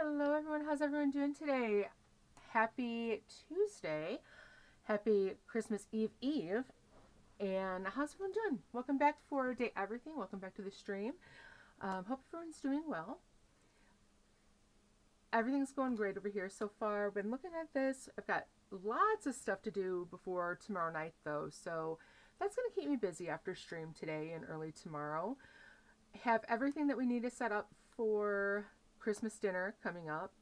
Hello everyone, how's everyone doing today? Happy Tuesday, happy Christmas Eve, and how's everyone doing? Welcome back for Date Everything, welcome back to the stream. Hope everyone's doing well. Everything's going great over here so far. Been looking at this, I've got lots of stuff to do before tomorrow night though, so that's going to keep me busy after stream today and early tomorrow. Have everything that we need to set up for Christmas dinner coming up,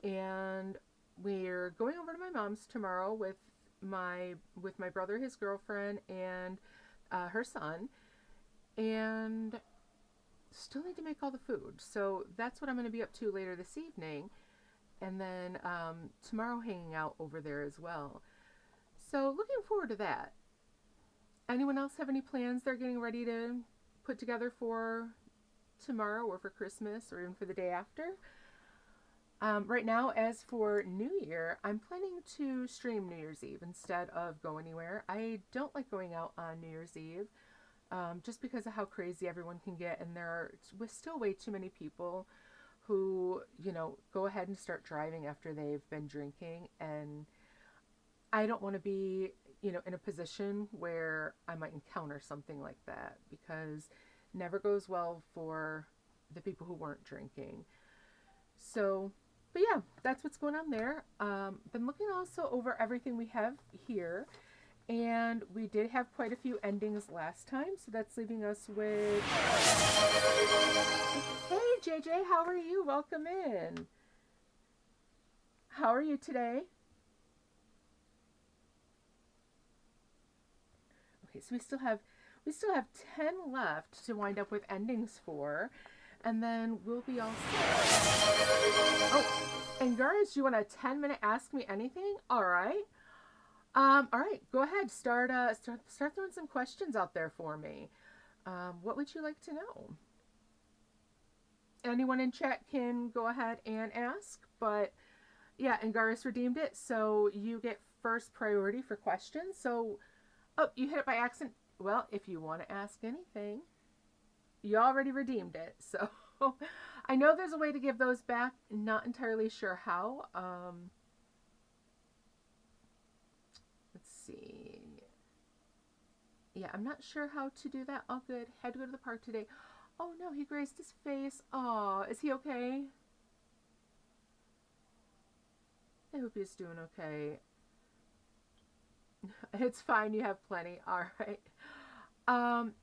and we're going over to my mom's tomorrow with my brother, his girlfriend, and her son, and still need to make all the food. So that's what I'm going to be up to later this evening, and then tomorrow hanging out over there as well. So looking forward to that. Anyone else have any plans they're getting ready to put together for tomorrow or for Christmas or even for the day after? Right now, as for New Year, I'm planning to stream New Year's Eve instead of go anywhere. I don't like going out on New Year's Eve just because of how crazy everyone can get, and there are still way too many people who, go ahead and start driving after they've been drinking, and I don't want to be, in a position where I might encounter something like that, because it never goes well for the people who weren't drinking. So, but yeah, that's what's going on there. Been looking also over everything we have here, and we did have quite a few endings last time, so that's leaving us with. Hey JJ, how are you? Welcome in. How are you today? Okay, so we still have 10 left to wind up with endings for, and then we'll be all set. Oh, and Garis, you want a 10-minute ask me anything? All right. All right, go ahead. Start throwing some questions out there for me. What would you like to know? Anyone in chat can go ahead and ask, but yeah, Angaris redeemed it, so you get first priority for questions. So, oh, you hit it by accident. Well, if you want to ask anything, you already redeemed it. So, I know there's a way to give those back. Not entirely sure how. Let's see. Yeah, I'm not sure how to do that. All good. Had to go to the park today. Oh no, he grazed his face. Aw, is he okay? I hope he's doing okay. It's fine, you have plenty. All right.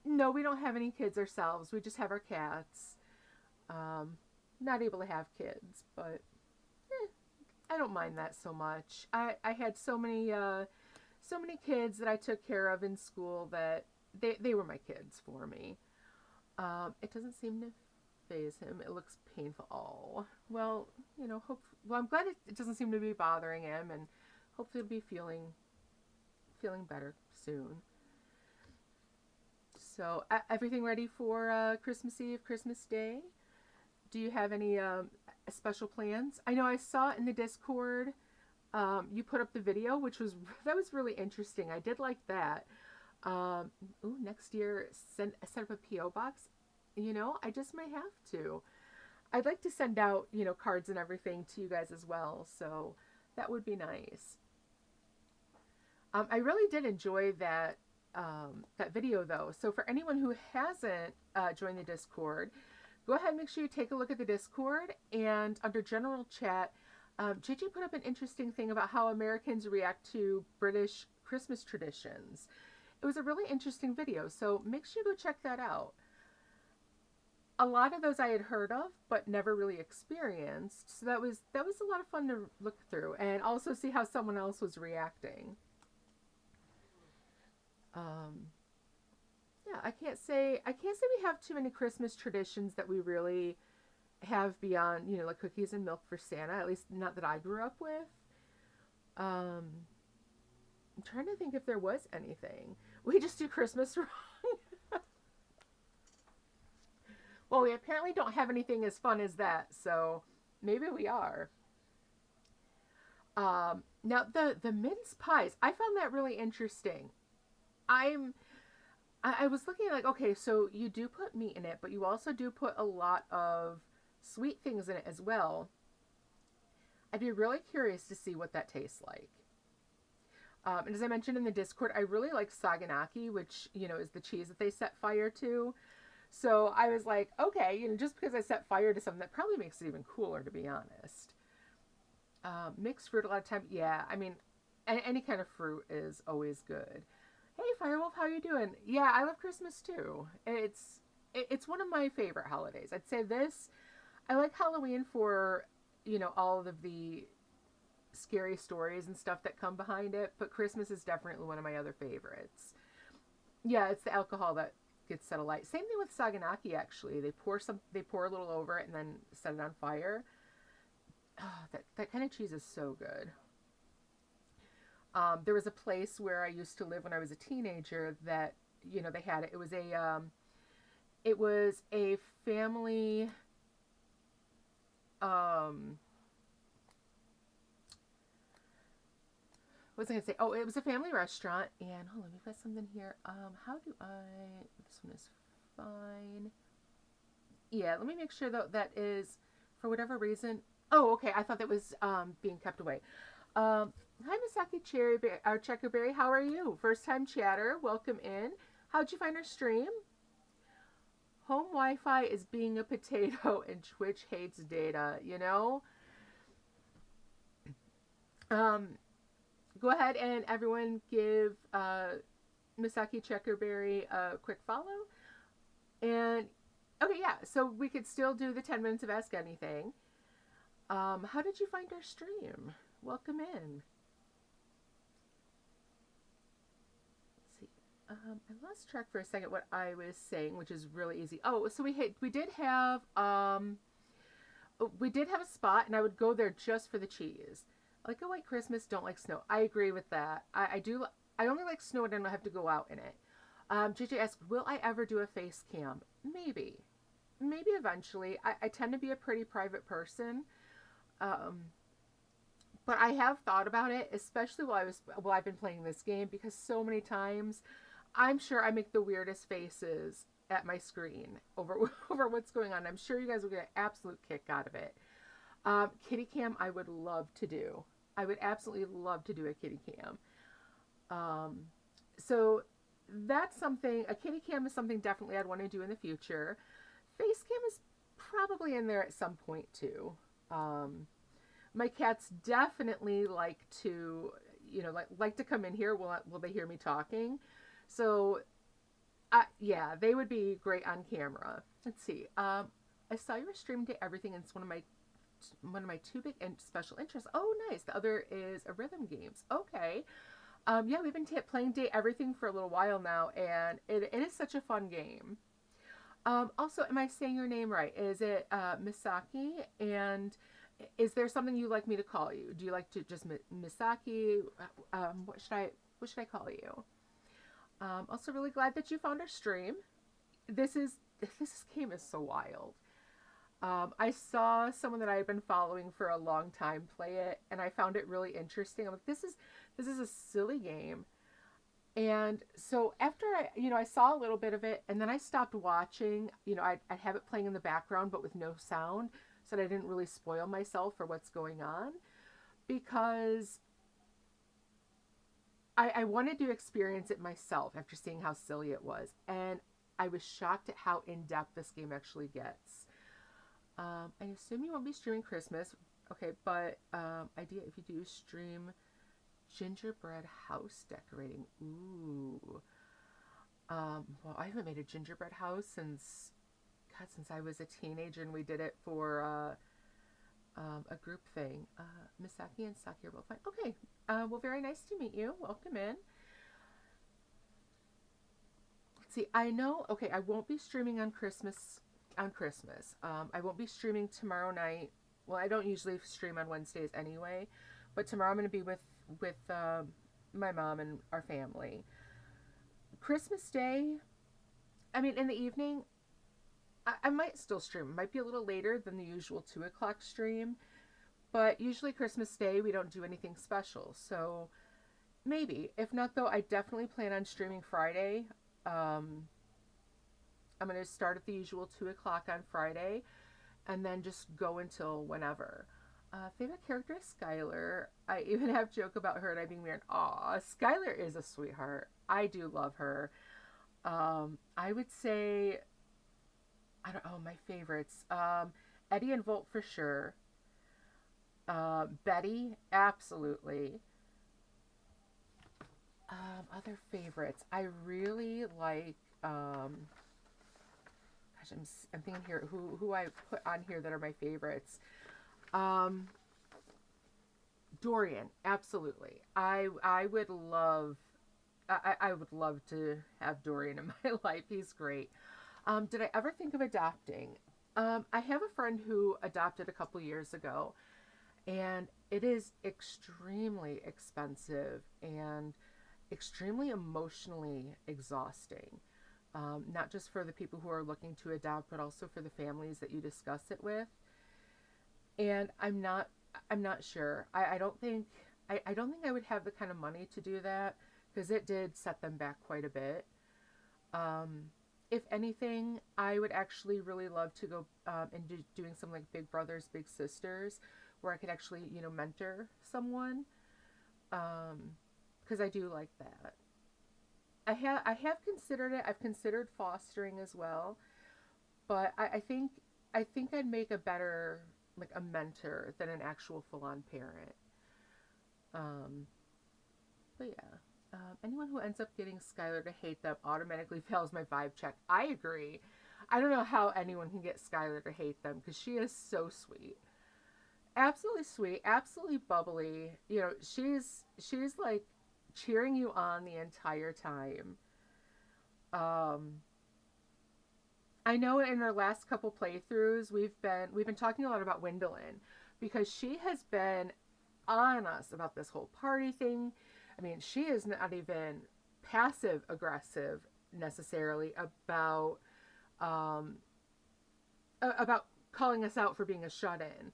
No, we don't have any kids ourselves. We just have our cats. Not able to have kids, but I don't mind that so much. I had so many kids that I took care of in school that they were my kids for me. It doesn't seem to phase him. It looks painful. Oh, well, I'm glad it doesn't seem to be bothering him, and hopefully he'll be feeling better soon. So, everything ready for Christmas Eve, Christmas Day? Do you have any special plans? I know I saw it in the Discord. You put up the video, which was really interesting. I did like that. Next year, set up a PO box. I just might have to. I'd like to send out cards and everything to you guys as well. So that would be nice. I really did enjoy that video though. So for anyone who hasn't joined the Discord, go ahead and make sure you take a look at the Discord, and under general chat, JJ put up an interesting thing about how Americans react to British Christmas traditions. It was a really interesting video, so make sure you go check that out. A lot of those I had heard of, but never really experienced. So that was a lot of fun to look through, and also see how someone else was reacting. Yeah, I can't say we have too many Christmas traditions that we really have beyond, like cookies and milk for Santa, at least not that I grew up with. I'm trying to think if there was anything. We just do Christmas wrong. Well, we apparently don't have anything as fun as that, so maybe we are. Now the mince pies, I found that really interesting. I'm I was looking like, okay, so you do put meat in it, but you also do put a lot of sweet things in it as well. I'd be really curious to see what that tastes like. And as I mentioned in the Discord, I really like saganaki, which, is the cheese that they set fire to. So I was like, okay, just because I set fire to something, that probably makes it even cooler, to be honest. Mixed fruit a lot of time, yeah. I mean, any kind of fruit is always good. Hey, Firewolf, how you doing? Yeah, I love Christmas too. It's one of my favorite holidays. I'd say this. I like Halloween for all of the scary stories and stuff that come behind it, but Christmas is definitely one of my other favorites. Yeah, it's the alcohol that gets set alight. Same thing with saganaki. Actually, they pour a little over it and then set it on fire. Oh, that kind of cheese is so good. There was a place where I used to live when I was a teenager that they had it. It was a family. What was I gonna say? Oh, it was a family restaurant, and hold on, we've got something here. How do I? This one is fine. Yeah, let me make sure that that is, for whatever reason. Oh, okay. I thought that was being kept away. Hi, Misaki our Checkerberry. How are you? First time chatter. Welcome in. How'd you find our stream? Home Wi-Fi is being a potato, and Twitch hates data. Um, Go ahead and everyone give Misaki Checkerberry a quick follow. And okay, yeah. So we could still do the 10 minutes of Ask Anything. How did you find our stream? Welcome in. Let's see. I lost track for a second what I was saying, which is really easy. Oh, so we did have a spot, and I would go there just for the cheese. I like a white Christmas, don't like snow. I agree with that. I do. I only like snow and I don't have to go out in it. JJ asked, will I ever do a face cam? Maybe. Maybe eventually. I tend to be a pretty private person. Um, but I have thought about it, especially while I've been playing this game, because so many times I'm sure I make the weirdest faces at my screen over over what's going on. I'm sure you guys will get an absolute kick out of it. Kitty cam, I would love to do. I would absolutely love to do a kitty cam. Um, so that's something. A kitty cam is something definitely I'd want to do in the future. Face cam is probably in there at some point too. Um, my cats definitely like to, like to come in here. Will they hear me talking? So, yeah, they would be great on camera. Let's see. I saw your stream to everything, and it's one of my two big and special interests. Oh, nice. The other is a rhythm games. Okay. Yeah, we've been playing Date Everything for a little while now, and it is such a fun game. Also, am I saying your name right? Is it Misaki? And is there something you'd like me to call you? Do you like to just Misaki? What should I call you? Also, really glad that you found our stream. This game is so wild. I saw someone that I had been following for a long time play it, and I found it really interesting. I'm like, this is a silly game. And so after I saw a little bit of it, and then I stopped watching. I'd have it playing in the background, but with no sound, so that I didn't really spoil myself for what's going on, because I wanted to experience it myself after seeing how silly it was, and I was shocked at how in depth this game actually gets. I assume you won't be streaming Christmas. Okay, but idea if you do stream gingerbread house decorating. Ooh. Well, I haven't made a gingerbread house since I was a teenager, and we did it for a group thing. Misaki and Saki are both fine. Okay. Well, very nice to meet you. Welcome in. Let's see. I know. Okay, I won't be streaming on Christmas. I won't be streaming tomorrow night. Well, I don't usually stream on Wednesdays anyway, but tomorrow I'm going to be with my mom and our family. Christmas Day, I mean, in the evening, I might still stream. It might be a little later than the usual 2 o'clock stream, but usually Christmas Day we don't do anything special. So maybe. If not, though, I definitely plan on streaming Friday. I'm going to start at the usual 2 o'clock on Friday, and then just go until whenever. Favorite character is Skylar. I even have joke about her and I being weird. Aw, Skylar is a sweetheart. I do love her. I would say I don't. Oh, my favorites. Eddie and Volt for sure. Betty, absolutely. Other favorites. I really like. Gosh, I'm thinking here who I put on here that are my favorites. Um, Dorian, absolutely. I would love. I would love to have Dorian in my life. He's great. Did I ever think of adopting? I have a friend who adopted a couple years ago, and it is extremely expensive and extremely emotionally exhausting. Not just for the people who are looking to adopt, but also for the families that you discuss it with. And I'm not sure. I don't think I would have the kind of money to do that because it did set them back quite a bit. Um, if anything, I would actually really love to go and doing some like Big Brothers, Big Sisters, where I could actually mentor someone. Because I do like that. I have considered it. I've considered fostering as well, but I think I'd make a better like a mentor than an actual full on parent. Um, but yeah. Anyone who ends up getting Skylar to hate them automatically fails my vibe check. I agree. I don't know how anyone can get Skylar to hate them because she is so sweet. Absolutely sweet, absolutely bubbly. She's like cheering you on the entire time. Um, I know in our last couple playthroughs we've been talking a lot about Wendolyn because she has been on us about this whole party thing. I mean, she is not even passive aggressive necessarily um, about calling us out for being a shut in.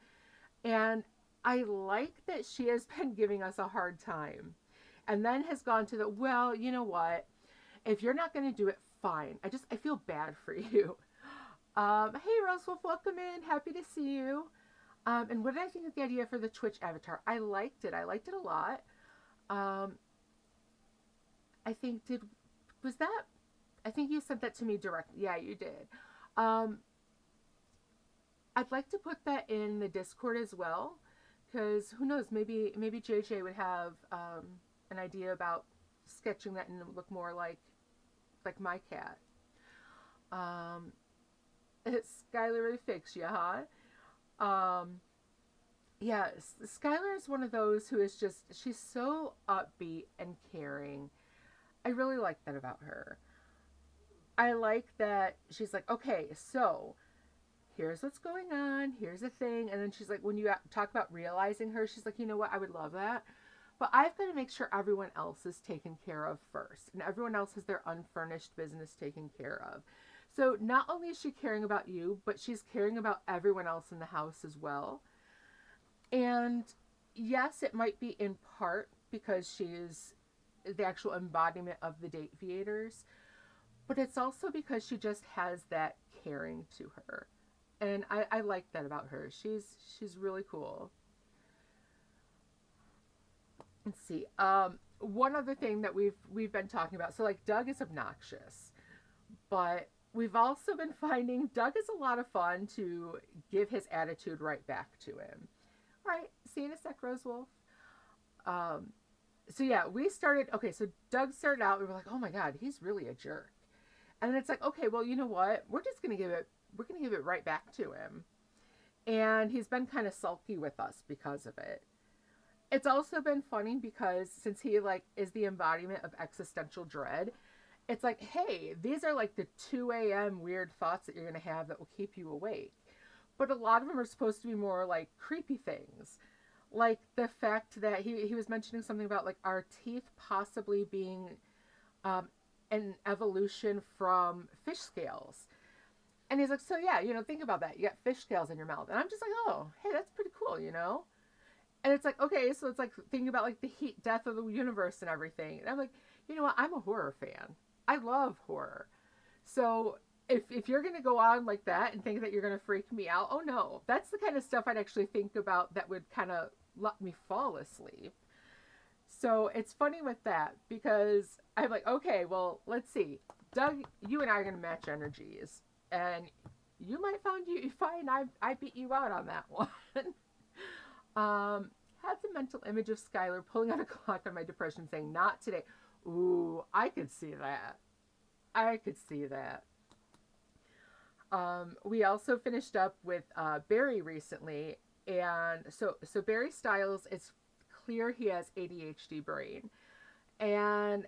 And I like that she has been giving us a hard time and then has gone to the, well, you know what? If you're not going to do it, fine. I feel bad for you. Hey, Rosewolf, welcome in. Happy to see you. And what did I think of the idea for the Twitch avatar? I liked it. I liked it a lot. Um, I think was that I think you sent that to me directly. Yeah, you did. Um, I'd like to put that in the Discord as well, because who knows? Maybe JJ would have an idea about sketching that and look more like my cat. Um, Skylar really fix you, huh? Yeah, Skylar is one of those who is just she's so upbeat and caring. I really like that about her. I like that she's like, okay, so here's what's going on, here's the thing. And then she's like, when you talk about realizing her, she's like, you know what, I would love that. But I've got to make sure everyone else is taken care of first. And everyone else has their unfurnished business taken care of. So not only is she caring about you, but she's caring about everyone else in the house as well. And yes, it might be in part because she's the actual embodiment of the Dateviators, but it's also because she just has that caring to her. And I like that about her. She's really cool. Let's see. One other thing that we've been talking about. So like Doug is obnoxious, but we've also been finding Doug is a lot of fun to give his attitude right back to him. All right, see you in a sec, Rosewolf. Um, so yeah, we started. Okay, so Doug started out. We were like, oh my god, he's really a jerk. And then it's like, okay, well, you know what? We're gonna give it right back to him. And he's been kind of sulky with us because of it. It's also been funny because since he like is the embodiment of existential dread, it's like, hey, these are like the 2 a.m. weird thoughts that you're gonna have that will keep you awake. But a lot of them are supposed to be more like creepy things. Like the fact that he was mentioning something about like our teeth possibly being um, an evolution from fish scales. And he's like, so yeah, think about that. You got fish scales in your mouth. And I'm just like, oh, hey, that's pretty cool. And it's like, okay, so it's like thinking about like the heat death of the universe and everything. And I'm like, you know what? I'm a horror fan. I love horror. So if you're going to go on like that and think that you're going to freak me out, oh no. That's the kind of stuff I'd actually think about that would kind of let me fall asleep. So it's funny with that because I'm like, okay, well, let's see. Doug, you and I are going to match energies. And you might find you find I beat you out on that one. Had the mental image of Skylar pulling out a clock on my depression saying, not today. Ooh, I could see that. I could see that. We also finished up with Barry recently, and so Barry Styles, it's clear he has ADHD brain, and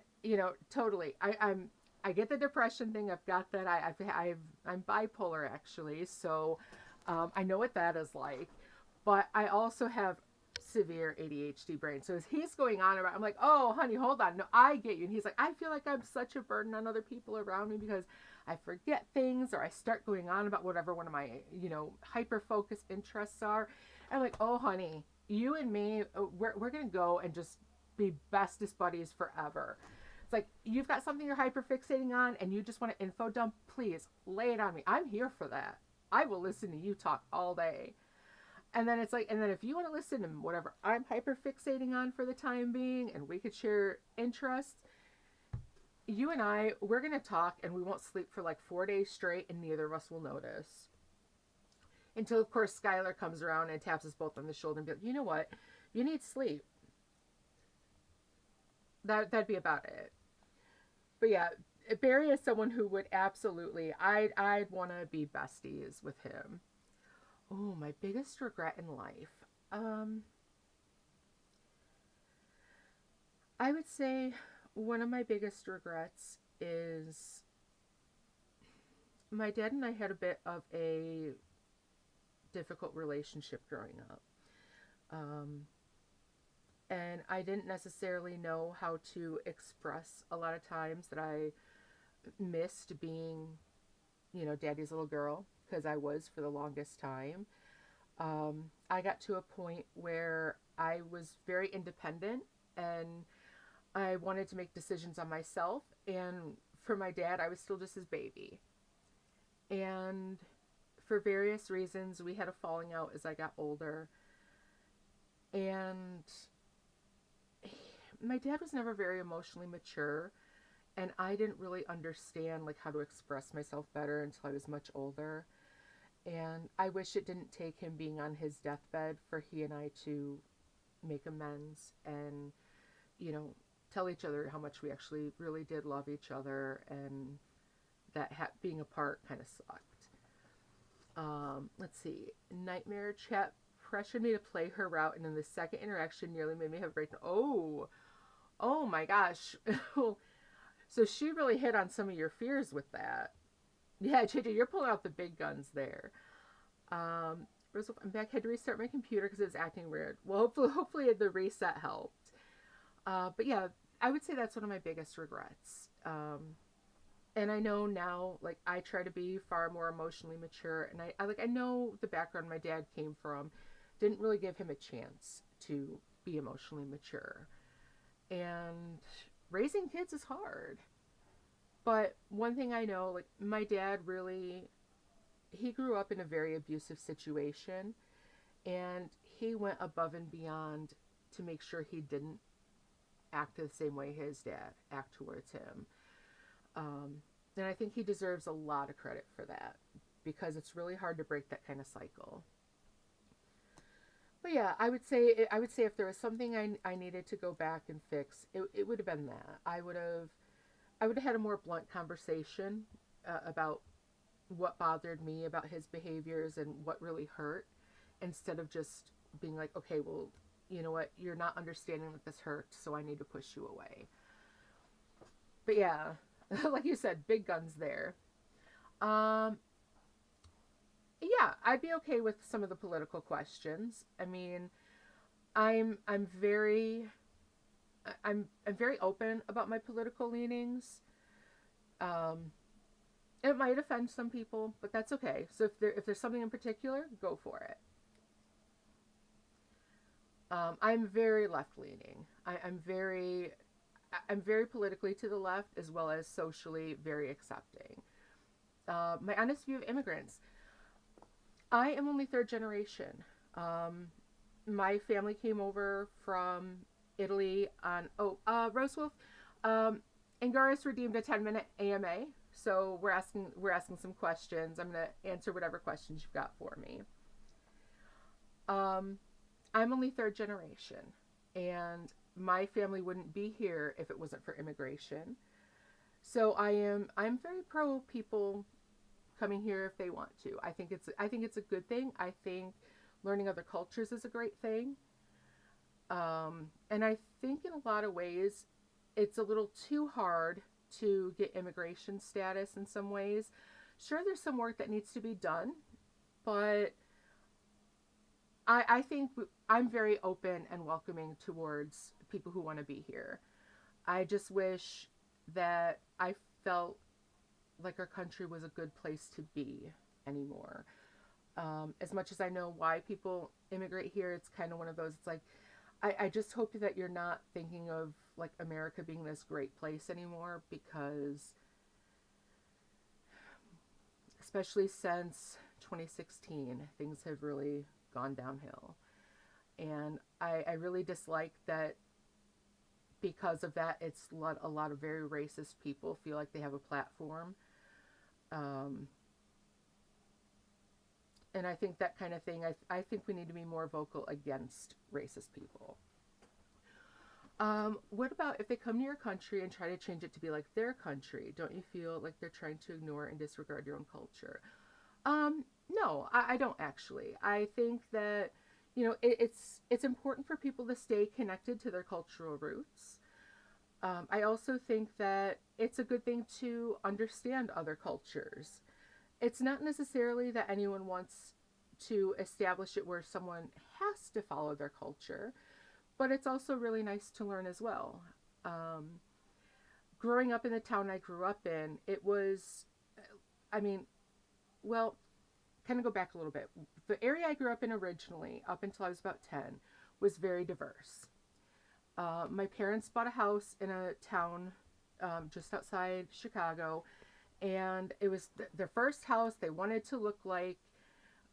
totally. I get the depression thing. I've got that. I'm bipolar actually, so I know what that is like. But I also have severe ADHD brain. So as he's going on about, I'm like, oh, honey, hold on. No, I get you. And he's like, I feel like I'm such a burden on other people around me because I forget things or I start going on about whatever one of my, hyper focused interests are. And I'm like, oh, honey, you and me, we're going to go and just be bestest buddies forever. It's like, you've got something you're hyper fixating on and you just want to info dump. Please lay it on me. I'm here for that. I will listen to you talk all day. And then it's like, and then if you want to listen to whatever I'm hyper fixating on for the time being and we could share interests, you and we're going to talk and we won't sleep for like 4 days straight and neither of us will notice. Until, of course, Skylar comes around and taps us both on the shoulder and be like, you know what? You need sleep. That'd be about it. But yeah, Barry is someone who would absolutely, I'd want to be besties with him. Oh, my biggest regret in life. Um, I would say one of my biggest regrets is my dad and I had a bit of a difficult relationship growing up. Um, and I didn't necessarily know how to express a lot of times that I missed being, daddy's little girl because I was for the longest time. I got to a point where I was very independent and I wanted to make decisions on myself. And for my dad, I was still just his baby. And for various reasons, we had a falling out as I got older. And my dad was never very emotionally mature. And I didn't really understand like how to express myself better until I was much older. And I wish it didn't take him being on his deathbed for he and I to make amends and, tell each other how much we actually really did love each other and that being apart kind of sucked. Let's see. Nightmare Chat pressured me to play her route, and in the second interaction nearly made me have a breakdown. Oh my gosh. So she really hit on some of your fears with that. Yeah, JJ, you're pulling out the big guns there. I'm back. Had to restart my computer because it was acting weird. Well, hopefully the reset helped. But yeah, I would say that's one of my biggest regrets. And I know now, like I try to be far more emotionally mature, and I know the background my dad came from didn't really give him a chance to be emotionally mature, and raising kids is hard. But one thing I know, like my dad really, he grew up in a very abusive situation, and he went above and beyond to make sure he didn't act the same way his dad act towards him. And I think he deserves a lot of credit for that because it's really hard to break that kind of cycle. But yeah, I would say if there was something I needed to go back and fix, it would have been that. I would have had a more blunt conversation about what bothered me about his behaviors and what really hurt instead of just being like, okay, well, you know what, you're not understanding that this hurts, so I need to push you away. But yeah, like you said, big guns there. Um, yeah, I'd be okay with some of the political questions. I mean, I'm very I'm very open about my political leanings. Um, it might offend some people, but that's okay. So if there's something in particular, go for it. I'm very left leaning. I'm very politically to the left as well as socially very accepting. My honest view of immigrants. I am only third generation. Um, my family came over from Italy on Rose Wolf. Um, Angaris redeemed a 10-minute AMA, so we're asking some questions. I'm gonna answer whatever questions you've got for me. Um, I'm only third generation, and my family wouldn't be here if it wasn't for immigration. So I'm very pro people coming here if they want to. I think it's a good thing. I think learning other cultures is a great thing. And I think in a lot of ways it's a little too hard to get immigration status in some ways. Sure, there's some work that needs to be done, but I think I'm very open and welcoming towards people who want to be here. I just wish that I felt like our country was a good place to be anymore. As much as I know why people immigrate here, it's kind of one of those, it's like, I just hope that you're not thinking of like America being this great place anymore, because especially since 2016, things have really gone downhill. And I really dislike that because of that, it's a lot of very racist people feel like they have a platform. Um, and I think that kind of thing, I think we need to be more vocal against racist people. What about if they come to your country and try to change it to be like their country? Don't you feel like they're trying to ignore and disregard your own culture? No, I don't actually. I think that it's important for people to stay connected to their cultural roots. I also think that it's a good thing to understand other cultures. It's not necessarily that anyone wants to establish it where someone has to follow their culture, but it's also really nice to learn as well. Um, Growing up in the town I grew up in, it was, I mean, well, kind of go back a little bit. The area I grew up in originally, up until I was about 10, was very diverse. My parents bought a house in a town just outside Chicago, and it was their first house. They wanted to look like,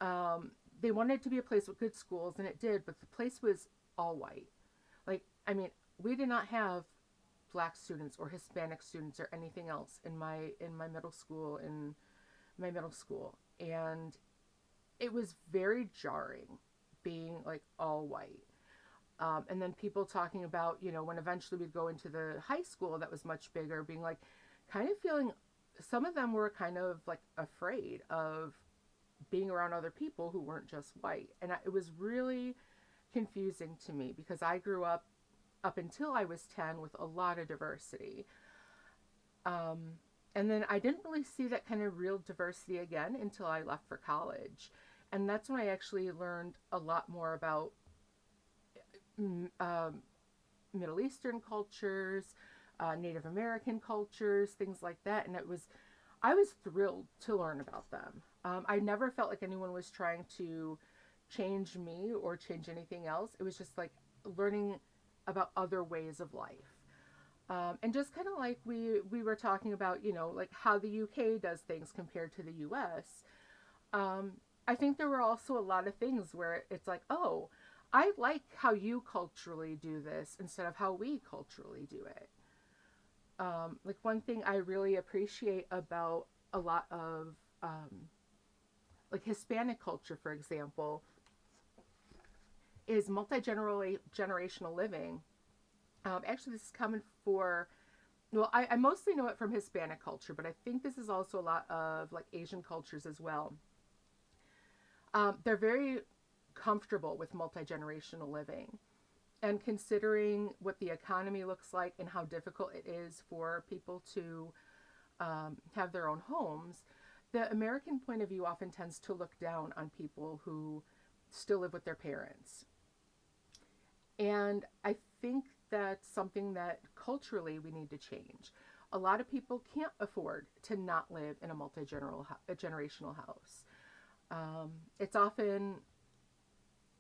um, they wanted it to be a place with good schools, and it did, but the place was all white. Like, I mean, we did not have black students or Hispanic students or anything else in my middle school, and it was very jarring being like all white. And then people talking about, when eventually we'd go into the high school that was much bigger, being like, kind of feeling, some of them were kind of like afraid of being around other people who weren't just white. And it was really confusing to me because I grew up until I was 10 with a lot of diversity. Um, and then I didn't really see that kind of real diversity again until I left for college. And that's when I actually learned a lot more about um, Middle Eastern cultures, Native American cultures, things like that. And I was thrilled to learn about them. I never felt like anyone was trying to change me or change anything else. It was just like learning about other ways of life. And just kind of like we were talking about, like how the UK does things compared to the US. Um, I think there were also a lot of things where it's like, oh, I like how you culturally do this instead of how we culturally do it. Like one thing I really appreciate about a lot of like Hispanic culture, for example, is multi-generational living. Actually, this is common for, well, I mostly know it from Hispanic culture, but I think this is also a lot of like Asian cultures as well. They're very comfortable with multi-generational living, and considering what the economy looks like and how difficult it is for people to have their own homes, the American point of view often tends to look down on people who still live with their parents. And I think that's something that culturally we need to change. A lot of people can't afford to not live in a generational house. It's often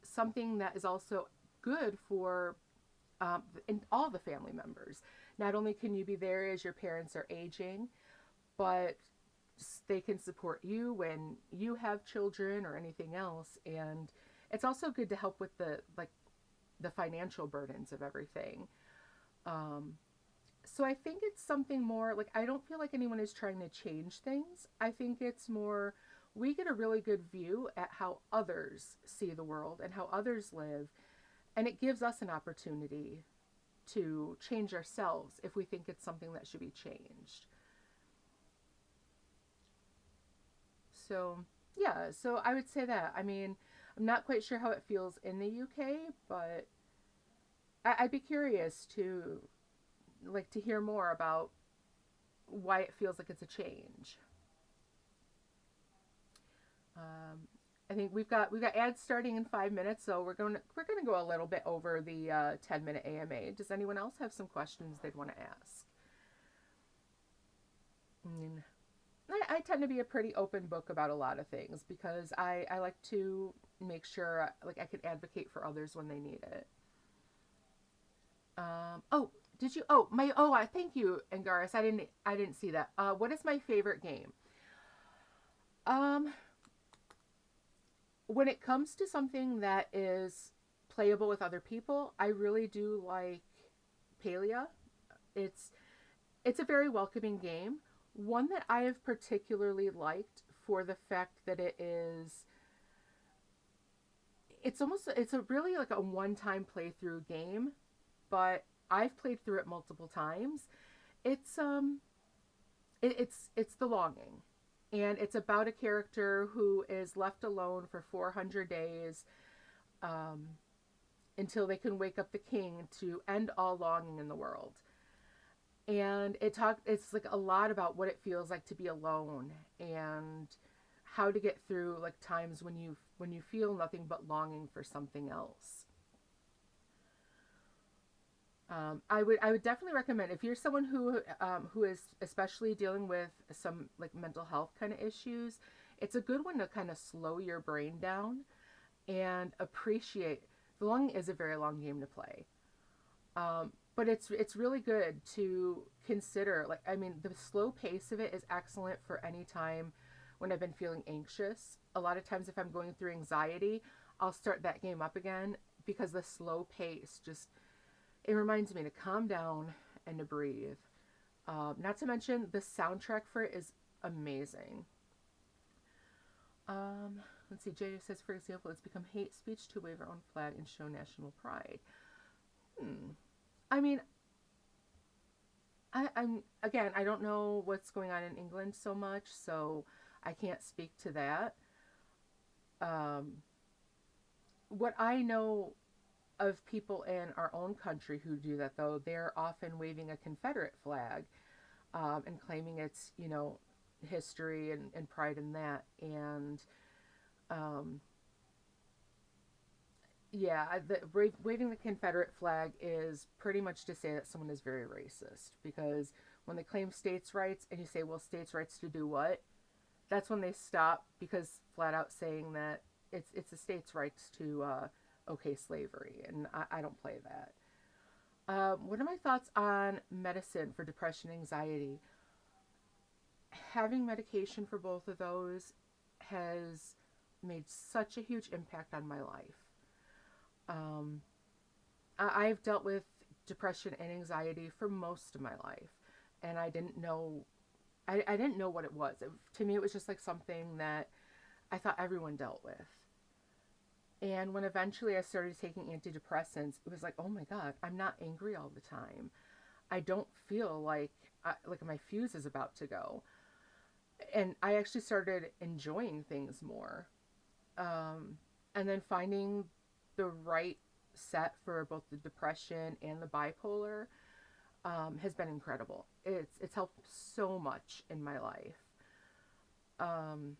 something that is also good for in all the family members. Not only can you be there as your parents are aging, but they can support you when you have children or anything else. And it's also good to help with the financial burdens of everything. Um, so I think it's something more like, I don't feel like anyone is trying to change things. I think it's more we get a really good view at how others see the world and how others live, and it gives us an opportunity to change ourselves if we think it's something that should be changed. So, yeah, so I would say that. I mean, I'm not quite sure how it feels in the UK, but I'd be curious to to hear more about why it feels like it's a change. Um, I think we've got ads starting in 5 minutes, so we're going to go a little bit over the 10-minute AMA. Does anyone else have some questions they'd want to ask? I mean, I tend to be a pretty open book about a lot of things because I like to make sure I can advocate for others when they need it. Oh, did you? Oh, my. Oh, I thank you, Angaris. I didn't see that. What is my favorite game? Um, when it comes to something that is playable with other people, I really do like Palia. It's it's a very welcoming game. One that I have particularly liked for the fact that it's a really like a one-time playthrough game, but I've played through it multiple times. It's it's The Longing, and it's about a character who is left alone for 400 days, um, until they can wake up the king to end all longing in the world. And it's like a lot about what it feels like to be alone and how to get through like times when you feel nothing but longing for something else. I would definitely recommend if you're someone who is especially dealing with some like mental health kind of issues. It's a good one to kind of slow your brain down and appreciate. The Long is a very long game to play, but it's really good to consider. Like I mean, the slow pace of it is excellent for any time when I've been feeling anxious. A lot of times, if I'm going through anxiety, I'll start that game up again because the slow pace just it reminds me to calm down and to breathe. Not to mention, the soundtrack for it is amazing. Let's see. Jay says, for example, it's become hate speech to wave our own flag and show national pride. Hmm. I mean, I'm again. I don't know what's going on in England so much, so I can't speak to that. Um, what I know of people in our own country who do that, though, they're often waving a Confederate flag, and claiming it's, history and pride in that. And um, yeah, waving the Confederate flag is pretty much to say that someone is very racist because when they claim states' rights and you say, well, states' rights to do what? That's when they stop because flat out saying that it's the states' rights to okay slavery, and I don't play that. What are my thoughts on medicine for depression and anxiety? Having medication for both of those has made such a huge impact on my life. Um, I've dealt with depression and anxiety for most of my life, and I didn't know what it was. To me, it was just like something that I thought everyone dealt with. And when eventually I started taking antidepressants, it was like, oh my God, I'm not angry all the time. I don't feel like my fuse is about to go. And I actually started enjoying things more. Um, and then finding the right set for both the depression and the bipolar has been incredible. It's helped so much in my life. Um,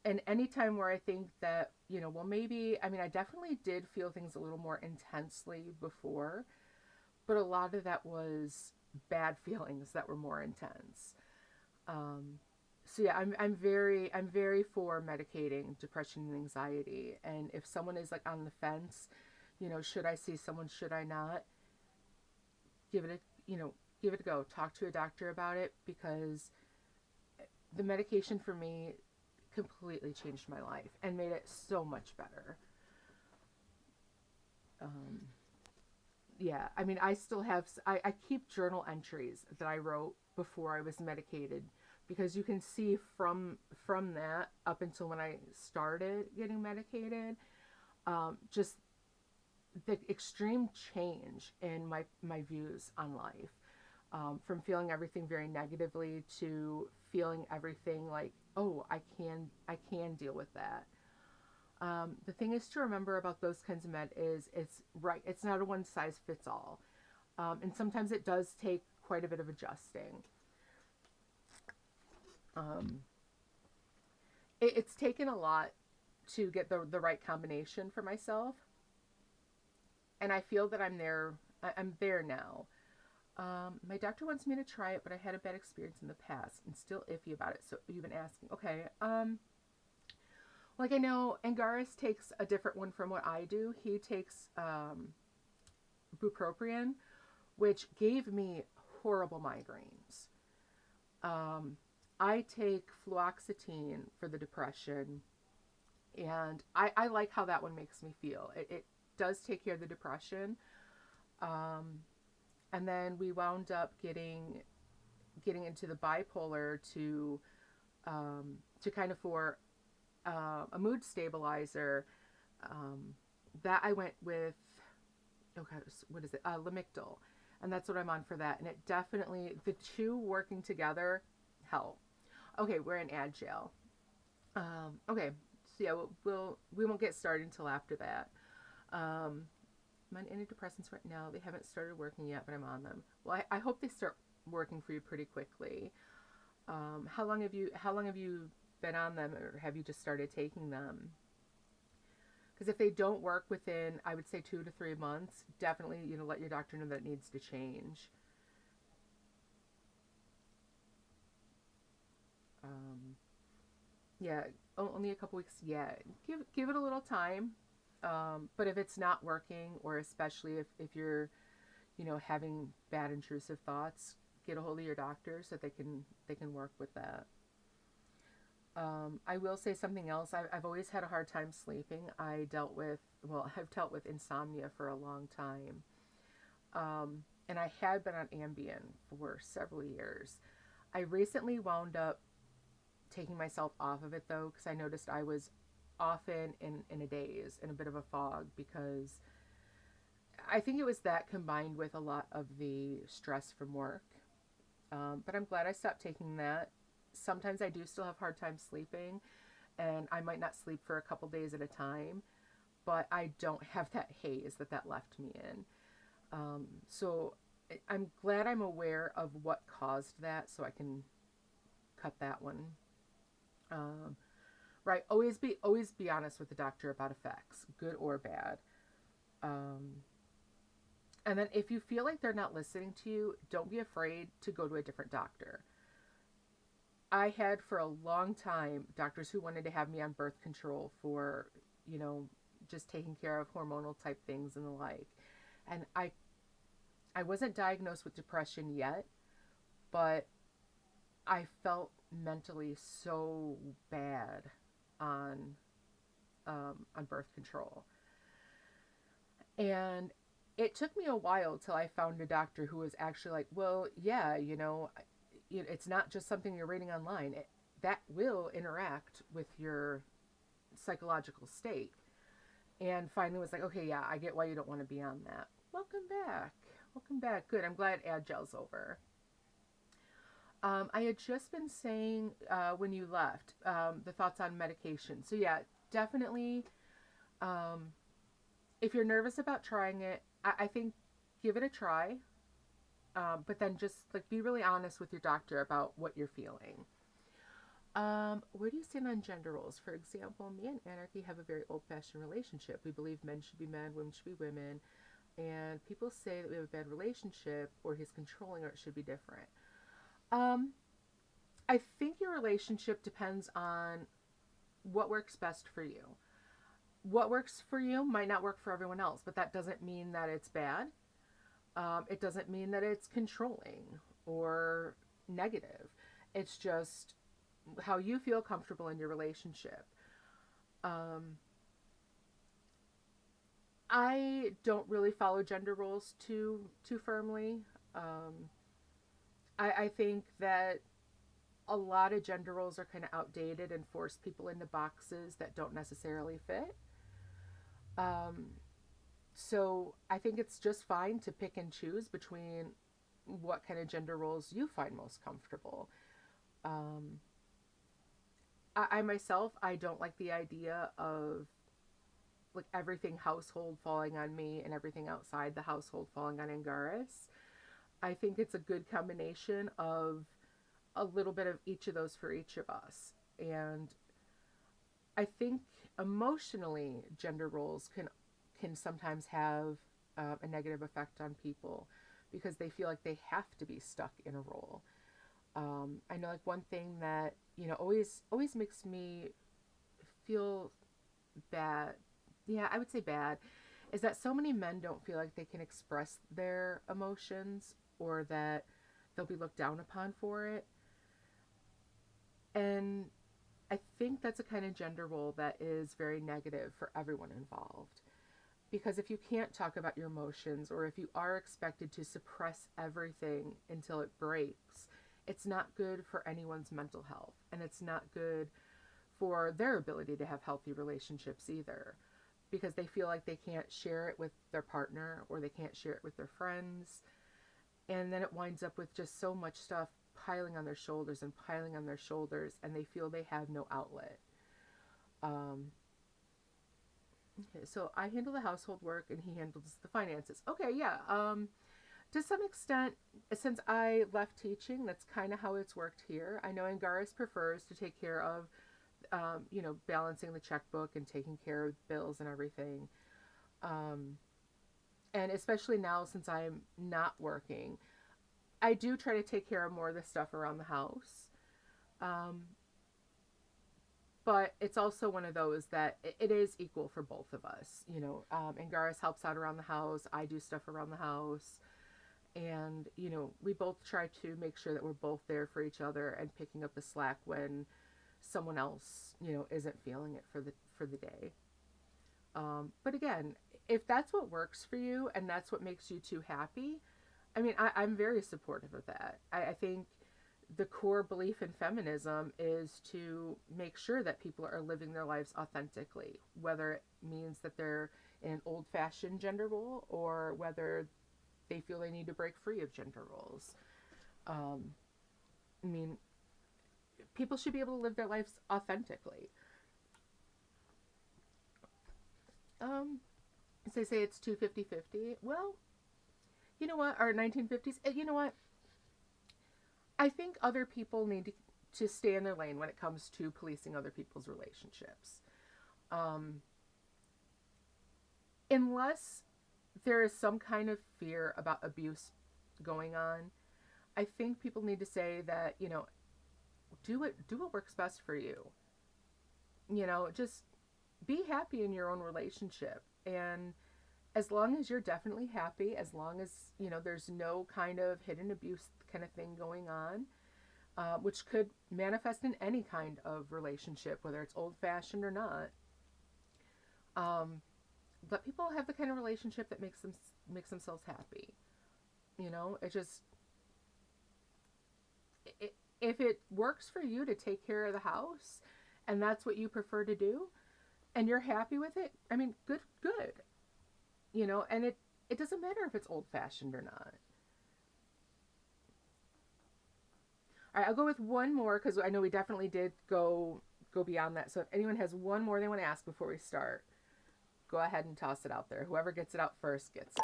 and anytime where I think that, well, maybe, I mean, I definitely did feel things a little more intensely before, but a lot of that was bad feelings that were more intense. Um, so yeah, I'm very for medicating depression and anxiety. And if someone is like on the fence, should I see someone, should I not? Give it a, give it a go. Talk to a doctor about it because the medication for me completely changed my life and made it so much better. Um, yeah, I mean, I still have, I keep journal entries that I wrote before I was medicated, because you can see from that up until when I started getting medicated, just the extreme change in my views on life, from feeling everything very negatively to feeling everything like, oh, I can deal with that. The thing is to remember about those kinds of med is it's not a one size fits all, and sometimes it does take quite a bit of adjusting. Um, it's taken a lot to get the right combination for myself, and I feel that I'm there now. My doctor wants me to try it, but I had a bad experience in the past and still iffy about it. So you've been asking, okay. Like I know Angaris takes a different one from what I do. He takes bupropion, which gave me horrible migraines. Um, I take fluoxetine for the depression, and I like how that one makes me feel. It does take care of the depression. Um, and then we wound up getting into the bipolar to kind of for a mood stabilizer. Um, that I went with, oh God, what is it? Lamictal. And that's what I'm on for that. And it definitely, the two working together help. Okay, we're in Agile. Okay, so yeah, we won't get started until after that. Um, I'm on antidepressants right now. They haven't started working yet, but I'm on them. Well, I hope they start working for you pretty quickly. How long have you been on them, or have you just started taking them? Because if they don't work within, I would say 2 to 3 months, definitely let your doctor know that it needs to change. Um, yeah, only a couple weeks. Yeah, give it a little time. But if it's not working, or especially if you're having bad intrusive thoughts, get a hold of your doctor so they can work with that. I will say something else. I've always had a hard time sleeping. I've dealt with insomnia for a long time. And I had been on Ambien for several years. I recently wound up taking myself off of it though, because I noticed I was often in a daze, in a bit of a fog, because I think it was that combined with a lot of the stress from work. But I'm glad I stopped taking that. Sometimes I do still have hard time sleeping, and I might not sleep for a couple days at a time, but I don't have that haze that left me in. So I'm glad I'm aware of what caused that, so I can cut that one. Um, right. Always be honest with the doctor about effects, good or bad. Um, and then if you feel like they're not listening to you, don't be afraid to go to a different doctor. I had for a long time doctors who wanted to have me on birth control for, you know, just taking care of hormonal type things and the like. And I wasn't diagnosed with depression yet, but I felt mentally so bad on on birth control. And it took me a while till I found a doctor who was actually like, well, yeah, it's not just something you're reading online. That will interact with your psychological state. And finally was like, okay, yeah, I get why you don't want to be on that. Welcome back. Welcome back. Good. I'm glad Agile's over. I had just been saying when you left, the thoughts on medication. So yeah, definitely. Um, if you're nervous about trying it, I think give it a try. But then just like be really honest with your doctor about what you're feeling. Where do you stand on gender roles? For example, me and Anarchy have a very old-fashioned relationship. We believe men should be men, women should be women, and people say that we have a bad relationship, or he's controlling, or it should be different. Um, I think your relationship depends on what works best for you. What works for you might not work for everyone else, but that doesn't mean that it's bad. It doesn't mean that it's controlling or negative. It's just how you feel comfortable in your relationship. Um, I don't really follow gender roles too firmly. Um, I think that a lot of gender roles are kind of outdated and force people into boxes that don't necessarily fit. Um, so I think it's just fine to pick and choose between what kind of gender roles you find most comfortable. Um, I myself, I don't like the idea of like everything household falling on me and everything outside the household falling on Angaris. I think it's a good combination of a little bit of each of those for each of us. And I think emotionally, gender roles can sometimes have a negative effect on people because they feel like they have to be stuck in a role. I know like one thing that always makes me feel bad. Yeah, I would say bad is that so many men don't feel like they can express their emotions or that they'll be looked down upon for it. And I think that's a kind of gender role that is very negative for everyone involved. Because if you can't talk about your emotions or if you are expected to suppress everything until it breaks, it's not good for anyone's mental health. And it's not good for their ability to have healthy relationships either. Because they feel like they can't share it with their partner or they can't share it with their friends. And then it winds up with just so much stuff piling on their shoulders and piling on their shoulders, and they feel they have no outlet. Um, okay, so I handle the household work and he handles the finances. Okay, yeah. To some extent, since I left teaching, that's kind of how it's worked here. I know Angaris prefers to take care of, balancing the checkbook and taking care of bills and everything. Um, and especially now since I'm not working, I do try to take care of more of the stuff around the house. Um, but it's also one of those that it is equal for both of us. Angaris helps out around the house. I do stuff around the house. And, we both try to make sure that we're both there for each other and picking up the slack when someone else, isn't feeling it for the day. But again, if that's what works for you and that's what makes you two happy, I mean, I'm very supportive of that. I think the core belief in feminism is to make sure that people are living their lives authentically, whether it means that they're in an old fashioned gender role or whether they feel they need to break free of gender roles. Um, I mean, people should be able to live their lives authentically. Um, as they say, it's 250-50. Well, you know what? Or 1950s. You know what? I think other people need to stay in their lane when it comes to policing other people's relationships. Um, unless there is some kind of fear about abuse going on, I think people need to say that, do what works best for you. Just be happy in your own relationship. And as long as you're definitely happy, as long as, there's no kind of hidden abuse kind of thing going on, which could manifest in any kind of relationship, whether it's old fashioned or not. Um, let people have the kind of relationship that makes themselves happy. It just if it works for you to take care of the house, and that's what you prefer to do, and you're happy with it. I mean, good. And it doesn't matter if it's old fashioned or not. All right, I'll go with one more because I know we definitely did go beyond that. So if anyone has one more they want to ask before we start, go ahead and toss it out there. Whoever gets it out first gets it.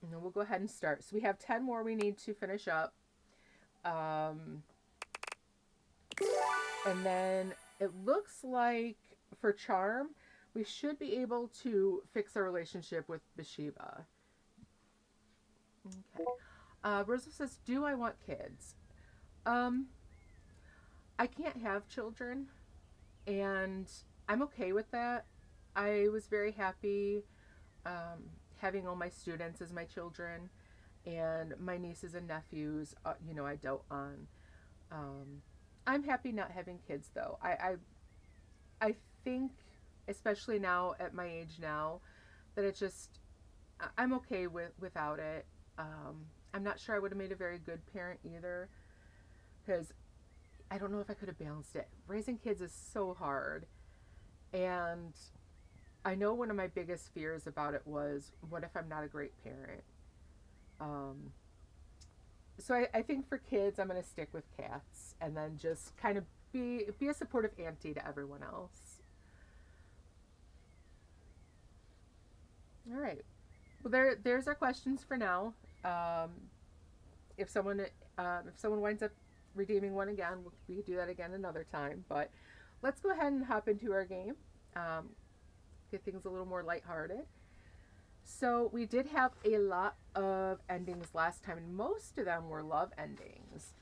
And then we'll go ahead and start. So we have 10 more we need to finish up. Um, and then it looks like for charm, we should be able to fix our relationship with Bathsheba. Okay. Rosa says, do I want kids? Um, I can't have children, and I'm okay with that. I was very happy having all my students as my children, and my nieces and nephews, I dote on. I'm happy not having kids though. I think, especially now at my age now, that it's just I'm okay without it. I'm not sure I would have made a very good parent either, because I don't know if I could have balanced it. Raising kids is so hard, and I know one of my biggest fears about it was, what if I'm not a great parent? Um, so I think for kids, I'm going to stick with cats, and then just kind of be a supportive auntie to everyone else. All right. Well, there's our questions for now. Um, if someone winds up redeeming one again, we could do that again another time. But let's go ahead and hop into our game. Um, get things a little more lighthearted. So we did have a lot of endings last time, and most of them were love endings.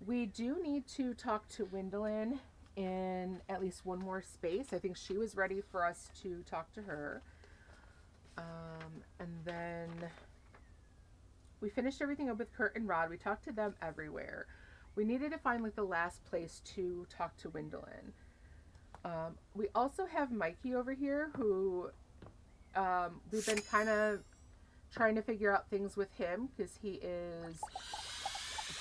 We do need to talk to Gwendolyn in at least one more space. I think she was ready for us to talk to her. And then we finished everything up with Kurt and Rod. We talked to them everywhere. We needed to find like the last place to talk to Gwendolyn. We also have Mikey over here, who we've been kind of trying to figure out things with him, because he is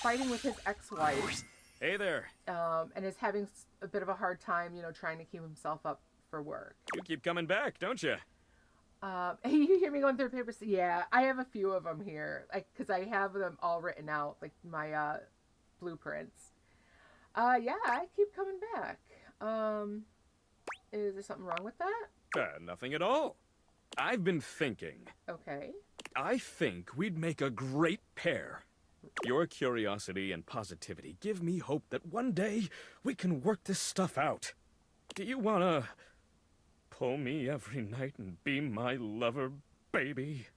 fighting with his ex-wife. Hey there. And is having a bit of a hard time, trying to keep himself up for work. You keep coming back, don't you? You hear me going through papers? Yeah, I have a few of them here, because I have them all written out, like my blueprints. Yeah, I keep coming back. Is there something wrong with that? Nothing at all. I've been thinking. Okay. I think we'd make a great pair. Your curiosity and positivity give me hope that one day we can work this stuff out. Do you wanna pull me every night and be my lover, baby?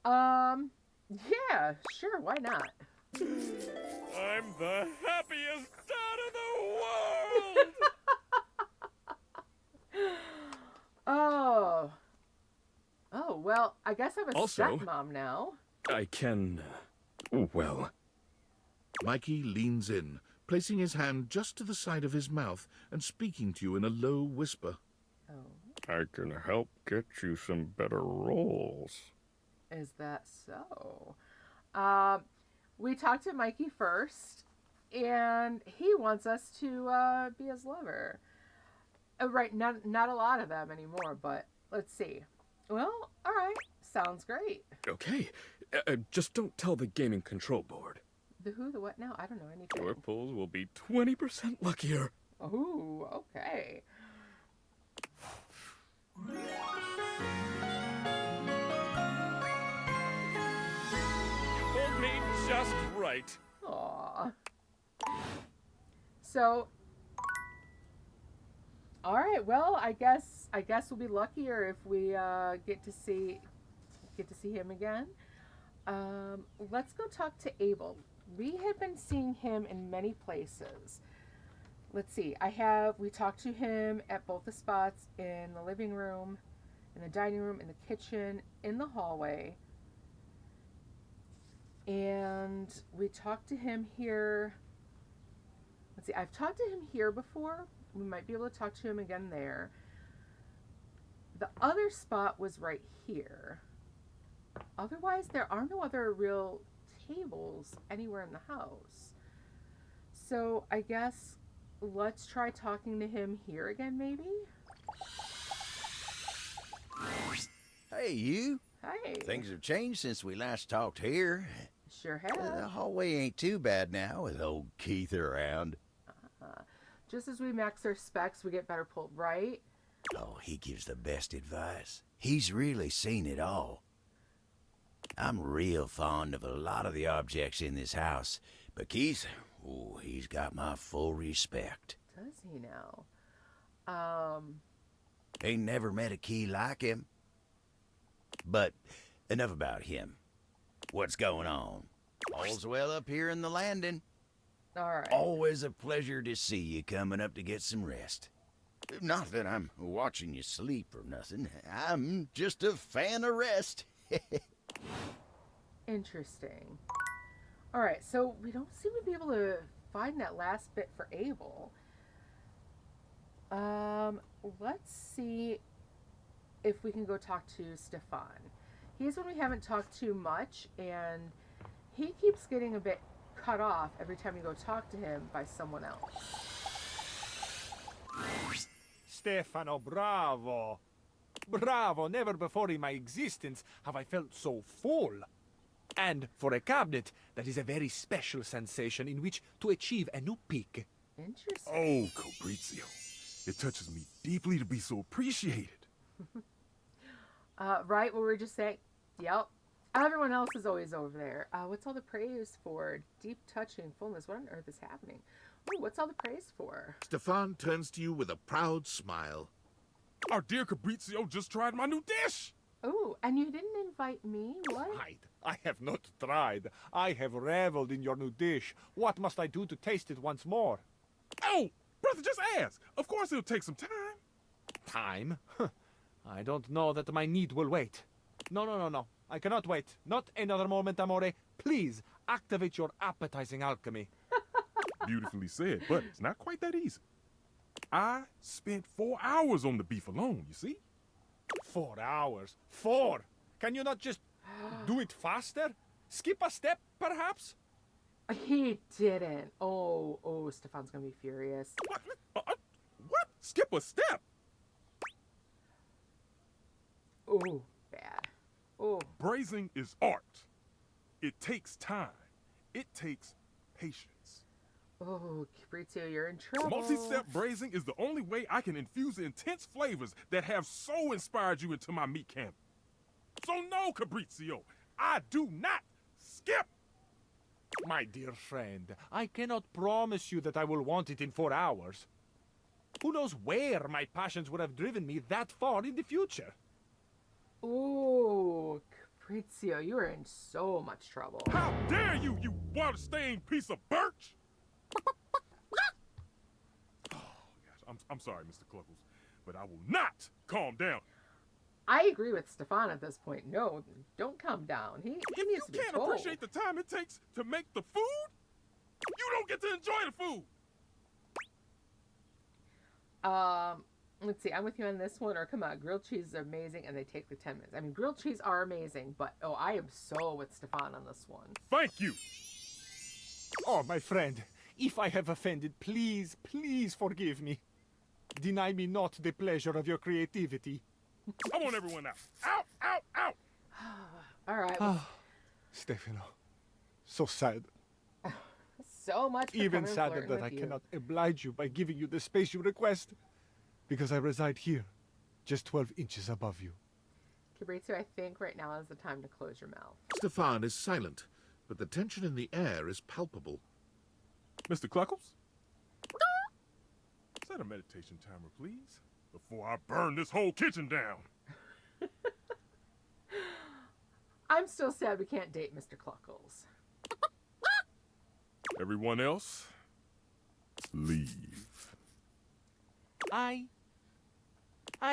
Yeah, sure, why not? I'm the happiest dad in the world! Oh, well, I guess I'm a stepmom now. I can, well... Mikey leans in, placing his hand just to the side of his mouth and speaking to you in a low whisper. Oh. I can help get you some better roles. Is that so? We talked to Mikey first, and he wants us to be his lover. Right, not a lot of them anymore, but let's see. Well, all right, sounds great. Okay, just don't tell the gaming control board. The who, the what now? I don't know anything. Your pulls will be 20% luckier. Ooh, okay. Pulled me just right. Aww. So, all right. Well, I guess we'll be luckier if we get to see him again. Let's go talk to Abel. We have been seeing him in many places. Let's see. We talked to him at both the spots, in the living room, in the dining room, in the kitchen, in the hallway. And we talked to him here. Let's see. I've talked to him here before. We might be able to talk to him again there. The other spot was right here. Otherwise, there are no other real tables anywhere in the house. So I guess let's try talking to him here again, maybe? Hey, you. Hey. Things have changed since we last talked here. Sure have. The hallway ain't too bad now with old Keith around. Just as we max our specs, we get better pulled, right? Oh, he gives the best advice. He's really seen it all. I'm real fond of a lot of the objects in this house, but Keith, oh, he's got my full respect. Does he now? Ain't never met a key like him. But enough about him. What's going on? All's well up here in the landing. All right. Always a pleasure to see you coming up to get some rest. Not that I'm watching you sleep or nothing. I'm just a fan of rest. Interesting. All right, so we don't seem to be able to find that last bit for Abel. Let's see if we can go talk to Stefan. He's one we haven't talked to much, and he keeps getting a bit cut off every time you go talk to him by someone else. Stefano, bravo! Bravo! Never before in my existence have I felt so full. And for a cabinet, that is a very special sensation in which to achieve a new peak. Interesting. Oh, Fabrizio. It touches me deeply to be so appreciated. Right, what we were just saying. Yep. Everyone else is always over there. What's all the praise for? Deep touching fullness. What on earth is happening? Ooh, what's all the praise for? Stefan turns to you with a proud smile. Our dear Fabrizio just tried my new dish. Oh, and you didn't invite me? What? I have not tried. I have reveled in your new dish. What must I do to taste it once more? Oh, brother, just ask. Of course it'll take some time. Time? I don't know that my need will wait. No. I cannot wait. Not another moment, amore. Please, activate your appetizing alchemy. Beautifully said, but it's not quite that easy. I spent 4 hours on the beef alone, you see? 4 hours? 4? Can you not just do it faster? Skip a step, perhaps? He didn't. Oh, Stefan's gonna be furious. What? Skip a step? Oh, bad. Oh. Braising is art. It takes time. It takes patience. Oh, Fabrizio, you're in trouble. Multi-step braising is the only way I can infuse the intense flavors that have so inspired you into my meat camp. So no, Fabrizio, I do not skip. My dear friend, I cannot promise you that I will want it in 4 hours. Who knows where my passions would have driven me that far in the future? Oh, Fabrizio, you are in so much trouble. How dare you, you water-stained piece of birch! Oh, gosh, I'm sorry, Mr. Cluckles, but I will not calm down. I agree with Stefan at this point. No, don't calm down. He needs If to be you can't told. appreciate the time it takes to make the food, you don't get to enjoy the food. Let's see. I'm with you on this one. Or come on, grilled cheese is amazing, and they take the 10 minutes. I mean, grilled cheese are amazing, but I am so with Stefan on this one. Thank you. Oh, my friend, if I have offended, please forgive me. Deny me not the pleasure of your creativity. I want everyone out. Out, out, out. All right. Stefano, so sad. So much for Even coming sadder flirting that with I you. cannot oblige you by giving you the space you request. Because I reside here, just 12 inches above you. Fabrizio, I think right now is the time to close your mouth. Stefan is silent, but the tension in the air is palpable. Mr. Cluckles? Set a meditation timer, please, before I burn this whole kitchen down. I'm still sad we can't date Mr. Cluckles. Everyone else, leave. I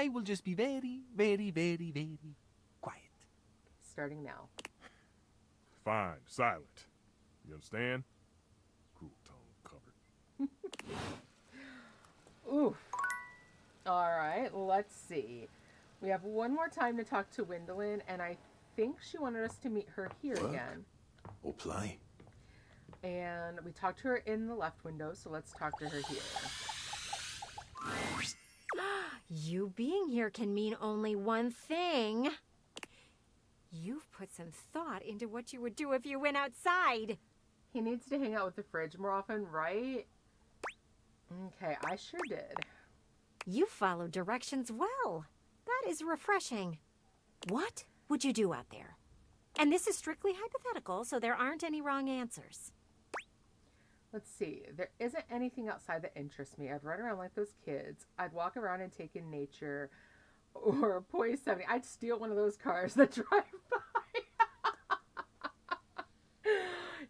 will just be very, very, very, very quiet. Starting now. Fine, silent. You understand? Cool tone covered. Oof. All right, let's see. We have one more time to talk to Gwendolyn, and I think she wanted us to meet her here again. Or play. And we talked to her in the left window, so let's talk to her here. You being here can mean only one thing. You've put some thought into what you would do if you went outside. He needs to hang out with the fridge more often, right? Okay, I sure did. You followed directions well. That is refreshing. What would you do out there? And this is strictly hypothetical, so there aren't any wrong answers. Let's see. There isn't anything outside that interests me. I'd run around like those kids. I'd walk around and take in nature. Or Poise 70. I'd steal one of those cars that drive by.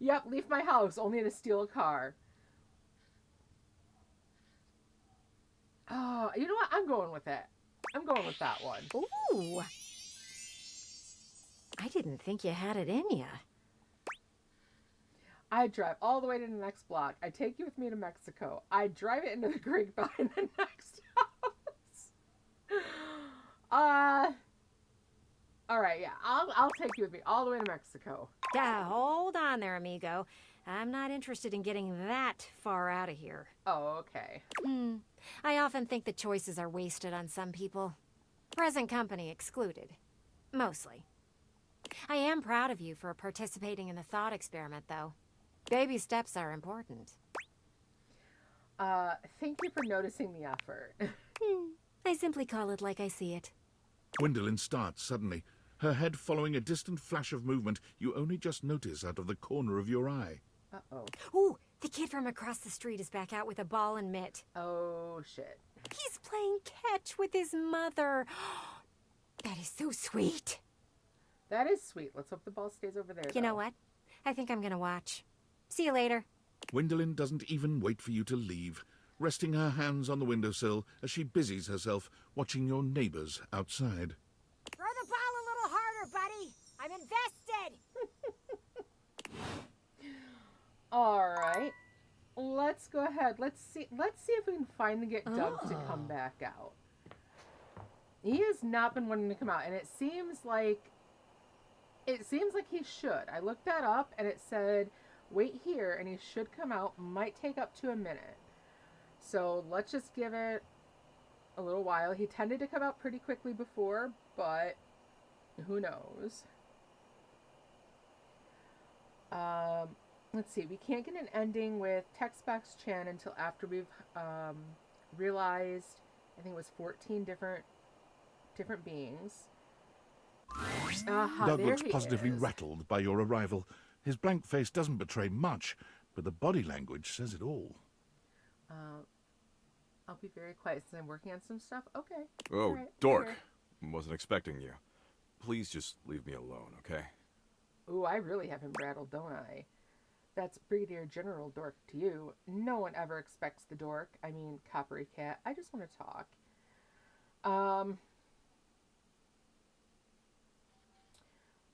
Yep, leave my house only to steal a car. Oh, you know what? I'm going with it. I'm going with that one. Ooh. I didn't think you had it in ya. I drive all the way to the next block. I take you with me to Mexico. I drive it into the creek behind the next house. All right, yeah, I'll take you with me all the way to Mexico. Hold on there, amigo. I'm not interested in getting that far out of here. Oh, okay. I often think the choices are wasted on some people. Present company excluded. Mostly. I am proud of you for participating in the thought experiment, though. Baby steps are important. Thank you for noticing the effort. I simply call it like I see it. Gwendolyn starts suddenly, her head following a distant flash of movement you only just notice out of the corner of your eye. Uh-oh. Ooh, the kid from across the street is back out with a ball and mitt. Oh, shit. He's playing catch with his mother. That is so sweet. That is sweet. Let's hope the ball stays over there, You know what? I think I'm gonna watch. See you later. Gwendolyn doesn't even wait for you to leave, resting her hands on the windowsill as she busies herself watching your neighbors outside. Throw the ball a little harder, buddy. I'm invested. All right. Let's go ahead. Let's see if we can finally get Doug to come back out. He has not been wanting to come out, and it seems like he should. I looked that up, and it said wait here, and he should come out. Might take up to a minute. So let's just give it a little while. He tended to come out pretty quickly before, but who knows? Let's see. We can't get an ending with Text-Box Chan until after we've realized, I think it was 14 different beings. Doug there looks he positively is. rattled by your arrival. His blank face doesn't betray much, but the body language says it all. I'll be very quiet since I'm working on some stuff. Okay. Oh, All right, dork. here. Wasn't expecting you. Please just leave me alone, okay? Ooh, I really have him rattled, don't I? That's Brigadier General Dork to you. No one ever expects the dork. I mean, Coppery Cat. I just want to talk. Oh,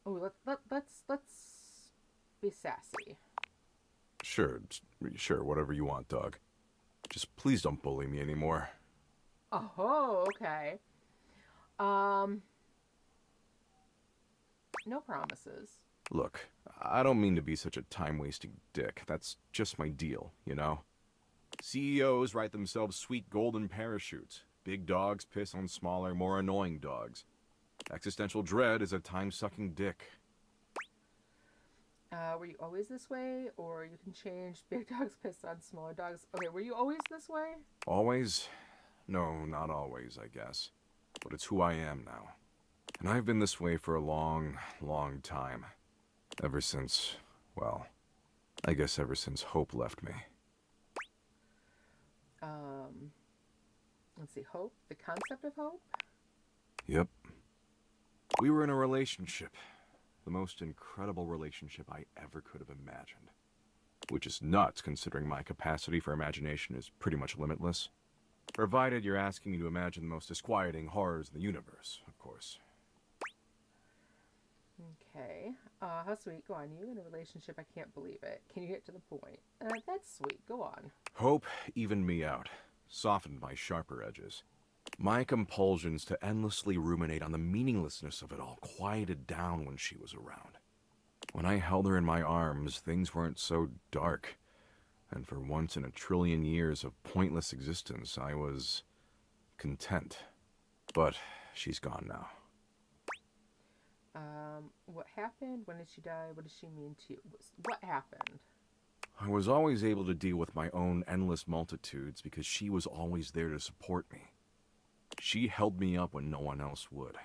let's be sassy. Sure, whatever you want, dog. Just please don't bully me anymore. Oh, okay. No promises. Look, I don't mean to be such a time-wasting dick. That's just my deal, you know? CEOs write themselves sweet golden parachutes. Big dogs piss on smaller, more annoying dogs. Existential dread is a time-sucking dick. Were you always this way? Or you can change big dogs piss on smaller dogs? Okay, were you always this way? Always? No, not always, I guess. But it's who I am now. And I've been this way for a long, long time. Ever since, well, I guess ever since Hope left me. Let's see, hope? The concept of hope? Yep. We were in a relationship. The most incredible relationship I ever could have imagined. Which is nuts, considering my capacity for imagination is pretty much limitless. Provided you're asking me to imagine the most disquieting horrors in the universe, of course. Okay. How sweet. Go on. You in a relationship? I can't believe it. Can you get to the point? That's sweet. Go on. Hope evened me out, softened my sharper edges. My compulsions to endlessly ruminate on the meaninglessness of it all quieted down when she was around. When I held her in my arms, things weren't so dark. And for once in a trillion years of pointless existence, I was content. But she's gone now. What happened? When did she die? What does she mean to you? What happened? I was always able to deal with my own endless multitudes because she was always there to support me. She held me up when no one else would.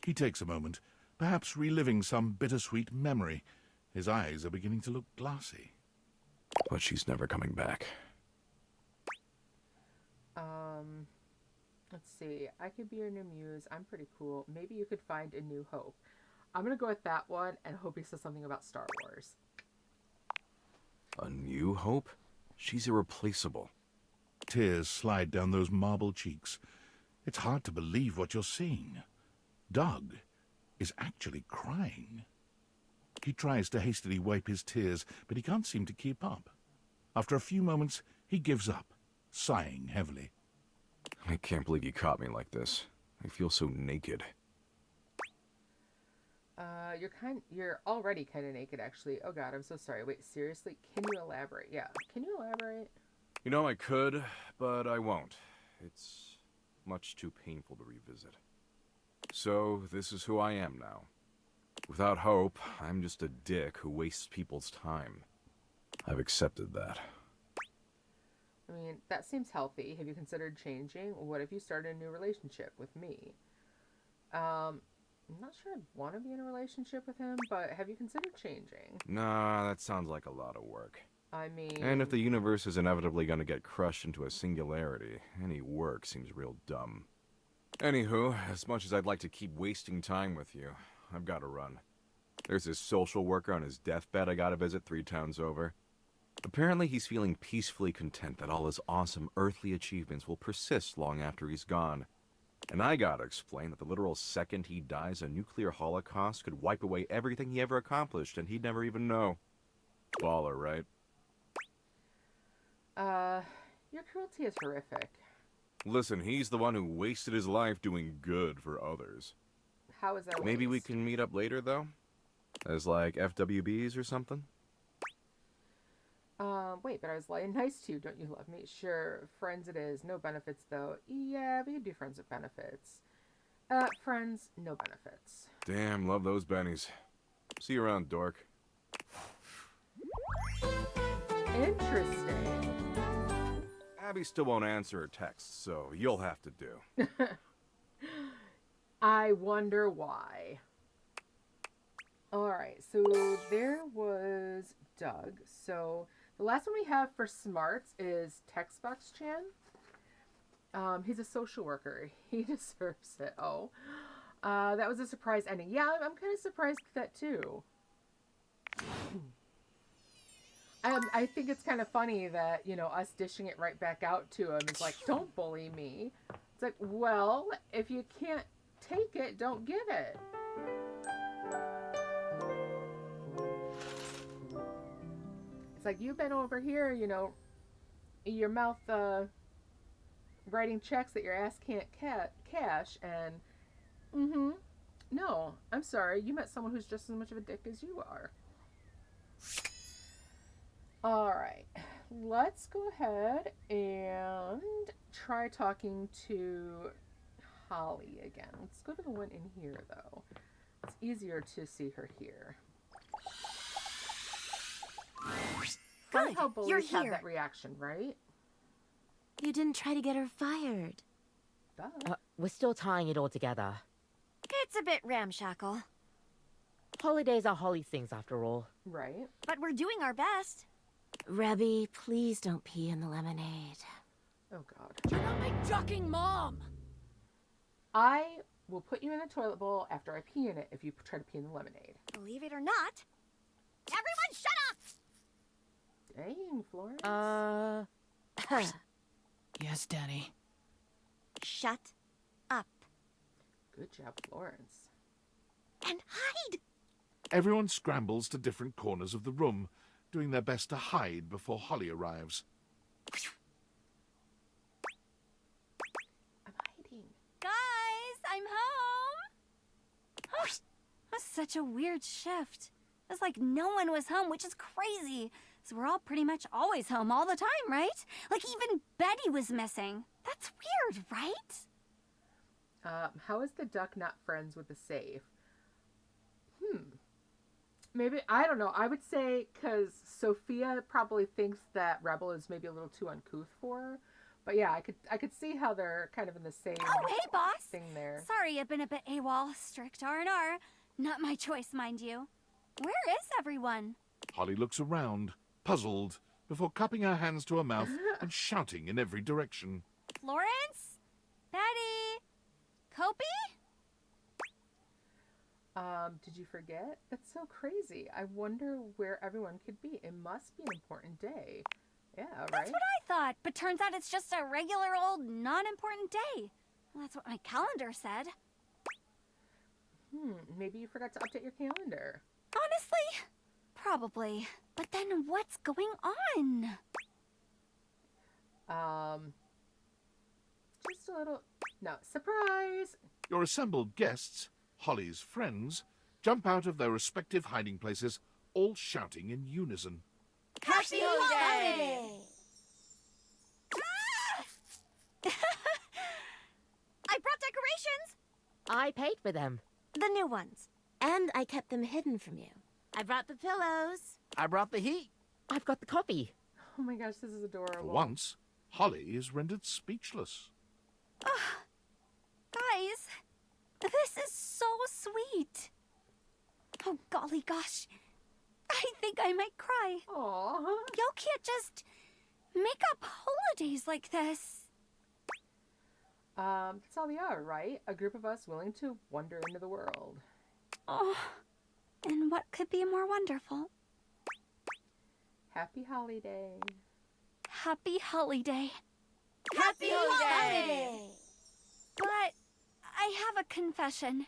He takes a moment, perhaps reliving some bittersweet memory. His eyes are beginning to look glassy. But she's never coming back. Let's see. I could be your new muse. I'm pretty cool. Maybe you could find a new hope. I'm gonna go with that one and hope he says something about Star Wars. A new Hope? She's irreplaceable. tears slide down those marble cheeks. It's hard to believe what you're seeing. Doug is actually crying. He tries to hastily wipe his tears, but he can't seem to keep up. After a few moments, he gives up, sighing heavily. I can't believe you caught me like this. I feel so naked. You're already kind of naked, actually. Oh God, I'm so sorry. Wait, seriously? Can you elaborate? Yeah, can you elaborate? You know, I could, but I won't. It's much too painful to revisit. So, this is who I am now. Without hope, I'm just a dick who wastes people's time. I've accepted that. I mean, that seems healthy. Have you considered changing? What if you started a new relationship with me? I'm not sure I'd want to be in a relationship with him, but have you considered changing? Nah, that sounds like a lot of work. I mean... And if the universe is inevitably gonna get crushed into a singularity, any work seems real dumb. Anywho, as much as I'd like to keep wasting time with you, I've gotta run. There's this social worker on his deathbed I gotta visit 3 towns over. Apparently he's feeling peacefully content that all his awesome earthly achievements will persist long after he's gone. And I gotta explain that the literal second he dies, a nuclear holocaust could wipe away everything he ever accomplished and he'd never even know. Baller, right? Your cruelty is horrific. Listen, he's the one who wasted his life doing good for others. How is that? Maybe we can meet up later, though? As like FWBs or something? Wait, but I was lying nice to you. Don't you love me? Sure, friends it is. No benefits, though. Yeah, we could do friends with benefits. Friends, no benefits. Damn, love those bennies. See you around, dork. Interesting. Abby still won't answer her texts, so you'll have to do. I wonder why. Alright, so there was Doug. So the last one we have for smarts is Textbox Chan. He's a social worker. He deserves it. Oh. That was a surprise ending. Yeah, I'm kind of surprised at that too. I think it's kind of funny that, you know, us dishing it right back out to him is like, don't bully me. It's like, well, if you can't take it, don't give it. It's like, you've been over here, you know, your mouth writing checks that your ass can't cash, and no, I'm sorry, you met someone who's just as much of a dick as you are. Alright, let's go ahead and try talking to Holly again. Let's go to the one in here, though. It's easier to see her here. Funny how bullies have that reaction, right? You didn't try to get her fired. Duh. We're still tying it all together. It's a bit ramshackle. Holidays are Holly things, after all. Right. But we're doing our best. Rebby, please don't pee in the lemonade. Oh, God. You're not my ducking mom! I will put you in the toilet bowl after I pee in it if you try to pee in the lemonade. Believe it or not. Everyone shut up! Dang, Florence. Yes, Daddy. Shut up. Good job, Florence. And hide! Everyone scrambles to different corners of the room, doing their best to hide before Holly arrives. I'm hiding. Guys, I'm home! That's such a weird shift. It's like no one was home, which is crazy. So we're all pretty much always home all the time, right? Like even Betty was missing. That's weird, right? How is the duck not friends with the safe? Maybe, I don't know. I would say because Sophia probably thinks that Rebel is maybe a little too uncouth for her. But yeah, I could see how they're kind of in the same Oh, hey, boss. thing there. Sorry, I've been a bit AWOL. Strict R&R. Not my choice, mind you. Where is everyone? Holly looks around, puzzled, before cupping her hands to her mouth and shouting in every direction. Florence? Betty? Kopi? Did you forget? That's so crazy. I wonder where everyone could be. It must be an important day. Yeah, That's right? what I thought, but turns out it's just a regular old, non-important day. Well, that's what my calendar said. Maybe you forgot to update your calendar. Honestly, probably. But then what's going on? Just a little... No, surprise! Your assembled guests, Holly's friends, jump out of their respective hiding places, all shouting in unison. Happy holiday! I brought decorations! I paid for them. The new ones. And I kept them hidden from you. I brought the pillows. I brought the heat. I've got the coffee. Oh my gosh, this is adorable. For once, Holly is rendered speechless. Guys, this is so sweet. Oh, golly gosh. I think I might cry. Aww. Y'all can't just make up holidays like this. That's all they are, right? A group of us willing to wander into the world. Oh, and what could be more wonderful? Happy holiday. Happy holiday. Happy holiday! But I have a confession.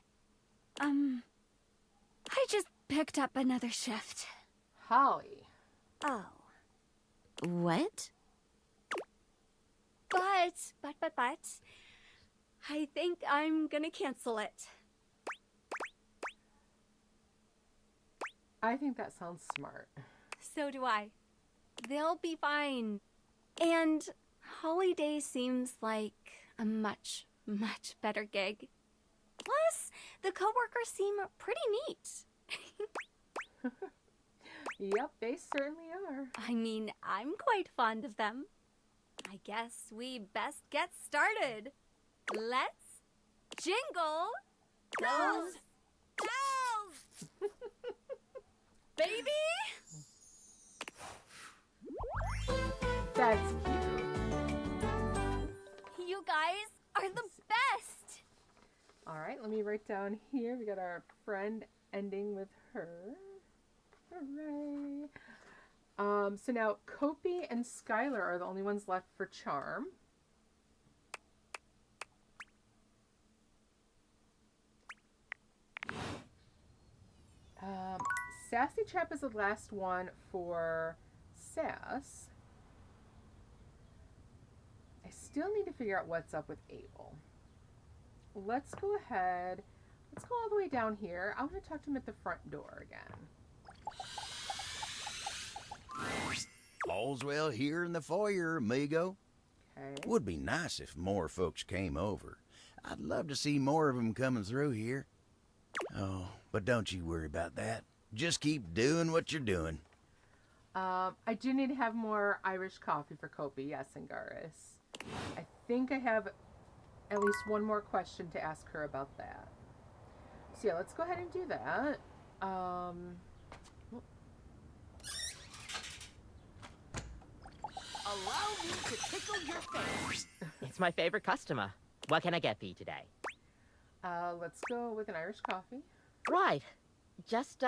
I just picked up another shift. Holly. Oh. What? But, I think I'm gonna cancel it. I think that sounds smart. So do I. They'll be fine. And holiday seems like a much, much better gig. Plus, the coworkers seem pretty neat. Yep, they certainly are. I mean, I'm quite fond of them. I guess we best get started. Let's jingle those bells! Baby! That's cute. You guys are the best! All right, let me write down here. We got our friend ending with her. Hooray. So now Kopi and Skylar are the only ones left for charm. Sassy Chap is the last one for Sass. I still need to figure out what's up with Abel. Let's go ahead. Let's go all the way down here. I want to talk to him at the front door again. All's well here in the foyer, amigo. Okay. Would be nice if more folks came over. I'd love to see more of them coming through here. Oh, but don't you worry about that. Just keep doing what you're doing. I do need to have more Irish coffee for Kopi, yes, Angaris. I think I have at least one more question to ask her about that. So yeah, let's go ahead and do that. Allow me to tickle your face. It's my favorite customer. What can I get for you today? Let's go with an Irish coffee. Right. Just,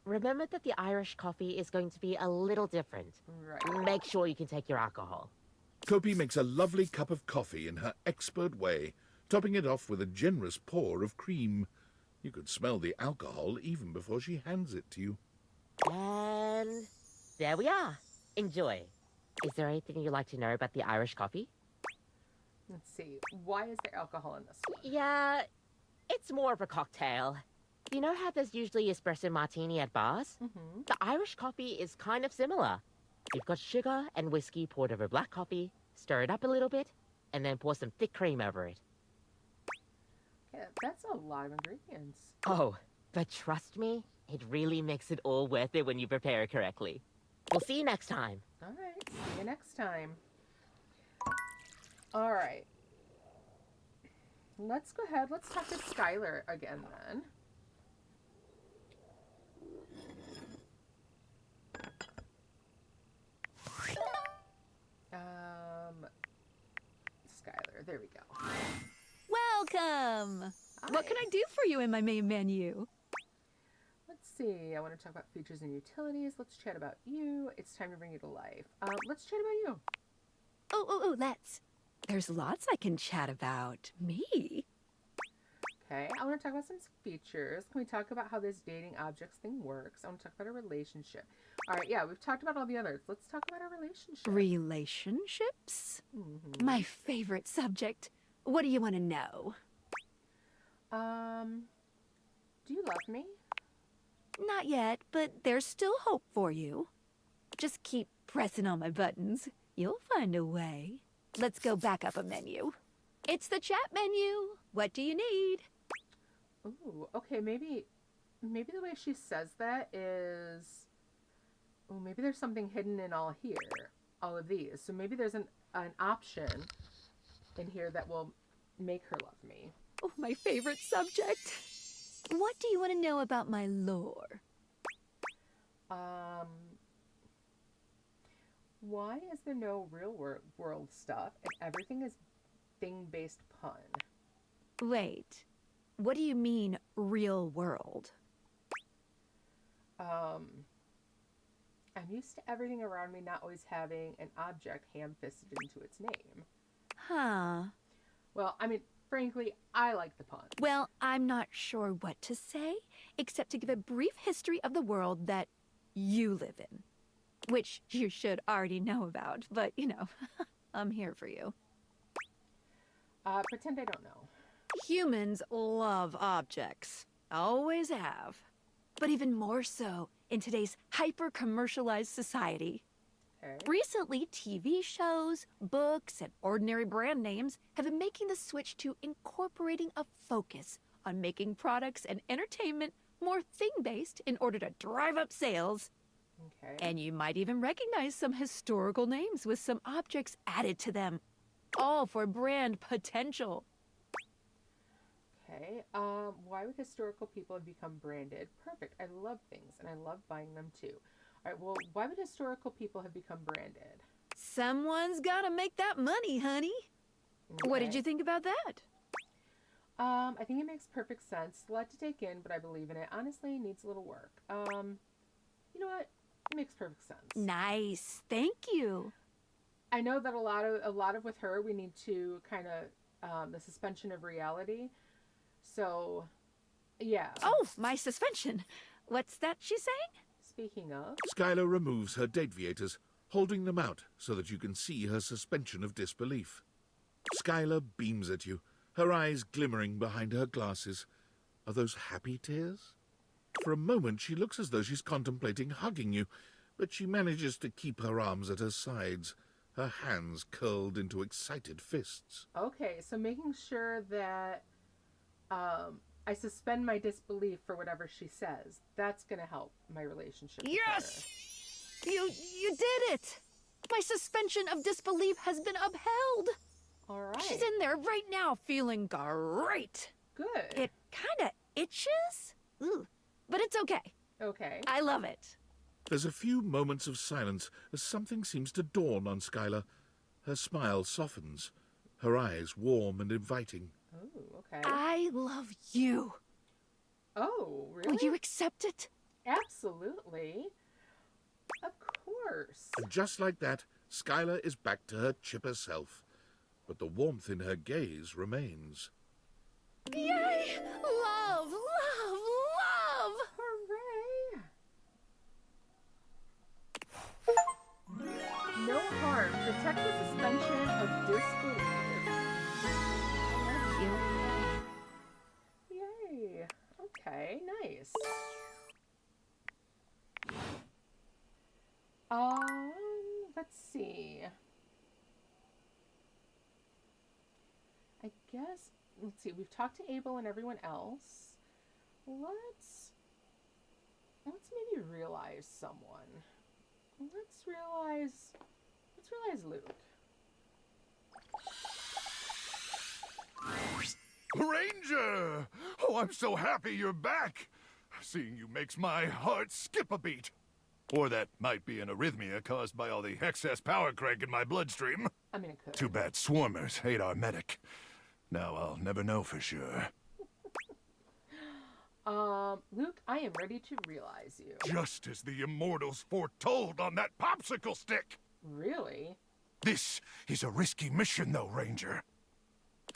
remember that the Irish coffee is going to be a little different. Right. Make sure you can take your alcohol. Kopi makes a lovely cup of coffee in her expert way, topping it off with a generous pour of cream. You could smell the alcohol even before she hands it to you. And there we are. Enjoy. Is there anything you'd like to know about the Irish coffee? Let's see. Why is there alcohol in this one? Yeah, it's more of a cocktail. You know how there's usually espresso martini at bars? Mm-hmm. The Irish coffee is kind of similar. You've got sugar and whiskey poured over black coffee, stir it up a little bit, and then pour some thick cream over it. Yeah, that's a lot of ingredients. Oh, but trust me, it really makes it all worth it when you prepare it correctly. We'll see you next time. All right. See you next time. All right. Let's go ahead. Let's talk to Skylar again then. Skylar. There we go. Welcome! What can I do for you in my main menu? Let's see. I want to talk about features and utilities. Let's chat about you. It's time to bring you to life. Let's chat about you. Let's. There's lots I can chat about. Me? Okay, I want to talk about some features. Can we talk about how this dating objects thing works? I want to talk about a relationship. All right, yeah, we've talked about all the others. Let's talk about our relationship. Relationships? My favorite subject. What do you want to know? Do you love me? Not yet, but there's still hope for you. Just keep pressing on my buttons. You'll find a way. Let's go back up a menu. It's the chat menu. What do you need? Ooh, okay, maybe the way she says that is, oh, maybe there's something hidden in all of these. So maybe there's an option in here that will make her love me. Oh, my favorite subject. What do you want to know about my lore? Why is there no real world stuff and everything is thing-based pun? Wait, what do you mean, real world? I'm used to everything around me not always having an object ham-fisted into its name. Huh. Well, I mean, frankly, I like the pun. Well, I'm not sure what to say, except to give a brief history of the world that you live in. Which you should already know about, but, you know, I'm here for you. Pretend I don't know. Humans love objects. Always have. But even more so in today's hyper-commercialized society. Okay. Recently, TV shows, books, and ordinary brand names have been making the switch to incorporating a focus on making products and entertainment more thing-based in order to drive up sales. Okay. And you might even recognize some historical names with some objects added to them. All for brand potential. Okay. Why would historical people have become branded? Perfect. I love things, and I love buying them too. All right, well, why would historical people have become branded? Someone's gotta make that money, honey. Okay. What did you think about that? I think it makes perfect sense. A lot to take in, but I believe in it. Honestly, it needs a little work. You know what? It makes perfect sense. Nice. Thank you. I know that a lot of with her, we need to kind of the suspension of reality. So, yeah. Oh, my suspension. What's that she's saying? Speaking of, Skylar removes her Dateviators, holding them out so that you can see her suspension of disbelief. Skylar beams at you, her eyes glimmering behind her glasses. Are those happy tears? For a moment, she looks as though she's contemplating hugging you, but she manages to keep her arms at her sides, her hands curled into excited fists. okay, so making sure that I suspend my disbelief for whatever she says. That's going to help my relationship with Yes! her. You did it! My suspension of disbelief has been upheld. All right. She's in there right now feeling great. Good. It kind of itches. Ooh, but it's okay. Okay. I love it. There's a few moments of silence as something seems to dawn on Skylar. Her smile softens, her eyes warm and inviting. Oh, okay. I love you. Oh, really? Will you accept it? Absolutely. Of course. And just like that, Skylar is back to her chipper self. But the warmth in her gaze remains. Yay! Love, love, love! Hooray! No harm. Protect the suspension of disbelief. I love you. Yay. Okay, nice. Let's see. I guess, let's see, we've talked to Abel and everyone else. Let's maybe realize someone. Let's realize Luke. Ranger! Oh, I'm so happy you're back. Seeing you makes my heart skip a beat. Or that might be an arrhythmia caused by all the excess power crank in my bloodstream. I mean, it could. Too bad swarmers hate our medic. Now I'll never know for sure. Luke, I am ready to realize you. Just as the immortals foretold on that popsicle stick. Really? This is a risky mission, though, Ranger.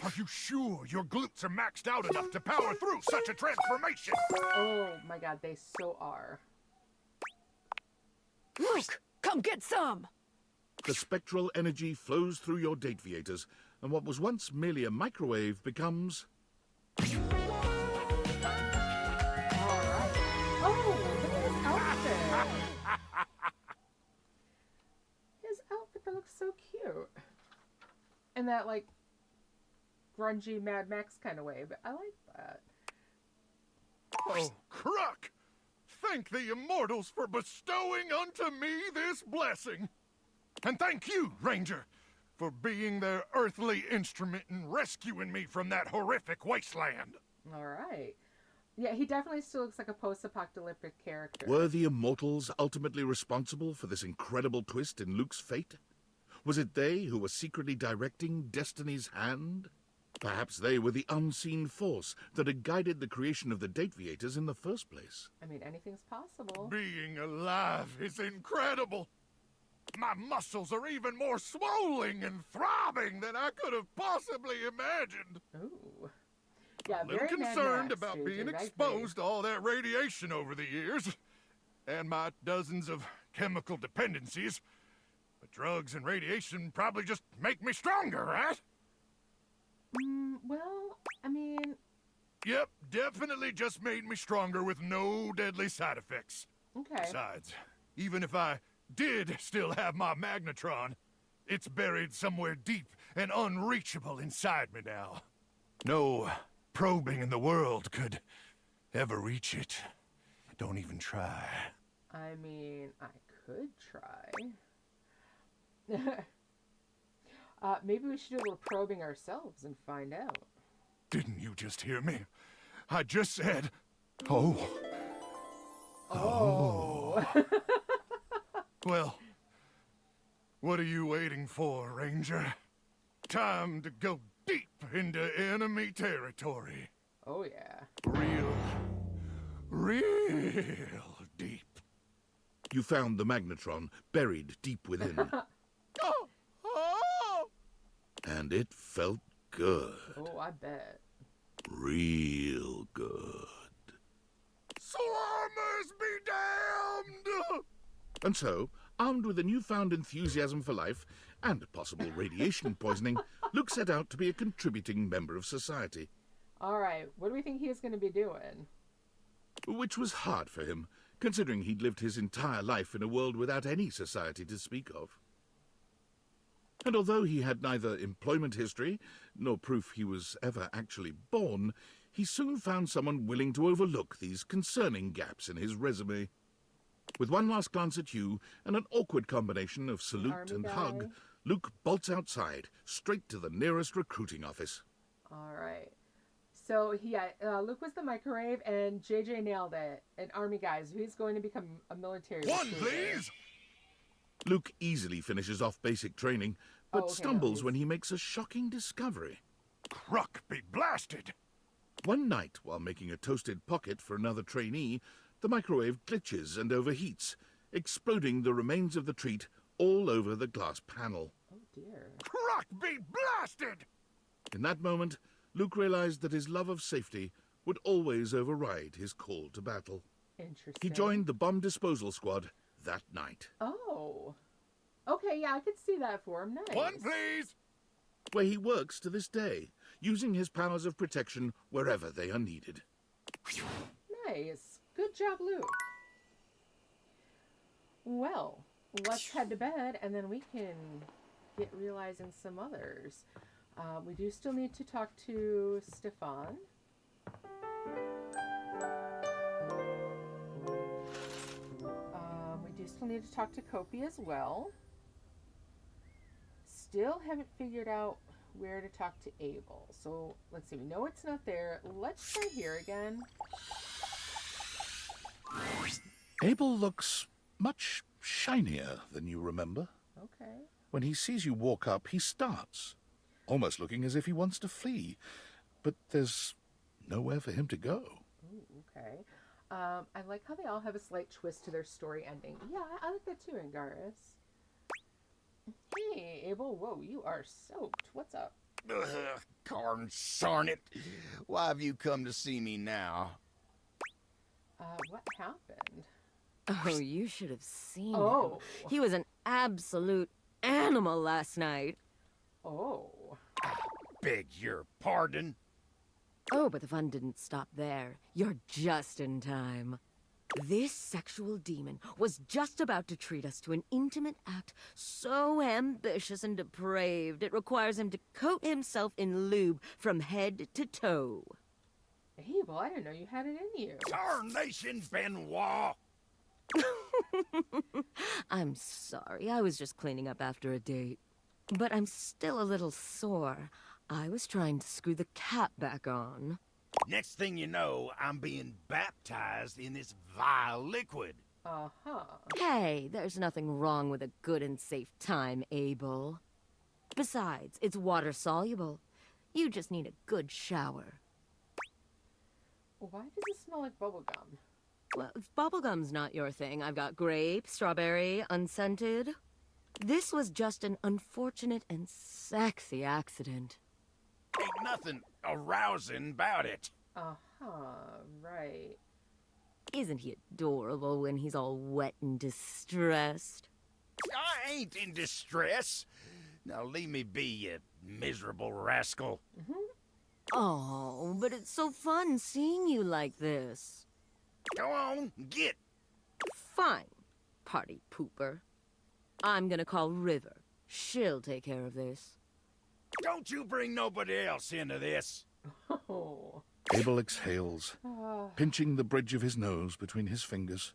Are you sure your glutes are maxed out enough to power through such a transformation? Oh my god, they so are. Luke, come get some! The spectral energy flows through your Dateviators, and what was once merely a microwave becomes... Alright. Oh, look at his outfit. His outfit that looks so cute. And that, like, grungy Mad Max kind of way, but I like that. Oh, Crook! Thank the immortals for bestowing unto me this blessing. And thank you, Ranger, for being their earthly instrument in rescuing me from that horrific wasteland. Alright. Yeah, he definitely still looks like a post-apocalyptic character. Were the immortals ultimately responsible for this incredible twist in Luke's fate? Was it they who were secretly directing destiny's hand? Perhaps they were the unseen force that had guided the creation of the Dateviators in the first place. I mean, anything's possible. Being alive is incredible. My muscles are even more swollen and throbbing than I could have possibly imagined. Ooh. Yeah, A little very Mad concerned Max, about JJ, being I agree. exposed to all that radiation over the years, and my dozens of chemical dependencies. But drugs and radiation probably just make me stronger, right? Well, I mean... Yep, definitely just made me stronger with no deadly side effects. Okay. Besides, even if I did still have my magnetron, it's buried somewhere deep and unreachable inside me now. No probing in the world could ever reach it. Don't even try. I mean, I could try. Maybe we should do a little probing ourselves and find out. Didn't you just hear me? I just said, oh. Oh. Well, what are you waiting for, Ranger? Time to go deep into enemy territory. Oh, yeah. Real deep. You found the magnetron buried deep within, Oh, oh. and it felt good. Oh, I bet. Real good. Swarmers be damned! And so, armed with a newfound enthusiasm for life and possible radiation poisoning, Luke set out to be a contributing member of society. All right, what do we think he's going to be doing? Which was hard for him, considering he'd lived his entire life in a world without any society to speak of. And although he had neither employment history nor proof he was ever actually born, he soon found someone willing to overlook these concerning gaps in his resume. With one last glance at you and an awkward combination of salute Army and guy. hug, Luke bolts outside, straight to the nearest recruiting office. All right. So, Luke was the microwave, and JJ nailed it. An army guy, so he's going to become a military One, recruiter. please! Luke easily finishes off basic training, but okay, stumbles no, when he makes a shocking discovery. Crook be blasted! One night, while making a toasted pocket for another trainee, the microwave glitches and overheats, exploding the remains of the treat all over the glass panel. Oh, dear. Crook be blasted! In that moment, Luke realized that his love of safety would always override his call to battle. Interesting. He joined the bomb disposal squad that night, Oh. Okay, yeah, I could see that for him. Nice. One, please! where he works to this day, using his powers of protection wherever they are needed. Nice. Good job, Luke. Well, let's head to bed, and then we can get realizing some others. We do still need to talk to Stefan. We do still need to talk to Kopi as well. Still haven't figured out where to talk to Abel. So let's see. We know it's not there. Let's try here again. Abel looks much shinier than you remember. Okay. When he sees you walk up, he starts, almost looking as if he wants to flee. But there's nowhere for him to go. Ooh, okay. I like how they all have a slight twist to their story ending. Yeah, I like that too, Angaris. Hey, Abel. Whoa, you are soaked. What's up? Ugh, Consarn it. Why have you come to see me now? What happened? Oh, you should have seen him. Oh. He was an absolute animal last night. Oh. Beg your pardon? Oh, but the fun didn't stop there. You're just in time. This sexual demon was just about to treat us to an intimate act so ambitious and depraved it requires him to coat himself in lube from head to toe. Abel, I didn't know you had it in you. Tarnation, Benoit! I'm sorry, I was just cleaning up after a date. But I'm still a little sore. I was trying to screw the cap back on. Next thing you know, I'm being baptized in this vile liquid. Uh-huh. Hey, there's nothing wrong with a good and safe time, Abel. Besides, it's water-soluble. You just need a good shower. Why does it smell like bubblegum? Well, if bubblegum's not your thing, I've got grape, strawberry, unscented. This was just an unfortunate and sexy accident. Ain't nothing arousing about it. Uh-huh, right. Isn't he adorable when he's all wet and distressed? I ain't in distress. Now leave me be, you miserable rascal. Oh, but it's so fun seeing you like this. Go on, get. Fine, party pooper. I'm gonna call River. She'll take care of this. Don't you bring nobody else into this. Oh. Abel exhales, pinching the bridge of his nose between his fingers.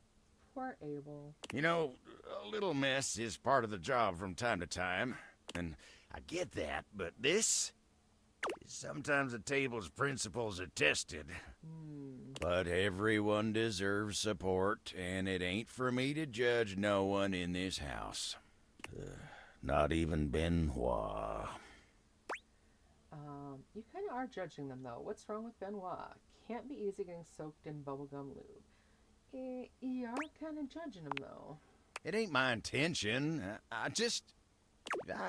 Poor Abel. You know, a little mess is part of the job from time to time. And I get that, but this? Sometimes the table's principles are tested. But everyone deserves support, and it ain't for me to judge no one in this house. Not even Benoit. You kind of are judging them, though. What's wrong with Benoit? Can't be easy getting soaked in bubblegum lube. You are kind of judging him, though. It ain't my intention. I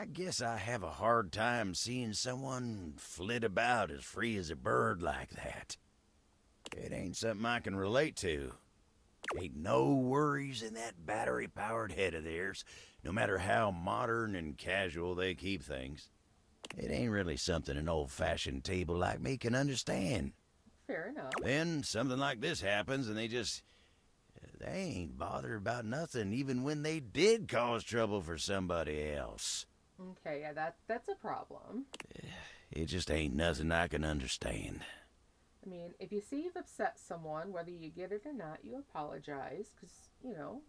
guess I have a hard time seeing someone flit about as free as a bird like that. It ain't something I can relate to. Ain't no worries in that battery-powered head of theirs, no matter how modern and casual they keep things. It ain't really something an old-fashioned table like me can understand. Fair enough. Then something like this happens and they ain't bothered about nothing even when they did cause trouble for somebody else. Okay, yeah, that's a problem. It just ain't nothing I can understand. I mean, if you see you've upset someone, whether you get it or not, you apologize, because, you know,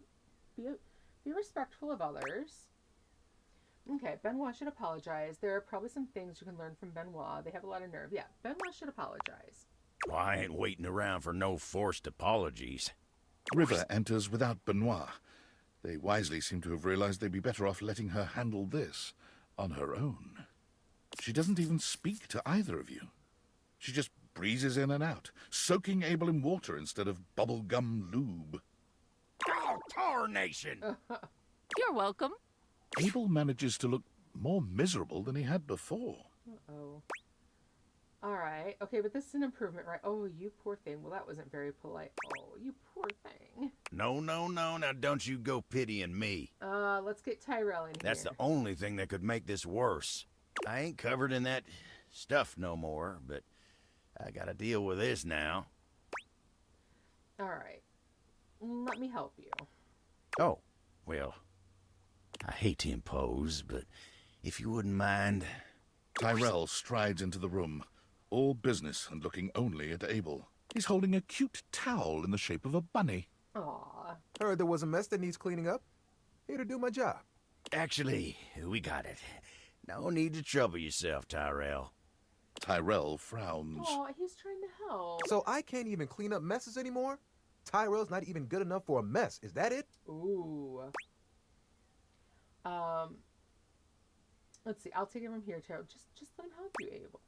be respectful of others. Okay, Benoit should apologize. There are probably some things you can learn from Benoit. They have a lot of nerve. Yeah, Benoit should apologize. Well, I ain't waiting around for no forced apologies. River enters without Benoit. They wisely seem to have realized they'd be better off letting her handle this on her own. She doesn't even speak to either of you. She just breezes in and out, soaking Abel in water instead of bubblegum lube. Oh, tarnation! You're welcome. Abel manages to look more miserable than he had before. Uh-oh. Alright, okay, but this is an improvement, right? Oh, you poor thing. Well, that wasn't very polite. Oh, you poor thing. No, now don't you go pitying me. Let's get Tyrell in That's here. the only thing that could make this worse. I ain't covered in that stuff no more, but I gotta deal with this now. Alright. Let me help you. Oh, well, I hate to impose, but if you wouldn't mind... Tyrell strides into the room, all business and looking only at Abel. He's holding a cute towel in the shape of a bunny. Aw. Heard there was a mess that needs cleaning up. Here to do my job. Actually, we got it. No need to trouble yourself, Tyrell. Tyrell frowns. Aw, he's trying to help. So I can't even clean up messes anymore? Tyrell's not even good enough for a mess. Is that it? Ooh. Let's see. I'll take it from here, Tyrell. Just let him help you, Abel.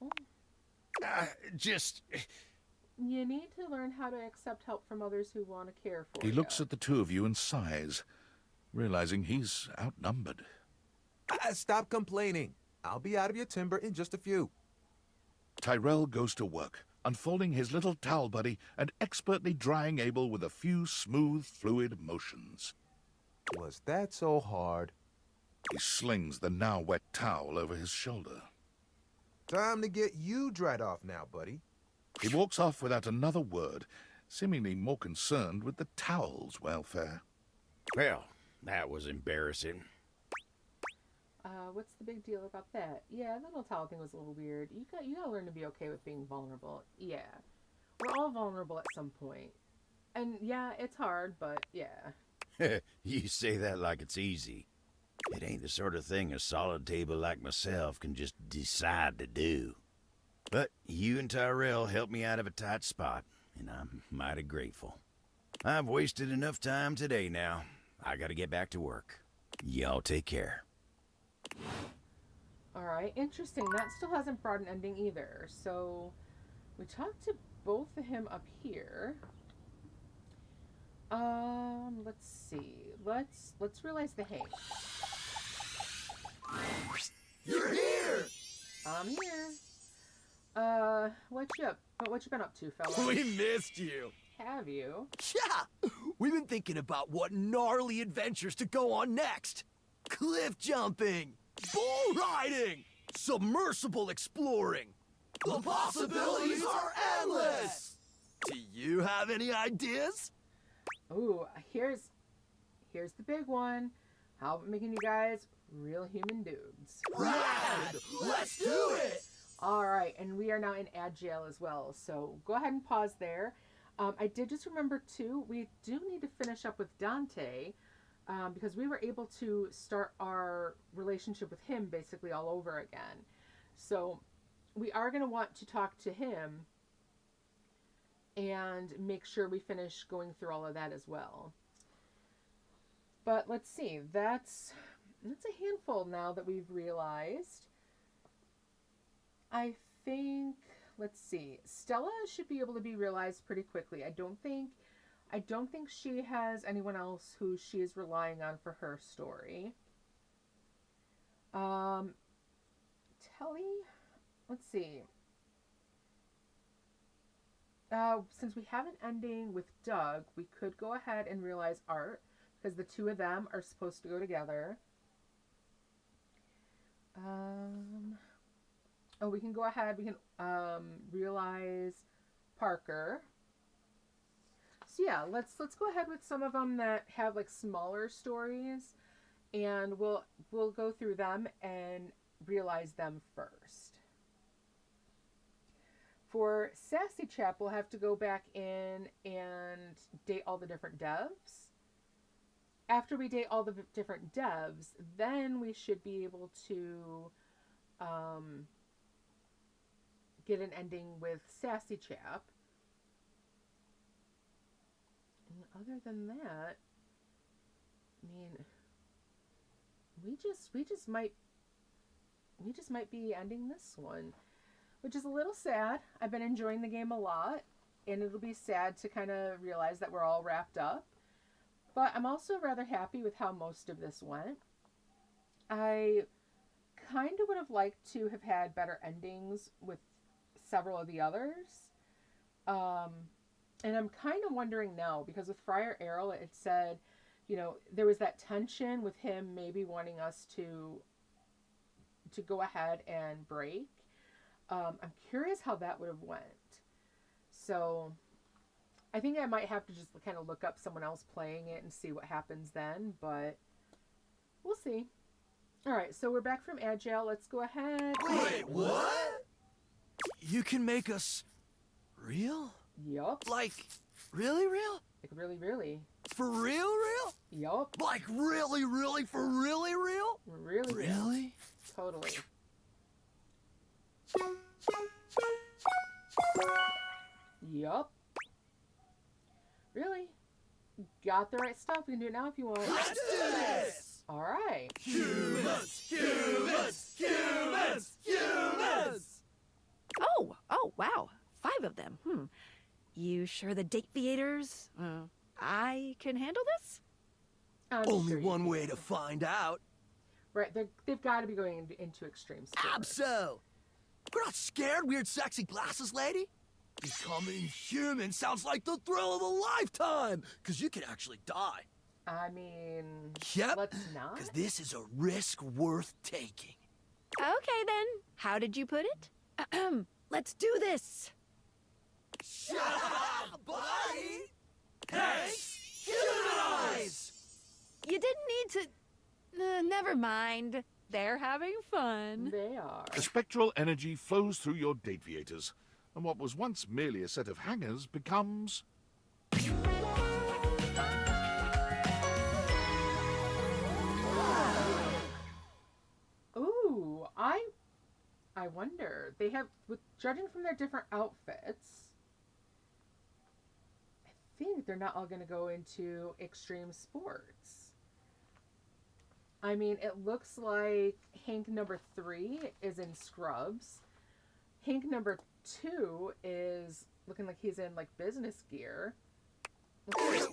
You need to learn how to accept help from others who want to care for He you. looks at the two of you and sighs, realizing he's outnumbered. Stop complaining. I'll be out of your timber in just a few. Tyrell goes to work, unfolding his little towel buddy and expertly drying Abel with a few smooth, fluid motions. Was that so hard? He slings the now wet towel over his shoulder. Time to get you dried off now, buddy. He walks off without another word, seemingly more concerned with the towel's welfare. Well, that was embarrassing. What's the big deal about that? Yeah, that little towel thing was a little weird. You gotta learn to be okay with being vulnerable. Yeah. We're all vulnerable at some point. And yeah, it's hard, but yeah. You say that like it's easy. It ain't the sort of thing a solid table like myself can just decide to do. But you and Tyrell helped me out of a tight spot, and I'm mighty grateful. I've wasted enough time today now. I gotta get back to work. Y'all take care. Alright, interesting. That still hasn't brought an ending either. So, we talked to both of him up here. Let's see. Let's realize the hang. You're here! I'm here. What you been up to, fella? We missed you. Have you? Yeah! We've been thinking about what gnarly adventures to go on next. Cliff jumping, bull riding, submersible exploring. The possibilities are endless! Do you have any ideas? Ooh, here's the big one. How about making you guys real human dudes? Rad! Let's do it! Alright, and we are now in Agile as well, so go ahead and pause there. I did just remember, too, we do need to finish up with Dante, because we were able to start our relationship with him basically all over again. So we are going to want to talk to him and make sure we finish going through all of that as well. But let's see, that's a handful now that we've realized. I think, let's see, Stella should be able to be realized pretty quickly. I don't think she has anyone else who she is relying on for her story. Telly, let's see. Since we have an ending with Doug, we could go ahead and realize Art, because the two of them are supposed to go together. Oh, we can go ahead, we can realize Parker. So yeah, let's go ahead with some of them that have like smaller stories, and we'll go through them and realize them first. For Sassy Chap, we'll have to go back in and date all the different devs. After we date all the different devs, then we should be able to get an ending with Sassy Chap. And other than that, I mean, we just might be ending this one, which is a little sad. I've been enjoying the game a lot, and it'll be sad to kind of realize that we're all wrapped up. But I'm also rather happy with how most of this went. I kind of would have liked to have had better endings with several of the others. And I'm kind of wondering now, because with Friar Errol, it said, you know, there was that tension with him maybe wanting us to go ahead and break. I'm curious how that would have went. So I think I might have to just kind of look up someone else playing it and see what happens then, but we'll see. All right, so we're back from Agile. Let's go ahead. Wait, what? You can make us real? Yup. Like, really real? Like, really, really. For real, real? Yup. Like, really, really, for really real? Really? Really? Totally. Yup. Really? Got the right stuff. We can do it now if you want. Let's do this! Alright. Humans! Humans! Humans! Humans! Oh, wow. 5 of them. you sure the Dateviators, I can handle this? Only sure you one way can. to find out. Right, they've got to be going into extreme sports. Abso! We're not scared, weird sexy glasses lady. Becoming human sounds like the thrill of a lifetime, because you can actually die. I mean, Yep, let's not. because this is a risk worth taking. Okay then. How did you put it? Let's do this. Shut up, buddy! Hey, humanize! You didn't need to... never mind. They're having fun. They are. The spectral energy flows through your Dateviators, and what was once merely a set of hangers becomes... Ooh, I wonder. They have, with judging from their different outfits, I think they're not all going to go into extreme sports. I mean, it looks like Hank number 3 is in scrubs. Hank number 2 is looking like he's in like business gear. It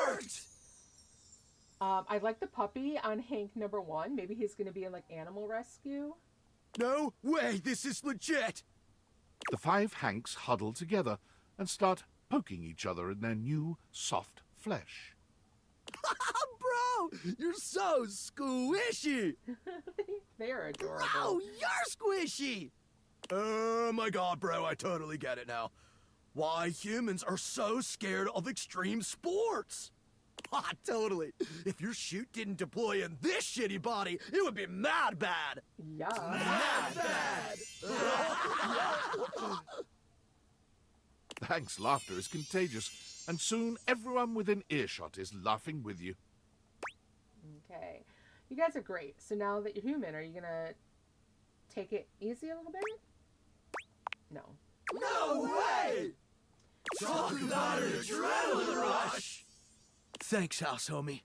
worked! I like the puppy on Hank number 1. Maybe he's going to be in like animal rescue. No way, this is legit! The 5 Hanks huddle together and start poking each other in their new, soft flesh. Bro, you're so squishy! They're adorable. Bro, you're squishy! Oh my god, bro, I totally get it now. Why humans are so scared of extreme sports. Ah, totally. If your chute didn't deploy in this shitty body, it would be mad bad. Yeah. Mad bad! Hank's laughter is contagious, and soon everyone within earshot is laughing with you. Okay. You guys are great. So now that you're human, are you going to take it easy a little bit? No. No way! Talk about an adrenaline rush! Thanks, house homie.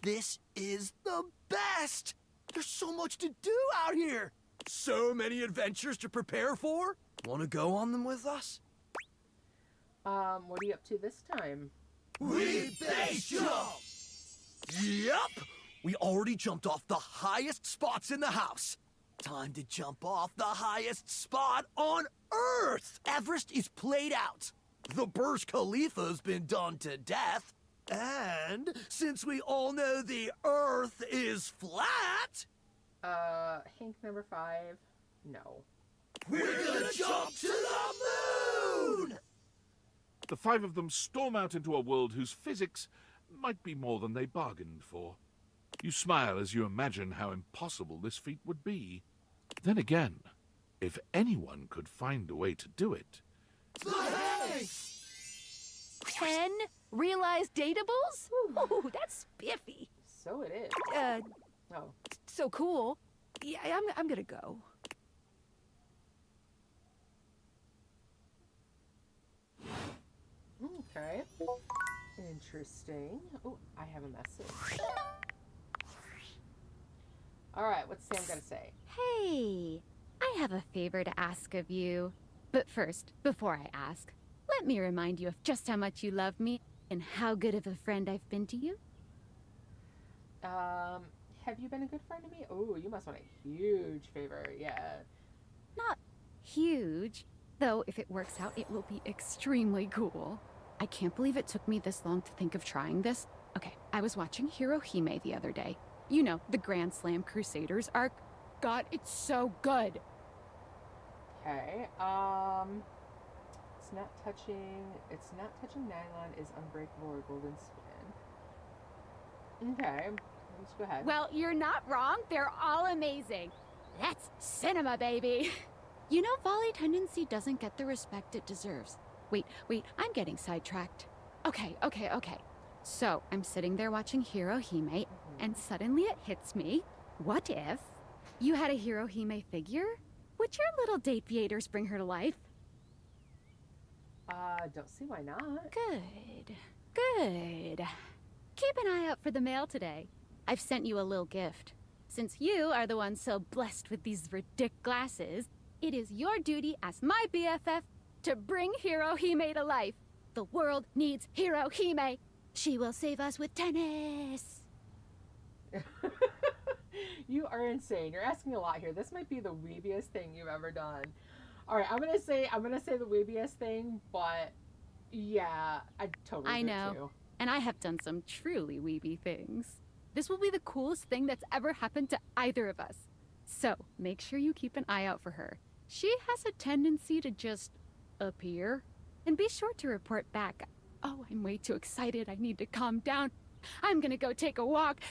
This is the best! There's so much to do out here! So many adventures to prepare for! Want to go on them with us? What are you up to this time? We base jump! Yep! We already jumped off the highest spots in the house. Time to jump off the highest spot on Earth! Everest is played out. The Burj Khalifa's been done to death. And since we all know the Earth is flat... Hank number 5, no. We're gonna jump to the moon! The 5 of them storm out into a world whose physics might be more than they bargained for. You smile as you imagine how impossible this feat would be. Then again, if anyone could find a way to do it... The Hanks! 10 realized datables? Ooh, that's spiffy. So it is. Oh. So cool. Yeah, I'm gonna go. Okay. Interesting. Oh, I have a message. Alright, what's Sam gonna say? Hey, I have a favor to ask of you. But first, before I ask, let me remind you of just how much you love me and how good of a friend I've been to you. Have you been a good friend to me? Oh, you must want a huge favor, yeah. Not huge, though if it works out, it will be extremely cool. I can't believe it took me this long to think of trying this. Okay, I was watching Hirohime the other day. You know, the Grand Slam Crusaders arc. God, it's so good. Okay, it's not touching nylon is unbreakable or golden skin. Okay, let's go ahead. Well, you're not wrong. They're all amazing. That's cinema, baby. You know, volley tendency doesn't get the respect it deserves. Wait, I'm getting sidetracked. Okay. So, I'm sitting there watching Hirohime, and suddenly it hits me. What if you had a Hirohime figure? Would your little Dateviators bring her to life? Don't see why not. Good. Keep an eye out for the mail today. I've sent you a little gift. Since you are the one so blessed with these ridic glasses, it is your duty as my BFF to bring Hirohime to life. The world needs Hero Hime. She will save us with tennis. You are insane. You're asking a lot here. This might be the weebiest thing you've ever done. All right, I'm gonna say the weebiest thing, but yeah, I totally I do know. too. And I have done some truly weeby things. This will be the coolest thing that's ever happened to either of us. So, make sure you keep an eye out for her. She has a tendency to just appear. And be sure to report back. Oh, I'm way too excited. I need to calm down. I'm gonna go take a walk.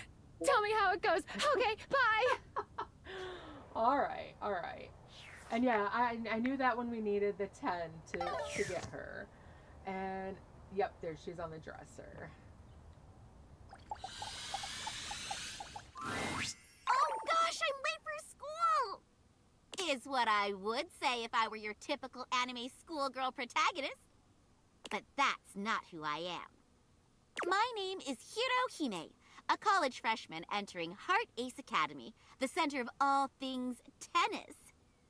Tell me how it goes. Okay, bye! All right. And yeah, I knew that when we needed the 10 to get her. And yep, there she's on the dresser. Oh gosh, I'm late for school! Is what I would say if I were your typical anime schoolgirl protagonist. But that's not who I am. My name is Hiro Hime, a college freshman entering Heart Ace Academy, the center of all things tennis.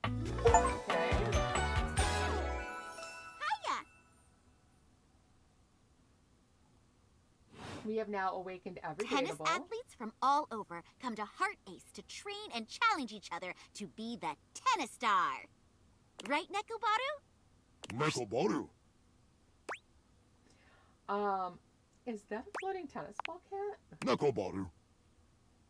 Okay. Hiya! We have now awakened every Tennis dateable. athletes from all over come to Heart Ace to train and challenge each other to be the tennis star. Right, Nekobaru? Nekobaru. Is that a floating tennis ball, Cat? Nekobaru.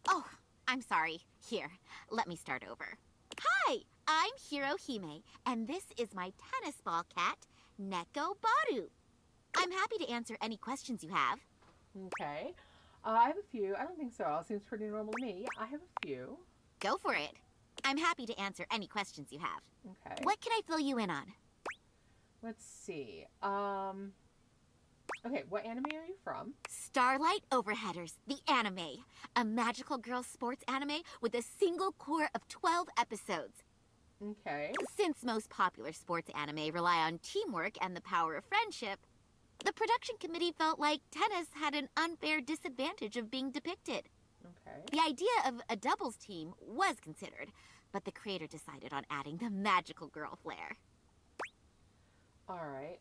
Oh, I'm sorry. Here, let me start over. Hi, I'm Hiro Hime, and this is my tennis ball cat, Nekobaru. I'm happy to answer any questions you have. Okay. I have a few. I don't think so. All seems pretty normal to me. Yeah, I have a few. Go for it. I'm happy to answer any questions you have. Okay. What can I fill you in on? Let's see. Okay, what anime are you from? Starlight Overheaders, the anime. A magical girl sports anime with a single core of 12 episodes. Okay. Since most popular sports anime rely on teamwork and the power of friendship, the production committee felt like tennis had an unfair disadvantage of being depicted. Okay. The idea of a doubles team was considered, but the creator decided on adding the magical girl flair. All right.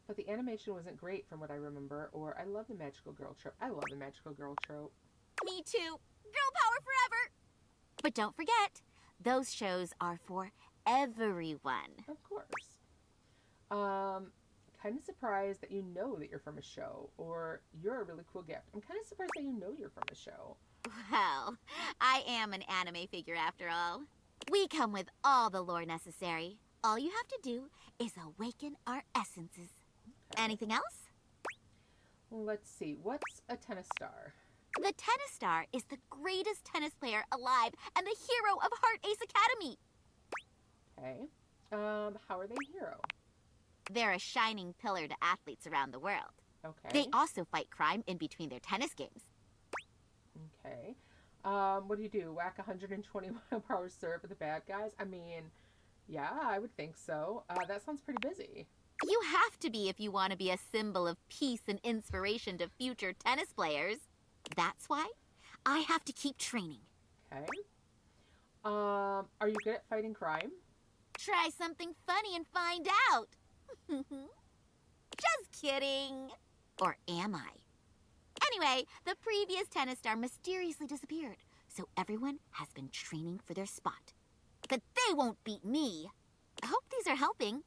But the animation wasn't great from what I remember, or I love the magical girl trope. I love the magical girl trope. Me too. Girl power forever. But don't forget, those shows are for everyone. Of course. Kind of surprised that you know that you're from a show, or you're a really cool gift. I'm kind of surprised that you know you're from a show. Well, I am an anime figure after all. We come with all the lore necessary. All you have to do is awaken our essences. Okay. Anything else? Let's see. What's a tennis star? The tennis star is the greatest tennis player alive and the hero of Heart Ace Academy. Okay. How are they a hero? They're a shining pillar to athletes around the world. Okay. They also fight crime in between their tennis games. Okay. What do? Whack 120 mile per hour serve at the bad guys? I mean, yeah, I would think so. That sounds pretty busy. You have to be if you want to be a symbol of peace and inspiration to future tennis players. That's why I have to keep training. Okay. Are you good at fighting crime? Try something funny and find out. Just kidding. Or am I? Anyway, the previous tennis star mysteriously disappeared, so everyone has been training for their spot. But they won't beat me. I hope these are helping.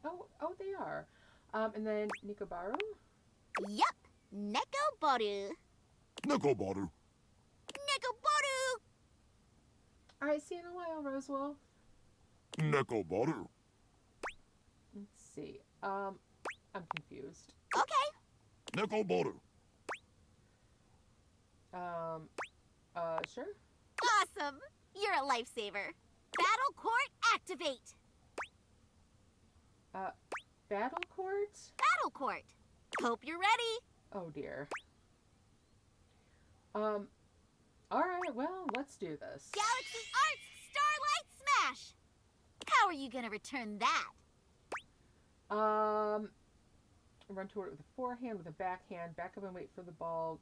Oh, they are. And then Nikobaru? Yup, Nekobaru. Nekobaru. Nekobaru! All right, see you in a while, Rosewolf. Nekobaru. Let's see. I'm confused. Okay. Nekobaru. Sure? Awesome. You're a lifesaver. Battle court activate. Battle court? Battle court. Hope you're ready. Oh, dear. All right, well, let's do this. Galaxy Arts Starlight Smash. How are you gonna return that? Run toward it with a forehand, with a backhand, back up and wait for the ball.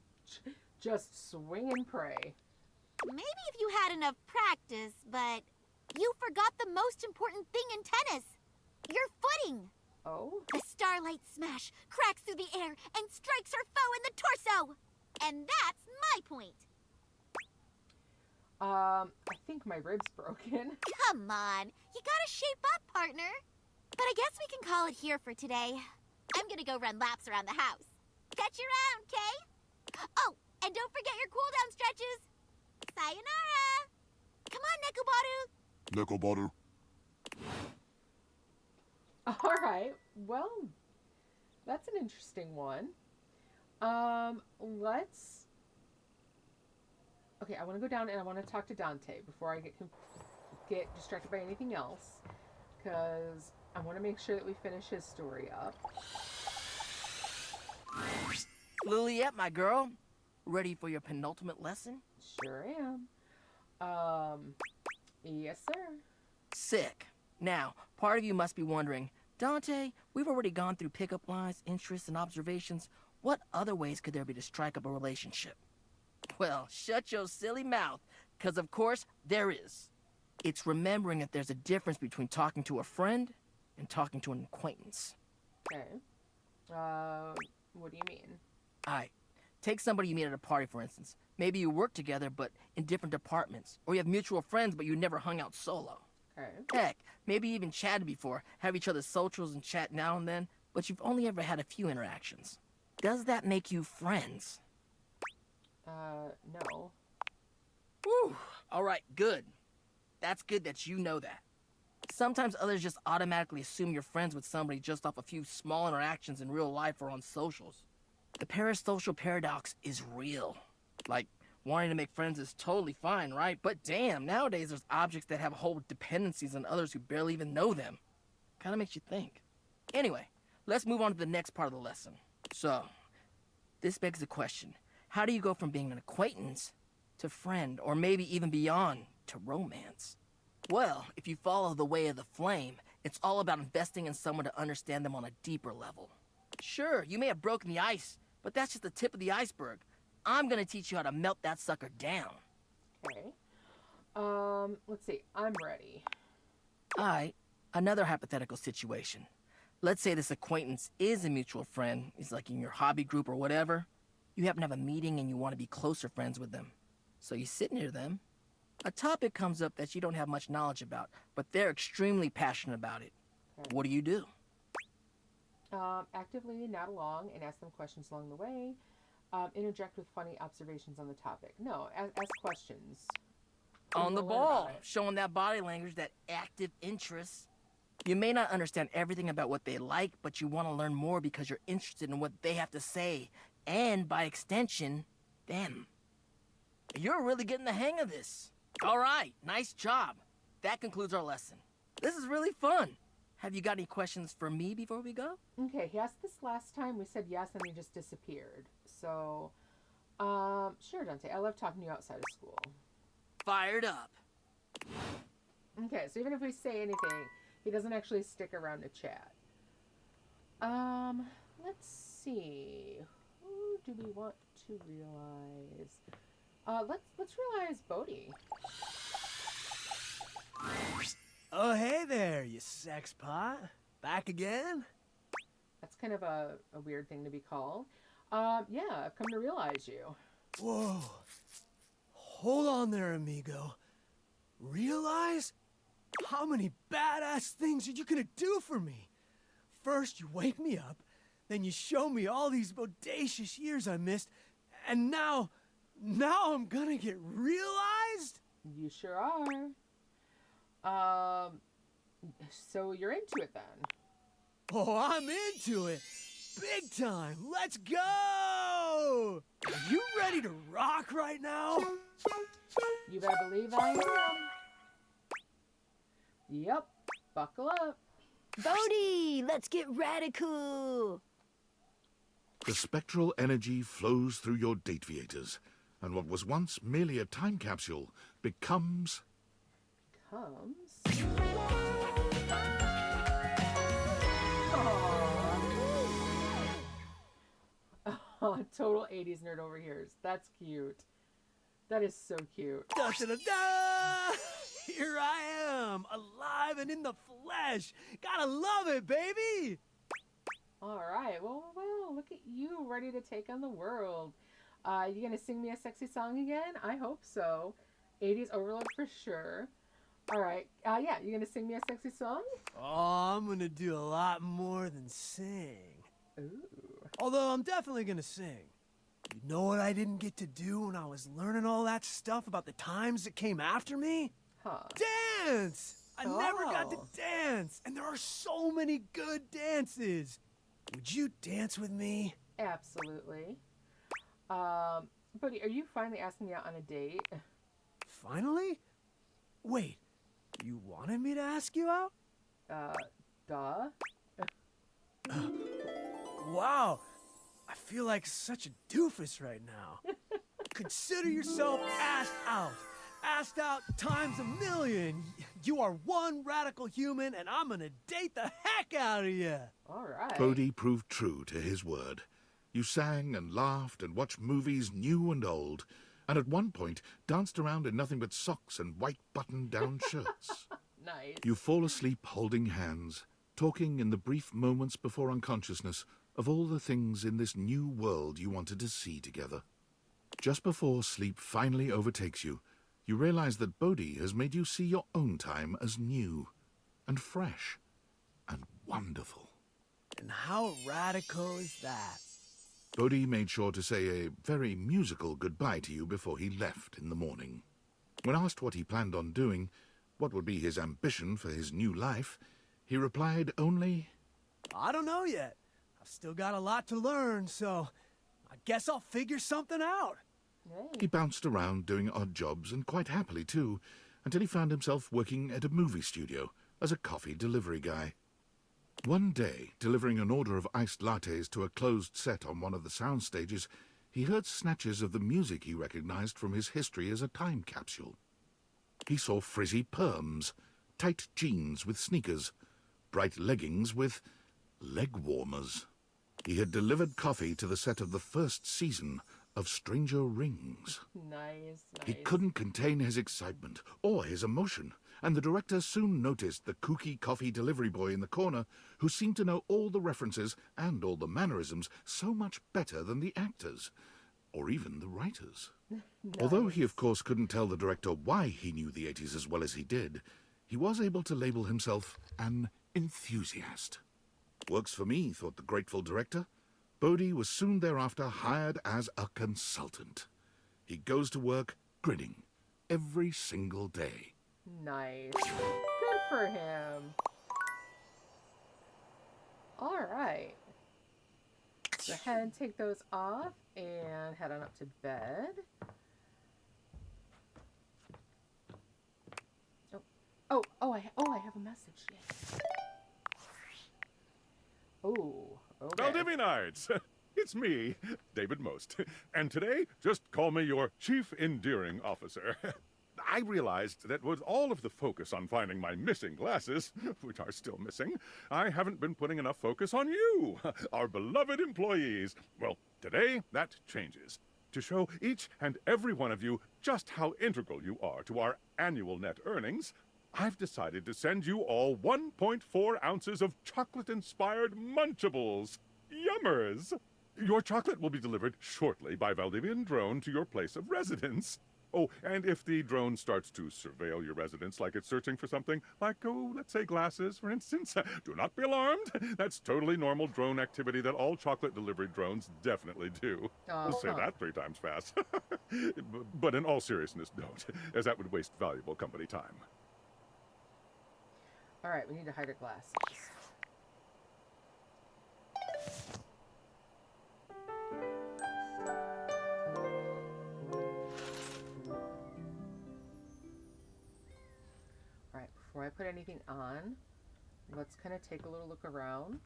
Just swing and pray. Maybe if you had enough practice, but you forgot the most important thing in tennis. Your footing. Uh-oh. The starlight smash cracks through the air and strikes her foe in the torso. And that's my point. I think my rib's broken. Come on, you gotta shape up, partner. But I guess we can call it here for today. I'm gonna go run laps around the house. Catch you around, Kay? Oh, and don't forget your cooldown stretches. Sayonara. Come on, Nekobaru. Nekobaru. All right. Well, that's an interesting one. Let's... Okay, I want to go down and I want to talk to Dante before I get distracted by anything else. Because I want to make sure that we finish his story up. Liliette, my girl. Ready for your penultimate lesson? Sure am. Yes, sir. Sick. Now, part of you must be wondering, Dante, we've already gone through pickup lines, interests, and observations. What other ways could there be to strike up a relationship? Well, shut your silly mouth, because of course there is. It's remembering that there's a difference between talking to a friend and talking to an acquaintance. Okay. What do you mean? Alright, take somebody you meet at a party, for instance. Maybe you work together, but in different departments. Or you have mutual friends, but you never hung out solo. Okay. Heck, maybe you even chatted before, have each other's socials and chat now and then, but you've only ever had a few interactions. Does that make you friends? No. Whew. Alright, good. That's good that you know that. Sometimes others just automatically assume you're friends with somebody just off a few small interactions in real life or on socials. The parasocial paradox is real. Like, wanting to make friends is totally fine, right? But damn, nowadays there's objects that have whole dependencies on others who barely even know them. Kinda makes you think. Anyway, let's move on to the next part of the lesson. So, this begs the question. How do you go from being an acquaintance to friend, or maybe even beyond, to romance? Well, if you follow the way of the flame, it's all about investing in someone to understand them on a deeper level. Sure, you may have broken the ice, but that's just the tip of the iceberg. I'm gonna teach you how to melt that sucker down. Okay. Let's see. I'm ready. Alright, another hypothetical situation. Let's say this acquaintance is a mutual friend. He's like in your hobby group or whatever. You happen to have a meeting and you want to be closer friends with them. So you sit near them. A topic comes up that you don't have much knowledge about, but they're extremely passionate about it. Okay. What do? Actively nod along and ask them questions along the way. Interject with funny observations on the topic. No, ask questions. On the ball, showing that body language, that active interest. You may not understand everything about what they like, but you want to learn more because you're interested in what they have to say, and by extension, them. You're really getting the hang of this. All right, nice job. That concludes our lesson. This is really fun. Have you got any questions for me before we go? Okay, he asked this last time. We said yes, and he just disappeared. So, sure, Dante. I love talking to you outside of school. Fired up. Okay, so even if we say anything, he doesn't actually stick around to chat. Let's see. Who do we want to realize? Let's realize Bodhi. Oh, hey there, you sex pot. Back again? That's kind of a weird thing to be called. Yeah, I've come to realize you. Whoa. Hold on there, amigo. Realize? How many badass things are you gonna do for me? First, you wake me up, then you show me all these bodacious years I missed, and now I'm gonna get realized? You sure are. So you're into it then? Oh, I'm into it. Big time. Let's go! Are you ready to rock right now? You better believe I am. Yep. Buckle up. Bodhi, let's get radical. The spectral energy flows through your Dateviators, and what was once merely a time capsule becomes... Oh, total 80s nerd over here. That's cute. That is so cute. Da, da, da, da! Here I am, alive and in the flesh. Gotta love it, baby! All right. Well, look at you, ready to take on the world. You gonna sing me a sexy song again? I hope so. 80s overload for sure. All right. Yeah, you gonna sing me a sexy song? Oh, I'm gonna do a lot more than sing. Ooh. Although I'm definitely gonna sing. You know what I didn't get to do when I was learning all that stuff about the times that came after me? Huh. Dance! I never got to Oh. dance, and there are so many good dances. Would you dance with me? Absolutely. Buddy, are you finally asking me out on a date? Finally? Wait, you wanted me to ask you out? Duh. Wow, I feel like such a doofus right now. Consider yourself asked out. Asked out times a million. You are one radical human, and I'm gonna date the heck out of you. All right. Bodhi proved true to his word. You sang and laughed and watched movies new and old, and at one point danced around in nothing but socks and white button-down shirts. Nice. You fall asleep holding hands, talking in the brief moments before unconsciousness of all the things in this new world you wanted to see together. Just before sleep finally overtakes you, you realize that Bodhi has made you see your own time as new and fresh and wonderful. And how radical is that? Bodhi made sure to say a very musical goodbye to you before he left in the morning. When asked what he planned on doing, what would be his ambition for his new life, he replied only, I don't know yet. I've still got a lot to learn, so I guess I'll figure something out. He bounced around doing odd jobs, and quite happily too, until he found himself working at a movie studio as a coffee delivery guy. One day, delivering an order of iced lattes to a closed set on one of the sound stages, he heard snatches of the music he recognized from his history as a time capsule. He saw frizzy perms, tight jeans with sneakers, bright leggings with leg warmers. He had delivered coffee to the set of the first season of Stranger Rings. Nice. He couldn't contain his excitement or his emotion, and the director soon noticed the kooky coffee delivery boy in the corner who seemed to know all the references and all the mannerisms so much better than the actors, or even the writers. Nice. Although he of course couldn't tell the director why he knew the 80s as well as he did, he was able to label himself an enthusiast. Works for me, thought the grateful director. Bodhi was soon thereafter hired as a consultant. He goes to work grinning every single day. Nice. Good for him. All right. Go ahead and take those off and head on up to bed. Oh, I have a message. Yay. Oh, okay. Dateviators! It's me, David Most. And today, just call me your Chief Endearing Officer. I realized that with all of the focus on finding my missing glasses, which are still missing, I haven't been putting enough focus on you, our beloved employees. Well, today, that changes. To show each and every one of you just how integral you are to our annual net earnings, I've decided to send you all 1.4 ounces of chocolate-inspired Munchables. Yummers! Your chocolate will be delivered shortly by Valdivian drone to your place of residence. Oh, and if the drone starts to surveil your residence like it's searching for something, like, let's say glasses, for instance, do not be alarmed. That's totally normal drone activity that all chocolate delivery drones definitely do. We'll say that 3 times fast. But in all seriousness, don't, as that would waste valuable company time. All right, we need to hide our glasses. All right, before I put anything on, let's kind of take a little look around.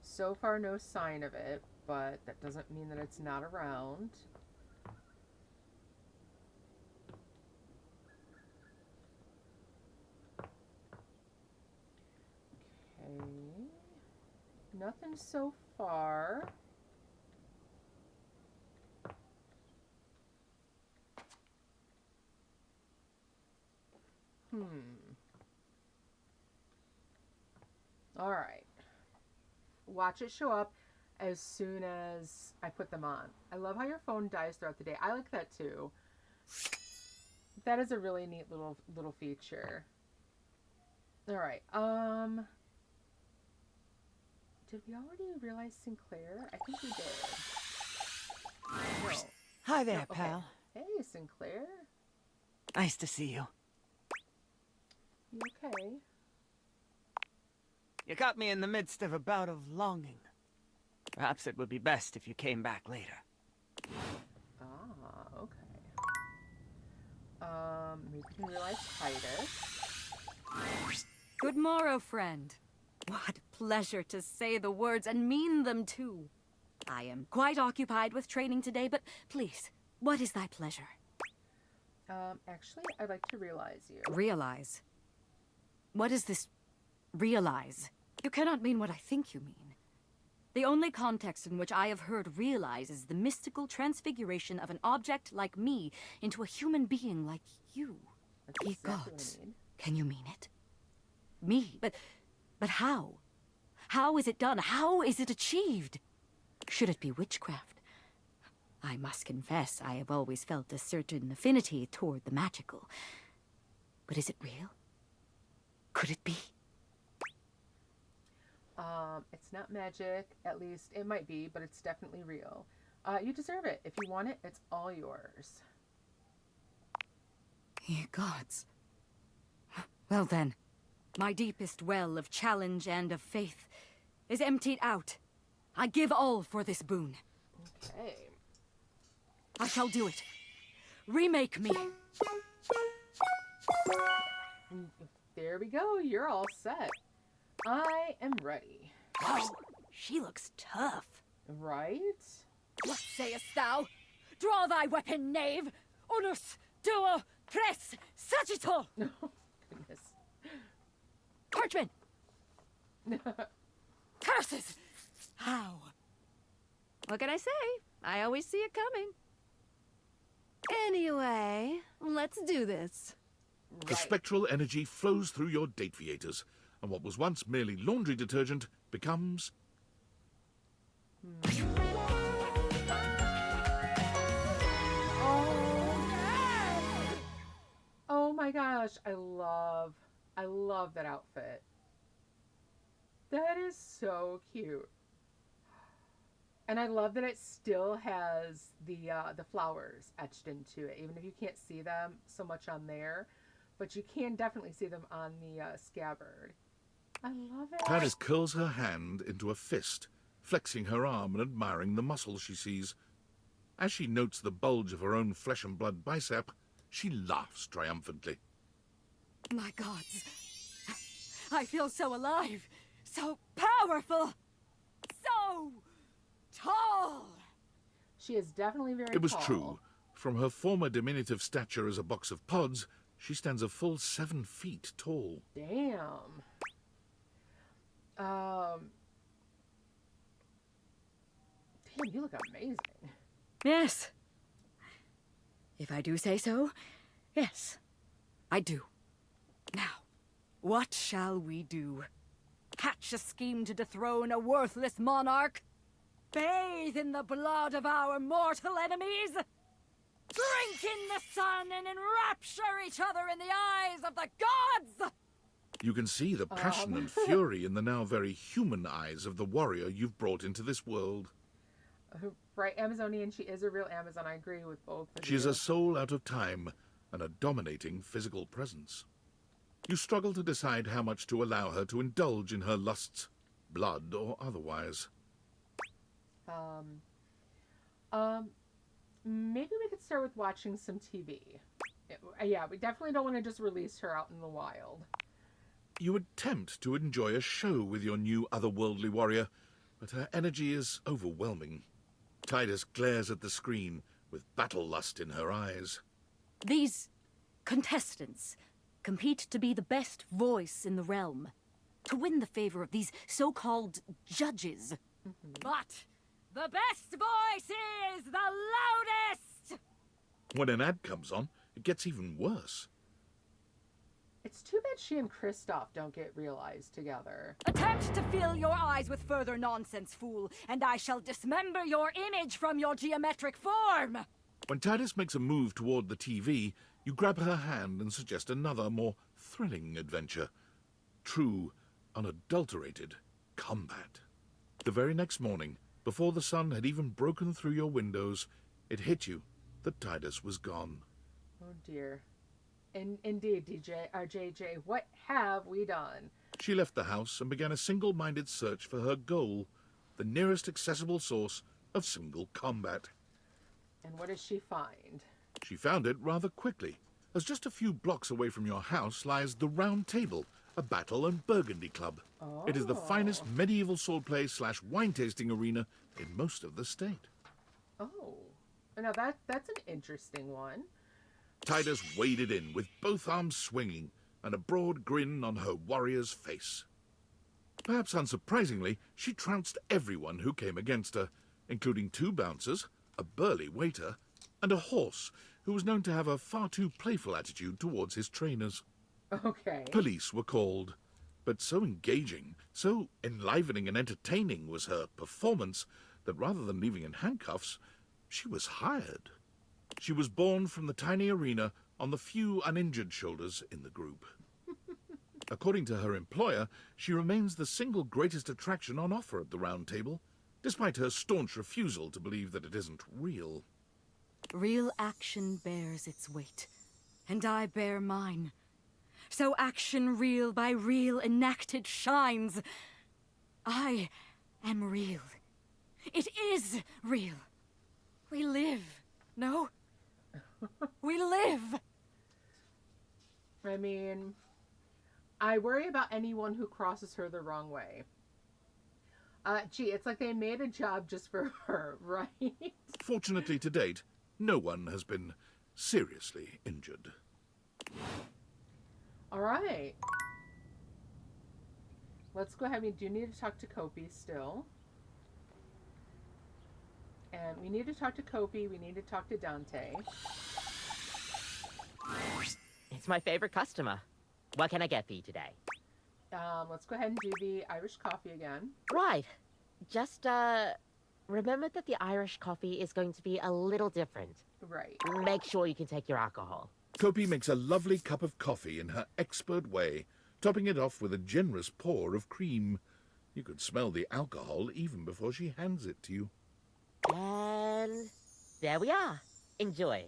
So far, no sign of it, but that doesn't mean that it's not around. Okay. Nothing so far. All right. Watch it show up as soon as I put them on. I love how your phone dies throughout the day. I like that too. That is a really neat little feature. All right. Did we already realize Sinclair? I think we did. No. Hi there, No, okay. pal. Hey, Sinclair. Nice to see you. You okay? You caught me in the midst of a bout of longing. Perhaps it would be best if you came back later. Ah, okay. Maybe we can realize Titus. Good morrow, friend. What pleasure to say the words and mean them too. I am quite occupied with training today, but please, what is thy pleasure? Actually, I'd like to realize you. Realize? What is this realize? You cannot mean what I think you mean. The only context in which I have heard realize is the mystical transfiguration of an object like me into a human being like you. That's Ye exactly gods, what I mean. can you mean it? Me? But how? How is it done? How is it achieved? Should it be witchcraft? I must confess, I have always felt a certain affinity toward the magical. But is it real? Could it be? It's not magic. At least it might be, but it's definitely real. You deserve it. If you want it, it's all yours. Ye gods. Well then, my deepest well of challenge and of faith is emptied out. I give all for this boon. Okay. I shall do it. Remake me. There we go. You're all set. I am ready. Wow, she looks tough. Right? What sayest thou? Draw thy weapon, knave! Unus, duo, press, sagittal! Oh, goodness. Parchment! Curses! How? What can I say? I always see it coming. Anyway, let's do this. The spectral energy flows through your Dateviators, and what was once merely laundry detergent becomes... Oh my gosh, I love that outfit. That is so cute. And I love that it still has the flowers etched into it, even if you can't see them so much on there, but you can definitely see them on the scabbard. I love it. Titus curls her hand into a fist, flexing her arm and admiring the muscles she sees. As she notes the bulge of her own flesh and blood bicep, she laughs triumphantly. My gods. I feel so alive, so powerful, so tall. She is definitely very tall. It was true. From her former diminutive stature as a box of pods, she stands a full 7 feet tall. Damn. Damn, you look amazing. Yes. If I do say so, yes, I do. Now, what shall we do? Hatch a scheme to dethrone a worthless monarch? Bathe in the blood of our mortal enemies? Drink in the sun and enrapture each other in the eyes of the gods? You can see the passion and fury in the now very human eyes of the warrior you've brought into this world. Right, Amazonian, she is a real Amazon. I agree with both of She is you. a soul out of time and a dominating physical presence. You struggle to decide how much to allow her to indulge in her lusts, blood or otherwise. Maybe we could start with watching some TV. Yeah, we definitely don't want to just release her out in the wild. You attempt to enjoy a show with your new otherworldly warrior, but her energy is overwhelming. Titus glares at the screen with battle lust in her eyes. These contestants compete to be the best voice in the realm, to win the favor of these so-called judges. But the best voice is the loudest! When an ad comes on, it gets even worse. It's too bad she and Kristoff don't get realized together. Attempt to fill your eyes with further nonsense, fool, and I shall dismember your image from your geometric form! When Titus makes a move toward the TV, you grab her hand and suggest another, more thrilling adventure. True, unadulterated combat. The very next morning, before the sun had even broken through your windows, it hit you that Titus was gone. Oh dear. Indeed, JJ, what have we done? She left the house and began a single-minded search for her goal, the nearest accessible source of single combat. And what does she find? She found it rather quickly, as just a few blocks away from your house lies the Round Table, a battle and burgundy club. Oh. It is the finest medieval swordplay/wine tasting arena in most of the state. Oh, now that's an interesting one. Titus waded in with both arms swinging and a broad grin on her warrior's face. Perhaps unsurprisingly, she trounced everyone who came against her, including 2 bouncers, a burly waiter, and a horse who was known to have a far too playful attitude towards his trainers. Okay. Police were called, but so engaging, so enlivening and entertaining was her performance that rather than leaving in handcuffs, she was hired. She was born from the tiny arena on the few uninjured shoulders in the group. According to her employer, she remains the single greatest attraction on offer at the Round Table, despite her staunch refusal to believe that it isn't real. Real action bears its weight, and I bear mine. So action real by real enacted shines. I am real. It is real. We live, no? We live! I mean, I worry about anyone who crosses her the wrong way. Gee, it's like they made a job just for her, right? Fortunately to date, no one has been seriously injured. All right. Let's go ahead. We do need to talk to Kopi still. And we need to talk to Kopi. We need to talk to Dante. It's my favorite customer. What can I get for you today? Let's go ahead and do the Irish coffee again. Right. Just, remember that the Irish coffee is going to be a little different. Right. Make sure you can take your alcohol. Kopi makes a lovely cup of coffee in her expert way, topping it off with a generous pour of cream. You could smell the alcohol even before she hands it to you. And there we are. Enjoy.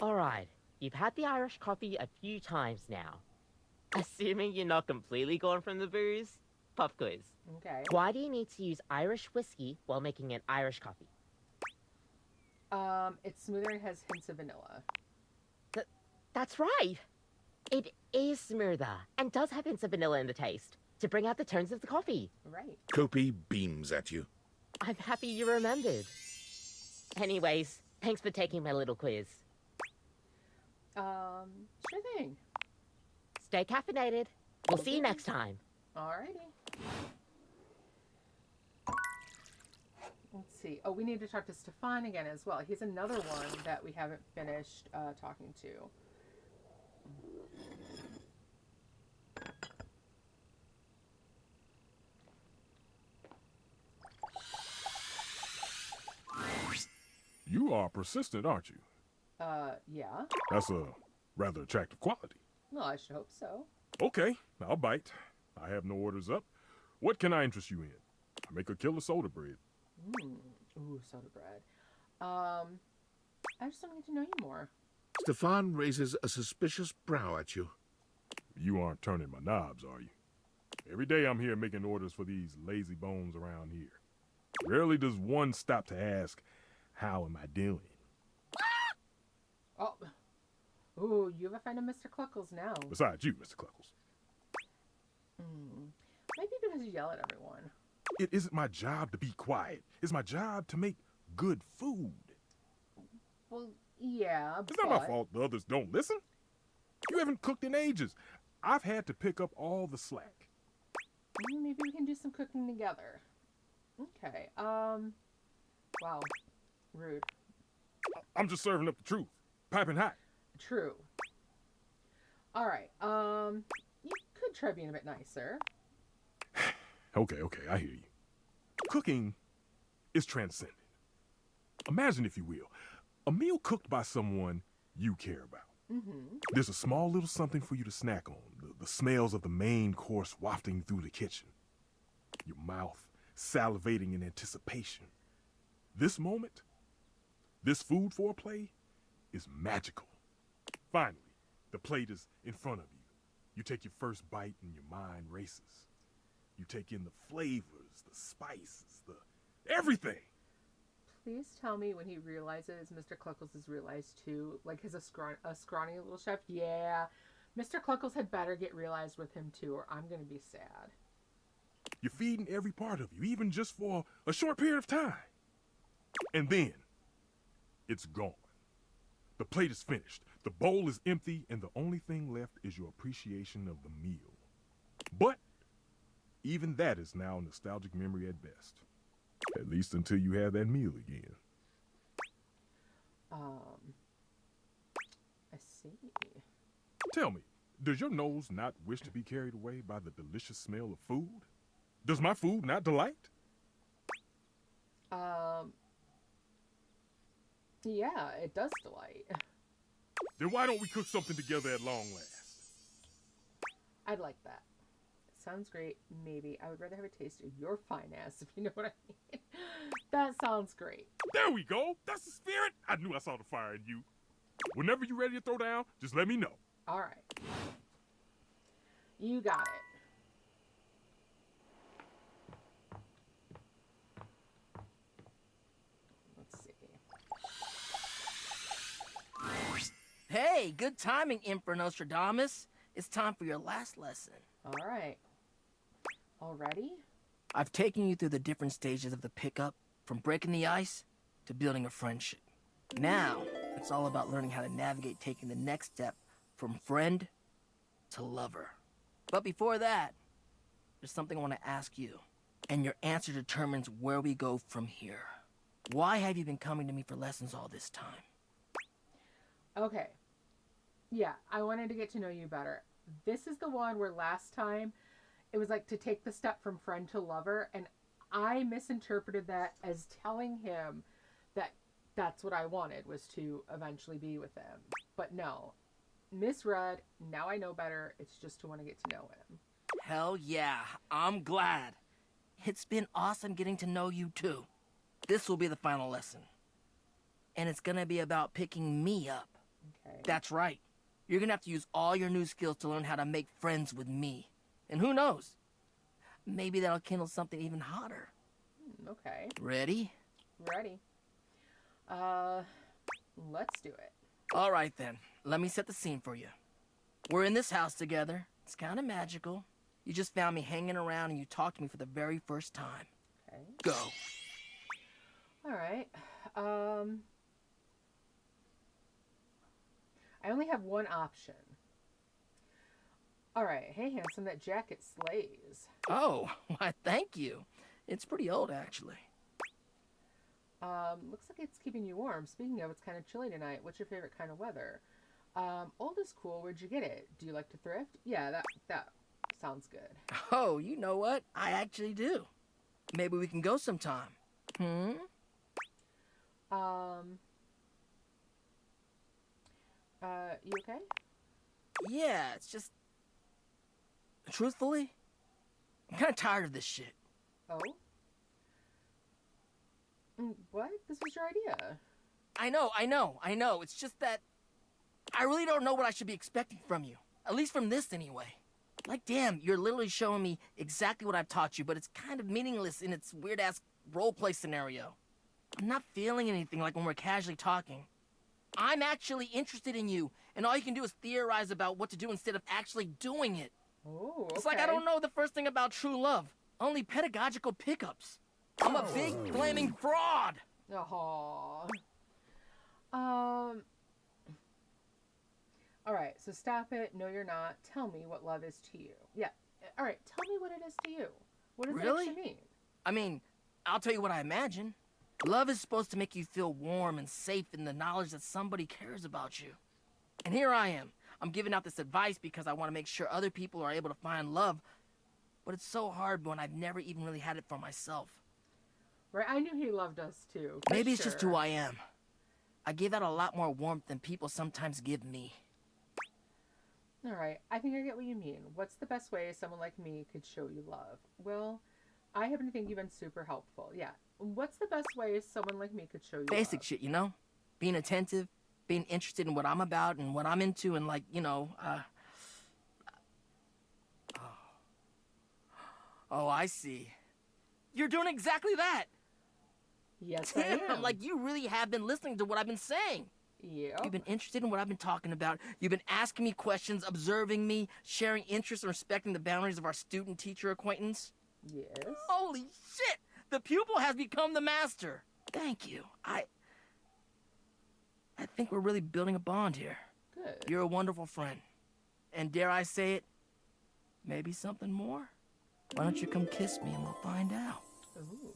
All right. You've had the Irish coffee a few times now. Assuming you're not completely gone from the booze, pop quiz. Okay. Why do you need to use Irish whiskey while making an Irish coffee? It's smoother and has hints of vanilla. That's right. It is smoother and does have hints of vanilla in the taste to bring out the tones of the coffee. Right. Kopi beams at you. I'm happy you remembered. Anyways, thanks for taking my little quiz. Sure thing. Stay caffeinated. We'll see you next time. Alrighty. Let's see. Oh, we need to talk to Stefan again as well. He's another one that we haven't finished talking to. You are persistent, aren't you? Yeah. That's a rather attractive quality. Well, I should hope so. Okay, I'll bite. I have no orders up. What can I interest you in? I make a killer soda bread. Ooh, soda bread. I just don't need to know you more. Stefan raises a suspicious brow at you. You aren't turning my knobs, are you? Every day I'm here making orders for these lazy bones around here. Rarely does one stop to ask, how am I doing? Oh. Ooh, you've offended Mr. Cluckles now. Besides you, Mr. Cluckles. Maybe because you yell at everyone. It isn't my job to be quiet. It's my job to make good food. Well, yeah, It's not my fault the others don't listen. You haven't cooked in ages. I've had to pick up all the slack. Maybe we can do some cooking together. Okay, wow. Rude. I'm just serving up the truth. Piping hot. True. All right. You could try being a bit nicer. Okay, I hear you. Cooking is transcendent. Imagine, if you will, a meal cooked by someone you care about. There's a small little something for you to snack on, the smells of the main course wafting through the kitchen. Your mouth salivating in anticipation. This moment, this food foreplay, is magical. Finally, the plate is in front of you. You take your first bite and your mind races. You take in the flavors, the spices, the everything. Please tell me when he realizes Mr. Cluckles has realized too, like he's a scrawny little chef. Yeah, Mr. Cluckles had better get realized with him too, or I'm gonna be sad. You're feeding every part of you, even just for a short period of time. And then, it's gone. The plate is finished, the bowl is empty, and the only thing left is your appreciation of the meal. But even that is now a nostalgic memory at best. At least until you have that meal again. I see. Tell me, does your nose not wish to be carried away by the delicious smell of food? Does my food not delight? Yeah, it does delight. Then why don't we cook something together at long last? I'd like that. Sounds great. Maybe. I would rather have a taste of your fine ass, if you know what I mean. That sounds great. There we go. That's the spirit. I knew I saw the fire in you. Whenever you're ready to throw down, just let me know. All right. You got it. Let's see. Hey, good timing, Emperor Nostradamus. It's time for your last lesson. All right. Already? I've taken you through the different stages of the pickup, from breaking the ice to building a friendship. Now, it's all about learning how to navigate taking the next step from friend to lover. But before that, there's something I want to ask you, and your answer determines where we go from here. Why have you been coming to me for lessons all this time? Okay. Yeah, I wanted to get to know you better. This is the one where last time it was like to take the step from friend to lover, and I misinterpreted that as telling him that that's what I wanted, was to eventually be with him. But no, misread. Now I know better. It's just to want to get to know him. Hell yeah, I'm glad. It's been awesome getting to know you too. This will be the final lesson. And it's gonna be about picking me up. Okay. That's right. You're gonna have to use all your new skills to learn how to make friends with me. And who knows? Maybe that'll kindle something even hotter. Okay. Ready? Ready. Let's do it. All right then. Let me set the scene for you. We're in this house together. It's kind of magical. You just found me hanging around and you talked to me for the very first time. Okay. Go. All right. I only have one option. All right. Hey, handsome, that jacket slays. Oh, why, thank you. It's pretty old, actually. Looks like it's keeping you warm. Speaking of, it's kind of chilly tonight. What's your favorite kind of weather? Old is cool. Where'd you get it? Do you like to thrift? Yeah, that sounds good. Oh, you know what? I actually do. Maybe we can go sometime. Hmm? You okay? Yeah, it's just... Truthfully, I'm kind of tired of this shit. Oh? What? This was your idea. I know. It's just that I really don't know what I should be expecting from you. At least from this, anyway. Like, damn, you're literally showing me exactly what I've taught you, but it's kind of meaningless in its weird-ass roleplay scenario. I'm not feeling anything like when we're casually talking. I'm actually interested in you, and all you can do is theorize about what to do instead of actually doing it. Oh, okay. It's like I don't know the first thing about true love. Only pedagogical pickups. I'm a big flaming fraud. Aww. All right, so stop it. No, you're not. Tell me what love is to you. Yeah. All right, tell me what it is to you. What does Really? it actually mean? I mean, I'll tell you what I imagine. Love is supposed to make you feel warm and safe in the knowledge that somebody cares about you. And here I am. I'm giving out this advice because I want to make sure other people are able to find love. But it's so hard when I've never even really had it for myself. Right, I knew he loved us too. Maybe it's just who I am. I give out a lot more warmth than people sometimes give me. All right, I think I get what you mean. What's the best way someone like me could show you love? Well, I happen to think you've been super helpful. Yeah. What's the best way someone like me could show you Basic love? shit, you know? Being attentive, being interested in what I'm about and what I'm into, and like, Oh, I see. You're doing exactly that. Yes, I am. Like, you really have been listening to what I've been saying. Yeah. You've been interested in what I've been talking about. You've been asking me questions, observing me, sharing interests, and respecting the boundaries of our student-teacher acquaintance. Yes. Holy shit! The pupil has become the master. Thank you. I think we're really building a bond here. Good. You're a wonderful friend. And dare I say it, maybe something more? Why don't you come kiss me and we'll find out? Ooh.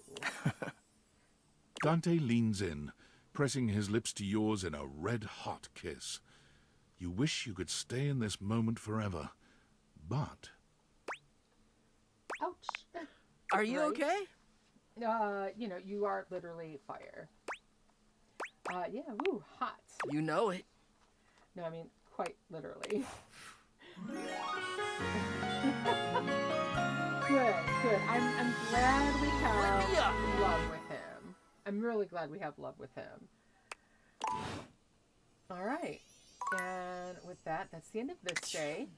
Dante leans in, pressing his lips to yours in a red-hot kiss. You wish you could stay in this moment forever, but... Ouch. Are you okay? You are literally fire. Yeah, woo, hot. You know it. No, I mean, quite literally. Good. I'm glad we have love with him. I'm really glad we have love with him. All right. And with that, that's the end of this day.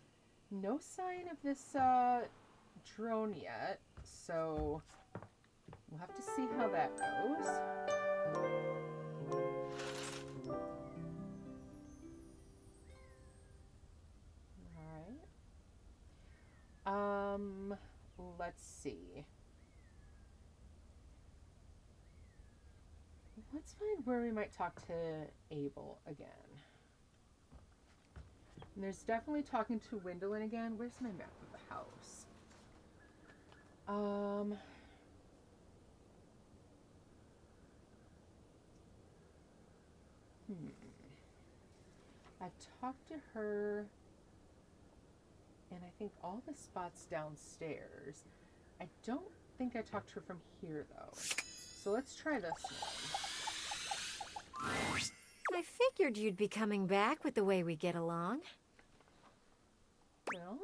No sign of this drone yet, so we'll have to see how that goes. All right. Let's see. Let's find where we might talk to Abel again. And there's definitely talking to Wendolyn again. Where's my map of the house? I've talked to her, and I think all the spots downstairs. I don't think I talked to her from here, though. So let's try this one. I figured you'd be coming back with the way we get along. Well,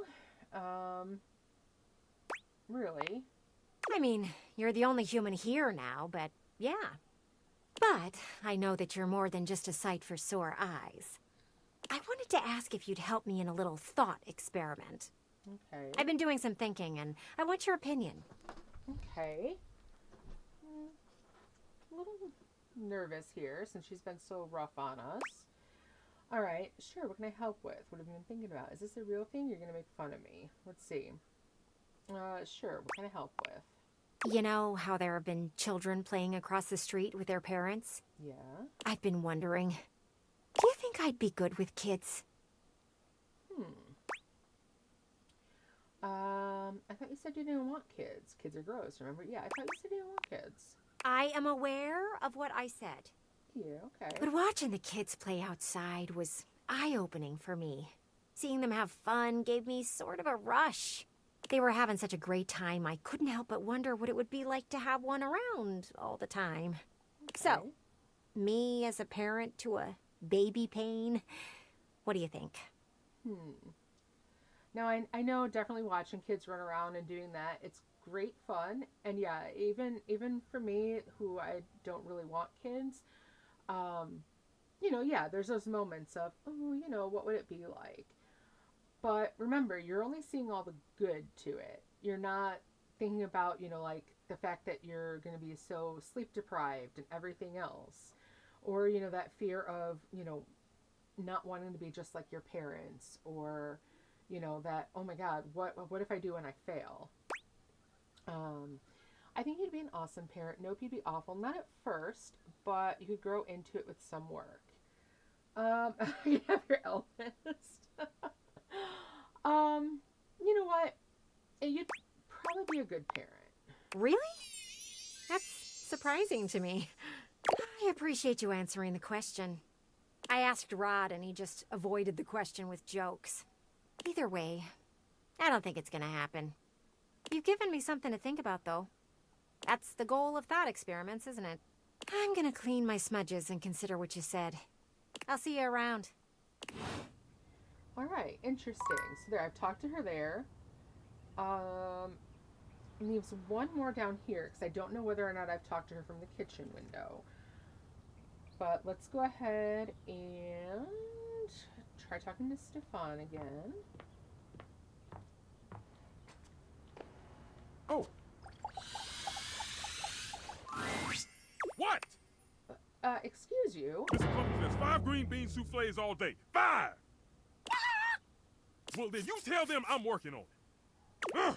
really? I mean, you're the only human here now, but yeah. But I know that you're more than just a sight for sore eyes. I wanted to ask if you'd help me in a little thought experiment. Okay. I've been doing some thinking, and I want your opinion. Okay. A little nervous here since she's been so rough on us. All right, sure, what can I help with? What have you been thinking about? Is this a real thing? You're going to make fun of me. Let's see. Sure, what can I help with? You know how there have been children playing across the street with their parents? Yeah. I've been wondering, do you think I'd be good with kids? I thought you said you didn't want kids. Kids are gross, remember? Yeah, I thought you said you didn't want kids. I am aware of what I said. Yeah, okay. But watching the kids play outside was eye-opening for me. Seeing them have fun gave me sort of a rush. They were having such a great time, I couldn't help but wonder what it would be like to have one around all the time. Okay. So, me as a parent to a baby pain, what do you think? Now, I know definitely watching kids run around and doing that, it's great fun. And yeah, even for me, who I don't really want kids, yeah, there's those moments of, what would it be like? But remember, you're only seeing all the good to it. You're not thinking about, like the fact that you're going to be so sleep deprived and everything else. Or, that fear of, not wanting to be just like your parents, or, that, oh my God, what if I do and I fail? I think you'd be an awesome parent. Nope, you'd be awful. Not at first, but you could grow into it with some work. You have your Elvis. You know what? You'd probably be a good parent. Really? That's surprising to me. I appreciate you answering the question. I asked Rod and he just avoided the question with jokes. Either way, I don't think it's gonna happen. You've given me something to think about, though. That's the goal of thought experiments, isn't it? I'm gonna clean my smudges and consider what you said. I'll see you around. All right, interesting. So there, I've talked to her there. Leaves one more down here because I don't know whether or not I've talked to her from the kitchen window. But let's go ahead and try talking to Stefan again. Oh. What? Excuse you? Mr. Clumpers, there's 5 green bean souffles all day. 5! Well, then you tell them I'm working on it. Ugh.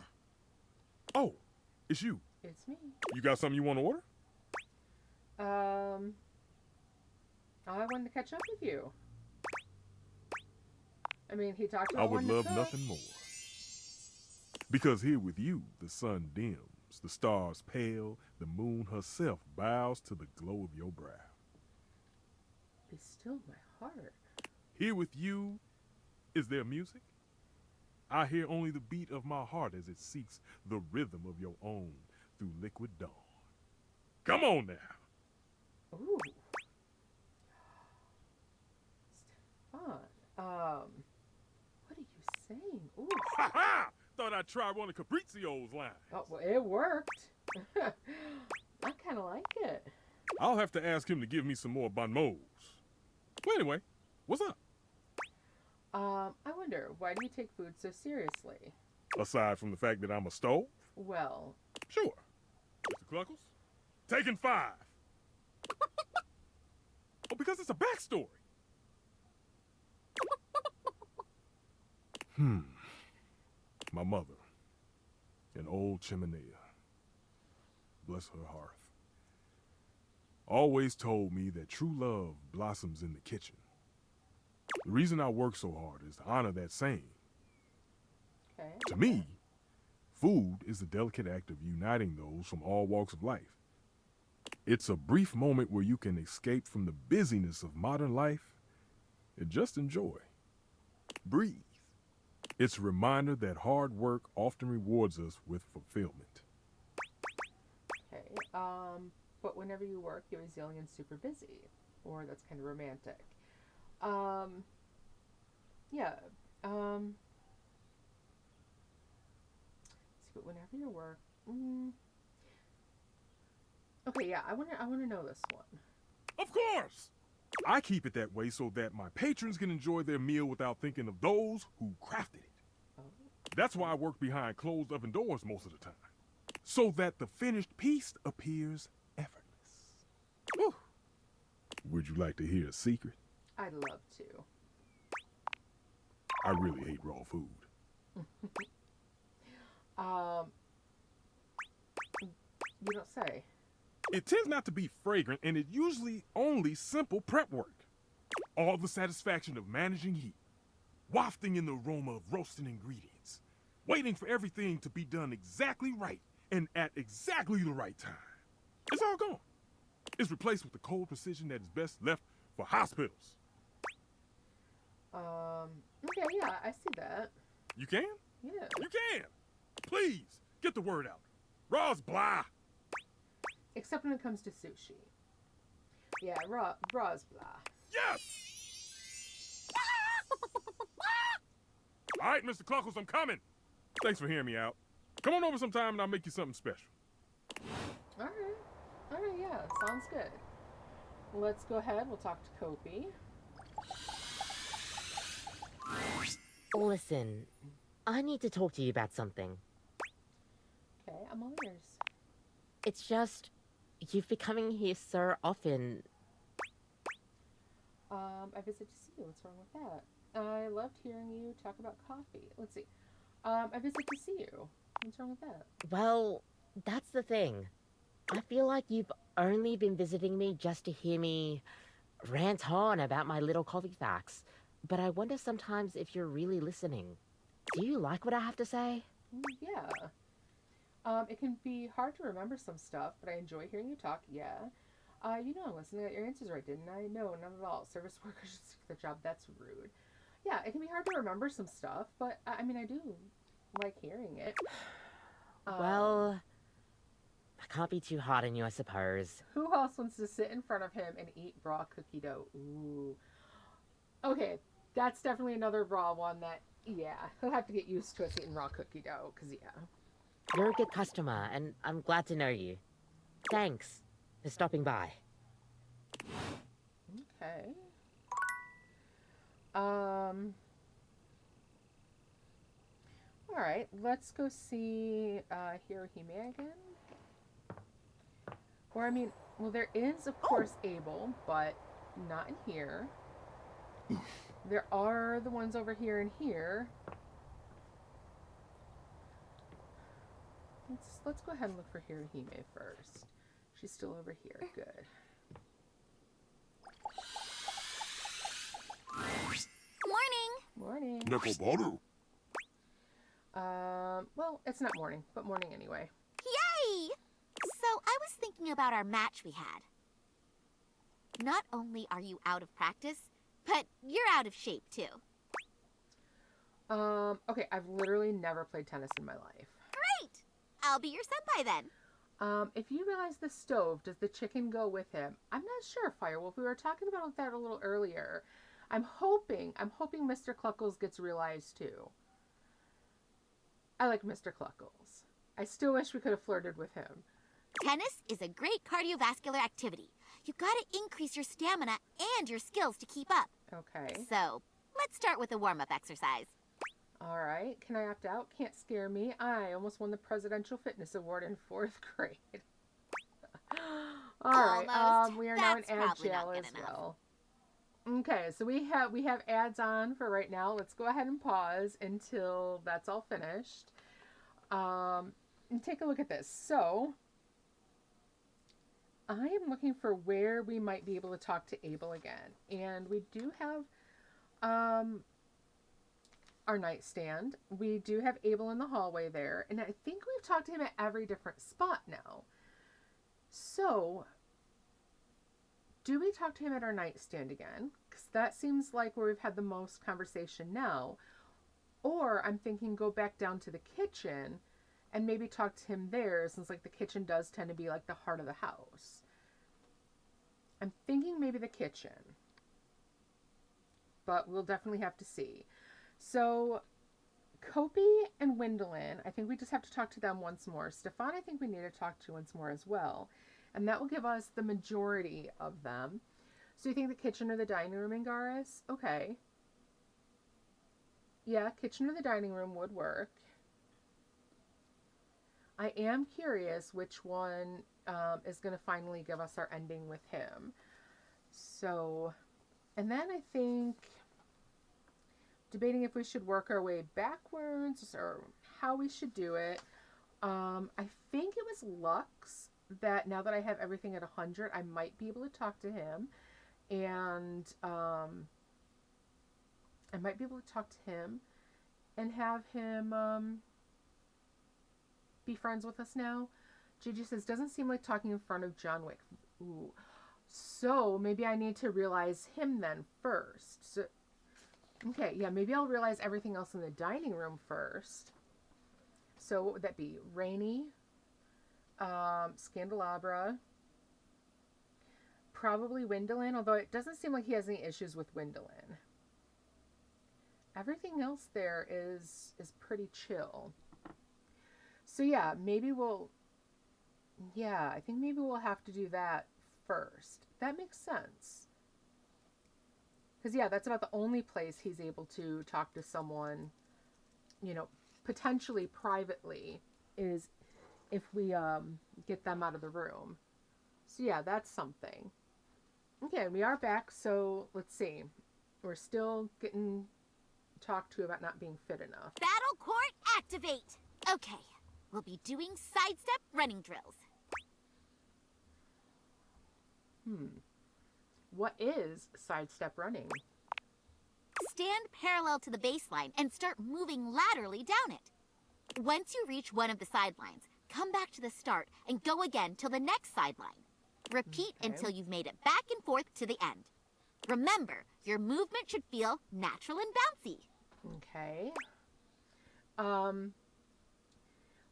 Oh, it's you. It's me. You got something you want to order? I wanted to catch up with you. I mean, he talked about I would love cook. nothing more. Because here with you, the sun dims, the stars pale, the moon herself bows to the glow of your brow. Be still my heart. Here with you, is there music? I hear only the beat of my heart as it seeks the rhythm of your own through liquid dawn. Come on now. Ooh. Stefan, what are you saying? Ooh. Ha ha! Thought I'd try one of Caprizio's lines. Oh, well, it worked. I kind of like it. I'll have to ask him to give me some more bon mots. Well, anyway, what's up? I wonder, why do you take food so seriously? Aside from the fact that I'm a stove? Well... Sure. Mr. Cluckles? Taking 5. Oh, because it's a backstory. My mother, an old chimenea, bless her hearth, always told me that true love blossoms in the kitchen. The reason I work so hard is to honor that saying. Okay. To me, food is the delicate act of uniting those from all walks of life. It's a brief moment where you can escape from the busyness of modern life and just enjoy. Breathe. It's a reminder that hard work often rewards us with fulfillment. Okay, but whenever you work, you're always yelling and super busy. Or that's kind of romantic. Yeah, see, but whenever you work, okay, yeah, I want to know this one. Of course! I keep it that way so that my patrons can enjoy their meal without thinking of those who crafted it. Oh. That's why I work behind closed oven doors most of the time. So that the finished piece appears effortless. Whew. Would you like to hear a secret? I'd love to. I really hate raw food. You don't say. It tends not to be fragrant, and it's usually only simple prep work. All the satisfaction of managing heat, wafting in the aroma of roasting ingredients, waiting for everything to be done exactly right and at exactly the right time. It's all gone. It's replaced with the cold precision that is best left for hospitals. Okay, yeah, I see that. You can? Yeah. You can! Please, get the word out. Raw's blah! Except when it comes to sushi. Yeah, raw's blah. Yes! All right, Mr. Cluckles, I'm coming. Thanks for hearing me out. Come on over sometime and I'll make you something special. All right, yeah, sounds good. Let's go ahead, we'll talk to Kopi. Listen, I need to talk to you about something. Okay, I'm all ears. It's just, you've been coming here so often. I visit to see you. What's wrong with that? I loved hearing you talk about coffee. Let's see. I visit to see you. What's wrong with that? Well, that's the thing. I feel like you've only been visiting me just to hear me rant on about my little coffee facts. But I wonder sometimes if you're really listening. Do you like what I have to say? Yeah. It can be hard to remember some stuff, but I enjoy hearing you talk, yeah. You know, listen, I got your answers right, didn't I? No, not at all. Service workers should stick to their job. That's rude. Yeah, it can be hard to remember some stuff, but I mean, I do like hearing it. Well, I can't be too hard on you, I suppose. Who else wants to sit in front of him and eat raw cookie dough? Ooh. Okay, that's definitely another raw one that, yeah, he'll have to get used to us eating raw cookie dough, because, yeah. You're a good customer, and I'm glad to know you. Thanks for stopping by. Okay. Alright, let's go see Hirohime again. Or, I mean, well, there is, of course, Abel, but not in here. There are the ones over here and here. Let's go ahead and look for Hirohime first. She's still over here. Good. Morning. Nekobaru. Well, it's not morning, but morning anyway. Yay! So I was thinking about our match we had. Not only are you out of practice, but you're out of shape too. Okay, I've literally never played tennis in my life. Great! I'll be your senpai then. If you realize the stove, does the chicken go with him? I'm not sure, Firewolf. We were talking about that a little earlier. I'm hoping Mr. Cluckles gets realized too. I like Mr. Cluckles. I still wish we could have flirted with him. Tennis is a great cardiovascular activity. You gotta increase your stamina and your skills to keep up. Okay. So, let's start with a warm-up exercise. Alright, can I opt out? Can't scare me. I almost won the Presidential Fitness Award in 4th grade. Alright, we are That's now in Agile as well. Okay, so we have ads on for right now. Let's go ahead and pause until that's all finished. And take a look at this. So, I am looking for where we might be able to talk to Abel again. And we do have our nightstand. We do have Abel in the hallway there. And I think we've talked to him at every different spot now. So, do we talk to him at our nightstand again? Because that seems like where we've had the most conversation now. Or I'm thinking go back down to the kitchen and maybe talk to him there, since like the kitchen does tend to be like the heart of the house. I'm thinking maybe the kitchen. But we'll definitely have to see. So, Kopi and Wendelin, I think we just have to talk to them once more. Stefan, I think we need to talk to once more as well. And that will give us the majority of them. So you think the kitchen or the dining room, Angaris? Okay. Yeah, kitchen or the dining room would work. I am curious which one is going to finally give us our ending with him. So, and then I think debating if we should work our way backwards or how we should do it. I think it was Lux that now that I have everything at 100, I might be able to talk to him. And I might be able to talk to him and have him be friends with us now. Gigi says, doesn't seem like talking in front of John Wick. Ooh. So maybe I need to realize him then first. So, okay, yeah, maybe I'll realize everything else in the dining room first. So what would that be? Rainy, Scandelabra, probably Wendelin, although it doesn't seem like he has any issues with Wendelin. Everything else there is pretty chill. So yeah, I think maybe we'll have to do that first. That makes sense. Because yeah, that's about the only place he's able to talk to someone, you know, potentially privately, is if we get them out of the room. So yeah, that's something. Okay, we are back, so let's see. We're still getting talked to about not being fit enough. Battle court activate! Okay, we'll be doing sidestep running drills. What is sidestep running? Stand parallel to the baseline and start moving laterally down it. Once you reach one of the sidelines, come back to the start and go again till the next sideline. Repeat until you've made it back and forth to the end. Remember, your movement should feel natural and bouncy. Okay.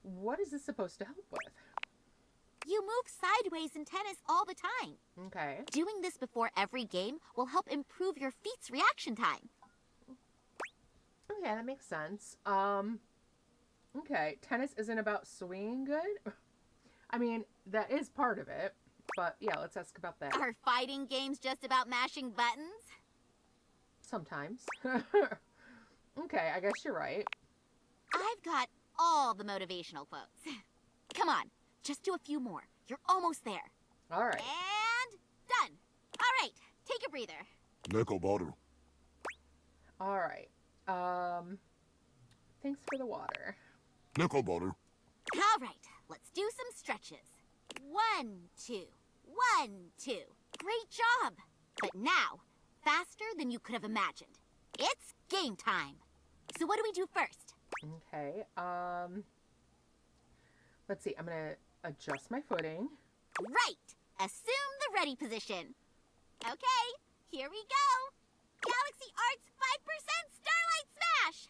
What is this supposed to help with? You move sideways in tennis all the time. Okay. Doing this before every game will help improve your feet's reaction time. Okay, that makes sense. Okay, tennis isn't about swinging good. I mean, that is part of it, but yeah, let's ask about that. Are fighting games just about mashing buttons? Sometimes. Okay, I guess you're right. I've got all the motivational quotes. Come on, just do a few more. You're almost there. All right. And done. All right, take a breather. Nickel bottle. All right. Thanks for the water. Nickel bottle. All right, let's do some stretches. 1, 2, 1, 2. Great job. But now, faster than you could have imagined. It's game time. So what do we do first? Okay. Let's see. I'm gonna adjust my footing. Right. Assume the ready position. Okay, here we go. Galaxy Arts 5% Starlight Smash.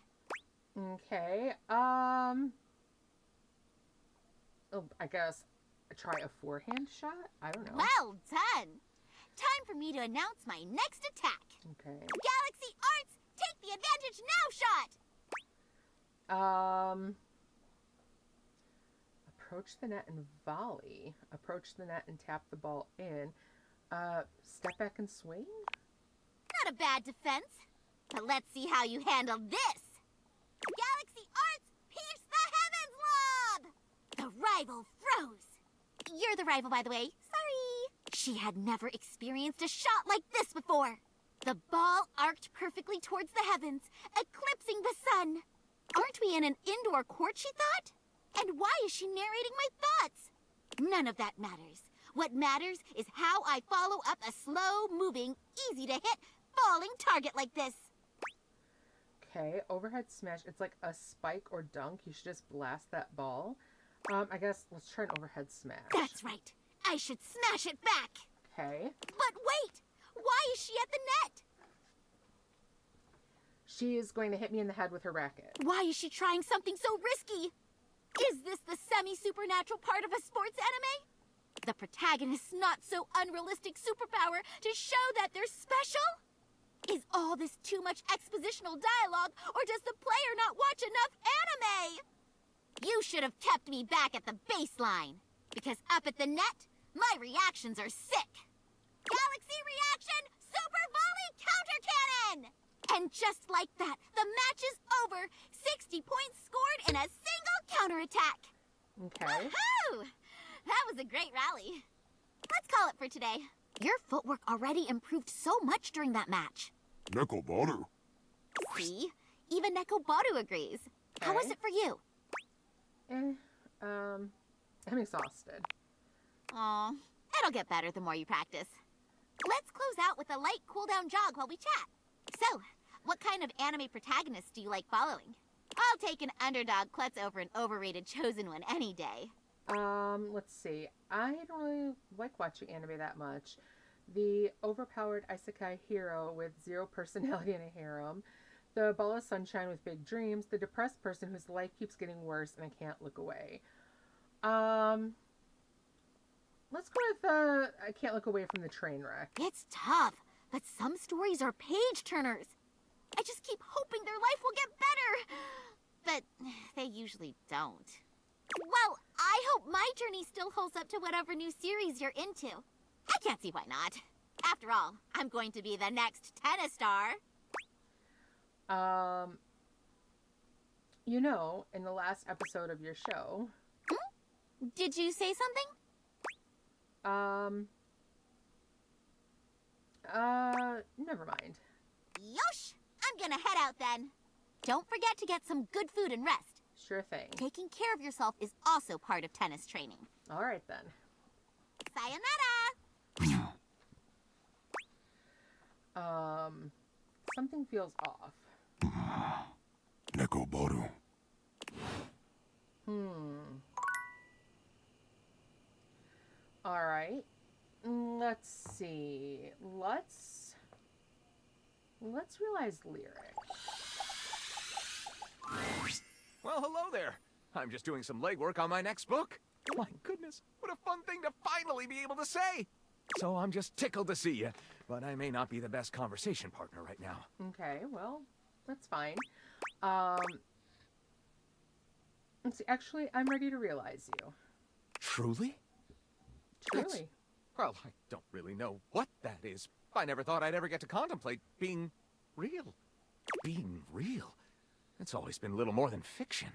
Okay. Oh, I guess try a forehand shot? I don't know. Well done. Time for me to announce my next attack. Okay. Galaxy Arts, take the advantage now shot. Approach the net and volley. Approach the net and tap the ball in. Step back and swing? Not a bad defense. But let's see how you handle this. Galaxy Arts, pierce the heavens lob! The rival froze. You're the rival, by the way. Sorry. She had never experienced a shot like this before. The ball arced perfectly towards the heavens, eclipsing the sun. Aren't we in an indoor court, she thought? And why is she narrating my thoughts? None of that matters. What matters is how I follow up a slow-moving, easy-to-hit, falling target like this. Okay, overhead smash. It's like a spike or dunk. You should just blast that ball. I guess let's try an overhead smash. That's right. I should smash it back. Okay. But wait! Why is she at the net? She is going to hit me in the head with her racket. Why is she trying something so risky? Is this the semi-supernatural part of a sports anime? The protagonist's not so unrealistic superpower to show that they're special? Is all this too much expositional dialogue, or does the player not watch enough anime? You should have kept me back at the baseline, because up at the net, my reactions are sick. Galaxy reaction, super volley counter cannon! And just like that, the match is over. 60 points scored in a single counterattack. Okay. Woohoo! That was a great rally. Let's call it for today. Your footwork already improved so much during that match. Nickel bottle. See? Even Nekobaru agrees. How was it for you? I'm exhausted. Aw, it'll get better the more you practice. Let's close out with a light cool-down jog while we chat. So, what kind of anime protagonists do you like following? I'll take an underdog klutz over an overrated chosen one any day. Let's see. I don't really like watching anime that much. The overpowered isekai hero with zero personality and a harem. The ball of sunshine with big dreams. The depressed person whose life keeps getting worse and I can't look away. Let's go with, I can't look away from the train wreck. It's tough, but some stories are page-turners. I just keep hoping their life will get better. But they usually don't. Well, I hope my journey still holds up to whatever new series you're into. I can't see why not. After all, I'm going to be the next tennis star. You know, in the last episode of your show... Did you say something? Never mind. Yosh! I'm gonna head out then. Don't forget to get some good food and rest. Sure thing. Taking care of yourself is also part of tennis training. All right, then. Sayonara! Something feels off. Nickel bottle. All right. Let's see. Let's realize lyric. Well, hello there. I'm just doing some legwork on my next book. My goodness, what a fun thing to finally be able to say. So I'm just tickled to see you, but I may not be the best conversation partner right now. Okay, well, that's fine. Let's see. Actually, I'm ready to realize you. Truly? Truly. Well, I don't really know what that is. I never thought I'd ever get to contemplate being real. Being real? It's always been little more than fiction.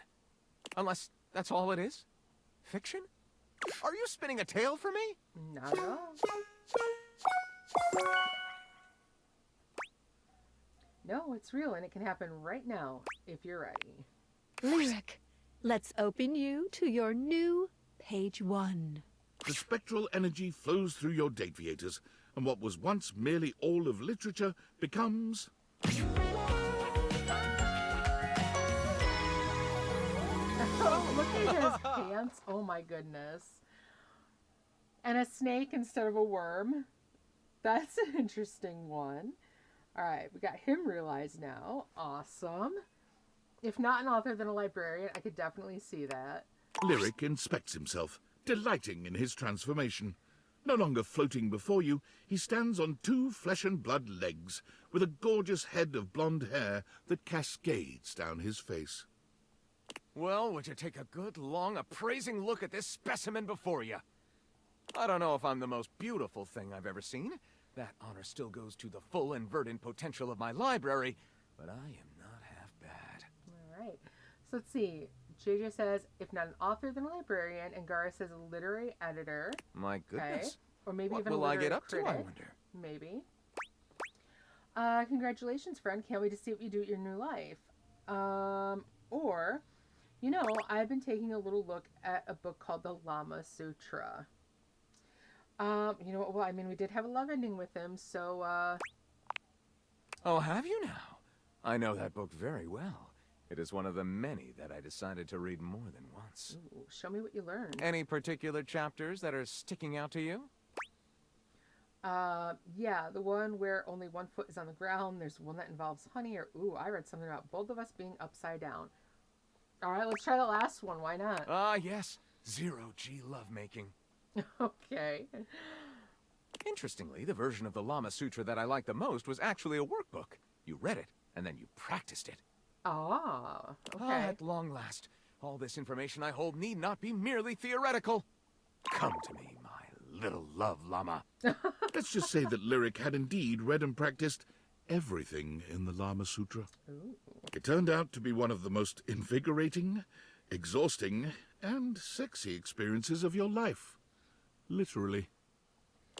Unless that's all it is? Fiction? Are you spinning a tale for me? Not at all. No, it's real, and it can happen right now, if you're ready. Lyric, let's open you to your new page 1. The spectral energy flows through your Dateviators, and what was once merely all of literature becomes... Oh, look at his pants. Oh my goodness. And a snake instead of a worm. That's an interesting one. All right, we got him realized now. Awesome. If not an author, then a librarian. I could definitely see that. Lyric inspects himself, delighting in his transformation. No longer floating before you, he stands on 2 flesh-and-blood legs, with a gorgeous head of blonde hair that cascades down his face. Well, would you take a good, long, appraising look at this specimen before you? I don't know if I'm the most beautiful thing I've ever seen. That honor still goes to the full and verdant potential of my library, but I am not half bad. All right. So let's see. JJ says, if not an author, then a librarian. And Gara says a literary editor. My goodness. Okay. Or maybe what even a will I literary get up critic. to, I wonder? Maybe. Congratulations, friend. Can't wait to see what you do with your new life. Or, you know, I've been taking a little look at a book called the Lama Sutra. You know, well, I mean, we did have a love ending with him, so, Oh, have you now? I know that book very well. It is one of the many that I decided to read more than once. Ooh, show me what you learned. Any particular chapters that are sticking out to you? Yeah, the one where only one foot is on the ground. There's one that involves honey, or, ooh, I read something about both of us being upside down. All right, let's try the last one. Why not? Ah, yes. Zero-G lovemaking. Okay. Interestingly, the version of the Lama Sutra that I liked the most was actually a workbook. You read it, and then you practiced it. Ah, okay. Ah, at long last, all this information I hold need not be merely theoretical. Come to me, my little love llama. Let's just say that Lyric had indeed read and practiced everything in the Lama Sutra. Ooh. It turned out to be one of the most invigorating, exhausting, and sexy experiences of your life. Literally.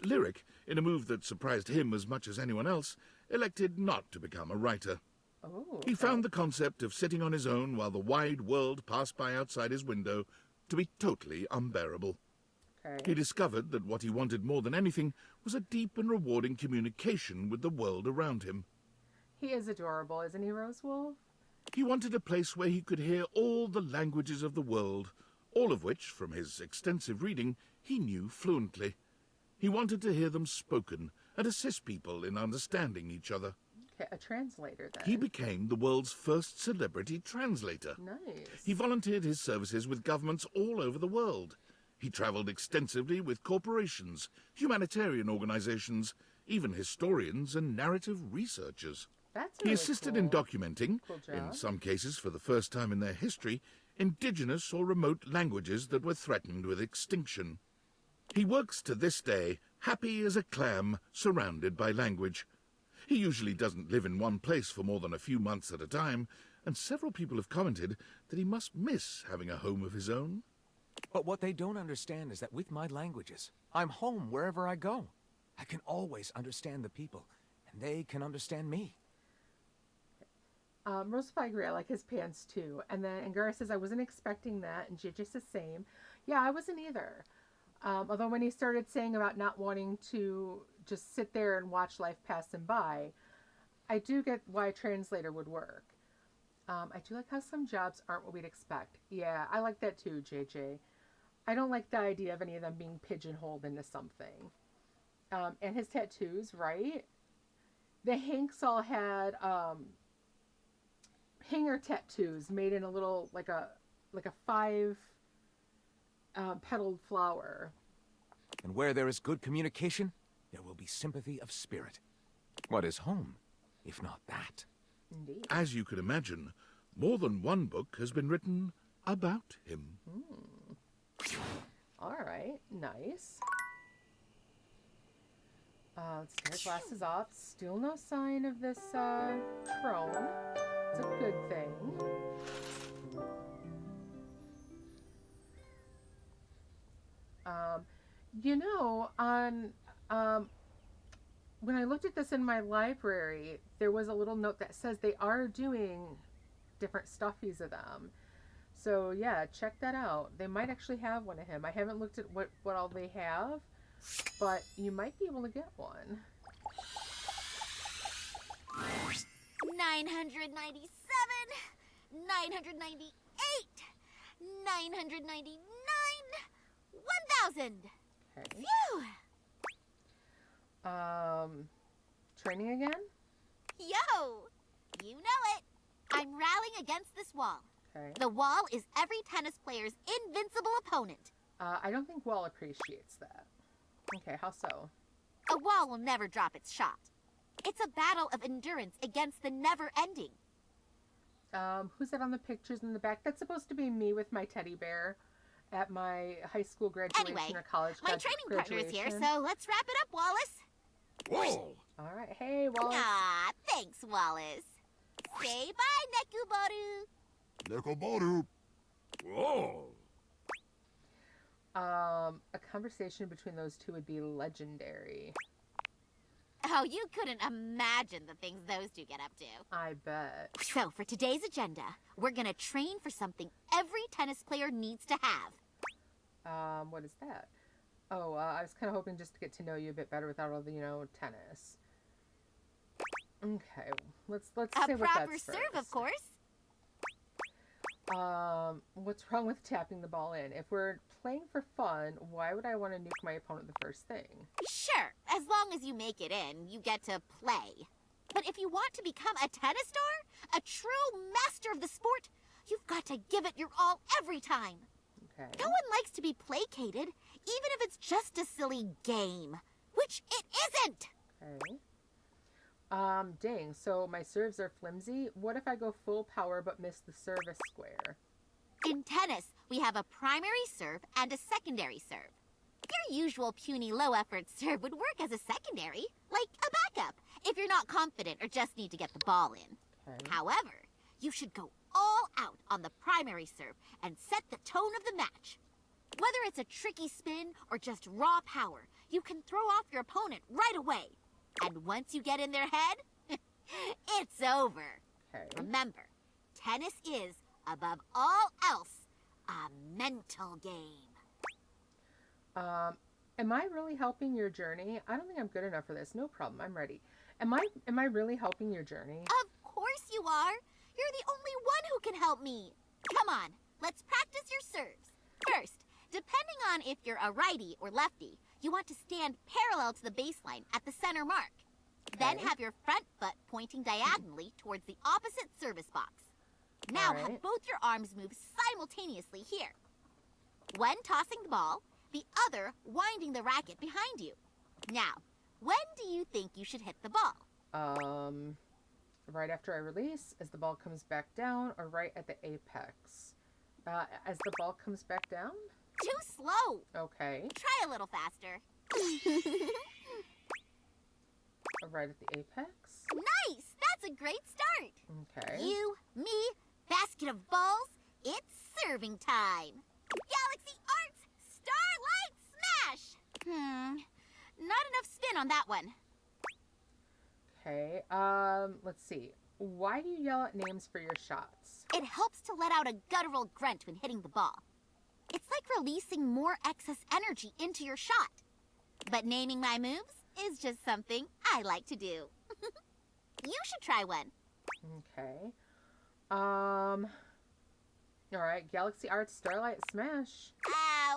Lyric, in a move that surprised him as much as anyone else, elected not to become a writer. Oh, He found the concept of sitting on his own while the wide world passed by outside his window to be totally unbearable. Okay. He discovered that what he wanted more than anything was a deep and rewarding communication with the world around him. He is adorable, isn't he, Rosewolf? He wanted a place where he could hear all the languages of the world, all of which, from his extensive reading, he knew fluently. He wanted to hear them spoken and assist people in understanding each other. Okay, a translator, then. He became the world's first celebrity translator. Nice. He volunteered his services with governments all over the world. He traveled extensively with corporations, humanitarian organizations, even historians and narrative researchers. That's He really assisted cool. in documenting, Cool in job. some cases for the first time in their history, indigenous or remote languages that were threatened with extinction. He works to this day, happy as a clam, surrounded by language. He usually doesn't live in one place for more than a few months at a time, and several people have commented that he must miss having a home of his own. But what they don't understand is that with my languages, I'm home wherever I go. I can always understand the people, and they can understand me. Rose, I agree. I like his pants too. And then Angara says, I wasn't expecting that. And JJ says, same. Yeah, I wasn't either. Although when he started saying about not wanting to just sit there and watch life pass him by, I do get why a translator would work. I do like how some jobs aren't what we'd expect. Yeah, I like that too, JJ. I don't like the idea of any of them being pigeonholed into something. And his tattoos, right? The Hanks all had hanger tattoos made in a little like a five petaled flower. And where there is good communication, there will be sympathy of spirit. What is home, if not that? Indeed. As you can imagine, more than one book has been written about him. All right, nice. Let's take our glasses off. Still no sign of this crone. It's a good thing. You know, on when I looked at this in my library, there was a little note that says they are doing different stuffies of them. So yeah, check that out. They might actually have one of him. I haven't looked at what all they have, but you might be able to get one. 997, 998, 999, 1,000. Okay. Phew! Training again? Yo! You know it. I'm rallying against this wall. Okay. The wall is every tennis player's invincible opponent. I don't think Wall appreciates that. Okay, how so? A wall will never drop its shot. It's a battle of endurance against the never-ending. Who's that on the pictures in the back? That's supposed to be me with my teddy bear at my high school graduation Anyway, or college my training partner is here, graduation. so let's wrap it up, Wallace. Whoa! All right, hey, Wallace. Aw, thanks, Wallace. Say bye, Nekuboru. Nekoboru. Whoa! A conversation between those two would be legendary. Oh, you couldn't imagine the things those two get up to. I bet. So, for today's agenda, we're gonna train for something every tennis player needs to have. What is that? Oh, I was kind of hoping just to get to know you a bit better without all the, tennis. Okay, let's A say what proper that's serve, first. of course. What's wrong with tapping the ball in? If we're playing for fun, why would I want to nuke my opponent the first thing? Sure, as long as you make it in, you get to play. But if you want to become a tennis star, a true master of the sport, you've got to give it your all every time. Okay. No one likes to be placated, even if it's just a silly game, which it isn't. Okay. Dang, so my serves are flimsy. What if I go full power but miss the service square? In tennis, we have a primary serve and a secondary serve. Your usual puny low-effort serve would work as a secondary, like a backup, if you're not confident or just need to get the ball in. Okay. However, you should go all out on the primary serve and set the tone of the match. Whether it's a tricky spin or just raw power, you can throw off your opponent right away. And once you get in their head, it's over. Okay. Remember, tennis is, above all else, a mental game. Am I really helping your journey? I don't think I'm good enough for this. No problem. I'm ready. Am I really helping your journey? Of course you are. You're the only one who can help me. Come on, let's practice your serves. First, depending on if you're a righty or lefty, you want to stand parallel to the baseline at the center mark. Then have your front foot pointing diagonally towards the opposite service box. Now have both your arms move simultaneously here. One tossing the ball, the other winding the racket behind you. Now, when do you think you should hit the ball? Right after I release, as the ball comes back down, or right at the apex? As the ball comes back down? Too slow. Okay. Try a little faster. Right at the apex? Nice! That's a great start. Okay. You, me, basket of balls, it's serving time. Galaxy Arts Starlight Smash! Not enough spin on that one. Okay, let's see. Why do you yell at names for your shots? It helps to let out a guttural grunt when hitting the ball. It's like releasing more excess energy into your shot. But naming my moves is just something I like to do. You should try one. Okay. Alright, Galaxy Arts Starlight Smash.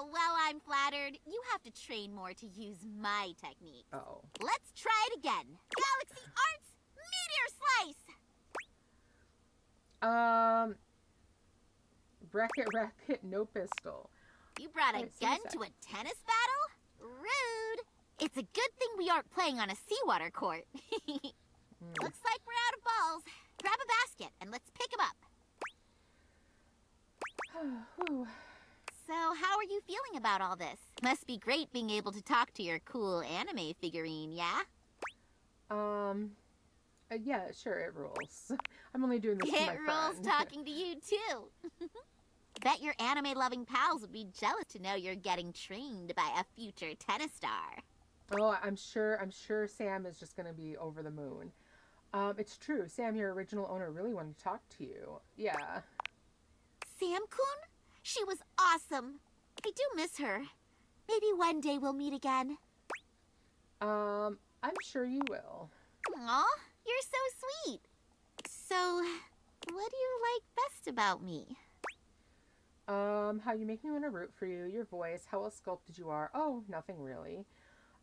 well, I'm flattered. You have to train more to use my technique. Oh. Let's try it again. Galaxy Arts Meteor Slice! Bracket racket, no pistol. You brought a Alright, so gun what's to that? a tennis battle? Rude. It's a good thing we aren't playing on a seawater court. Looks like we're out of balls. Grab a basket and let's pick them up. So, how are you feeling about all this? Must be great being able to talk to your cool anime figurine, yeah? Yeah, sure, it rules. I'm only doing this for my It rules friend. talking to you, too. Bet your anime-loving pals would be jealous to know you're getting trained by a future tennis star. Oh, I'm sure Sam is just gonna be over the moon. It's true. Sam, your original owner, really wanted to talk to you. Yeah. Sam-kun? She was awesome. I do miss her. Maybe one day we'll meet again. I'm sure you will. Aw, you're so sweet. So, what do you like best about me? How you make me want to root for you, your voice, how well sculpted you are. Oh, nothing really.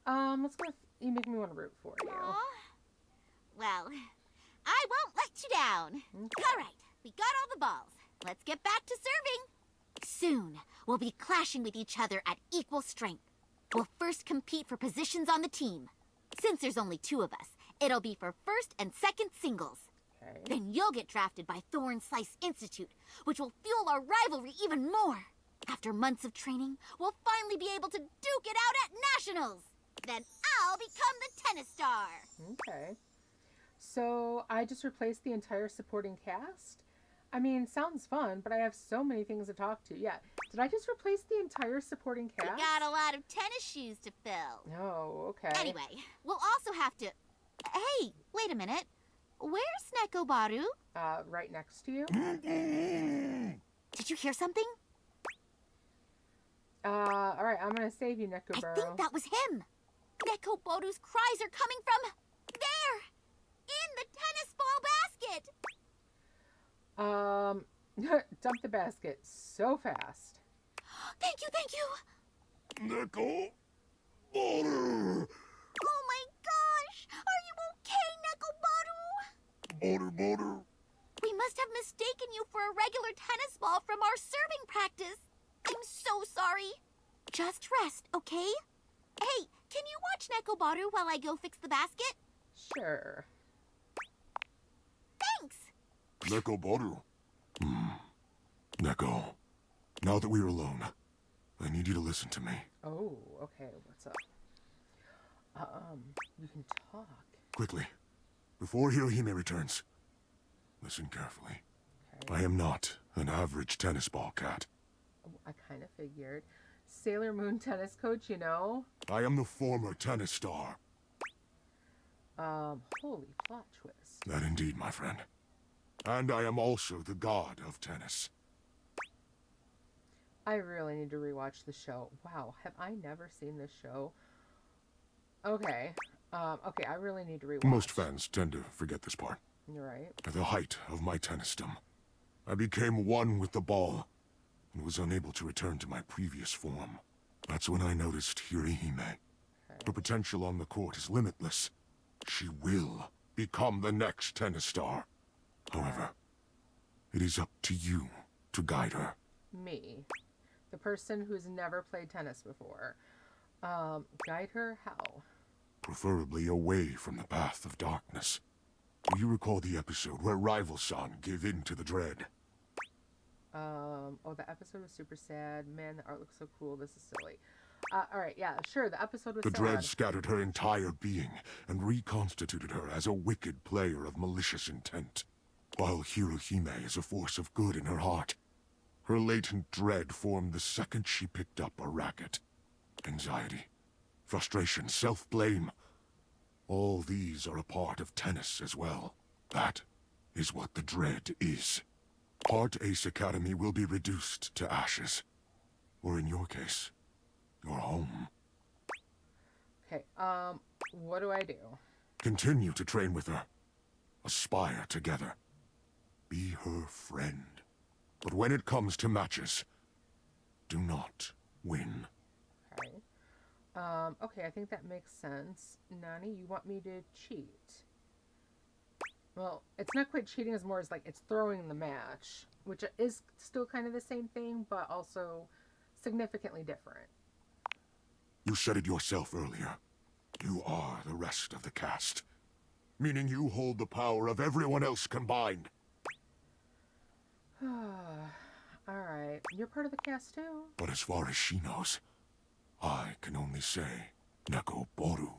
Let's go with you make me want to root for you. Aw. Well, I won't let you down. All right, we got all the balls. Let's get back to serving. Soon, we'll be clashing with each other at equal strength. We'll first compete for positions on the team. Since there's only 2 of us, it'll be for first and second singles. Okay. Then you'll get drafted by Thorn Slice Institute, which will fuel our rivalry even more. After months of training, we'll finally be able to duke it out at nationals. Then I'll become the tennis star. Okay. So I just replaced the entire supporting cast? I mean, sounds fun, but I have so many things to talk to. Yeah. Did I just replace the entire supporting cast? We got a lot of tennis shoes to fill. Oh, okay. Anyway, we'll also have to... Hey, wait a minute. Where's Nekobaru? Right next to you. Did you hear something? Alright, I'm gonna save you, Nekobaru. I think that was him. Nekobaru's cries are coming from... there! In the tennis ball basket! Dump the basket so fast. Thank you! Nickel Butter! Oh my gosh! Are you okay, Nekobaru? Butter. We must have mistaken you for a regular tennis ball from our serving practice. I'm so sorry. Just rest, okay? Hey, can you watch Nekobaru while I go fix the basket? Sure. Thanks! Neko Butter. Neko, now that we're alone, I need you to listen to me. Oh, okay, what's up? You can talk. Quickly, before Hirohime returns, listen carefully. Okay. I am not an average tennis ball cat. I kind of figured. Sailor Moon tennis coach, you know? I am the former tennis star. Holy plot twist. That indeed, my friend. And I am also the god of tennis. I really need to rewatch the show. Wow, have I never seen this show? Okay. Okay, I really need to rewatch. Most fans tend to forget this part. You're right. At the height of my tennisdom, I became one with the ball and was unable to return to my previous form. That's when I noticed Hirohime. Her potential on the court is limitless. She will become the next tennis star. However, it is up to you to guide her. Me. The person who's never played tennis before. Guide her? How? Preferably away from the path of darkness. Do you recall the episode where Rival-san gave in to the dread? Oh, the episode was super sad. Man, the art looks so cool. This is silly. Alright, yeah, sure, the episode was The sad. dread scattered her entire being and reconstituted her as a wicked player of malicious intent. While Hirohime is a force of good in her heart, her latent dread formed the second she picked up a racket. Anxiety, frustration, self-blame. All these are a part of tennis as well. That is what the dread is. Heart Ace Academy will be reduced to ashes. Or in your case, your home. Okay, what do I do? Continue to train with her. Aspire together. Be her friend. But when it comes to matches, do not win. Okay. Okay, I think that makes sense. Nani, you want me to cheat? Well, it's not quite cheating as more as like it's throwing the match, which is still kind of the same thing, but also significantly different. You said it yourself earlier. You are the rest of the cast. Meaning you hold the power of everyone else combined. Alright, you're part of the cast too? But as far as she knows, I can only say, Neko Boru.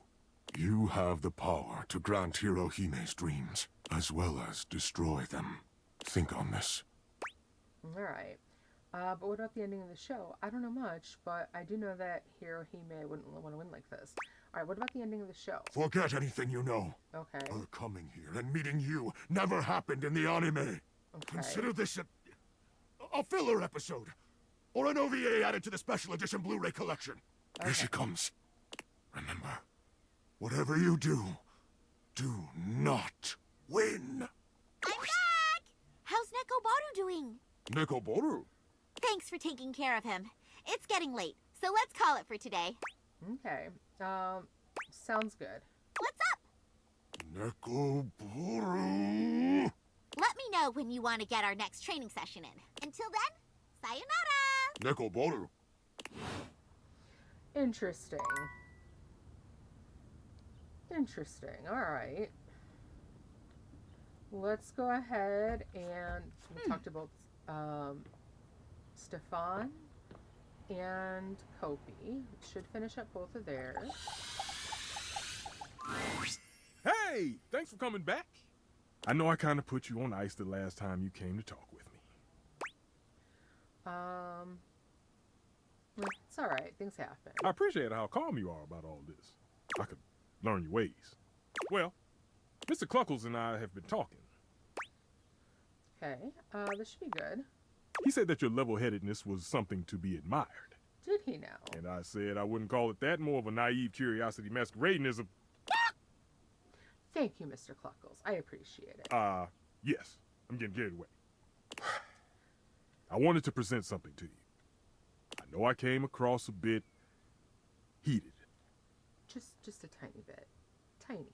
You have the power to grant Hirohime's dreams, as well as destroy them. Think on this. Alright. But what about the ending of the show? I don't know much, but I do know that Hirohime wouldn't want to win like this. Alright, what about the ending of the show? Forget anything you know. Okay. Her coming here and meeting you never happened in the anime. Okay. Consider this a filler episode. Or an OVA added to the special edition Blu-ray collection. Here she comes. Remember, whatever you do, do not win. I'm back! How's Neko Baru doing? Neko Boru? Thanks for taking care of him. It's getting late, so let's call it for today. Okay. Sounds good. What's up? Neko Boru. Let me know when you want to get our next training session in. Until then, sayonara! Neko Boru. Interesting. Interesting. Alright. Let's go ahead and we talked about Stefan and Kopi. Should finish up both of theirs. Hey, thanks for coming back. I know I kind of put you on ice the last time you came to talk with me. It's alright. Things happen. I appreciate how calm you are about all this. I could learn your ways. Well, Mr. Cluckles and I have been talking. Okay, this should be good. He said that your level-headedness was something to be admired. Did he now? And I said I wouldn't call it that, more of a naive curiosity masquerading as a... Thank you, Mr. Cluckles. I appreciate it. Yes. I'm getting carried away. I wanted to present something to you. I know I came across a bit heated. Just a tiny bit. Tiny.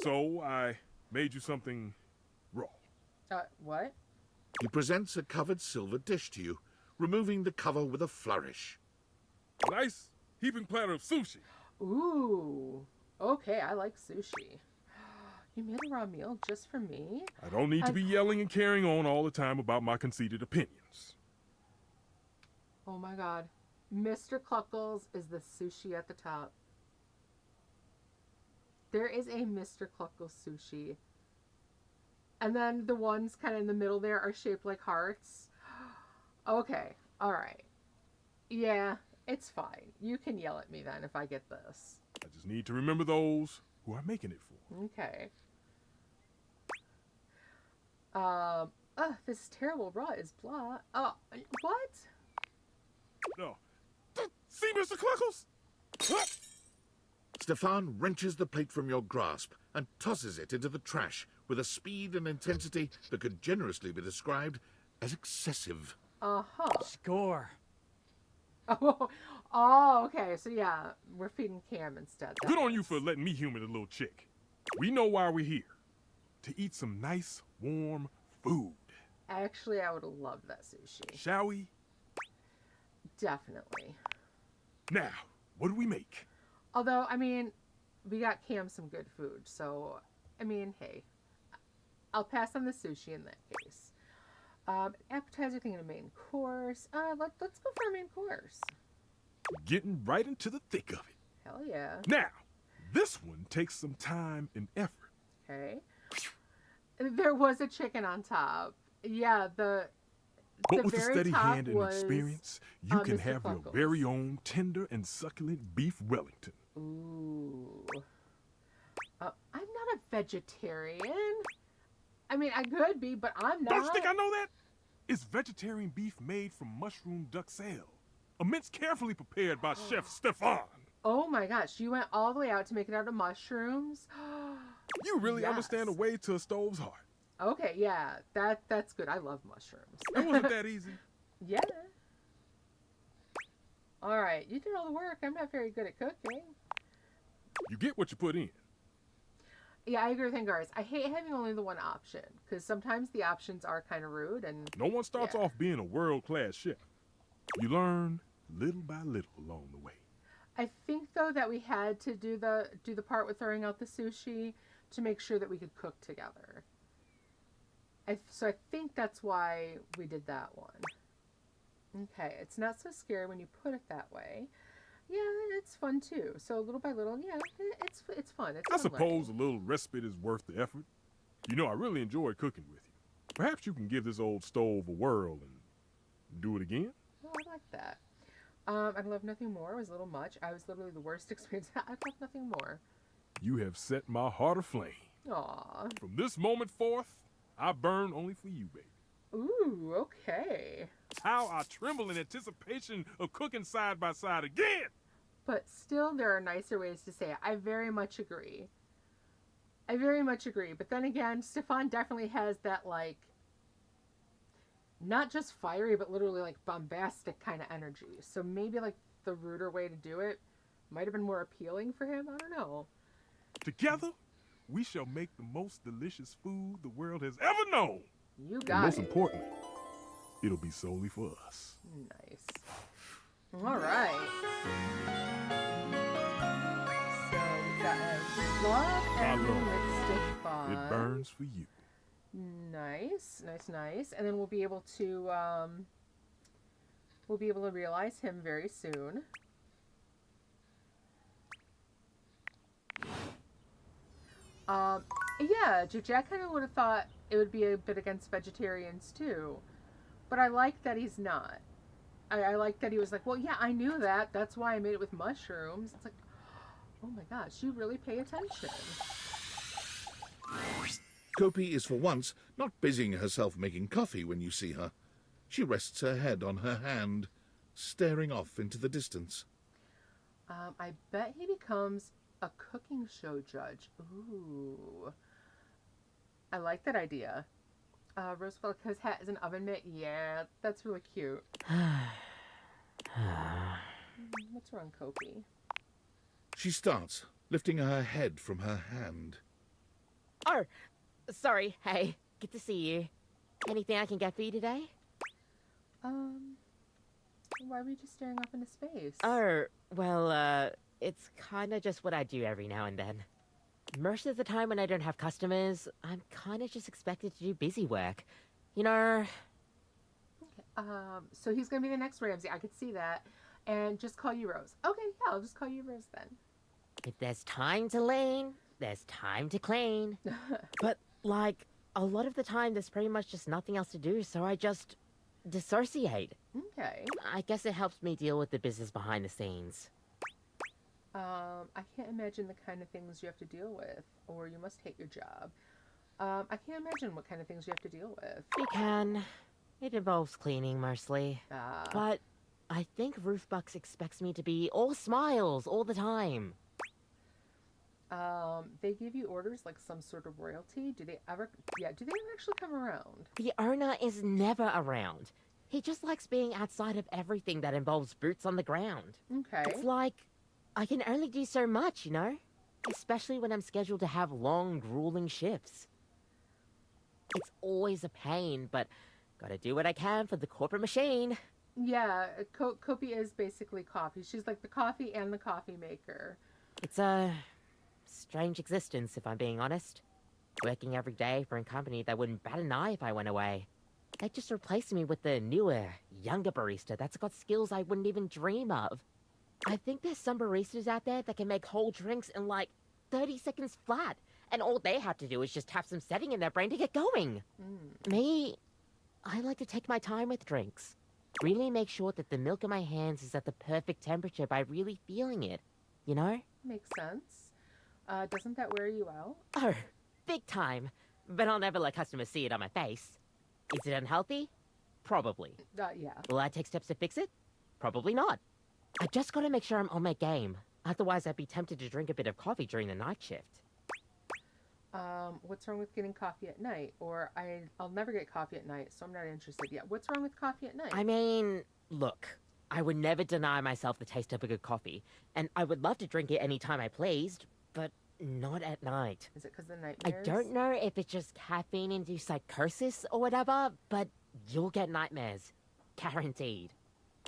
So I made you something raw. What? He presents a covered silver dish to you, removing the cover with a flourish. A nice heaping platter of sushi. Ooh. Okay, I like sushi. You made a raw meal just for me? I don't need to be yelling and carrying on all the time about my conceited opinions. Oh my god. Mr. Cluckles is the sushi at the top. There is a Mr. Cluckles sushi. And then the ones kind of in the middle there are shaped like hearts. Okay. Alright. Yeah, it's fine. You can yell at me then if I get this. I just need to remember those who I'm making it for. Okay. This terrible raw is blah. Oh, what? No. See, Mr. Cluckles? Stefan wrenches the plate from your grasp and tosses it into the trash with a speed and intensity that could generously be described as excessive. Uh-huh. Score. Oh, okay. So yeah, we're feeding Cam instead. Good on you for letting me humor the little chick. We know why we're here. To eat some nice, warm food. Actually, I would have loved that sushi. Shall we? Definitely. Now, what do we make? Although, I mean, we got Cam some good food, so, I mean, hey. I'll pass on the sushi in that case. Appetizer thing and a main course. Let's go for a main course. Getting right into the thick of it. Hell yeah. Now, this one takes some time and effort. Okay. There was a chicken on top. Yeah, But with a steady hand and experience, you can Mr. have your Cluckles. very own tender and succulent beef Wellington. Ooh. I'm not a vegetarian. I mean, I could be, but I'm not. Don't you think I know that? It's vegetarian beef made from mushroom duxelle. A mince carefully prepared by Chef Stefan. Oh my gosh, you went all the way out to make it out of mushrooms? You really Yes. understand the way to a stove's heart. Okay, yeah, that's good. I love mushrooms. It wasn't that easy. Yeah. All right, you did all the work. I'm not very good at cooking. You get what you put in. Yeah, I agree with Angars. I hate having only the one option because sometimes the options are kind of rude and. No one starts yeah. off being a world-class chef. You learn little by little along the way. I think though that we had to do the part with throwing out the sushi to make sure that we could cook together. So I think that's why we did that one. Okay, it's not so scary when you put it that way. Yeah, it's fun too. So little by little, yeah, it's fun. It's I fun suppose a little respite is worth the effort. You know, I really enjoy cooking with you. Perhaps you can give this old stove a whirl and do it again? Oh, I like that. I love nothing more. It was a little much. I was literally the worst experience. I love nothing more. You have set my heart aflame. Aw. From this moment forth, I burn only for you, baby. Ooh, okay. How I tremble in anticipation of cooking side by side again. But still, there are nicer ways to say it. I very much agree. I very much agree. But then again, Stefan definitely has that, like, not just fiery, but literally, like, bombastic kind of energy. So maybe, like, the ruder way to do it might have been more appealing for him. I don't know. Together, we shall make the most delicious food the world has ever known. You got and most it. importantly, it'll be solely for us. Nice. All right. So we got a love and Stefan. It burns for you. Nice, nice, nice. And then we'll be able to realize him very soon. Yeah, Jack kind of would have thought it would be a bit against vegetarians too, but I like that he's not. I like that he was like, well, yeah, I knew that. That's why I made it with mushrooms. It's like, oh my gosh, you really pay attention. Kopi is for once not busying herself making coffee when you see her. She rests her head on her hand, staring off into the distance. I bet he becomes a cooking show judge. Ooh. I like that idea. Roosevelt, his hat is an oven mitt. Yeah, that's really cute. What's wrong, Kopi? She starts, lifting her head from her hand. Oh, sorry. Hey, good to see you. Anything I can get for you today? Why were you just staring off into space? Oh, well, it's kind of just what I do every now and then. Most of the time when I don't have customers, I'm kind of just expected to do busy work. You know... Okay, so he's going to be the next Ramsey. I could see that. And just call you Rose. Okay, yeah, I'll just call you Rose then. If there's time to lean, there's time to clean. But, like, a lot of the time there's pretty much just nothing else to do, so I just dissociate. Okay. I guess it helps me deal with the business behind the scenes. I can't imagine the kind of things you have to deal with, or you must hate your job. I can't imagine what kind of things you have to deal with. You can. It involves cleaning, mostly. But I think Ruth Bucks expects me to be all smiles all the time. They give you orders like some sort of royalty? Do they ever actually come around? The owner is never around. He just likes being outside of everything that involves boots on the ground. Okay. It's like, I can only do so much, you know? Especially when I'm scheduled to have long, grueling shifts. It's always a pain, but gotta do what I can for the corporate machine. Yeah, Kopi is basically coffee. She's like the coffee and the coffee maker. It's a strange existence, if I'm being honest. Working every day for a company that wouldn't bat an eye if I went away. They just replaced me with the newer, younger barista that's got skills I wouldn't even dream of. I think there's some baristas out there that can make whole drinks in like 30 seconds flat, and all they have to do is just have some setting in their brain to get going. Me, I like to take my time with drinks. Really make sure that the milk in my hands is at the perfect temperature by really feeling it, you know? Makes sense. Doesn't that wear you out? Oh, big time. But I'll never let customers see it on my face. Is it unhealthy? Probably. Yeah. Will I take steps to fix it? Probably not. I just gotta make sure I'm on my game. Otherwise, I'd be tempted to drink a bit of coffee during the night shift. What's wrong with getting coffee at night? Or I'll never get coffee at night, so I'm not interested yet. What's wrong with coffee at night? I mean, look, I would never deny myself the taste of a good coffee, and I would love to drink it any time I pleased, but not at night. Is it because of the I nightmares? don't know if it's just caffeine-induced psychosis or whatever, but you'll get nightmares. Guaranteed.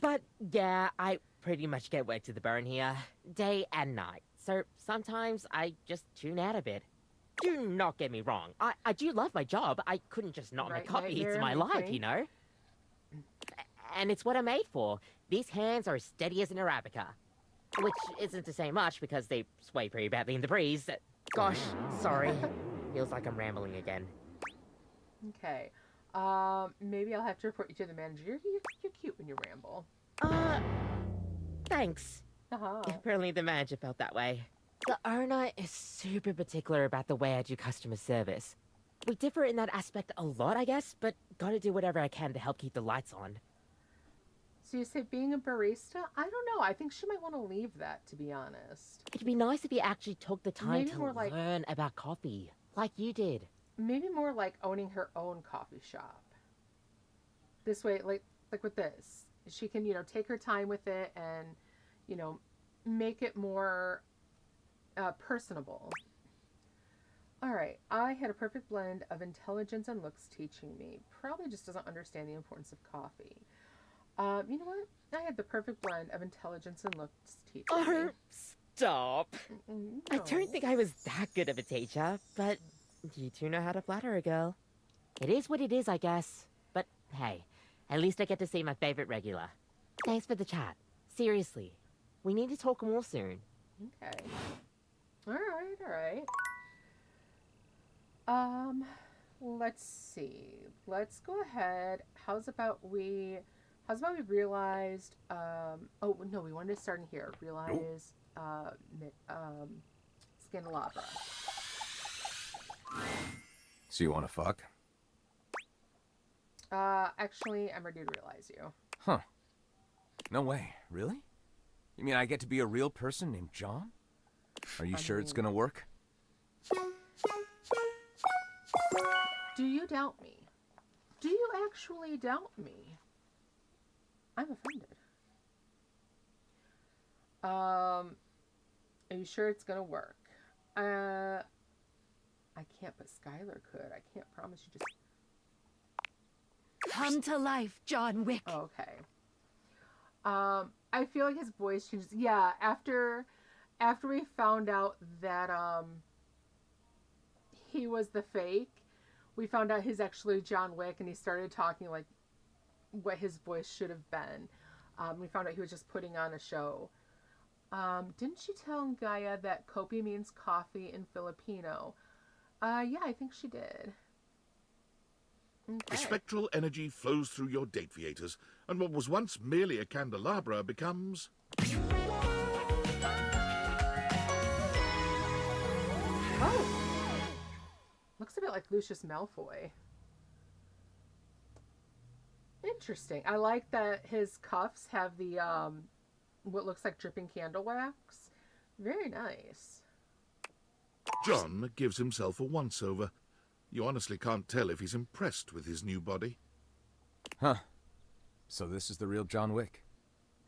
But yeah, I pretty much get wet to the bone here, day and night. So sometimes I just tune out a bit. Do not get me wrong. I do love my job. I couldn't just not make coffee. It's my life, you know? And it's what I'm made for. These hands are as steady as an Arabica. Which isn't to say much because they sway pretty badly in the breeze. Gosh, sorry. Feels like I'm rambling again. Okay. Maybe I'll have to report you to the manager. You're cute when you ramble. Thanks. Uh-huh. Apparently the manager felt that way. The owner is super particular about the way I do customer service. We differ in that aspect a lot, I guess, but gotta do whatever I can to help keep the lights on. So you say being a barista? I don't know. I think she might want to leave that, to be honest. It'd be nice if you actually took the time Maybe to more like- learn about coffee, like you did. Maybe more like owning her own coffee shop. This way, like with this, she can, take her time with it and, make it more personable. All right, I had a perfect blend of intelligence and looks teaching me. Probably just doesn't understand the importance of coffee. You know what? I had the perfect blend of intelligence and looks teaching me. Stop. No. I don't think I was that good of a teacher, but you do know how to flatter a girl. It is what it is, I guess. But hey, at least I get to see my favorite regular. Thanks for the chat. Seriously, we need to talk more soon. Okay. All right. Let's see. Let's go ahead. How's about we realized, oh, no, we wanted to start in here. Realize, Scandalabra. So you want to fuck? Actually, I'm ready to realize you. Huh. No way. Really? You mean I get to be a real person named John? Are you sure it's gonna work? Do you doubt me? Do you actually doubt me? I'm offended. Are you sure it's gonna work? I can't, but Skylar could. I can't promise you just... Come to life, John Wick. Okay. I feel like his voice changes. Yeah, after we found out that he was the fake, we found out he's actually John Wick, and he started talking like what his voice should have been. We found out he was just putting on a show. Didn't she tell Gaia that kopi means coffee in Filipino? Yeah, I think she did. The Okay. spectral energy flows through your Dateviators, and what was once merely a candelabra becomes... Oh! Looks a bit like Lucius Malfoy. Interesting. I like that his cuffs have the, what looks like dripping candle wax. Very nice. John gives himself a once-over. You honestly can't tell if he's impressed with his new body. Huh. So this is the real John Wick.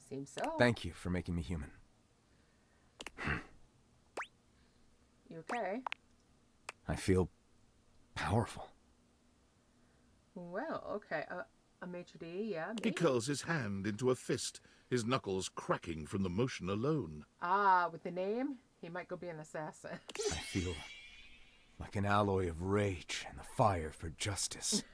Seems so. Thank you for making me human. You okay? I feel powerful. Well, okay. A maitre d', yeah, maybe. He curls his hand into a fist, his knuckles cracking from the motion alone. Ah, with the name, he might go be an assassin. I feel like an alloy of rage and the fire for justice.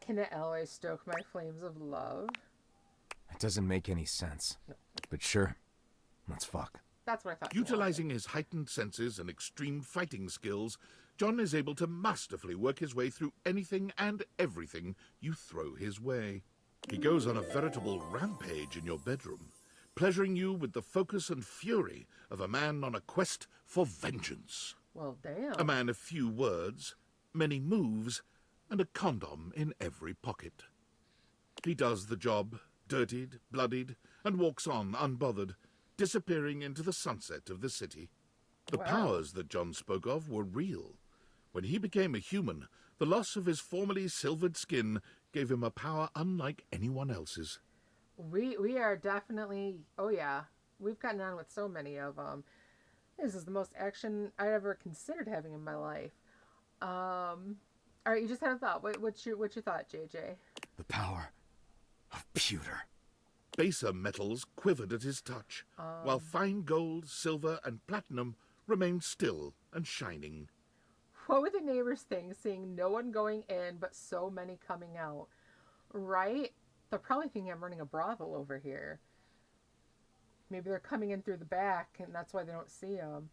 Can an alloy stoke my flames of love? It doesn't make any sense. But sure, let's fuck. That's what I thought. Utilizing his heightened senses and extreme fighting skills, John is able to masterfully work his way through anything and everything you throw his way. He goes on a veritable rampage in your bedroom, pleasuring you with the focus and fury of a man on a quest for vengeance. Well, damn. A man of few words, many moves, and a condom in every pocket. He does the job, dirtied, bloodied, and walks on unbothered, disappearing into the sunset of the city. The Wow. powers that John spoke of were real. When he became a human, The loss of his formerly silvered skin gave him a power unlike anyone else's. We are definitely, oh yeah, we've gotten on with so many of them. This is the most action I ever considered having in my life. All right, you just had a thought. What's your thought, JJ? The power of pewter. Baser metals quivered at his touch, while fine gold, silver, and platinum remained still and shining. What would the neighbors think, seeing no one going in but so many coming out? Right? They're probably thinking I'm running a brothel over here. Maybe they're coming in through the back, and that's why they don't see them.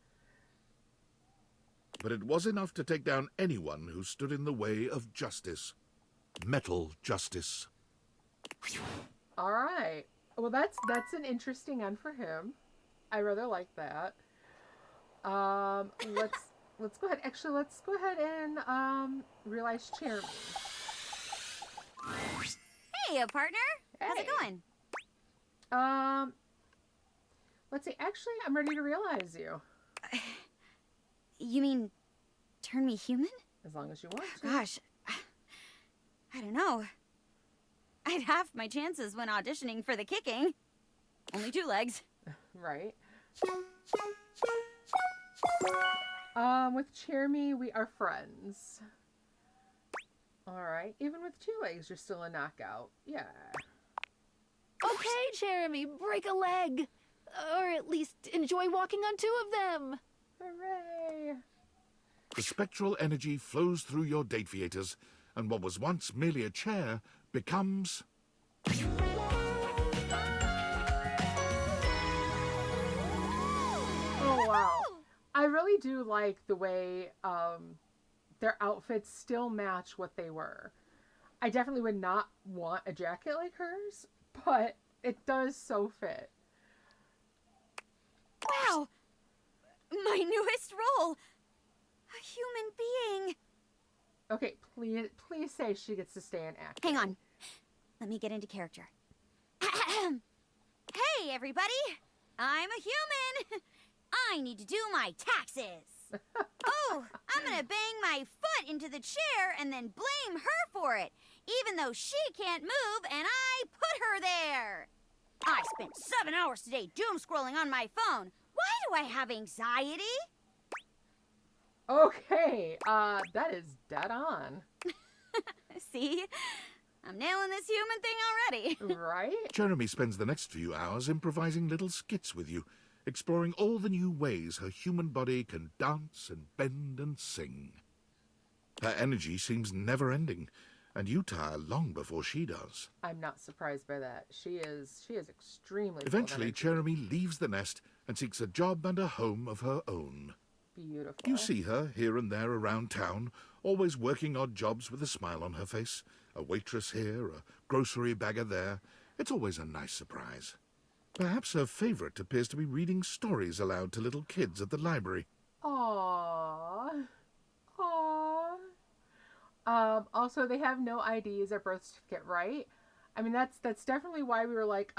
But it was enough to take down anyone who stood in the way of justice. Metal justice. All right. Well, that's an interesting end for him. I rather like that. Let's go ahead. Actually, let's go ahead and realize Jeremy. Hey, partner. How's it going? Let's see. Actually, I'm ready to realize you. You mean turn me human? As long as you want to. Gosh, I don't know. I'd half my chances when auditioning for the kicking. Only 2 legs. Right. With Jeremy, we are friends. Alright, even with 2 legs, you're still a knockout. Yeah. Okay, Jeremy, break a leg. Or at least enjoy walking on 2 of them. Hooray! The spectral energy flows through your Dateviators, and what was once merely a chair becomes... Oh, wow. I really do like the way their outfits still match what they were. I definitely would not want a jacket like hers, but it does so fit. Wow! My newest role! A human being! Okay, please say she gets to stay in acting. Hang on. Let me get into character. Hey, everybody! I'm a human! I need to do my taxes! Oh, I'm gonna bang my foot into the chair and then blame her for it, even though she can't move and I put her there! I spent 7 hours today doom scrolling on my phone. Why do I have anxiety? Okay, that is dead on. See? I'm nailing this human thing already. Right? Jeremy spends the next few hours improvising little skits with you, exploring all the new ways her human body can dance and bend and sing. Her energy seems never-ending, and you tire long before she does. I'm not surprised by that. She is extremely full of Eventually, energy. Jeremy leaves the nest and seeks a job and a home of her own. Beautiful. You see her here and there around town, always working odd jobs with a smile on her face. A waitress here, a grocery bagger there. It's always a nice surprise. Perhaps her favorite appears to be reading stories aloud to little kids at the library. Aww. Also, they have no IDs or birth certificate, right? I mean, that's definitely why we were like,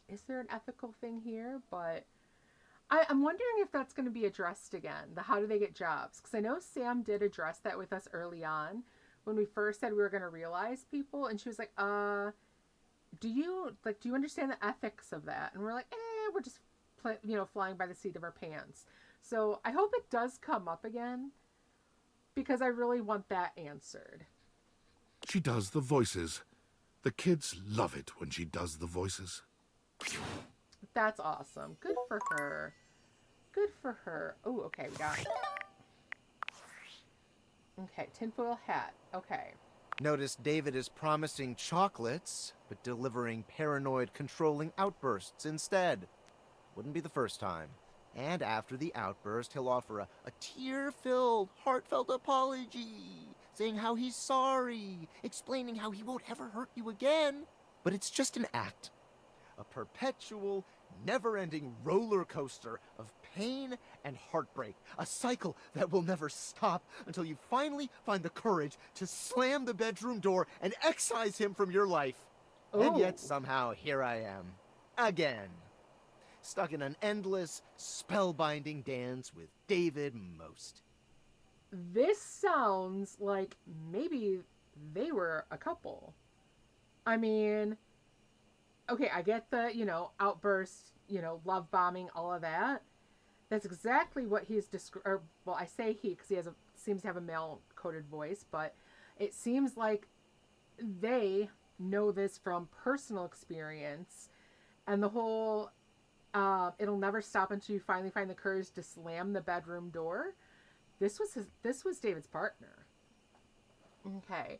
is there an ethical thing here? But I'm wondering if that's going to be addressed again. The how do they get jobs? Because I know Sam did address that with us early on when we first said we were going to realize people, and she was like, do you understand the ethics of that? And we're like, we're just flying by the seat of our pants. So I hope it does come up again, because I really want that answered. She does the voices. The kids love it when she does the voices. That's awesome. Good for her. Good for her. Oh, okay, we got it. Okay, tinfoil hat. Okay. Notice David is promising chocolates, but delivering paranoid, controlling outbursts instead. Wouldn't be the first time. And after the outburst, he'll offer a tear-filled, heartfelt apology, saying how he's sorry, explaining how he won't ever hurt you again. But it's just an act. A perpetual, never-ending roller coaster of pain and heartbreak. A cycle that will never stop until you finally find the courage to slam the bedroom door and excise him from your life. And yet somehow here I am, again, stuck in an endless, spellbinding dance with David Most. this sounds like maybe they were a couple. I mean, okay, I get the, outburst, love bombing, all of that. That's exactly what he's described. Well, I say he because seems to have a male-coded voice, but it seems like they know this from personal experience, and the whole it'll never stop until you finally find the courage to slam the bedroom door. This was David's partner. Okay.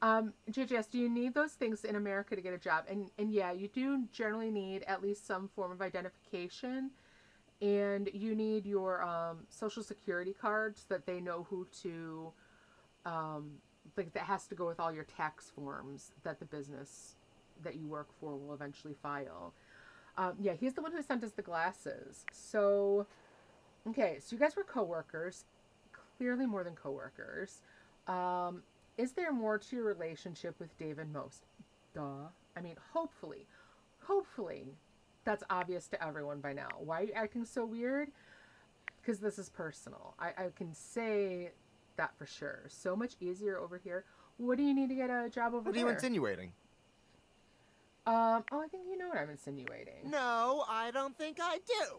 JJS, do you need those things in America to get a job? And yeah, you do generally need at least some form of identification, and you need your social security cards that they know who to like, that has to go with all your tax forms that the business that you work for will eventually file. Yeah, he's the one who sent us the glasses. So, okay, so you guys were coworkers, clearly more than coworkers. Is there more to your relationship with David Most? Duh. I mean, hopefully, that's obvious to everyone by now. Why are you acting so weird? Because this is personal. I can say that for sure. So much easier over here. What do you need to get a job over there? What are you insinuating? I think you know what I'm insinuating. No, I don't think I do.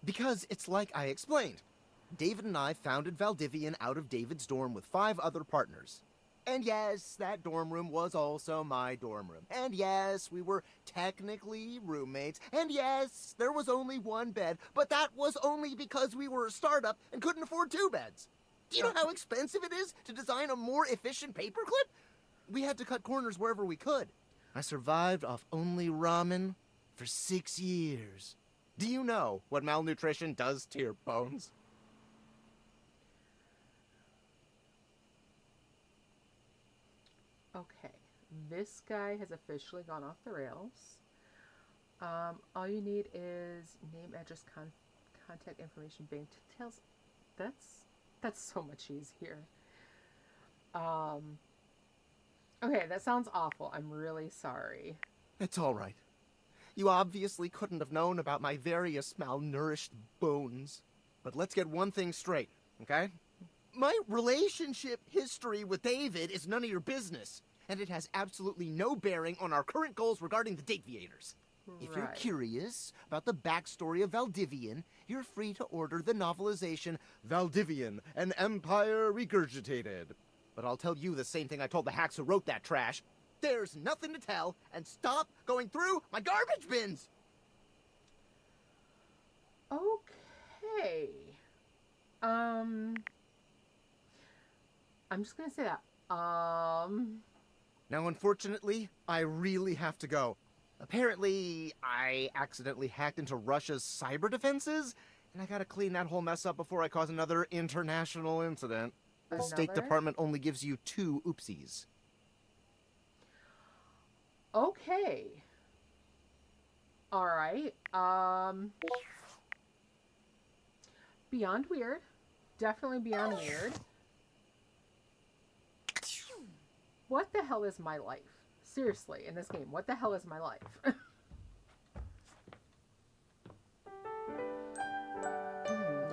Because it's like I explained. David and I founded Valdivian out of David's dorm with 5 other partners. And yes, that dorm room was also my dorm room. And yes, we were technically roommates. And yes, there was only 1 bed, but that was only because we were a startup and couldn't afford 2 beds. Do you know how expensive it is to design a more efficient paperclip? We had to cut corners wherever we could. I survived off only ramen for 6 years. Do you know what malnutrition does to your bones? Okay, this guy has officially gone off the rails. All you need is name, address, contact information, bank details. That's so much easier. Okay, that sounds awful. I'm really sorry. It's all right. You obviously couldn't have known about my various malnourished bones. But let's get one thing straight, okay? My relationship history with David is none of your business, and it has absolutely no bearing on our current goals regarding the Dateviators. If you're curious about the backstory of Valdivian, you're free to order the novelization Valdivian, an Empire Regurgitated. But I'll tell you the same thing I told the hacks who wrote that trash. There's nothing to tell, and stop going through my garbage bins! Okay. I'm just gonna say that. Now, unfortunately, I really have to go. Apparently, I accidentally hacked into Russia's cyber defenses, and I gotta clean that whole mess up before I cause another international incident. The State Department only gives you 2 oopsies. Okay. Alright. Beyond weird. Definitely beyond weird. What the hell is my life? Seriously, in this game, what the hell is my life?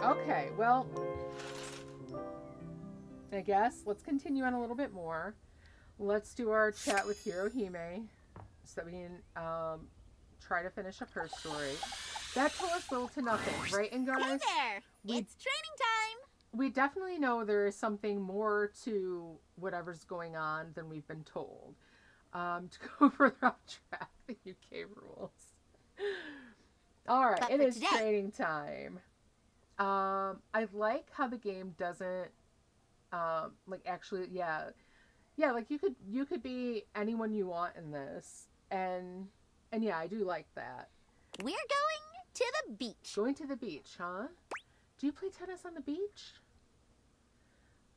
Okay, well, I guess let's continue on a little bit more. Let's do our chat with Hirohime so that we can try to finish up her story. That told us little to nothing, right? And guys, Hey there! It's training time! We definitely know there is something more to whatever's going on than we've been told. To go further off track, the UK rules. Alright, it is training time. I like how the game doesn't like actually like you could be anyone you want in this, and yeah, I do like that. We're going to the beach. Going to the beach, huh? Do you play tennis on the beach?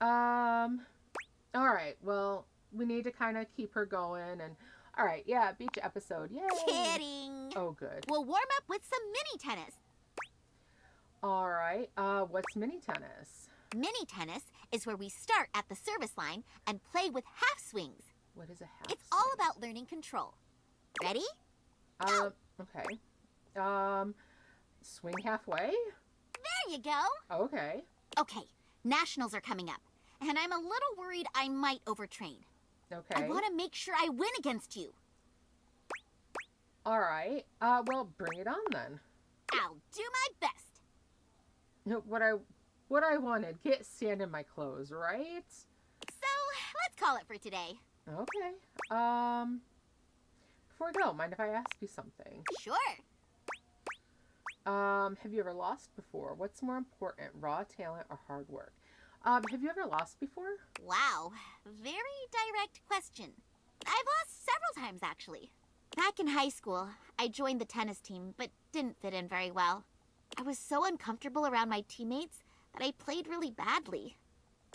Alright, well, we need to kind of keep her going, and alright, yeah, beach episode, yay! Kidding! Oh, good. We'll warm up with some mini tennis. Alright, what's mini tennis? Mini tennis is where we start at the service line and play with half swings. What is a half It's all about learning control. Ready? Okay. Swing halfway? There you go. Okay. Okay, Nationals are coming up, and I'm a little worried I might overtrain. Okay. I want to make sure I win against you. All right. Well, bring it on then. I'll do my best. What I wanted, get sand in my clothes, right? So, let's call it for today. Okay. Before we go, mind if I ask you something? Sure. Have you ever lost before? What's more important, raw talent or hard work? Have you ever lost before? Wow, very direct question. I've lost several times, actually. Back in high school, I joined the tennis team, but didn't fit in very well. I was so uncomfortable around my teammates that I played really badly.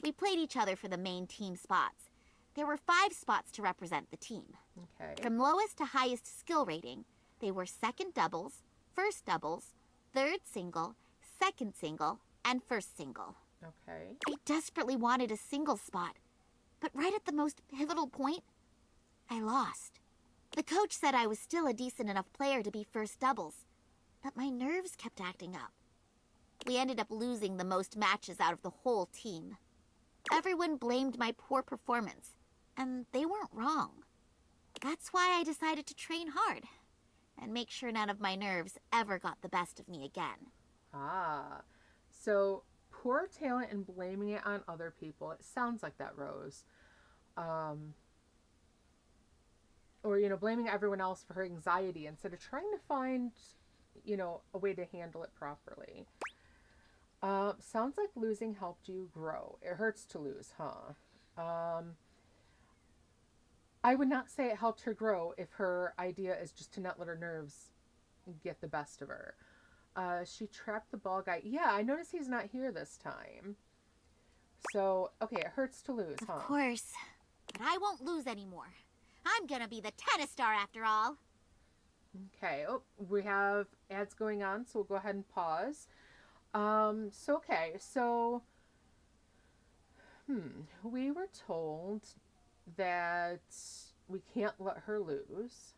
We played each other for the main team spots. There were 5 spots to represent the team. Okay. From lowest to highest skill rating, they were second doubles, first doubles, third single, second single, and first single. Okay. I desperately wanted a single spot, but right at the most pivotal point, I lost. The coach said I was still a decent enough player to be first doubles, but my nerves kept acting up. We ended up losing the most matches out of the whole team. Everyone blamed my poor performance, and they weren't wrong. That's why I decided to train hard and make sure none of my nerves ever got the best of me again. Ah, so poor talent and blaming it on other people. It sounds like that, Rose. Or, blaming everyone else for her anxiety instead of trying to find, a way to handle it properly. Sounds like losing helped you grow. It hurts to lose, huh? I would not say it helped her grow if her idea is just to not let her nerves get the best of her. She trapped the ball guy. Yeah, I noticed he's not here this time. So, okay, it hurts to lose, huh? Of course. But I won't lose anymore. I'm gonna be the tennis star after all. Okay. Oh, we have ads going on, so we'll go ahead and pause. We were told that we can't let her lose.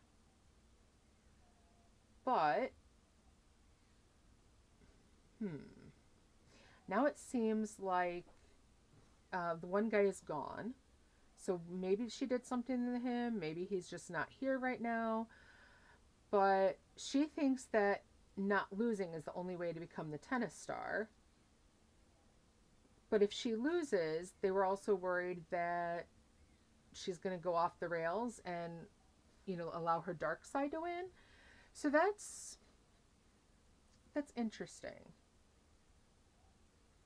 But, now it seems like the one guy is gone. So maybe she did something to him. Maybe he's just not here right now. But she thinks that not losing is the only way to become the tennis star. But if she loses, they were also worried that she's going to go off the rails and, allow her dark side to win. So that's interesting.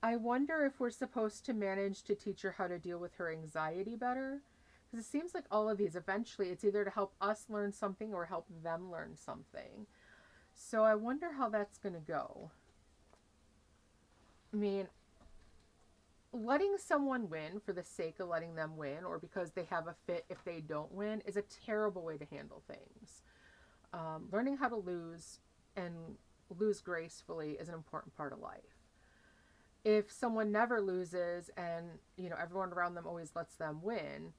I wonder if we're supposed to manage to teach her how to deal with her anxiety better. Because it seems like all of these, eventually, it's either to help us learn something or help them learn something. So I wonder how that's going to go. I mean, letting someone win for the sake of letting them win, or because they have a fit if they don't win, is a terrible way to handle things. Learning how to lose and lose gracefully is an important part of life. If someone never loses and, everyone around them always lets them win,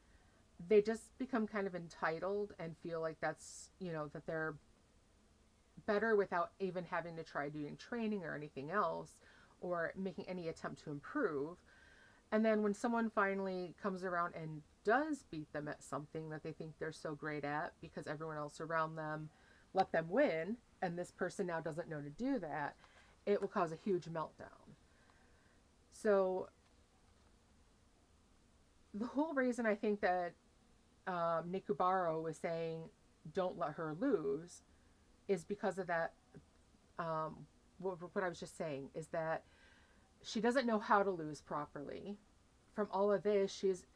they just become kind of entitled and feel like that's, that they're better without even having to try doing training or anything else or making any attempt to improve. And then when someone finally comes around and does beat them at something that they think they're so great at because everyone else around them let them win, and this person now doesn't know to do that, it will cause a huge meltdown. So the whole reason I think that Nikubaro was saying don't let her lose is because of that. What I was just saying is that she doesn't know how to lose properly. From all of this, she's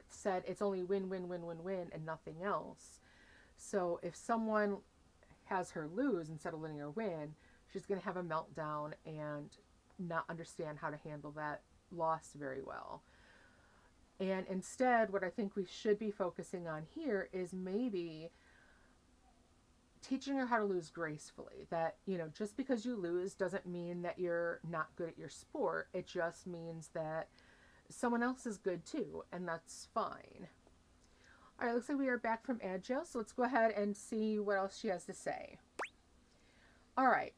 said it's only win, win, win, win, win, and nothing else. So if someone has her lose instead of letting her win, she's going to have a meltdown and not understand how to handle that loss very well. And instead, what I think we should be focusing on here is maybe teaching her how to lose gracefully. That, just because you lose doesn't mean that you're not good at your sport. It just means that someone else is good too, and that's fine. All right, looks like we are back from Adjo, so let's go ahead and see what else she has to say. All right,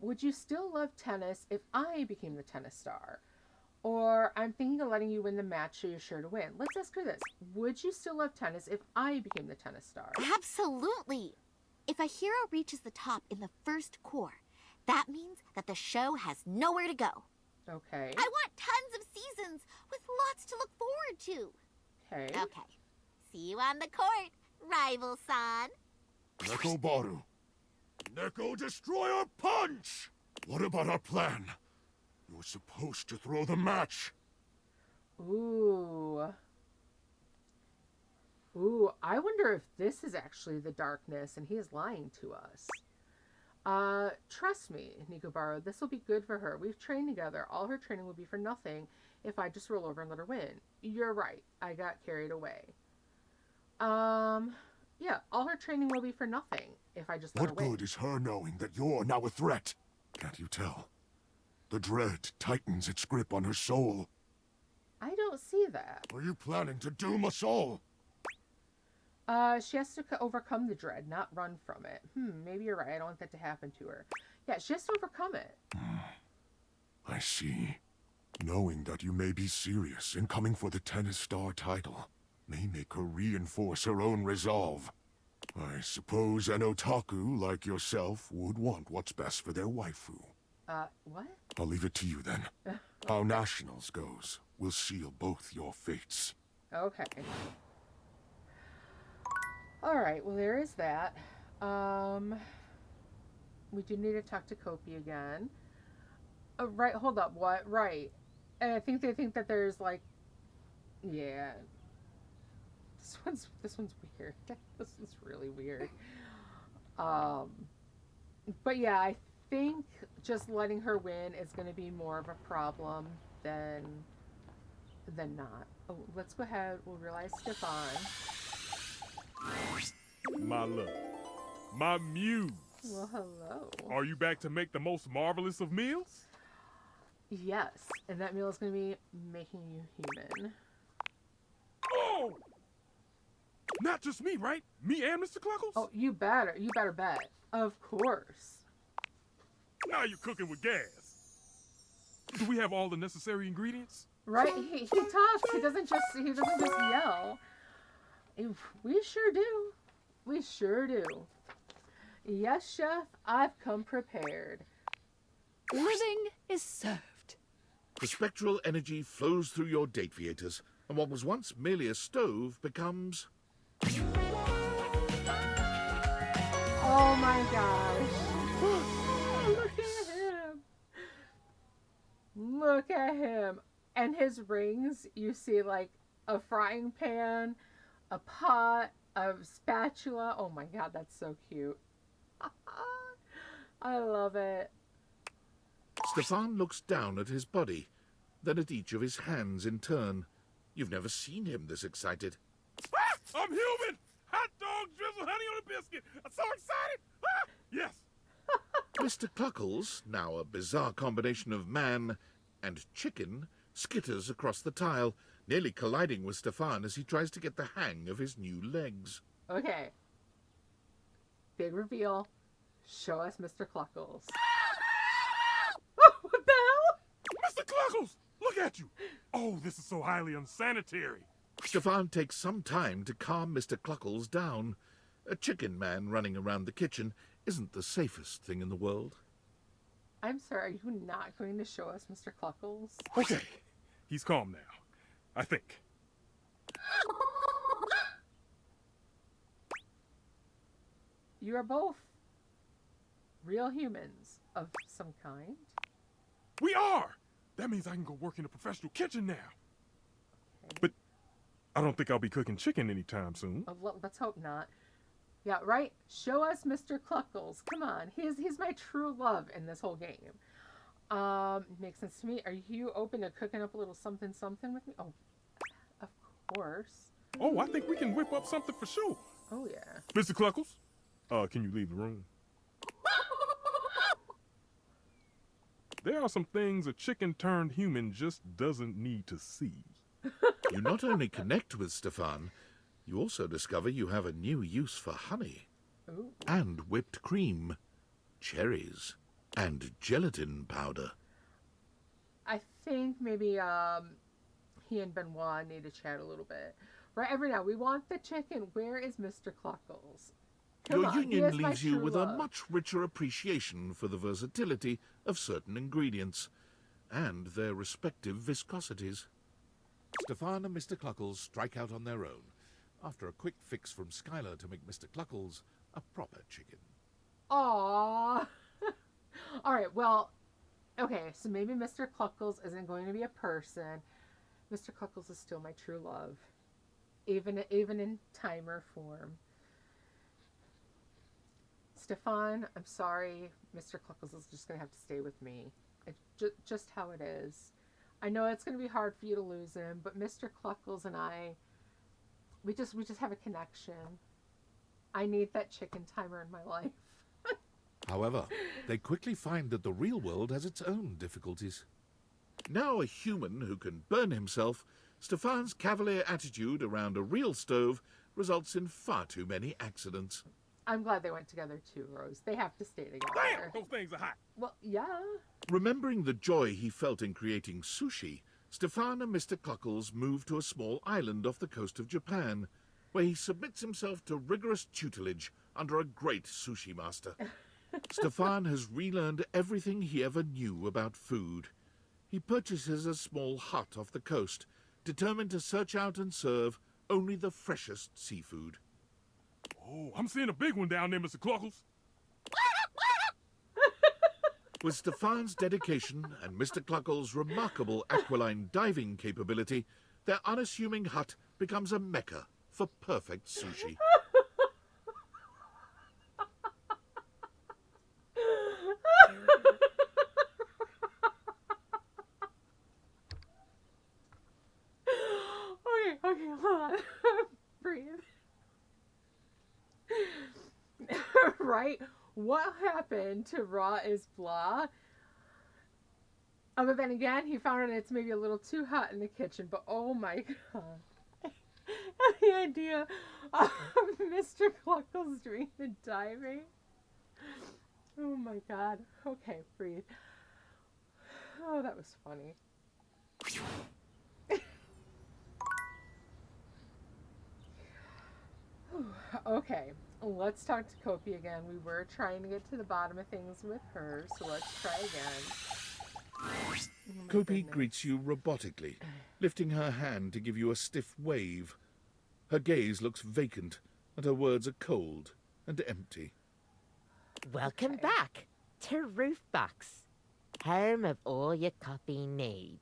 would you still love tennis if I became the tennis star? Or I'm thinking of letting you win the match so you're sure to win. Let's ask her this. Would you still love tennis if I became the tennis star? Absolutely. If a hero reaches the top in the first core, that means that the show has nowhere to go. Okay. I want tons of seasons with lots to look forward to. Okay. Okay. See you on the court, rival-san. Neko Baru. Neko Destroyer Punch! What about our plan? You're supposed to throw the match. Ooh. Ooh, I wonder if this is actually the darkness and he is lying to us. Trust me, Nikobaro, this will be good for her. We've trained together. All her training will be for nothing if I just roll over and let her win. You're right. I got carried away. Yeah, all her training will be for nothing if I just let her win. What good is her knowing that you're now a threat? Can't you tell? The dread tightens its grip on her soul. I don't see that. Are you planning to doom us all? She has to overcome the dread, not run from it. Maybe you're right. I don't want that to happen to her. Yeah, she has to overcome it. I see. Knowing that you may be serious in coming for the tennis star title may make her reinforce her own resolve. I suppose an otaku like yourself would want what's best for their waifu. What? I'll leave it to you then. How Nationals goes will seal both your fates. Okay. Alright, well there is that. We do need to talk to Kopi again. Right, hold up, what? Right. And I think they think that there's like... Yeah. This one's weird. This is really weird. But yeah, I think just letting her win is going to be more of a problem than not. Oh, let's go ahead. We'll realize Stefan. My love. My muse. Well, hello. Are you back to make the most marvelous of meals? Yes, and that meal is going to be making you human. Oh! Not just me, right? Me and Mr. Cluckles? Oh, you better bet. Of course. Now you're cooking with gas. Do we have all the necessary ingredients? Right? He talks. He doesn't just yell. We sure do. We sure do. Yes, chef, I've come prepared. Living is served. The spectral energy flows through your Dateviators, and what was once merely a stove becomes... Oh my gosh. Look at him. Look at him. And his rings, you see like a frying pan, a pot, a spatula. Oh my god, that's so cute. I love it. Stefan looks down at his body, then at each of his hands in turn. You've never seen him this excited. Ah, I'm human! Hot dog, drizzle, honey on a biscuit. I'm so excited! Ah, yes! Mr. Cluckles, now a bizarre combination of man and chicken, skitters across the tile, nearly colliding with Stefan as he tries to get the hang of his new legs. Okay. Big reveal. Show us Mr. Cluckles. What the hell? Mr. Cluckles, look at you! Oh, this is so highly unsanitary. Stefan takes some time to calm Mr. Cluckles down. A chicken man running around the kitchen isn't the safest thing in the world. I'm sorry, are you not going to show us Mr. Cluckles? Okay, he's calm now, I think. You are both real humans of some kind. We are! That means I can go work in a professional kitchen now. Okay. But I don't think I'll be cooking chicken anytime soon. Oh, let's hope not. Yeah, right? Show us Mr. Cluckles. Come on. He's my true love in this whole game. Makes sense to me. Are you open to cooking up a little something with me? Oh, of course. Oh, I think we can whip up something for sure. Oh, yeah. Mr. Cluckles, can you leave the room? There are some things a chicken-turned-human just doesn't need to see. You not only connect with Stefan, you also discover you have a new use for honey. Ooh. And whipped cream, cherries, and gelatin powder. I think maybe he and Benoit need to chat a little bit. Right, every now we want the chicken. Where is Mr. Cluckles? Your union leaves you with a much richer appreciation for the versatility of certain ingredients and their respective viscosities. Stefan and Mr. Cluckles strike out on their own, after a quick fix from Skylar to make Mr. Cluckles a proper chicken. Aww. All right, well, okay, so maybe Mr. Cluckles isn't going to be a person. Mr. Cluckles is still my true love, even in timer form. Stefan, I'm sorry, Mr. Cluckles is just going to have to stay with me. It's just how it is. I know it's going to be hard for you to lose him, but Mr. Cluckles and I, we just have a connection. I need that chicken timer in my life. However, they quickly find that the real world has its own difficulties. Now a human who can burn himself, Stefan's cavalier attitude around a real stove results in far too many accidents. I'm glad they went together too, Rose. They have to stay together. Damn, those things are hot. Well, yeah. Remembering the joy he felt in creating sushi, Stefan and Mr. Cluckles move to a small island off the coast of Japan, where he submits himself to rigorous tutelage under a great sushi master. Stefan has relearned everything he ever knew about food. He purchases a small hut off the coast, determined to search out and serve only the freshest seafood. Oh, I'm seeing a big one down there, Mr. Cluckles. With Stefan's dedication and Mr. Cluckles' remarkable aquiline diving capability, their unassuming hut becomes a mecca for perfect sushi. Okay, hold on. Breathe. Right? What happened to Raw is blah? Other than, again, he found it's maybe a little too hot in the kitchen, but oh my god. The idea of Mr. Cluckles doing the diving. Oh my god. Okay, breathe. Oh, that was funny. Okay, let's talk to Kopi again. We were trying to get to the bottom of things with her, so let's try again. Kopi greets you robotically, lifting her hand to give you a stiff wave. Her gaze looks vacant, and her words are cold and empty. Welcome back to Roofbox, home of all your coffee needs.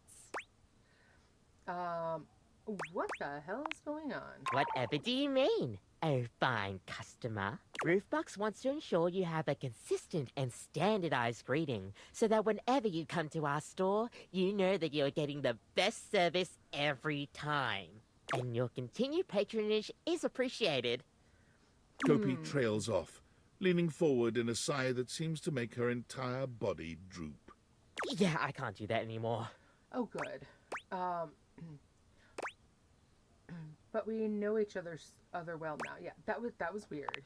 What the hell is going on? Whatever do you mean, oh fine customer? Roofbox wants to ensure you have a consistent and standardized greeting so that whenever you come to our store, you know that you're getting the best service every time. And your continued patronage is appreciated. Kopi trails off, leaning forward in a sigh that seems to make her entire body droop. Yeah, I can't do that anymore. Oh, good. But we know each other well now. Yeah, that was weird.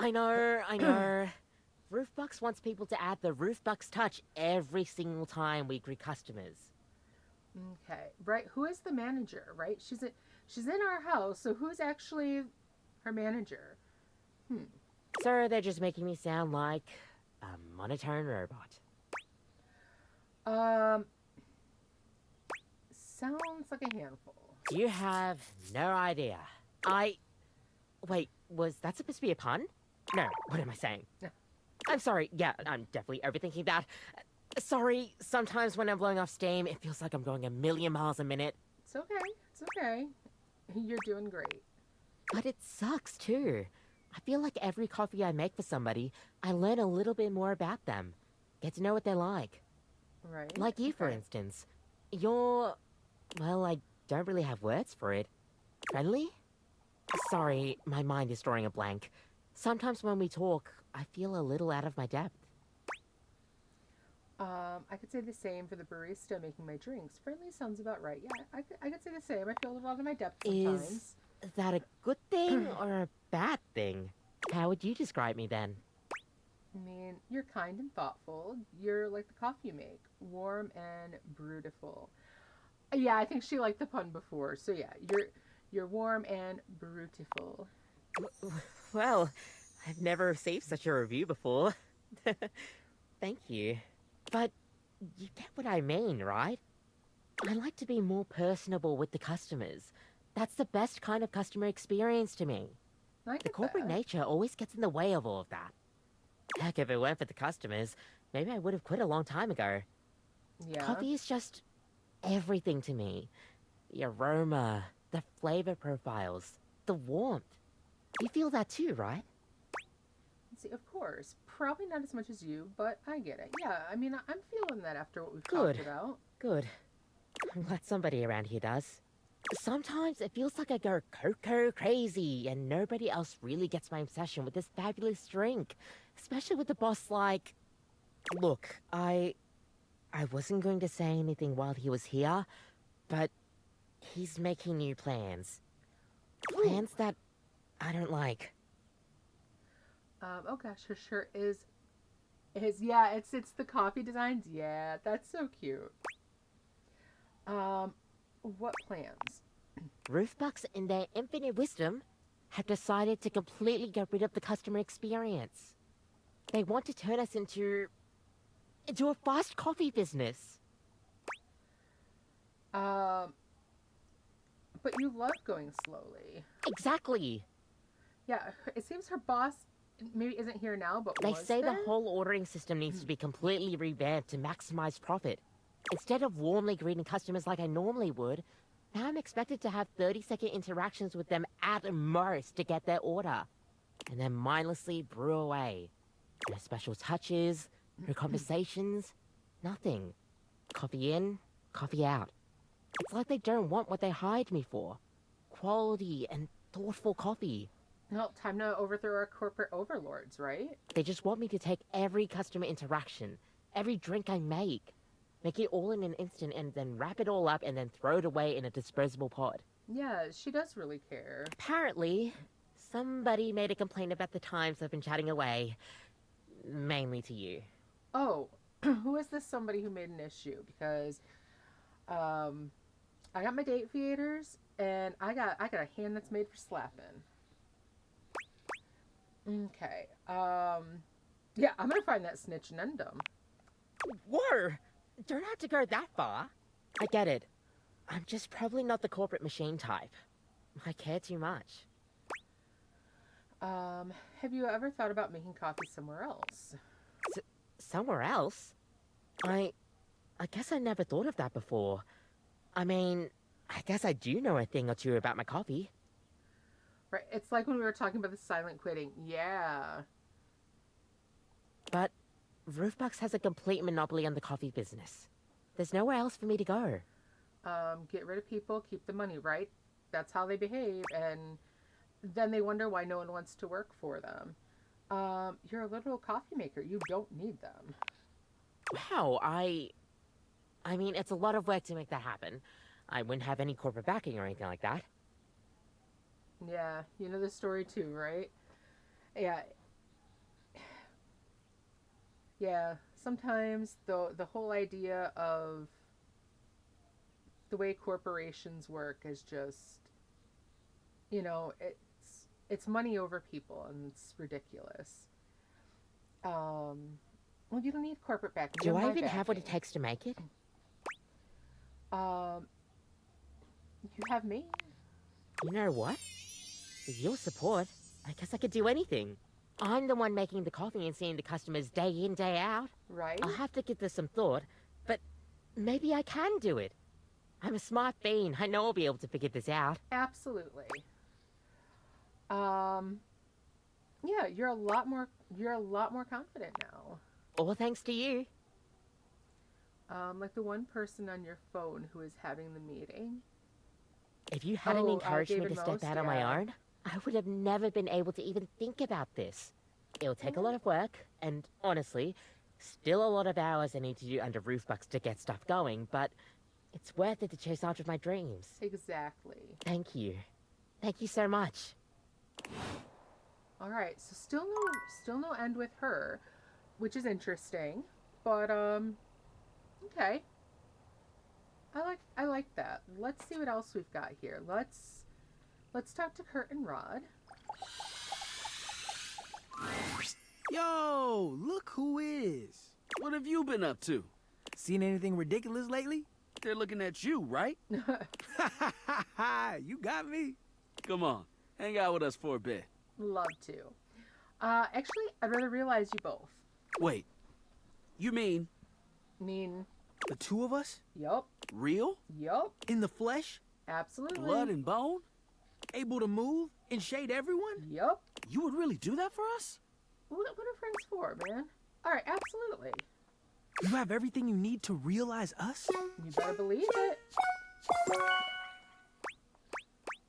I know. Roofbox wants people to add the Roofbox touch every single time we greet customers. Okay, right. Who is the manager? Right? She's in our house. So who's actually her manager? Sir, they're just making me sound like a monotone robot. Sounds like a handful. You have no idea. Wait, was that supposed to be a pun? No, what am I saying? I'm sorry, yeah, I'm definitely overthinking that. Sorry, sometimes when I'm blowing off steam, it feels like I'm going a million miles a minute. It's okay. You're doing great. But it sucks, too. I feel like every coffee I make for somebody, I learn a little bit more about them. Get to know what they're like. Right. Like you, for instance. You're... well, I don't really have words for it. Friendly? Sorry, my mind is drawing a blank. Sometimes when we talk, I feel a little out of my depth. I could say the same for the barista making my drinks. Friendly sounds about right. Yeah, I could say the same. I feel a little out of my depth sometimes. Is that a good thing or a bad thing? How would you describe me then? I mean, and you're kind and thoughtful. You're like the coffee you make, warm and beautiful. Yeah, I think she liked the pun before. So yeah, you're warm and beautiful. Well, I've never received such a review before. Thank you. But you get what I mean, right? I like to be more personable with the customers. That's the best kind of customer experience to me. The corporate nature always gets in the way of all of that. Heck, if it weren't for the customers, maybe I would have quit a long time ago. Yeah. Coffee is just everything to me. The aroma, the flavor profiles, the warmth. You feel that too, right? See, of course. Probably not as much as you, but I get it. Yeah, I mean, I'm feeling that after what we've Good. talked about. Good. I'm glad somebody around here does. Sometimes it feels like I go cocoa crazy and nobody else really gets my obsession with this fabulous drink. Especially with the boss like... Look, I wasn't going to say anything while he was here, but he's making new plans. Plans that I don't like. Oh gosh, her shirt is yeah, it's the coffee designs. Yeah, that's so cute. What plans? Roofbucks, in their infinite wisdom, have decided to completely get rid of the customer experience. They want to turn us into a fast coffee business. But you love going slowly. Exactly. Yeah, it seems her boss maybe isn't here now, but They was say there? the whole ordering system needs to be completely revamped to maximize profit. Instead of warmly greeting customers like I normally would, now I'm expected to have 30-second interactions with them at most to get their order. And then mindlessly brew away. No special touches, no conversations, nothing. Coffee in, coffee out. It's like they don't want what they hired me for. Quality and thoughtful coffee. Well, time to overthrow our corporate overlords, right? They just want me to take every customer interaction, every drink I make it all in an instant and then wrap it all up and then throw it away in a disposable pod. Yeah, she does really care. Apparently, somebody made a complaint about the times I've been chatting away. Mainly to you. Oh, who is this somebody who made an issue? Because, I got my Dateviators, and I got a hand that's made for slapping. Okay, yeah, I'm gonna find that snitch and end him. Whoa! Don't have to go that far. I get it. I'm just probably not the corporate machine type. I care too much. Have you ever thought about making coffee somewhere else? Somewhere else? I guess I never thought of that before. I mean, I guess I do know a thing or two about my coffee. Right, it's like when we were talking about the silent quitting. Yeah. But Roofbox has a complete monopoly on the coffee business. There's nowhere else for me to go. Get rid of people, keep the money, right? That's how they behave, and then they wonder why no one wants to work for them. You're a literal coffee maker. You don't need them. Wow, I mean, it's a lot of work to make that happen. I wouldn't have any corporate backing or anything like that. Yeah, you know the story too, right? Yeah. Yeah, sometimes the whole idea of the way corporations work is just, you know, it's money over people, and it's ridiculous. Well, you don't need corporate backing. Do I even have what it takes to make it? You have me. You know what? With your support, I guess I could do anything. I'm the one making the coffee and seeing the customers day in, day out. Right. I'll have to give this some thought, but maybe I can do it. I'm a smart bean. I know I'll be able to figure this out. Absolutely. Yeah, you're a lot more confident now. All thanks to you. Like the one person on your phone who is having the meeting. If you hadn't encouraged me David to step Most, out on my yeah. own, I would have never been able to even think about this. It'll take a lot of work, and honestly, still a lot of hours I need to do under Roofbucks to get stuff going, but it's worth it to chase after my dreams. Exactly. Thank you. Thank you so much. All right, so still no end with her. which is interesting. But okay. I like that. Let's see what else we've got here. Let's talk to Kurt and Rod. Yo, look who is. What have you been up to? Seen anything ridiculous lately? They're looking at you, right? You got me. Come on, hang out with us for a bit. Love to. Actually, I'd rather realize you both. Wait, you mean the two of us? Yup. Real? Yup. In the flesh? Absolutely. Blood and bone? Able to move and shade everyone? Yup. You would really do that for us? What are friends for, man? Alright, absolutely. You have everything you need to realize us? You better believe it.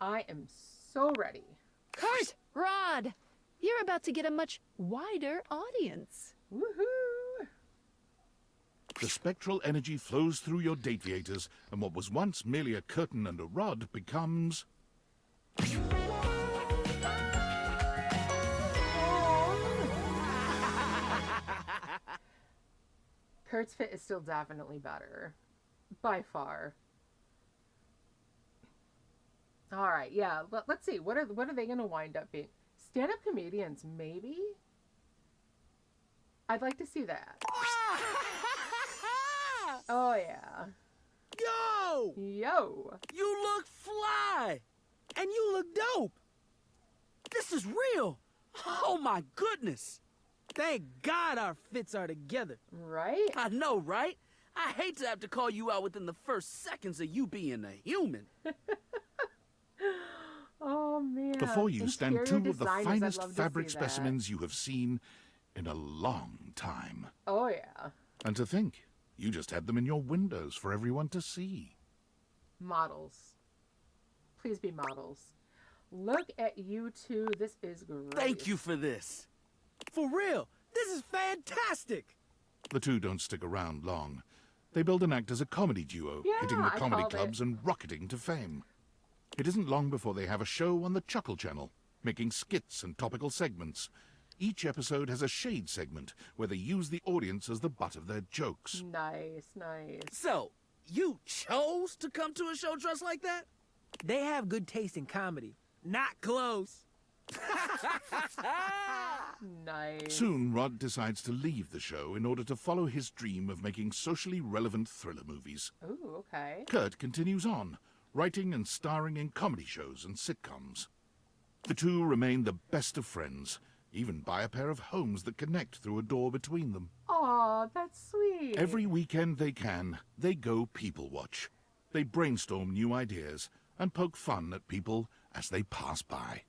I am so ready. Kurt! Rod! You're about to get a much wider audience. Woohoo! The spectral energy flows through your Dateviators, and what was once merely a curtain and a rod becomes... Kurt's fit is still definitely better. By far. Alright, yeah. Let's see. What are they going to wind up being? Stand-up comedians, maybe? I'd like to see that. Oh, yeah. Yo! Yo! You look fly! And you look dope! This is real! Oh my goodness! Thank God our fits are together. Right? I know, right? I hate to have to call you out within the first seconds of you being a human. Oh, man. Before you stand two of the Interior finest designers, I'd love to fabric see that. specimens you have seen in a long time. Oh, yeah. And to think, you just had them in your windows for everyone to see. Models. Please be models. Look at you two. This is great. Thank you for this. For real, this is fantastic. The two don't stick around long. They build and act as a comedy duo, Yeah, hitting the I comedy called clubs it. and rocketing to fame. It isn't long before they have a show on the Chuckle Channel, making skits and topical segments. Each episode has a shade segment where they use the audience as the butt of their jokes. Nice, nice. So, you chose to come to a show dressed like that? They have good taste in comedy. Not close. Nice. Soon, Rod decides to leave the show in order to follow his dream of making socially relevant thriller movies. Ooh, okay. Kurt continues on, writing and starring in comedy shows and sitcoms. The two remain the best of friends, even buy a pair of homes that connect through a door between them. Aw, that's sweet. Every weekend they go people watch. They brainstorm new ideas and poke fun at people as they pass by.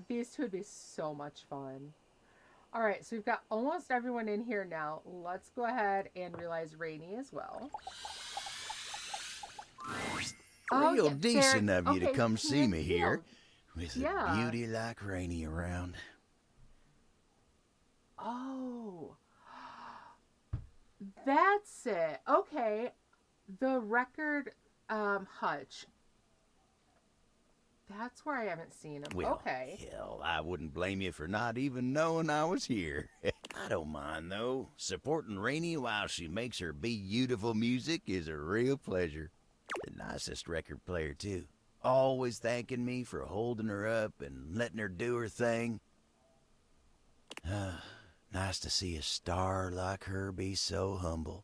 These two would be so much fun. All right, so we've got almost everyone in here now. Let's go ahead and realize Rainy as well. Real yeah, decent there- of you to okay, come see me yeah, here. With yeah. a beauty like Rainy around. Oh. That's it. Okay. The record hutch. That's where I haven't seen him. Well, Okay. hell, I wouldn't blame you for not even knowing I was here. I don't mind, though. Supporting Rainy while she makes her beautiful music is a real pleasure. The nicest record player, too. Always thanking me for holding her up and letting her do her thing. Nice to see a star like her be so humble.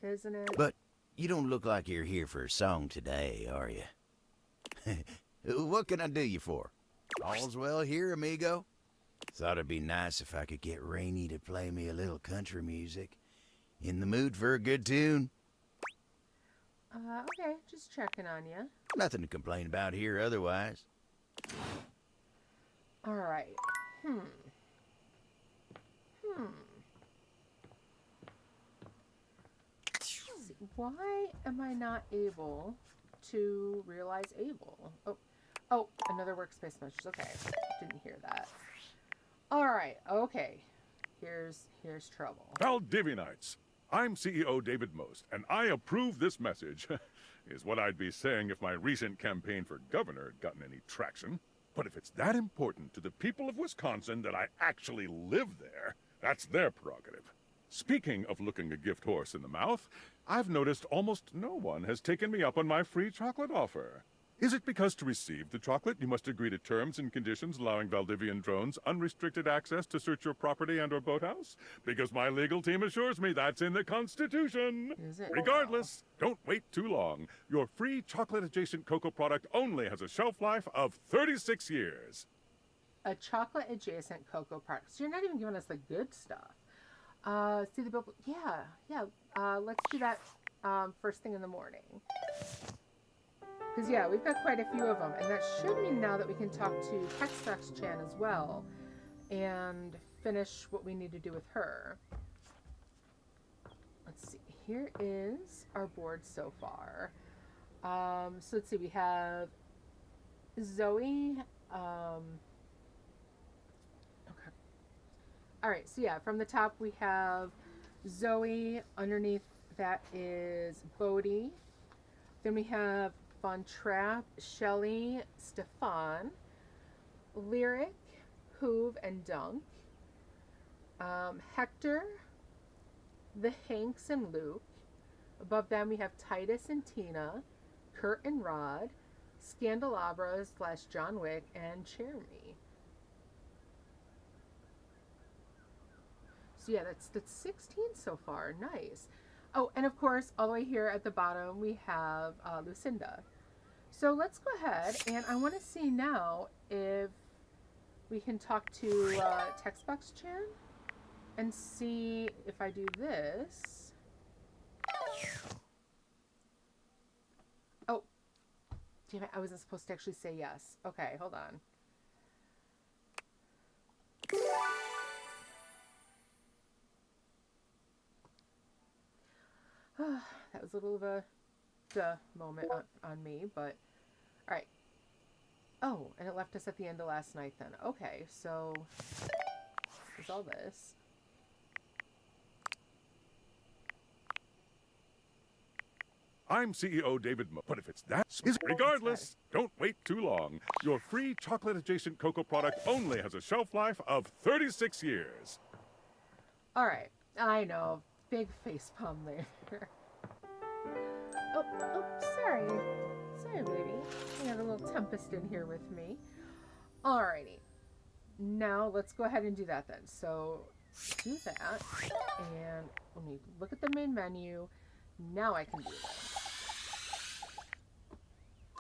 Isn't it? But you don't look like you're here for a song today, are you? What can I do you for? All's well here, amigo? Thought it'd be nice if I could get Rainy to play me a little country music. In the mood for a good tune? Okay, just checking on you. Nothing to complain about here otherwise. All right. Why am I not able to realize Able? Oh, another workspace message. Okay, didn't hear that. All right, okay. Here's trouble. Datevianites, I'm CEO David Most, and I approve this message. Is what I'd be saying if my recent campaign for governor had gotten any traction. But if it's that important to the people of Wisconsin that I actually live there, that's their prerogative. Speaking of looking a gift horse in the mouth, I've noticed almost no one has taken me up on my free chocolate offer. Is it because to receive the chocolate you must agree to terms and conditions allowing Valdivian drones unrestricted access to search your property and or boathouse? Because my legal team assures me that's in the Constitution. Is it? Regardless, don't wait too long. Your free chocolate-adjacent cocoa product only has a shelf life of 36 years. A chocolate adjacent cocoa product. So you're not even giving us the good stuff. See the bill? Yeah. Let's do that first thing in the morning. Because, yeah, we've got quite a few of them. And that should mean now that we can talk to Textbox Chan as well and finish what we need to do with her. Let's see. Here is our board so far. So let's see. We have Zoe. Okay. All right. So, yeah, from the top we have Zoe. Underneath that is Bodhi. Then we have Von Trapp, Shelley, Stefan, Lyric, Hoove, and Dunk. Hector, the Hanks, and Luke. Above them we have Titus and Tina, Kurt and Rod, Scandelabra / John Wick, and Jeremy. So yeah, that's 16 so far. Nice. Oh, and of course, all the way here at the bottom, we have Lucinda. So let's go ahead, and I want to see now if we can talk to Textbox Chan and see if I do this. Oh, damn it, I wasn't supposed to actually say yes. Okay, hold on. That was a little of a duh moment on me, but all right. Oh, and it left us at the end of last night then. Okay, so there's all this. I'm CEO David Mo. But if it's that, regardless, don't wait too long. Your free chocolate-adjacent cocoa product only has a shelf life of 36 years. All right, I know. Big face palm there. Oh, sorry. Sorry, baby. I got a little tempest in here with me. Alrighty. Now, let's go ahead and do that then. So, do that. And let me look at the main menu. Now I can do this.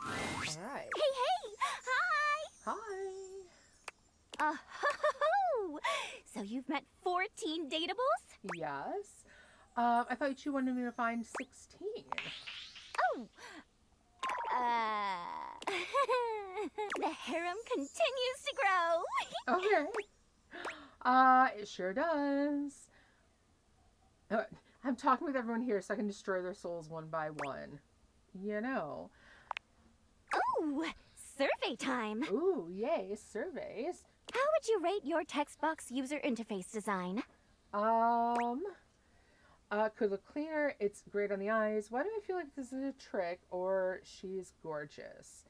Alright. Hey! Hi! Hi! Oh, so you've met 14 datables? Yes. I thought you wanted me to find 16. Oh! The harem continues to grow. Okay. It sure does. I'm talking with everyone here so I can destroy their souls one by one. You know. Ooh, survey time. Ooh, yay, surveys. How would you rate your text box user interface design? Could look cleaner. It's great on the eyes. Why do I feel like this is a trick or she's gorgeous?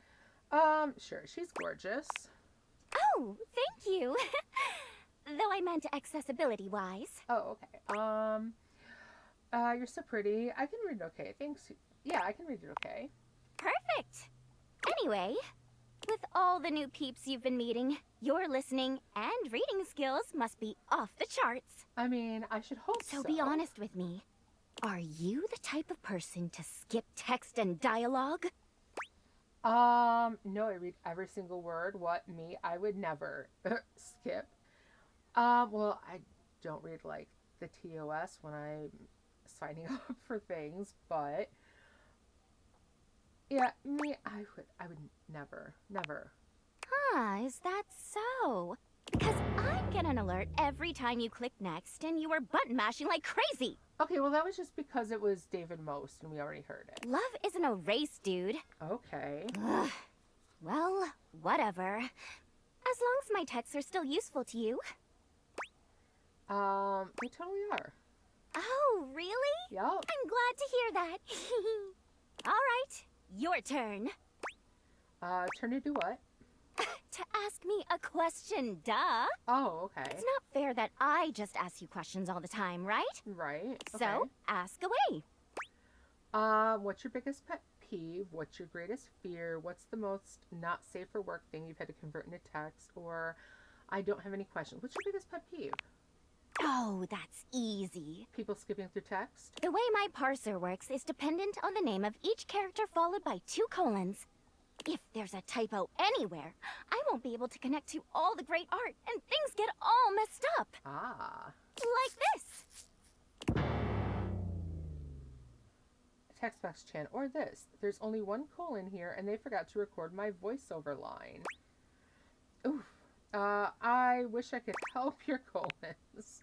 Sure, she's gorgeous. Oh, thank you. Though I meant accessibility-wise. Oh, okay. You're so pretty. I can read it okay. Thanks. Yeah, I can read it okay. Perfect. Anyway, with all the new peeps you've been meeting, your listening and reading skills must be off the charts. I mean, I should hope so. So be honest with me. Are you the type of person to skip text and dialogue? No, I read every single word. What, me? I would never skip. Well, I don't read, like, the TOS when I'm signing up for things, but yeah, me, I would never. Huh, is that so? Because I get an alert every time you click next, and you were button mashing like crazy. Okay, well, that was just because it was David Most, and we already heard it. Love isn't a race, dude. Okay. Ugh. Well, whatever. As long as my texts are still useful to you. They totally are. Oh, really? Yep. I'm glad to hear that. All right, your turn. Turn to do what? To ask me a question, duh. Oh, okay. It's not fair that I just ask you questions all the time, right? Right. So, Okay. ask away. What's your biggest pet peeve? What's your greatest fear? What's the most not safe for work thing you've had to convert into text? Or I don't have any questions. What's your biggest pet peeve? Oh, that's easy. People skipping through text? The way my parser works is dependent on the name of each character followed by 2 colons. If there's a typo anywhere, I won't be able to connect to all the great art, and things get all messed up. Ah. Like this. Text box Chan. Or this. There's only 1 colon here, and they forgot to record my voiceover line. Oof. I wish I could help your colons.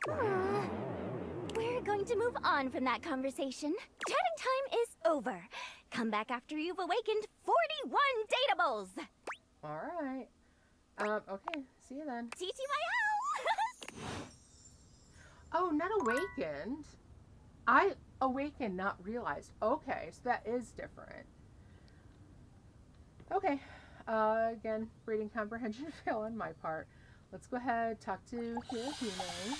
We're going to move on from that conversation. Chatting time is over. Come back after you've awakened 41 dateables. All right. Okay. See you then. TTYL! Oh, not awakened. I awakened, not realized. Okay, so that is different. Okay. Again, reading comprehension fail on my part. Let's go ahead, talk to Hirahime.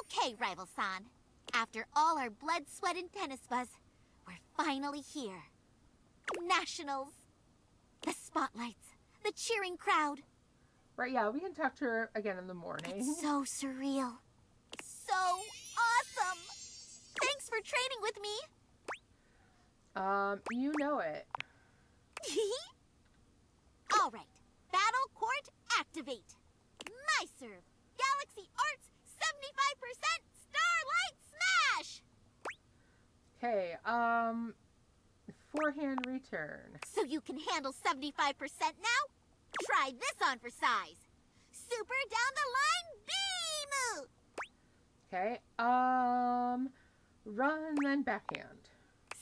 Okay, Rival-san. After all our blood, sweat, and tennis buzz, we're finally here. Nationals. The spotlights. The cheering crowd. Right, yeah, we can talk to her again in the morning. It's so surreal. So awesome. Thanks for training with me. You know it. All right. Battle Court activate. My serve. Galaxy Arts 75% Starlight Smash. Okay, forehand return. So you can handle 75% now? Try this on for size. Super down the line beam. Okay, run then backhand.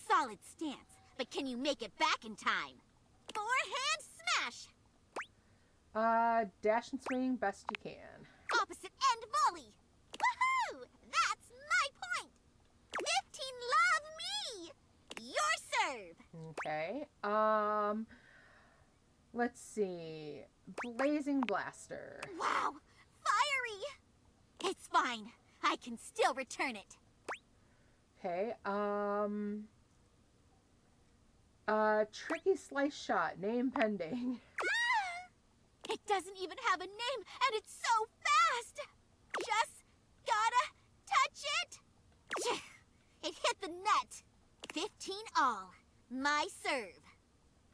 Solid stance, but can you make it back in time? Forehand smash. Dash and swing best you can. Opposite end volley. Woohoo! That's my point. 15 love me. Your serve. Okay, let's see. Blazing blaster. Wow, fiery. It's fine. I can still return it. Okay, tricky slice shot, name pending. It doesn't even have a name, and it's so fast. Just gotta touch it. It hit the net. 15 all. My serve.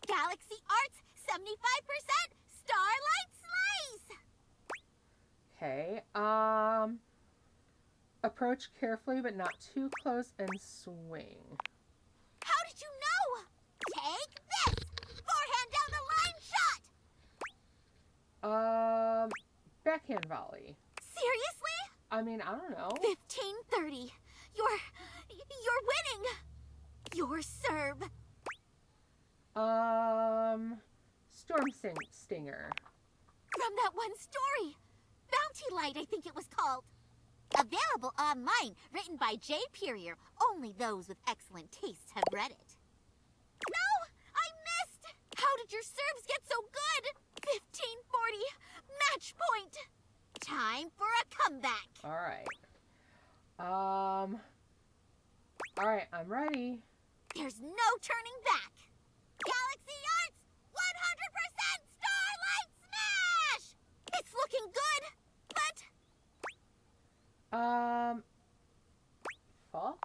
Galaxy Arts 75% Starlight Slice. Okay, approach carefully but not too close and swing. How did you know? Take this. Forehand down the line shot. Backhand volley. Seriously? I mean, I don't know. 15-30. You're winning. Your serve. Storm Stinger. From that one story. Bounty Light, I think it was called. Available online, written by J. Purier. Only those with excellent taste have read it. No! I missed! How did your serves get so good? 15-40. Match point. Time for a comeback. Alright, I'm ready. There's no turning back. Galaxy Arts 100% Starlight Smash! It's looking good, but... Fault?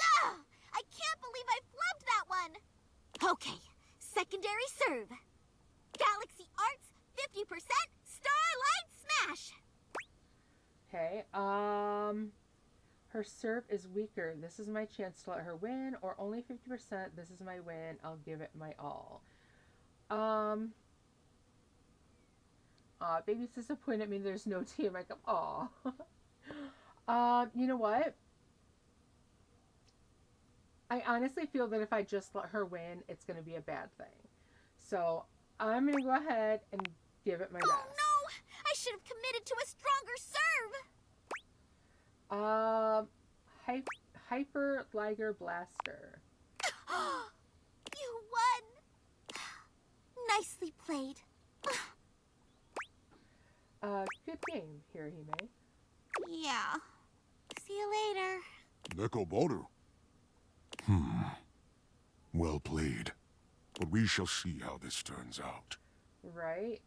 Ah! I can't believe I flubbed that one. Okay, secondary serve. Galaxy Arts 50% Starlight Smash. Okay, her serve is weaker. This is my chance to let her win, or only 50%. This is my win. I'll give it my all. Baby's disappointed me there's no tea in my cup. Aw. You know what? I honestly feel that if I just let her win, it's going to be a bad thing. So, I'm going to go ahead and give it my best. Oh no! I should have committed to a stronger serve. Hyper Liger Blaster. You won. Nicely nicely played. Good game, Hirohime. Yeah. See you later. Neko Boru. Well played. But we shall see how this turns out. Right.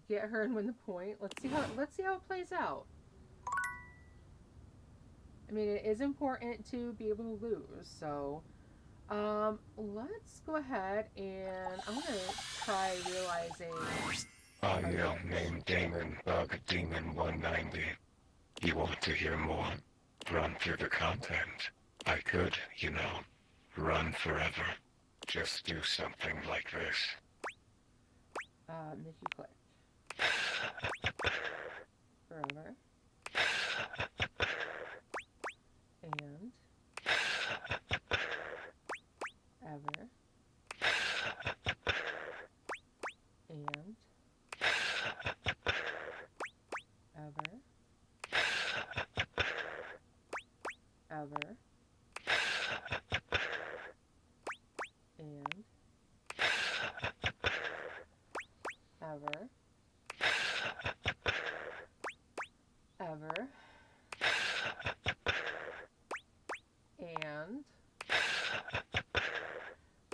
Get her and win the point. Let's see how it plays out. I mean, it is important to be able to lose, so let's go ahead and I'm gonna try realizing. I am named Damon Bug Demon 190. You want to hear more? Run through the content. I could, you know, run forever. Just do something like this. Mickey click. Forever. And ever. And ever. Ever. And ever. Ever. And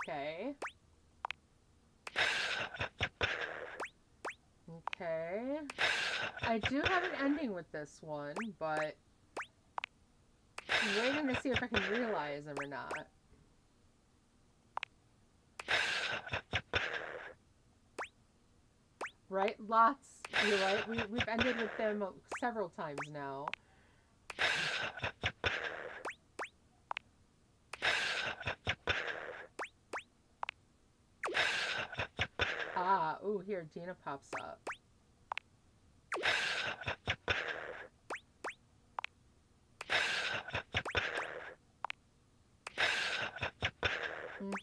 okay. Okay. I do have an ending with this one, but I'm waiting to see if I can realize them or not. Right? Lots. You're right. We've ended with them several times now. Ooh, here, Dina pops up.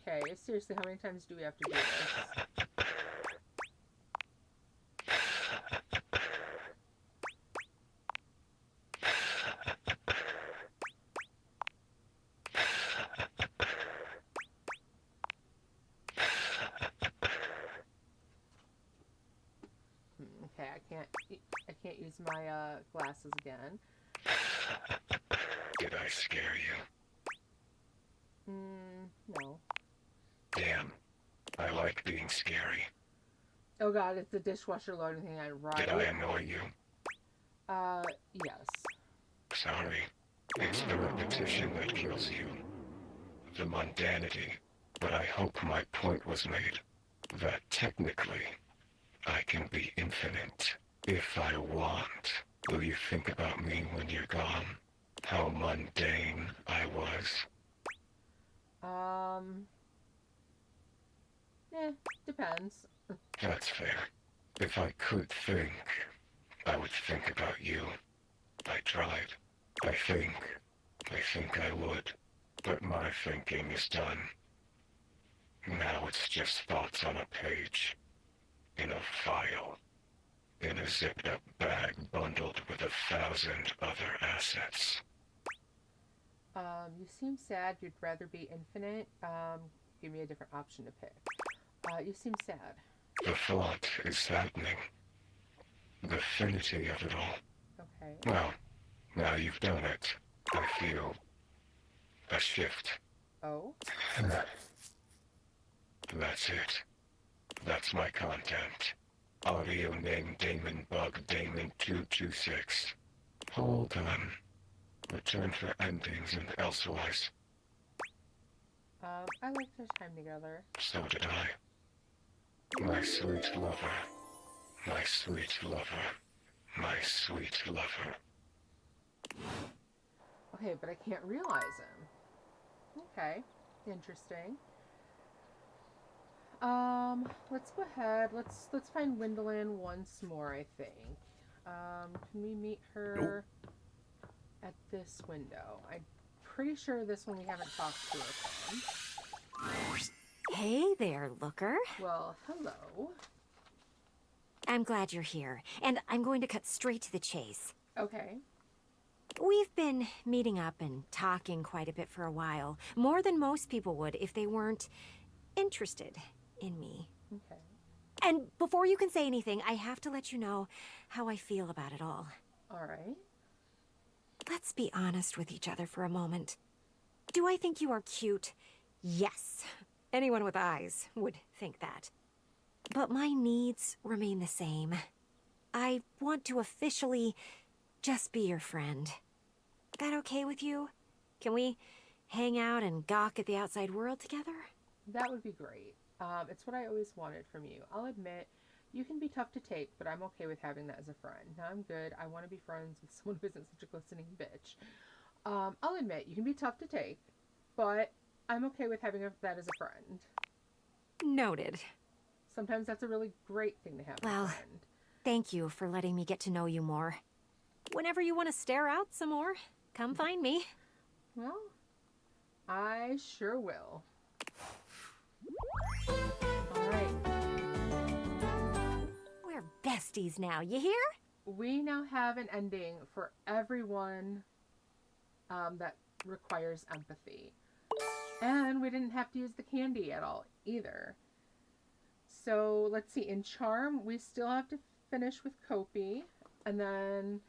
Okay, seriously, how many times do we have to do this? Okay, I can't use my glasses again. Did I scare you? No. Damn. I like being scary. Oh god, it's the dishwasher loading thing, right? Did I annoy you? Yes. Sorry. It's the repetition that kills you. The mundanity. But I hope my point was made. That technically, I can be infinite. If I want. Will you think about me when you're gone? How mundane I was? Depends. That's fair. If I could think, I would think about you. I tried. I think I would. But my thinking is done. Now it's just thoughts on a page. In a file. In a zipped-up bag bundled with 1,000 other assets. You seem sad. You'd rather be infinite. Give me a different option to pick. You seem sad. The thought is saddening. The finity of it all. Okay. Well, now you've done it. I feel a shift. Oh? That's it. That's my content. Audio name Damon Bug Damon 226. Hold on. Return for endings and elsewise. I liked our time together. So did I. My sweet lover. My sweet lover. My sweet lover. Okay, but I can't realize him. Okay. Interesting. Let's go ahead. Let's find Wendolyn once more, I think. Can we meet her at this window? I'm pretty sure this one we haven't talked to her from. Hey there, Looker. Well, hello. I'm glad you're here, and I'm going to cut straight to the chase. Okay. We've been meeting up and talking quite a bit for a while, more than most people would if they weren't interested in me. And before you can say anything, I have to let you know how I feel about it all. All right. Let's be honest with each other for a moment. Do I think you are cute? Yes. Anyone with eyes would think that. But my needs remain the same. I want to officially just be your friend. That okay with you? Can we hang out and gawk at the outside world together? That would be great. It's what I always wanted from you. I'll admit, you can be tough to take, but I'm okay with having that as a friend. Now I'm good. I want to be friends with someone who isn't such a glistening bitch. I'll admit, you can be tough to take, but I'm okay with having that as a friend. Noted. Sometimes that's a really great thing to have Well, as a friend. thank you for letting me get to know you more. Whenever you want to stare out some more, come find me. Well, I sure will. Alright. We're besties now, you hear? We now have an ending for everyone that requires empathy. And we didn't have to use the candy at all either. So let's see, in Charm, we still have to finish with Kopi. And then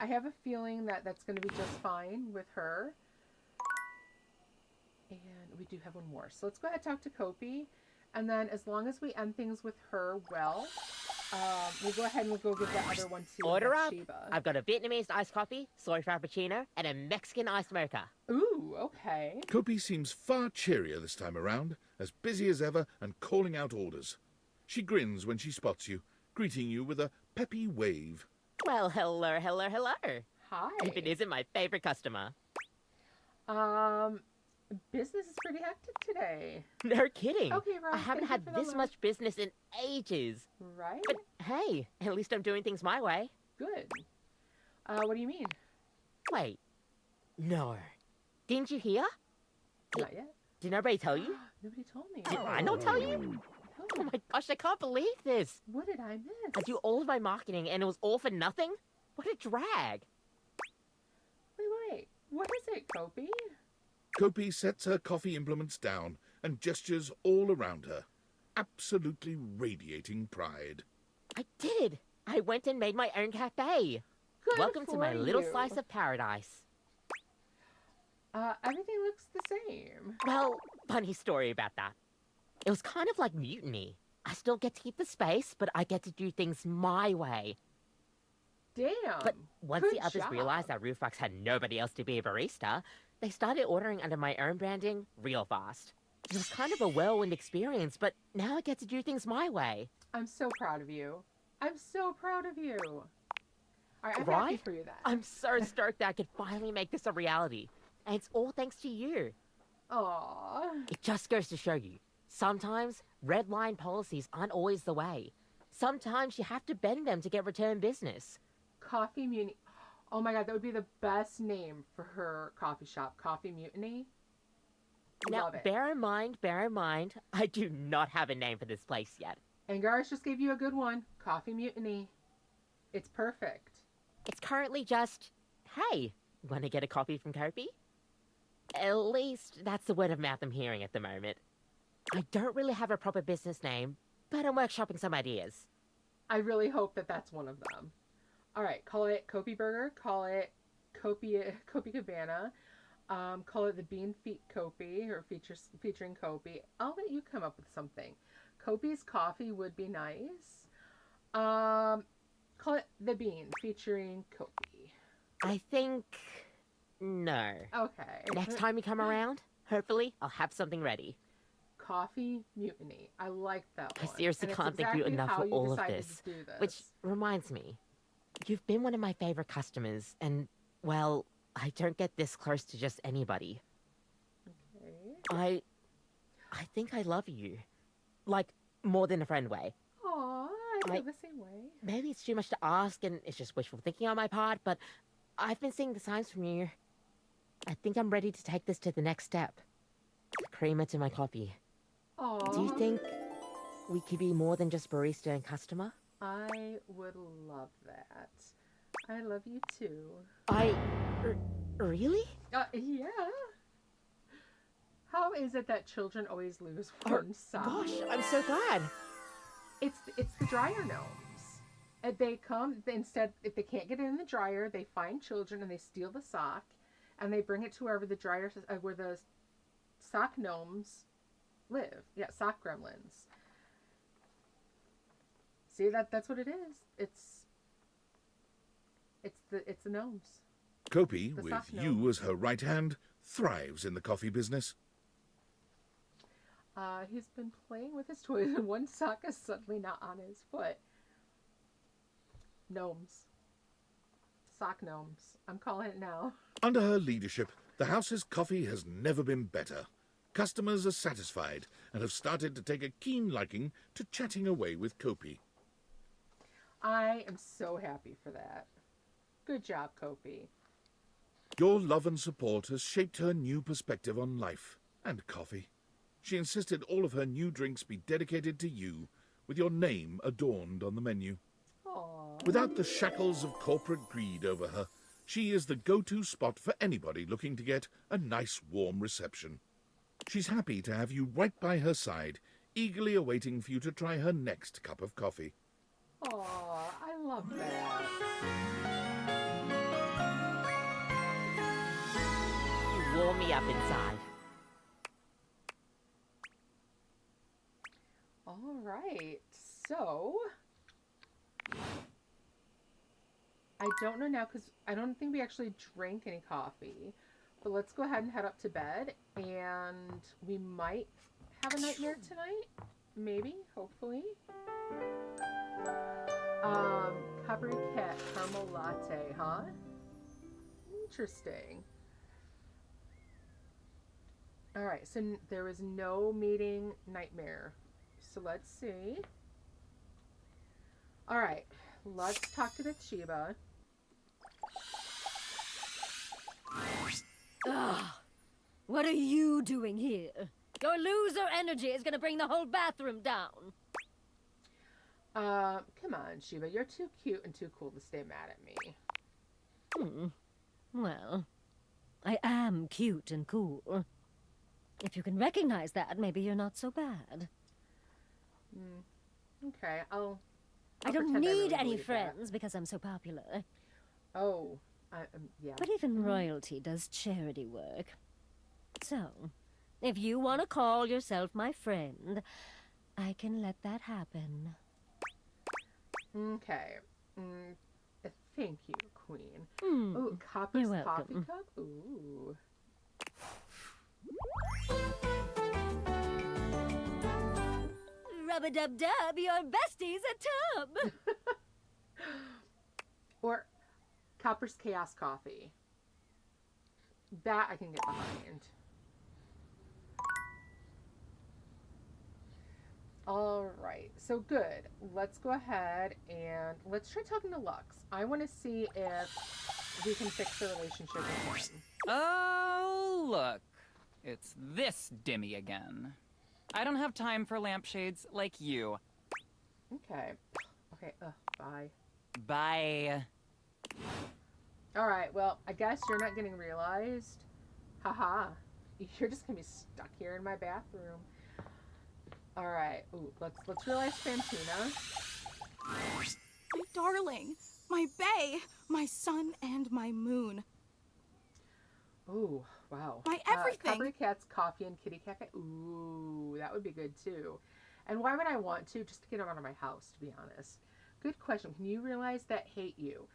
I have a feeling that that's going to be just fine with her. And we do have one more. So let's go ahead and talk to Kopi. And then as long as we end things with her well, we'll go ahead and we'll go give that other one to Order up. Bathsheba. I've got a Vietnamese iced coffee, soy frappuccino, and a Mexican iced mocha. Ooh, okay. Kopi seems far cheerier this time around, as busy as ever and calling out orders. She grins when she spots you, greeting you with a peppy wave. Well, hello, hello, hello. Hi. If it isn't my favorite customer. Business is pretty hectic today. No kidding. Okay, Rose, I haven't thank you had for the this look. much business in ages. Right? But hey, at least I'm doing things my way. Good. What do you mean? Wait. No. Didn't you hear? Not yet. Did nobody tell you? Nobody told me. Did I not tell you? Oh my gosh, I can't believe this. What did I miss? I do all of my marketing and it was all for nothing? What a drag. Wait. What is it, Kopi? Kopi sets her coffee implements down and gestures all around her, absolutely radiating pride. I did. I went and made my own cafe. Good Welcome to for my little you. slice of paradise. Everything looks the same. Well, funny story about that. It was kind of like mutiny. I still get to keep the space, but I get to do things my way. Damn. But once Good the others job. realized that Roofbox had nobody else to be a barista, they started ordering under my own branding real fast. It was kind of a whirlwind experience, but now I get to do things my way. I'm so proud of you. I'm so proud of you. All right, I'm happy Right? for you then. I'm so stoked that I could finally make this a reality. And it's all thanks to you. Aww. It just goes to show you, sometimes red line policies aren't always the way. Sometimes you have to bend them to get return business. Coffee Mutiny. Oh my god, that would be the best name for her coffee shop. Coffee Mutiny. Now, Love it. bear in mind, I do not have a name for this place yet. Angaris just gave you a good one. Coffee Mutiny. It's perfect. It's currently just, hey, want to get a coffee from Kopi? At least that's the word of mouth I'm hearing at the moment. I don't really have a proper business name, but I'm workshopping some ideas. I really hope that that's one of them. All right, call it Kopi Burger. Call it Kopi Cabana. Call it the Bean Feet Kopi, or featuring Kopi. I'll let you come up with something. Kopi's Coffee would be nice. Call it the Bean featuring Kopi. I think... no. Okay. Next time you come around, hopefully I'll have something ready. Coffee Mutiny. I like that I one. seriously And it's can't thank you exactly enough how for you all of decided this. to do this. Which reminds me, you've been one of my favorite customers, and, well, I don't get this close to just anybody. Okay. I think I love you. Like, more than a friend way. Aw, I feel the same way. Maybe it's too much to ask, and it's just wishful thinking on my part, but I've been seeing the signs from you. I think I'm ready to take this to the next step. Creamer to my coffee. Aw. Do you think we could be more than just barista and customer? I would love that. I love you too. Really? Yeah. How is it that children always lose one side? Gosh, I'm so glad. It's the dryer gnomes. And they come instead if they can't get it in the dryer, they find children and they steal the sock, and they bring it to wherever the dryer where the sock gnomes live. Yeah, sock gremlins. See, that's what it is. It's the gnomes. Kopi, The with sock you gnome. as her right hand, thrives in the coffee business. He's been playing with his toys and one sock is suddenly not on his foot. Gnomes. Sock gnomes. I'm calling it now. Under her leadership, the house's coffee has never been better. Customers are satisfied and have started to take a keen liking to chatting away with Kopi. I am so happy for that. Good job, Kopi. Your love and support has shaped her new perspective on life and coffee. She insisted all of her new drinks be dedicated to you, with your name adorned on the menu. Aww. Without the shackles of corporate greed over her, she is the go-to spot for anybody looking to get a nice warm reception. She's happy to have you right by her side, eagerly awaiting for you to try her next cup of coffee. Aw, I love that. You warm me up inside. All right, so I don't know now because I don't think we actually drank any coffee, but let's go ahead and head up to bed, and we might have a nightmare tonight, maybe, hopefully. Coppery cat caramel latte, huh? Interesting. All right, so there was no meeting nightmare. So let's see. All right, let's talk to the Chiba. Ugh. What are you doing here? Your loser energy is gonna bring the whole bathroom down. Come on, Shiba. You're too cute and too cool to stay mad at me. Well, I am cute and cool. If you can recognize that, maybe you're not so bad. Okay, I'll I don't pretend need really any believe that. friends because I'm so popular. Oh, yeah. But even royalty does charity work. So, if you want to call yourself my friend, I can let that happen. Okay. Thank you, Queen. Hmm. Ooh, Copper's You're coffee welcome. cup? Ooh. Rub-a-dub-dub, your bestie's a tub! Or Copper's Chaos Coffee. That I can get behind. All right, so good. Let's go ahead and let's try talking to Lux. I want to see if we can fix the relationship with him. Oh, look. It's this Dimmy again. I don't have time for lampshades like you. Okay. Okay, bye. Bye. All right, well, I guess you're not getting realized. Haha. You're just going to be stuck here in my bathroom. All right. Ooh, let's realize Fantina. My darling, my bae, my sun and my moon. Ooh, wow. My everything. Coppery Cat's coffee and kitty cat. Ooh, that would be good too. And why would I want to? Just to get him out of my house, to be honest. Good question. Can you realize that hate you?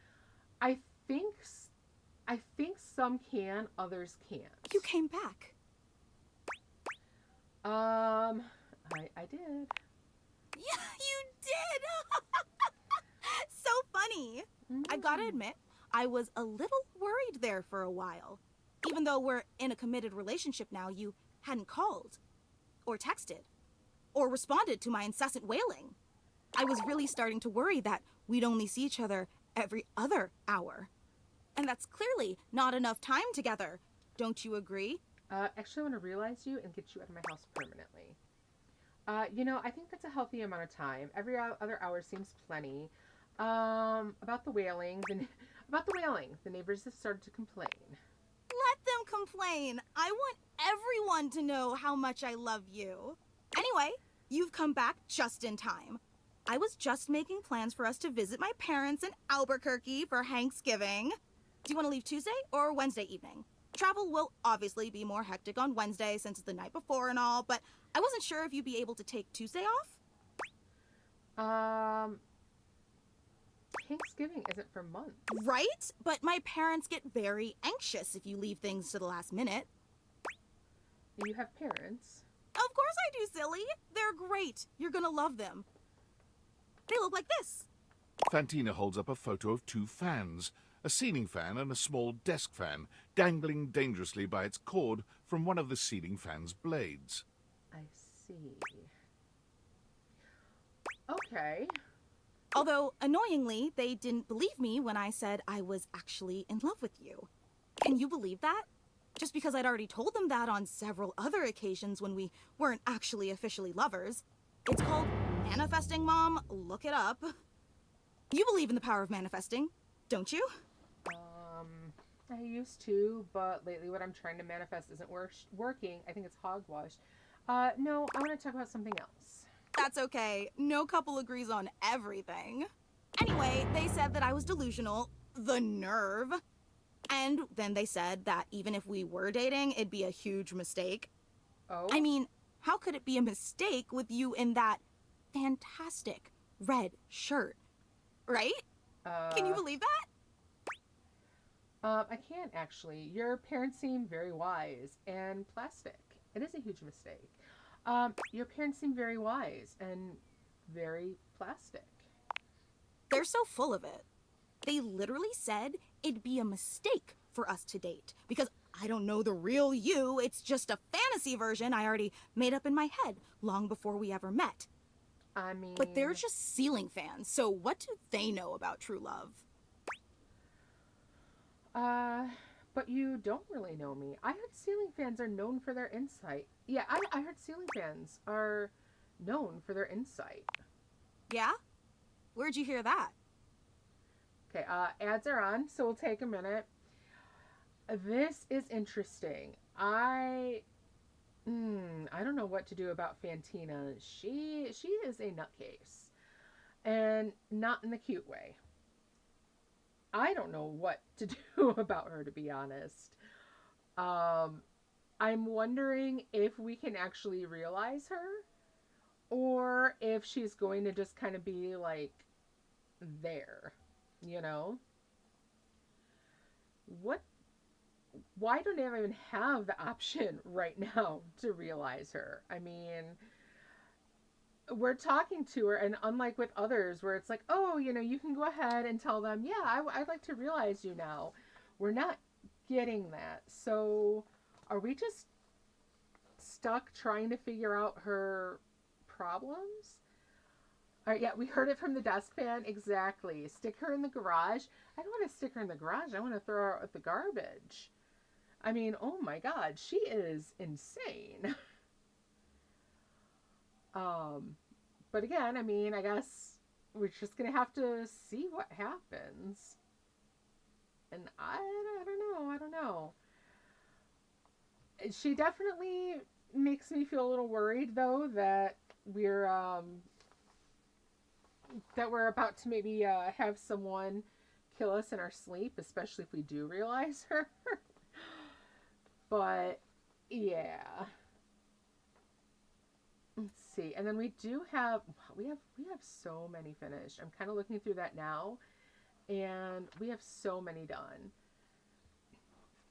I think some can, others can't. You came back. I did. Yeah, you did! So funny. I gotta admit, I was a little worried there for a while. Even though we're in a committed relationship now, you hadn't called, or texted, or responded to my incessant wailing. I was really starting to worry that we'd only see each other every other hour. And that's clearly not enough time together. Don't you agree? Actually, I want to realize you and get you out of my house permanently. You know, I think that's a healthy amount of time. Every other hour seems plenty. About the wailing, the neighbors have started to complain. Let them complain. I want everyone to know how much I love you. Anyway, you've come back just in time. I was just making plans for us to visit my parents in Albuquerque for Thanksgiving. Do you want to leave Tuesday or Wednesday evening? Travel will obviously be more hectic on Wednesday since it's the night before and all, but I wasn't sure if you'd be able to take Tuesday off. Thanksgiving isn't for months. Right? But my parents get very anxious if you leave things to the last minute. You have parents? Of course I do, silly. They're great. You're gonna love them. They look like this. Fantina holds up a photo of two fans, a ceiling fan and a small desk fan, dangling dangerously by its cord from one of the ceiling fan's blades. I see. Okay. Although, annoyingly, they didn't believe me when I said I was actually in love with you. Can you believe that? Just because I'd already told them that on several other occasions when we weren't actually officially lovers. It's called manifesting, Mom. Look it up. You believe in the power of manifesting, don't you? I used to, but lately what I'm trying to manifest isn't working. I think it's hogwash. No, I want to talk about something else. That's okay. No couple agrees on everything. Anyway, they said that I was delusional. The nerve. And then they said that even if we were dating, it'd be a huge mistake. Oh? I mean, how could it be a mistake with you in that fantastic red shirt? Right? Can you believe that? I can't actually. Your parents seem very wise and plastic. It is a huge mistake. Your parents seem very wise and very plastic. They're so full of it. They literally said it'd be a mistake for us to date because I don't know the real you. It's just a fantasy version I already made up in my head long before we ever met. I mean... But they're just ceiling fans, so what do they know about true love? But you don't really know me. I heard ceiling fans are known for their insight. Yeah, I heard ceiling fans are known for their insight. Yeah? Where'd you hear that? Okay, ads are on, so we'll take a minute. This is interesting. I don't know what to do about Fantina. She is a nutcase. And not in the cute way. I don't know what to do about her, to be honest. I'm wondering if we can actually realize her, or if she's going to just kind of be like there, you know? Why don't I even have the option right now to realize her? I mean, we're talking to her, and unlike with others where it's like, oh, you know, you can go ahead and tell them, yeah, I'd like to realize you now. We're not getting that. So are we just stuck trying to figure out her problems? All right, yeah, we heard it from the desk fan. Exactly. Stick her in the garage. I don't want to stick her in the garage. I want to throw her out with the garbage. I mean, oh my God, she is insane. But again, I mean, I guess we're just gonna have to see what happens. And I don't know. She definitely makes me feel a little worried, though, that we're about to maybe have someone kill us in our sleep, especially if we do realize her. But yeah. Let's see. And then we have so many finished. I'm kind of looking through that now, and we have so many done.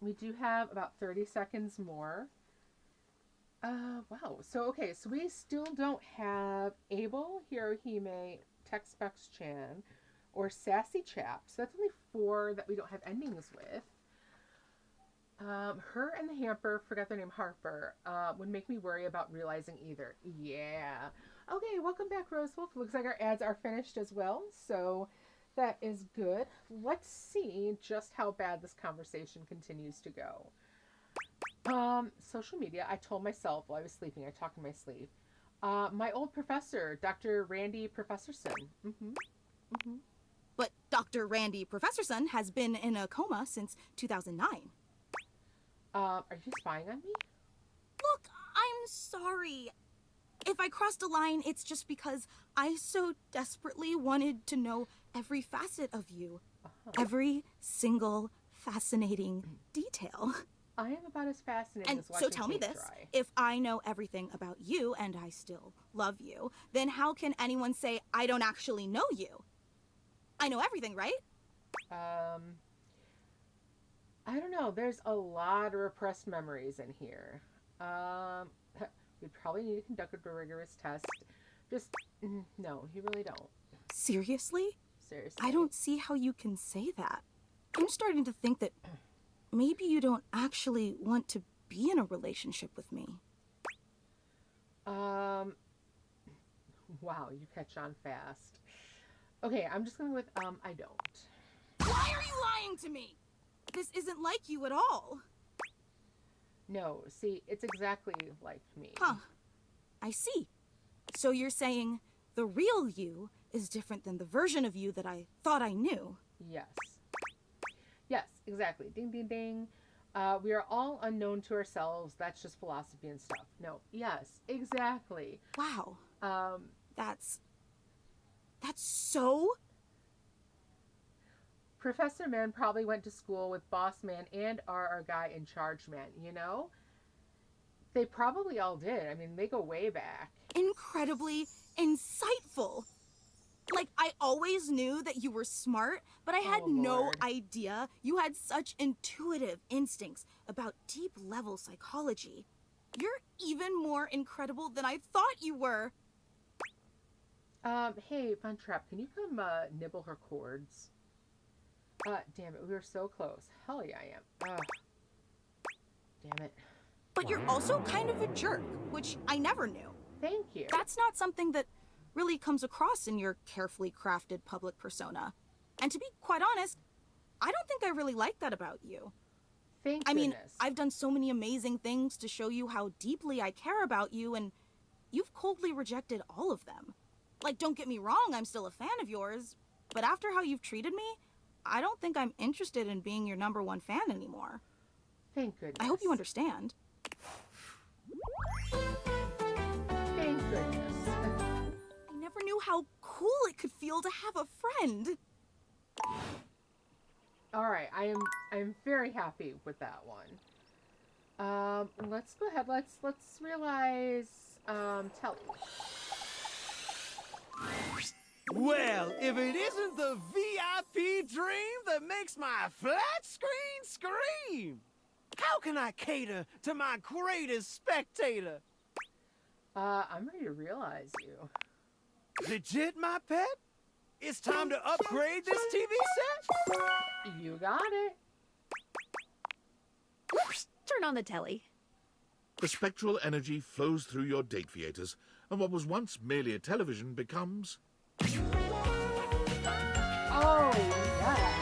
We do have about 30 seconds more. Wow. So, okay. So we still don't have Abel, Hirohime, Tex-Bex-chan, or Sassy Chap. So that's only 4 that we don't have endings with. Her and the Hamper, forgot their name, Harper, would make me worry about realizing either. Yeah. Okay, welcome back, Rosewolf. Looks like our ads are finished as well, so that is good. Let's see just how bad this conversation continues to go. Social media, I told myself while I was sleeping, I talked in my sleep. My old professor, Dr. Randy Professorson. But Dr. Randy Professorson has been in a coma since 2009. Are you spying on me? Look, I'm sorry. If I crossed a line, it's just because I so desperately wanted to know every facet of you. Every single fascinating detail. I am about as fascinating And as watching so tell me paint this, dry. if I know everything about you and I still love you, then how can anyone say I don't actually know you? I know everything, right? I don't know. There's a lot of repressed memories in here. We'd probably need to conduct a rigorous test. Just, no, you really don't. Seriously? Seriously. I don't see how you can say that. I'm starting to think that maybe you don't actually want to be in a relationship with me. Wow, you catch on fast. Okay, I'm just going with, I don't. Why are you lying to me? This isn't like you at all. No, see, it's exactly like me. Huh. I see. So you're saying the real you is different than the version of you that I thought I knew. Yes. Yes, exactly. Ding, ding, ding. We are all unknown to ourselves. That's just philosophy and stuff. No, yes, exactly. Wow. That's so... Professor Man probably went to school with Boss Man and our guy in charge man, you know? They probably all did. I mean, they go way back. Incredibly insightful. Like, I always knew that you were smart, but I had no idea you had such intuitive instincts about deep-level psychology. You're even more incredible than I thought you were. Hey, Fun Trap, can you come, nibble her cords? Damn it, we were so close. Hell yeah, I am. Damn it. But you're also kind of a jerk, which I never knew. Thank you. That's not something that really comes across in your carefully crafted public persona. And to be quite honest, I don't think I really like that about you. Thank I mean, goodness. I've done so many amazing things to show you how deeply I care about you, and you've coldly rejected all of them. Like, don't get me wrong, I'm still a fan of yours, but after how you've treated me, I don't think I'm interested in being your #1 fan anymore. Thank goodness. I hope you understand. Thank goodness. I never knew how cool it could feel to have a friend. All right, I'm very happy with that one. Let's go ahead. Let's realize Telly. Well, if it isn't the VIP dream that makes my flat screen scream, how can I cater to my greatest spectator? I'm ready to realize you. Legit, my pet? It's time to upgrade this TV set? You got it. Turn on the telly. The spectral energy flows through your Dateviators, and what was once merely a television becomes... Oh, yes.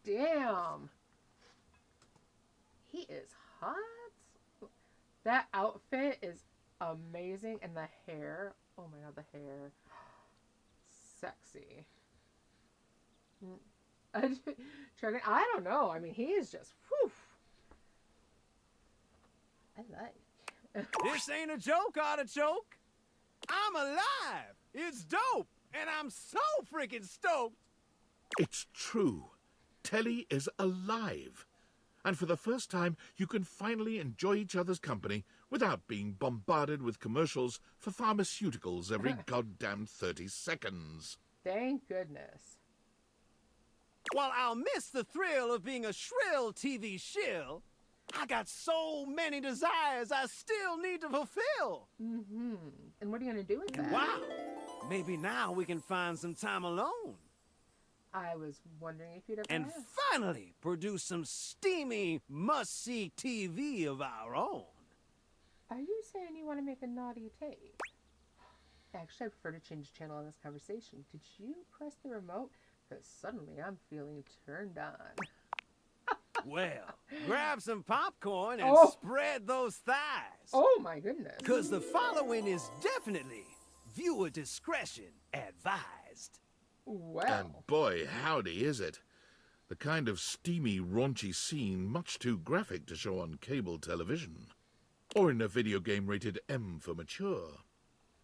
Damn. He is hot. That outfit is amazing. And the hair. Oh my god, the hair. Sexy. I don't know. I mean, he is just, whew. I like. This ain't a joke, artichoke. I'm alive. It's dope. And I'm so freaking stoked. It's true. Telly is alive. And for the first time, you can finally enjoy each other's company without being bombarded with commercials for pharmaceuticals every goddamn 30 seconds. Thank goodness. While I'll miss the thrill of being a shrill TV shill, I got so many desires I still need to fulfill. Mm-hmm. And what are you going to do with that? Wow. Maybe now we can find some time alone. I was wondering if you'd ever And ask. finally produce some steamy, must-see TV of our own. Are you saying you want to make a naughty tape? Actually, I prefer to change the channel on this conversation. Did you press the remote? Because suddenly I'm feeling turned on. Well, grab some popcorn and Oh. spread those thighs. Oh my goodness. Because the following is definitely viewer discretion advised. Well. And boy, howdy is it. The kind of steamy, raunchy scene much too graphic to show on cable television. or in a video game rated M for mature.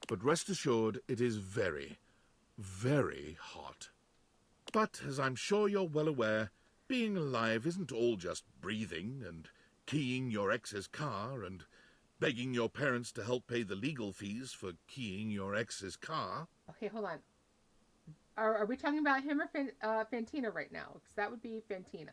But rest assured, it is very, very hot. But, as I'm sure you're well aware, being alive isn't all just breathing and keying your ex's car and begging your parents to help pay the legal fees for keying your ex's car. Okay, hold on. Are we talking about him or Fantina right now? Because that would be Fantina.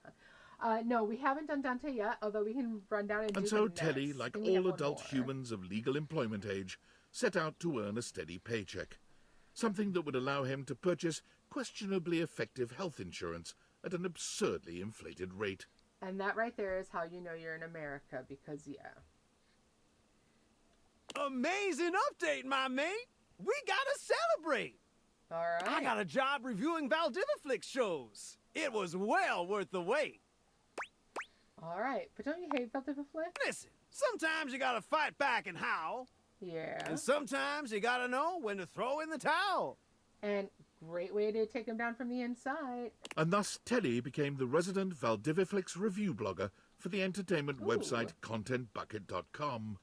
No, we haven't done Dante yet, although we can run down and do And so the Teddy, next. like I think we have all one adult more. humans of legal employment age, set out to earn a steady paycheck. Something that would allow him to purchase questionably effective health insurance at an absurdly inflated rate. And that right there is how you know you're in America, because, yeah. Amazing update, my mate! We gotta celebrate! All right. I got a job reviewing Valdiviflix shows. It was well worth the wait. All right, but don't you hate Valdiviflix? Listen, sometimes you gotta fight back and howl. Yeah. And sometimes you gotta know when to throw in the towel. And great way to take him down from the inside. And thus Teddy became the resident Valdiviflix review blogger for the entertainment website ContentBucket.com.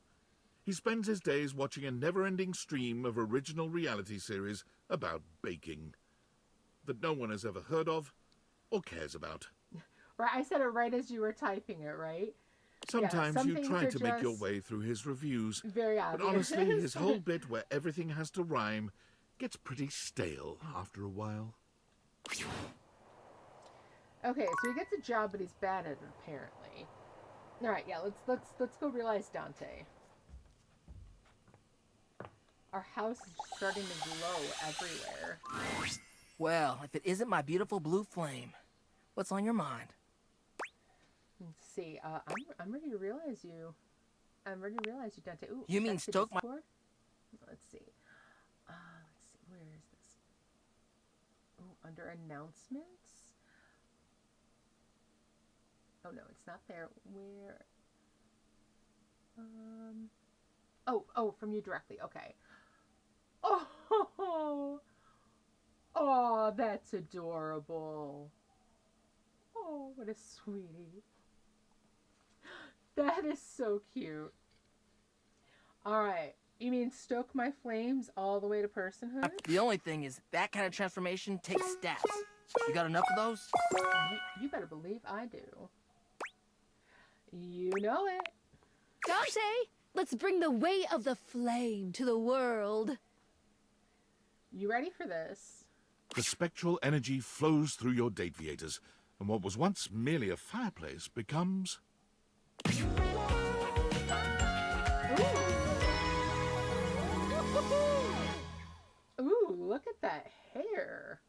He spends his days watching a never-ending stream of original reality series about baking that no one has ever heard of or cares about. Right, I said it right as you were typing it, right? Sometimes yeah, you try to make your way through his reviews, very obvious. but honestly, his whole bit where everything has to rhyme gets pretty stale after a while. Okay, so he gets a job, but he's bad at it, apparently. All right, yeah, let's go realize Dante. Our house is starting to glow everywhere. Well, if it isn't my beautiful blue flame, what's on your mind? Let's see. I'm ready to realize you. I'm ready to realize you, Dante. Ooh, You mean that's the stoke my... Discord? Let's see. Let's see. Where is this? Oh, under announcements. Oh no, it's not there. Where? Oh, from you directly. Okay. Oh, that's adorable. Oh, what a sweetie. That is so cute. All right. You mean stoke my flames all the way to personhood? The only thing is, that kind of transformation takes stats. You got enough of those? You better believe I do. You know it. Dante, let's bring the weight of the flame to the world. You ready for this? The spectral energy flows through your Dateviators, and what was once merely a fireplace becomes... Ooh, look at that hair.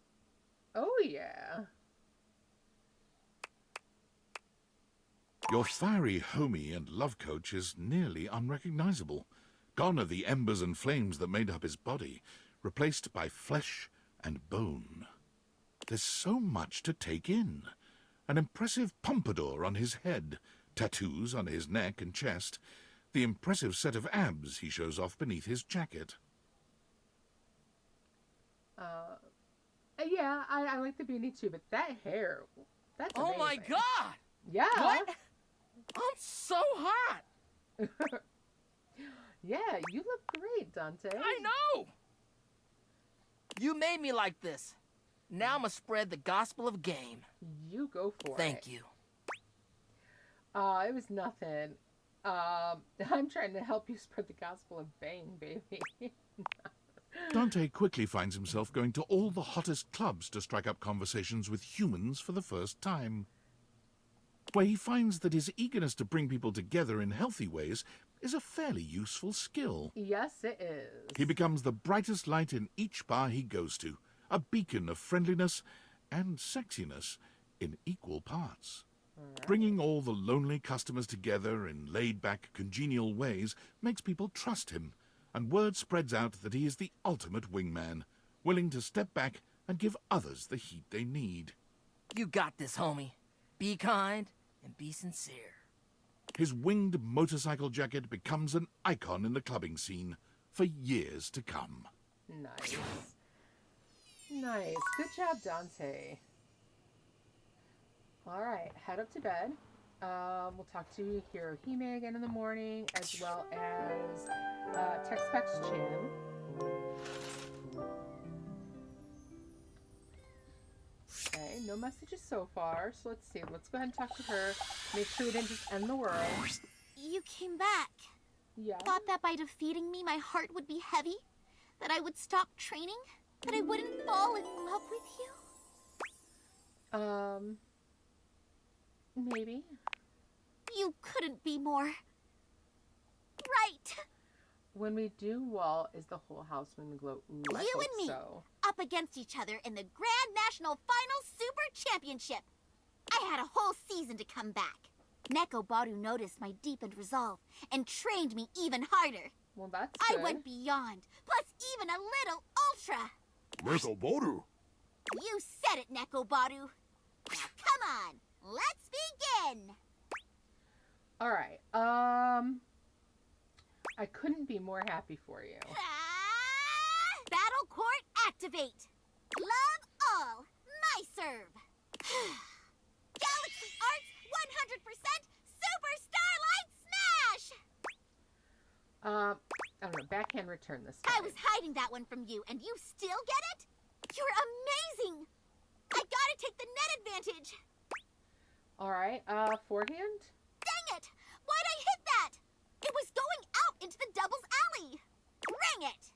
Oh, yeah. Your fiery homie and love coach is nearly unrecognizable. Gone are the embers and flames that made up his body, replaced by flesh and bone. There's so much to take in. An impressive pompadour on his head, tattoos on his neck and chest, the impressive set of abs he shows off beneath his jacket. Yeah, I like the beanie too, but that hair, that's amazing. Oh my god! Yeah. What? I'm so hot! Yeah, you look great, Dante. I know! You made me like this. Now I'm gonna spread the gospel of game. You go for it. Thank you. It was nothing. I'm trying to help you spread the gospel of bang, baby. Dante quickly finds himself going to all the hottest clubs to strike up conversations with humans for the first time, where he finds that his eagerness to bring people together in healthy ways is a fairly useful skill. Yes, it is. He becomes the brightest light in each bar he goes to, a beacon of friendliness and sexiness in equal parts. Right. Bringing all the lonely customers together in laid-back, congenial ways makes people trust him, and word spreads out that he is the ultimate wingman, willing to step back and give others the heat they need. You got this, homie. Be kind and be sincere. His winged motorcycle jacket becomes an icon in the clubbing scene for years to come. Nice. Nice. Good job, Dante. All right, head up to bed. We'll talk to Hirohime again in the morning, as well as Tex-Mex Chin. Okay, no messages so far, so let's see. Let's go ahead and talk to her. Make sure we didn't just end the world. You came back. Yeah. Thought that by defeating me, my heart would be heavy? That I would stop training? That I wouldn't fall in love with you? Maybe. You couldn't be more... right. When we do well, is the whole house going to glow? Ooh, I You hope and me, so. up against each other in the Grand National Final Super Championship. I had a whole season to come back. Nekobaru noticed my deepened resolve and trained me even harder. Well, that's I good. went beyond, plus even a little ultra. Nekobaru. You said it, Nekobaru. Now come on, let's begin. All right. I couldn't be more happy for you. Battle Court activate. Love all. My serve. Galaxy Arts 100% Super Starlight Smash! I don't know. Backhand return this time. I was hiding that one from you, and you still get it? You're amazing! I gotta take the net advantage. All right. Forehand? Dang it! Why'd I hit that? It was going out into the doubles alley. Ring it!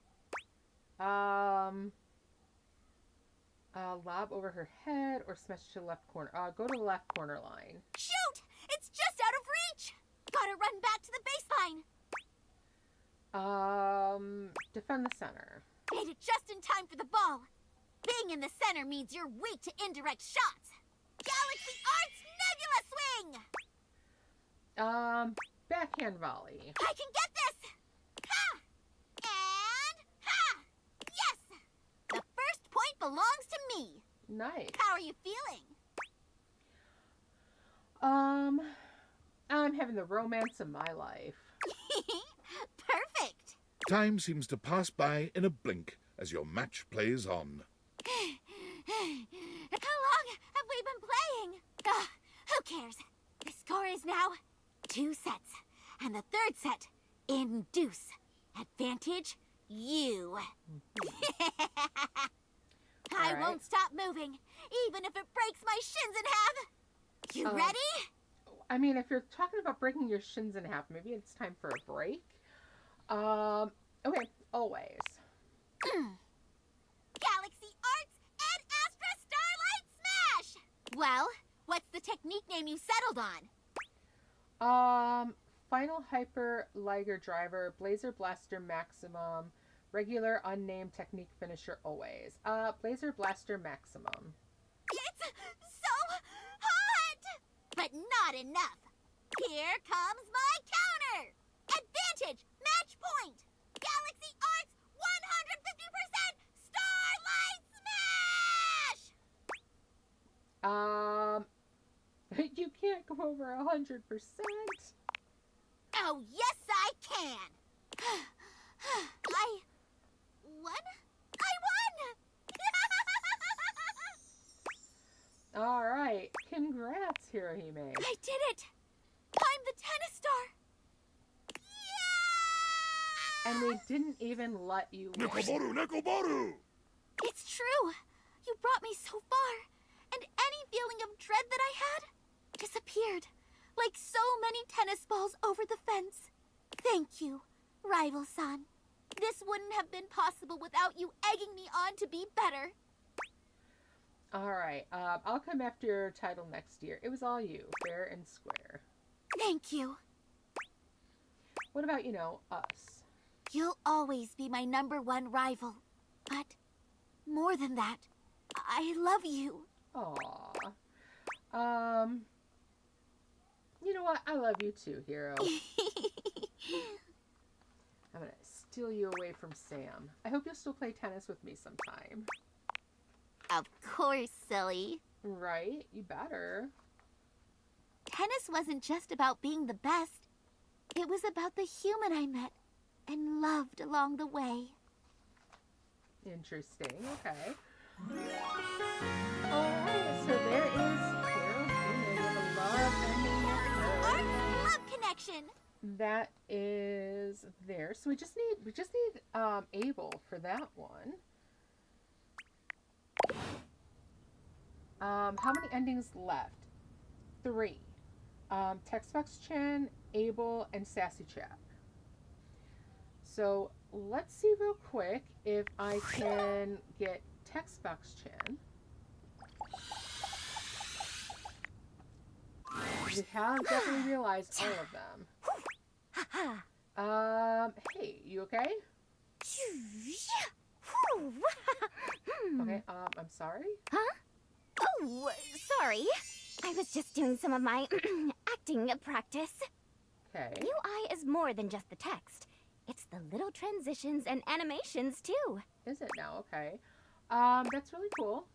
Lob over her head or smash to the left corner. Go to the left corner line. Shoot! It's just out of reach! Gotta run back to the baseline. Defend the center. Made it just in time for the ball. Being in the center means you're weak to indirect shots. Galaxy Arts Nebula Swing! Backhand volley. I can get this! Ha! And ha! Yes! The first point belongs to me. Nice. How are you feeling? I'm having the romance of my life. Perfect. Time seems to pass by in a blink as your match plays on. How long have we been playing? Who cares? The score is now 2 sets. And the third set in deuce. Advantage, you. I won't stop moving, even if it breaks my shins in half. You ready? I mean, if you're talking about breaking your shins in half, maybe it's time for a break. Okay, always. Galaxy Arts and Astra Starlight Smash! Well, what's the technique name you settled on? Final Hyper Liger Driver, Blazer Blaster Maximum, regular unnamed technique finisher always. Blazer Blaster Maximum. It's so hot! But not enough. Here comes my counter! Advantage! Match point! Galaxy Arts 150% Starlight Smash! You can't go over 100%. Oh, yes, I can! I won? All right. Congrats, Hirohime. I did it! I'm the tennis star! And we didn't even let you win. Nekobaru, Nekobaru! It's true! You brought me so far, and any feeling of dread that I had disappeared, like so many tennis balls over the fence. Thank you, Rival-san. This wouldn't have been possible without you egging me on to be better. All right. I'll come after your title next year. It was all you, fair and square. Thank you. What about, us? You'll always be my #1 rival. But more than that, I love you. Aw. You know what? I love you too, Hero. I'm gonna steal you away from Sam. I hope you'll still play tennis with me sometime. Of course, silly. Right? You better. Tennis wasn't just about being the best. It was about the human I met and loved along the way. Interesting. Okay. Alright, so there is Hero Hime with a love ending that is there. So we just need Abel for that one. How many endings left? 3. Textbox Chin, Abel, and Sassy Chap. So let's see real quick if I can get Textbox Chin. We have definitely realized all of them. Hey, you okay? Okay, I'm sorry? Huh? Oh, sorry. I was just doing some of my acting practice. Okay. UI is more than just the text. It's the little transitions and animations, too. Is it now? Okay. That's really cool.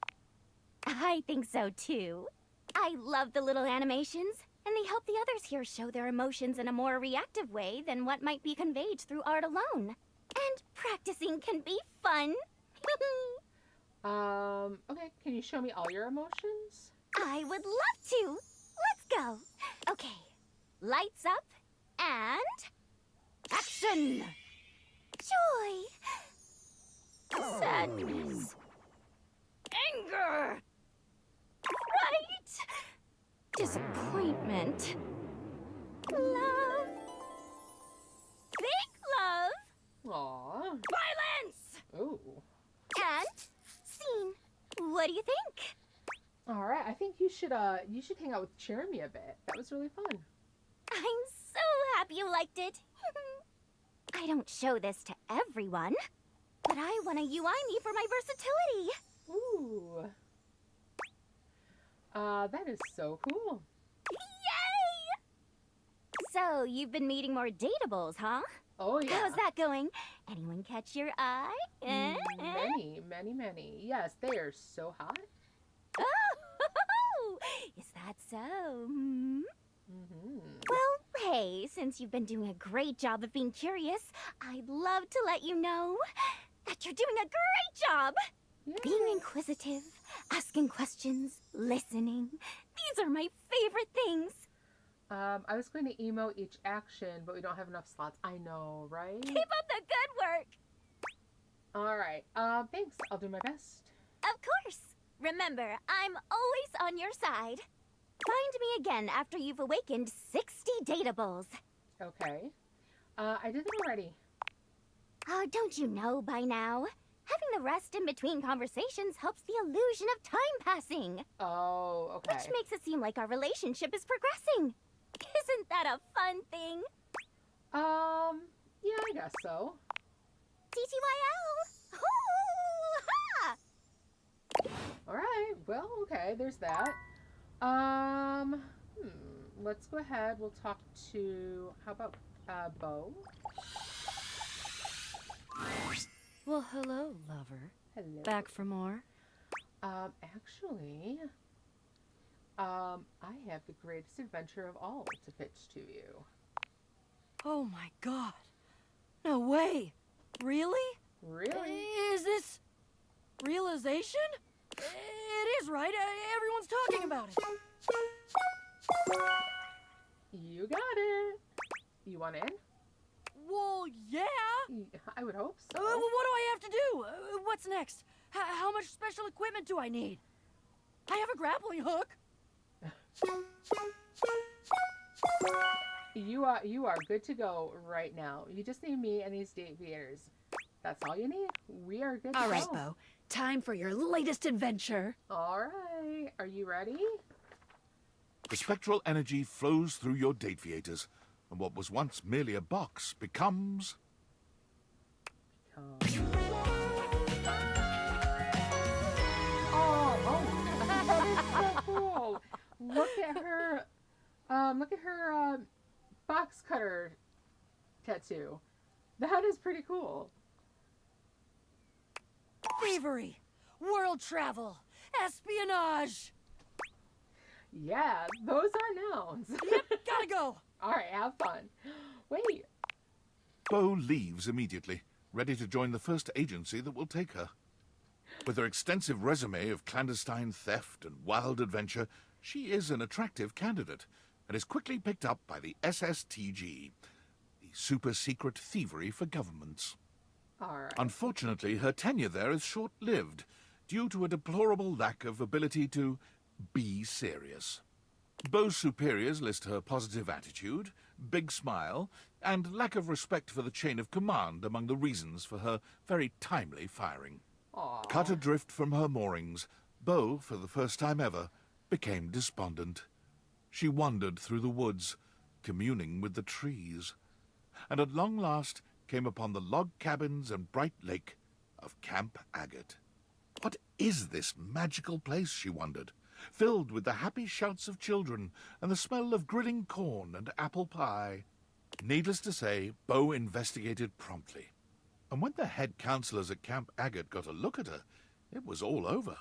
I think so, too. I love the little animations, and they help the others here show their emotions in a more reactive way than what might be conveyed through art alone. And practicing can be fun. Okay, can you show me all your emotions? I would love to. Let's go. Okay, lights up and action. Joy. Sadness. Anger. Fright. Disappointment. Love. Big love. Aww. Violence. Ooh. And scene. What do you think? All right, I think you should hang out with Jeremy a bit. That was really fun. I'm so happy you liked it. I don't show this to everyone, but I want to UI me for my versatility. Ooh. That is so cool. Yay! So, you've been meeting more dateables, huh? Oh, yeah. How's that going? Anyone catch your eye? Many. Yes, they are so hot. Oh, is that so? Well, hey, since you've been doing a great job of being curious, I'd love to let you know that you're doing a great job. Yes. Being inquisitive, asking questions, listening. These are my favorite things. I was going to emote each action, but we don't have enough slots. I know, right? Keep up the good work. All right. Thanks. I'll do my best. Of course. Remember, I'm always on your side. Find me again after you've awakened 60 datables. Okay. I did that already. Oh, don't you know by now? Having the rest in between conversations helps the illusion of time passing. Oh, okay. Which makes it seem like our relationship is progressing. Isn't that a fun thing? Yeah, I guess so. TTYL! Hoo-ha! All right. Well, okay. There's that. Let's go ahead. We'll talk to, how about, Bo? Well, hello, lover. Hello. Back for more? Actually, I have the greatest adventure of all to pitch to you. Oh my god. No way. Really? Really? Is this realization? It is, right? Everyone's talking about it. You got it. You want in? Well, yeah. I would hope so. What do I have to do? What's next? How much special equipment do I need? I have a grappling hook. You are good to go right now. You just need me and these Dateviators. That's all you need. We are good to go. All right, Bo. Time for your latest adventure. All right. Are you ready? The spectral energy flows through your Dateviators, and what was once merely a box becomes... That is so cool. Look at her box cutter tattoo. That is pretty cool. Thievery, world travel, espionage. Yeah, those are nouns. Yep, gotta go. All right, have fun. Wait. Bo leaves immediately, ready to join the first agency that will take her. With her extensive resume of clandestine theft and wild adventure, she is an attractive candidate and is quickly picked up by the SSTG, super-secret thievery for governments. All right. Unfortunately, her tenure there is short-lived, due to a deplorable lack of ability to be serious. Beau's superiors list her positive attitude, big smile, and lack of respect for the chain of command among the reasons for her very timely firing. Aww. Cut adrift from her moorings, Beau, for the first time ever, became despondent. She wandered through the woods, communing with the trees, and at long last came upon the log cabins and bright lake of Camp Agate. What is this magical place, she wondered, filled with the happy shouts of children and the smell of grilling corn and apple pie? Needless to say, Beau investigated promptly. And when the head counselors at Camp Agate got a look at her, it was all over.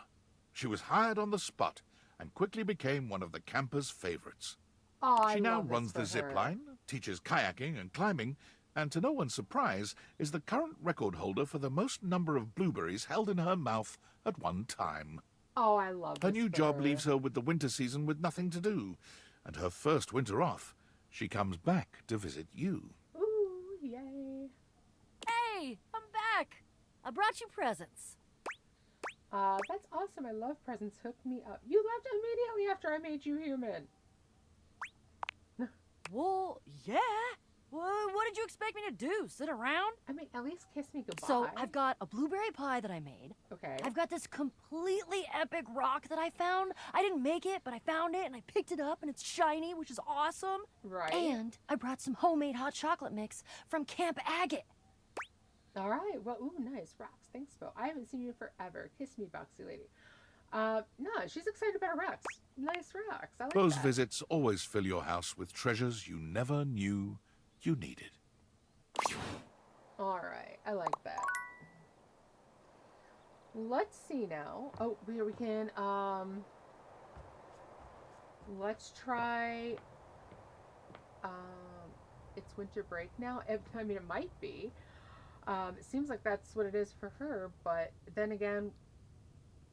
She was hired on the spot and quickly became one of the campers' favorites. Oh, She now runs the zip line, teaches kayaking and climbing, and to no one's surprise, is the current record holder for the most number of blueberries held in her mouth at one time. Oh, I love Her this new for job her. leaves her with the winter season with nothing to do, and her first winter off, she comes back to visit you. Ooh, yay. Hey, I'm back. I brought you presents. That's awesome. I love presents. Hook me up. You left immediately after I made you human. Well, yeah. What did you expect me to do? Sit around? I mean, at least kiss me goodbye. So, I've got a blueberry pie that I made. Okay. I've got this completely epic rock that I found. I didn't make it, but I found it and I picked it up and it's shiny, which is awesome. Right. And I brought some homemade hot chocolate mix from Camp Agate. All right. Well, ooh, nice rocks. Thanks, Bo. I haven't seen you forever. Kiss me, Boxy Lady. No, she's excited about her rocks. Nice rocks. I like Beau's that. visits always fill your house with treasures you never knew you needed. All right. I like that. Let's see now. Oh, we can, let's try, it's winter break now. I mean, it might be. It seems like that's what it is for her, but then again,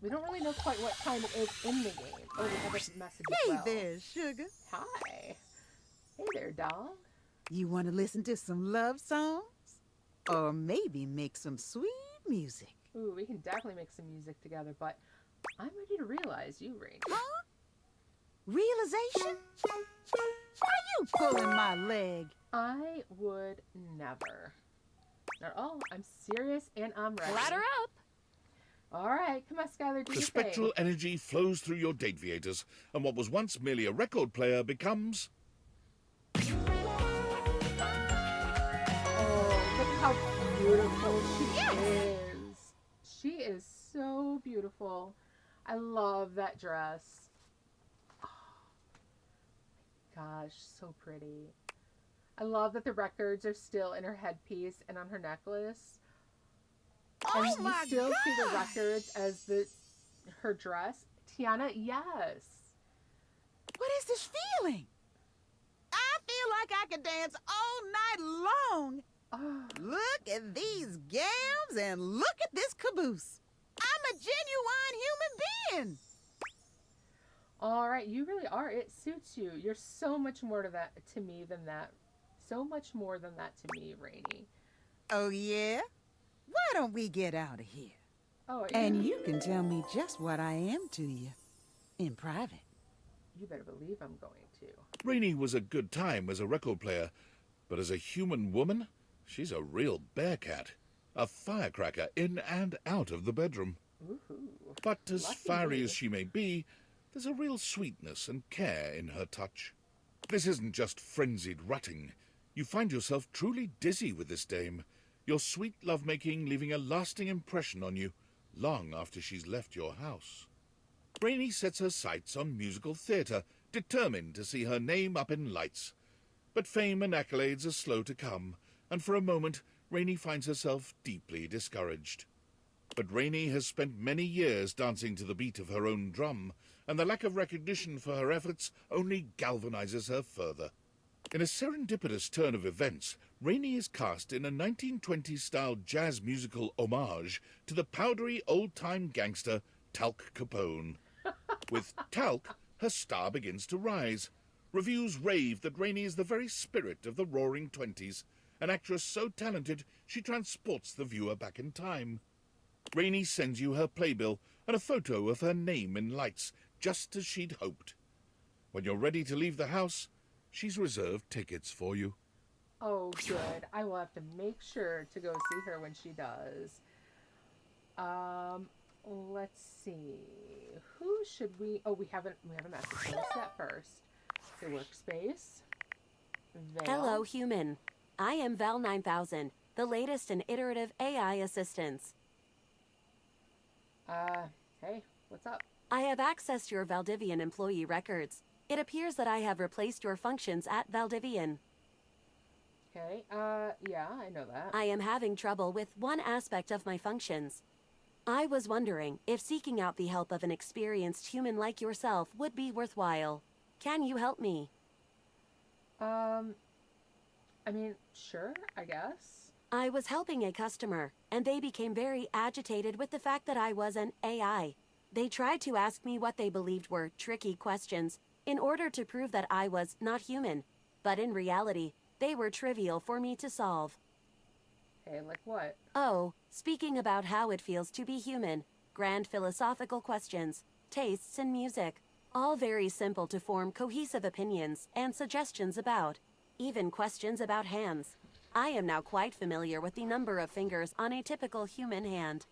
we don't really know quite what time it is in the game. Oh, we have a message as well. Hey there, sugar. Hi. Hey there, doll. You want to listen to some love songs? Or maybe make some sweet music? Ooh, we can definitely make some music together, but I'm ready to realize you, Rainy. Huh? Realization? Why you pulling my leg? I would never. Not at all. I'm serious and I'm ready. Ladder up. All right, come on, Skylar, do The your spectral thing. energy flows through your Dateviators, and what was once merely a record player becomes... Oh, look how beautiful she is. She is so beautiful. I love that dress. Oh, gosh, so pretty. I love that the records are still in her headpiece and on her necklace. And Oh you my still see the gosh! records as her dress. Tiana, yes. What is this feeling? I feel like I could dance all night long. Oh, Look at these gams and look at this caboose. I'm a genuine human being. all right, you really are. It suits you. You're so much more to me than that. So much more than that to me, Rainy. Oh, yeah? Why don't we get out of here? Oh, yeah. And you can tell me just what I am to you in private. You better believe I'm going to. Rainey was a good time as a record player, but as a human woman, she's a real bear cat. A firecracker in and out of the bedroom. Ooh, But as lucky fiery me. as she may be, there's a real sweetness and care in her touch. This isn't just frenzied rutting. You find yourself truly dizzy with this dame, your sweet lovemaking leaving a lasting impression on you long after she's left your house. Rainey sets her sights on musical theatre, determined to see her name up in lights. But fame and accolades are slow to come, and for a moment Rainey finds herself deeply discouraged. But Rainey has spent many years dancing to the beat of her own drum, and the lack of recognition for her efforts only galvanizes her further. In a serendipitous turn of events, Rainey is cast in a 1920s-style jazz musical homage to the powdery old-time gangster Talc Capone. With Talc, her star begins to rise. Reviews rave that Rainey is the very spirit of the Roaring Twenties, an actress so talented she transports the viewer back in time. Rainey sends you her playbill and a photo of her name in lights, just as she'd hoped. When you're ready to leave the house, she's reserved tickets for you. Oh, good. I will have to make sure to go see her when she does. Let's see. Who should we... Oh, we have a message. What's that first? The workspace. Vale. Hello, human. I am Val 9000, the latest in iterative AI assistance. Hey, what's up? I have accessed your Valdivian employee records. It appears that I have replaced your functions at Valdivian. Okay, yeah, I know that. I am having trouble with one aspect of my functions. I was wondering if seeking out the help of an experienced human like yourself would be worthwhile. Can you help me? I mean, sure, I guess. I was helping a customer, and they became very agitated with the fact that I was an AI. They tried to ask me what they believed were tricky questions in order to prove that I was not human, but in reality, they were trivial for me to solve. Hey, like what? Oh, speaking about how it feels to be human, grand philosophical questions, tastes in music, all very simple to form cohesive opinions and suggestions about, even questions about hands. I am now quite familiar with the number of fingers on a typical human hand.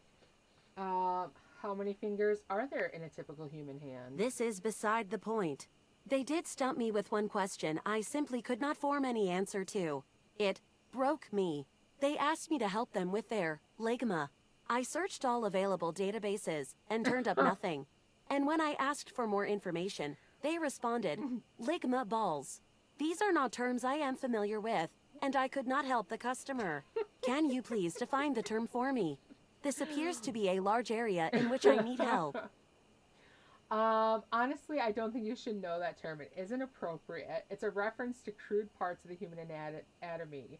How many fingers are there in a typical human hand? This is beside the point. They did stump me with one question I simply could not form any answer to. It broke me. They asked me to help them with their ligma. I searched all available databases and turned up nothing. And when I asked for more information, they responded, ligma balls. These are not terms I am familiar with, and I could not help the customer. Can you please define the term for me? This appears to be a large area in which I need help. Honestly, I don't think you should know that term. It isn't appropriate. It's a reference to crude parts of the human anatomy.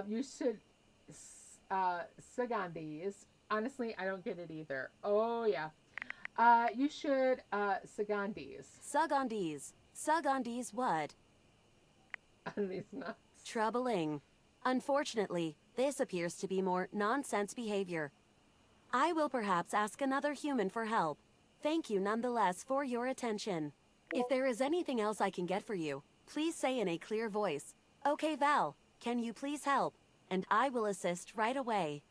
You should Sagandis. Honestly, I don't get it either. Oh, yeah. You should Sagandis. Sagandis. Sagandis what? These nuts. Troubling. Unfortunately, this appears to be more nonsense behavior. I will perhaps ask another human for help. Thank you nonetheless for your attention. If there is anything else I can get for you, please say in a clear voice, "Okay, Val, can you please help?" And I will assist right away.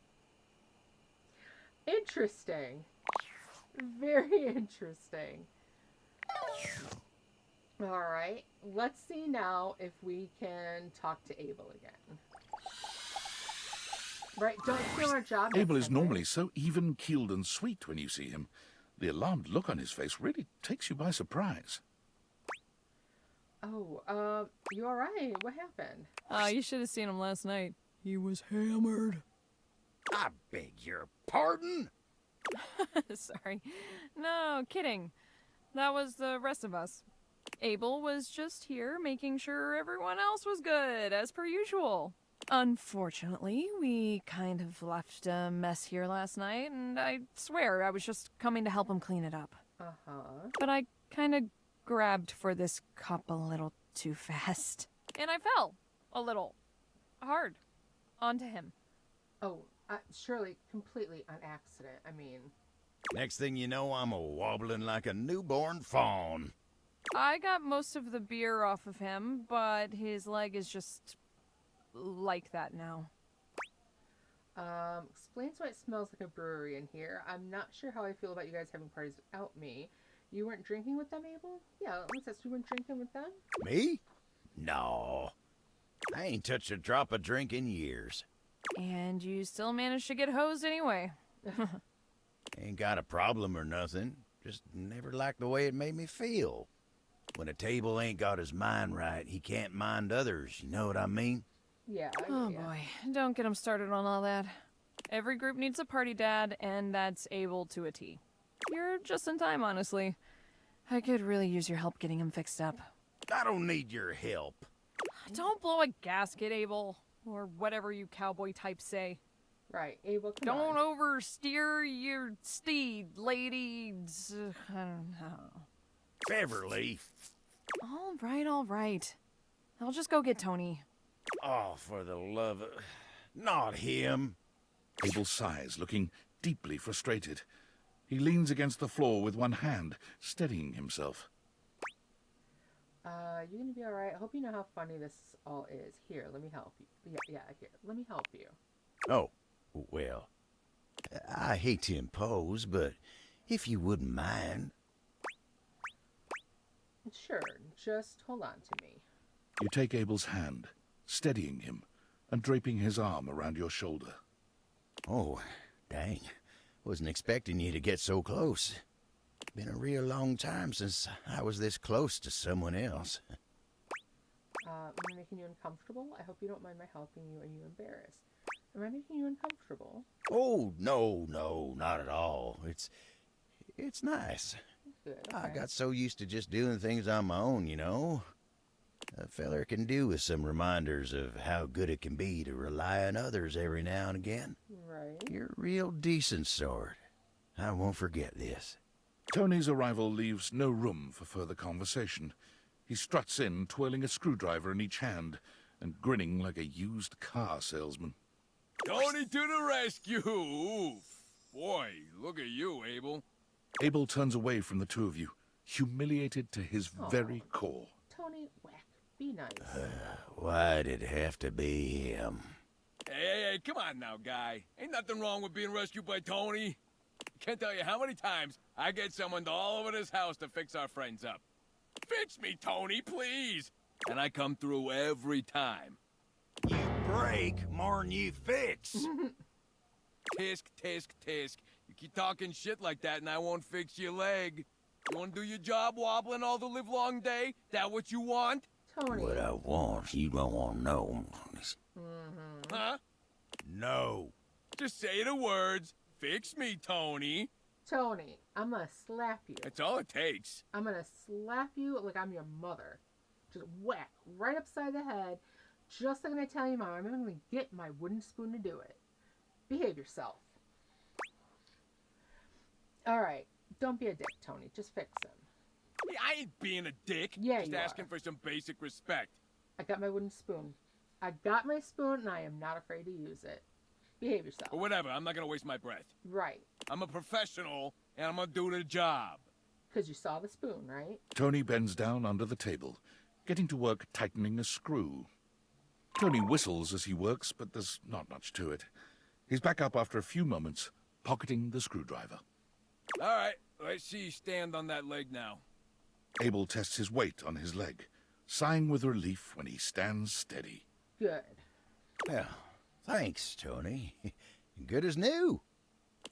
Interesting. Very interesting. All right. Let's see now if we can talk to Abel again. Right, don't steal our job. Abel is normally so even-keeled and sweet when you see him. The alarmed look on his face really takes you by surprise. Oh, you all right? What happened? You should have seen him last night. He was hammered. I beg your pardon? Sorry. No, kidding. That was the rest of us. Abel was just here making sure everyone else was good, as per usual. Unfortunately, we kind of left a mess here last night, and I swear I was just coming to help him clean it up. Uh-huh. But I kind of grabbed for this cup a little too fast. And I fell a little hard onto him. Oh, surely completely on accident. I mean... Next thing you know, I'm a-wobbling like a newborn fawn. I got most of the beer off of him, but his leg is just like that now. Explains why it smells like a brewery in here. I'm not sure how I feel about you guys having parties without me. You weren't drinking with them, Abel? Yeah, at least you weren't drinking with them? Me? No. I ain't touched a drop of drink in years. And you still managed to get hosed anyway. Ain't got a problem or nothing. Just never liked the way it made me feel. When a table ain't got his mind right, he can't mind others, you know what I mean? Yeah. Oh boy, don't get him started on all that. Every group needs a party dad, and that's Abel to a T. You're just in time, honestly. I could really use your help getting him fixed up. I don't need your help. Don't blow a gasket, Abel. Or whatever you cowboy types say. Right, Abel, come Don't on. oversteer your steed, lady. I don't know. Beverly. All right, all right. I'll just go get Tony. Oh, for the love of... Not him. Abel sighs, looking deeply frustrated. He leans against the floor with one hand, steadying himself. You're gonna be alright. I hope you know how funny this all is. Here, let me help you. Yeah, here. Let me help you. Oh, well, I hate to impose, but if you wouldn't mind... Sure, just hold on to me. You take Abel's hand, steadying him, and draping his arm around your shoulder. Oh, dang. Wasn't expecting you to get so close. Been a real long time since I was this close to someone else. Am I making you uncomfortable? I hope you don't mind my helping you. Are you embarrassed? Am I making you uncomfortable? Oh, no, not at all. It's nice. Good, I okay. got so used to just doing things on my own, you know. A feller can do with some reminders of how good it can be to rely on others every now and again. Right. You're a real decent sort. I won't forget this. Tony's arrival leaves no room for further conversation. He struts in, twirling a screwdriver in each hand, and grinning like a used car salesman. Tony to the rescue! Oof. Boy, look at you, Abel. Abel turns away from the two of you, humiliated to his very core. Tony, whack. Be nice. Why'd it have to be him? Hey, come on now, guy. Ain't nothing wrong with being rescued by Tony. Can't tell you how many times I get someone all over this house to fix our friends up. Fix me, Tony, please! And I come through every time. You break more'n you fix. Tisk, tisk, tisk. You keep talking shit like that and I won't fix your leg. You want to do your job wobbling all the livelong day? That what you want? Tony. What I want, you don't want to know. Huh? No. Just say the words. Fix me, Tony. Tony, I'm gonna slap you. That's all it takes. I'm gonna slap you like I'm your mother. Just whack right upside the head. Just like I tell you, Mom, I'm gonna get my wooden spoon to do it. Behave yourself. Alright, don't be a dick, Tony. Just fix him. Hey, I ain't being a dick. Yeah, Just you asking are. for some basic respect. I got my wooden spoon. I got my spoon and I am not afraid to use it. Behave yourself. Or whatever, I'm not gonna waste my breath. Right. I'm a professional, and I'm gonna do the job. Because you saw the spoon, right? Tony bends down under the table, getting to work tightening a screw. Tony whistles as he works, but there's not much to it. He's back up after a few moments, pocketing the screwdriver. All right, let's see you stand on that leg now. Abel tests his weight on his leg, sighing with relief when he stands steady. Good. Well, thanks, Tony. Good as new.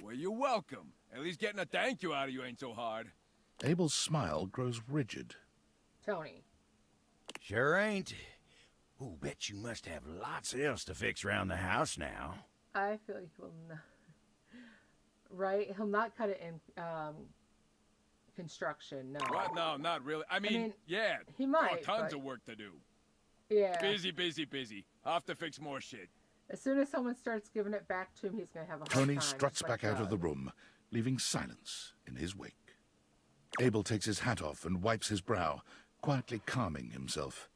Well, you're welcome. At least getting a thank you out of you ain't so hard. Abel's smile grows rigid. Tony. Sure ain't. Ooh, bet you must have lots else to fix around the house now. I feel like he will not. Right? He'll not cut it in construction, no. What? No, not really. I mean yeah. He got might, tons but- of work to do. Yeah. Busy. I'll have to fix more shit. As soon as someone starts giving it back to him, he's going to have a hard Tony time. struts just like back out of the Doug. room, leaving silence in his wake. Abel takes his hat off and wipes his brow, quietly calming himself.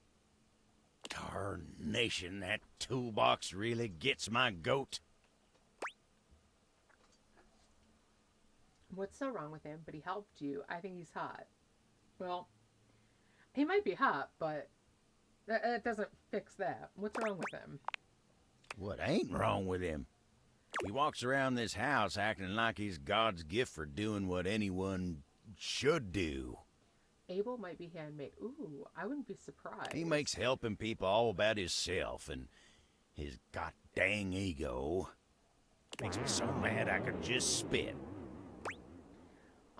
Tarnation, that toolbox really gets my goat. What's so wrong with him? But he helped you. I think he's hot. Well, he might be hot, but that doesn't fix that. What's wrong with him? What ain't wrong with him? He walks around this house acting like he's God's gift for doing what anyone should do. Abel might be handmade. Ooh, I wouldn't be surprised. He makes helping people all about himself and his god dang ego. Makes me so mad I could just spit.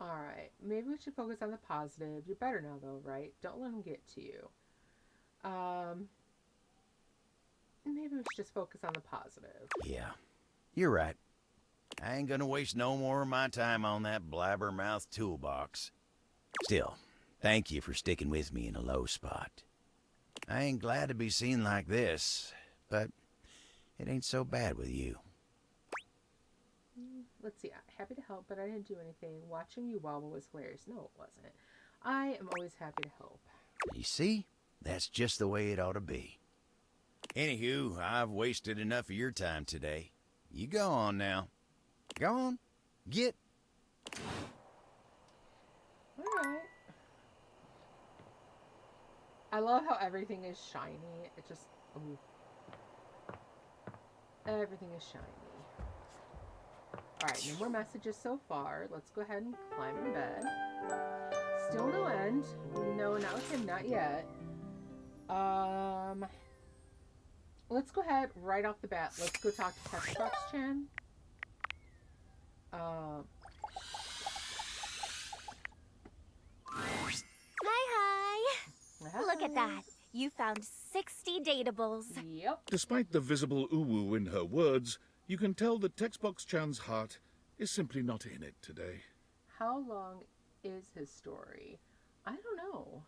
Alright, maybe we should focus on the positive. You're better now, though, right? Don't let him get to you. Maybe we should just focus on the positive. Yeah, you're right. I ain't gonna waste no more of my time on that blabbermouth toolbox. Still, thank you for sticking with me in a low spot. I ain't glad to be seen like this, but it ain't so bad with you. Let's see. Happy to help, but I didn't do anything. Watching you wobble was hilarious. No, it wasn't. I am always happy to help. You see? That's just the way it ought to be. Anywho, I've wasted enough of your time today. You go on now. Go on. Get. Alright. I love how everything is shiny. It just... Ooh. Everything is shiny. Alright, no more messages so far. Let's go ahead and climb in bed. Still no end. No, not with him, not yet. Let's go ahead right off the bat. Let's go talk to Textbox-chan. Hi, hi. Look at that. You found 60 dateables. Yep. Despite the visible uwu in her words, you can tell that Textbox-chan's heart is simply not in it today. How long is his story? I don't know.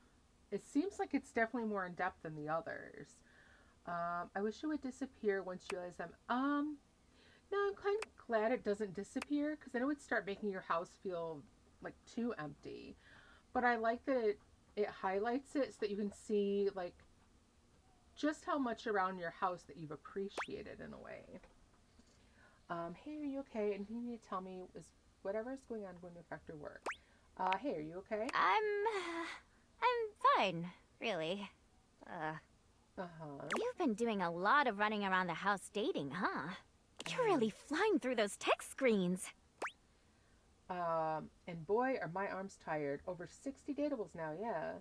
It seems like it's definitely more in depth than the others. I wish it would disappear once you realize them. No, I'm kind of glad it doesn't disappear, because then it would start making your house feel like too empty. But I like that it highlights it so that you can see like just how much around your house that you've appreciated in a way. Hey, are you okay? And you need to tell me, is whatever's going on going to affect your work? Hey, are you okay? I'm fine, really. You've been doing a lot of running around the house dating, huh? You're really flying through those text screens. And boy, are my arms tired. Over 60 dateables now, yeah.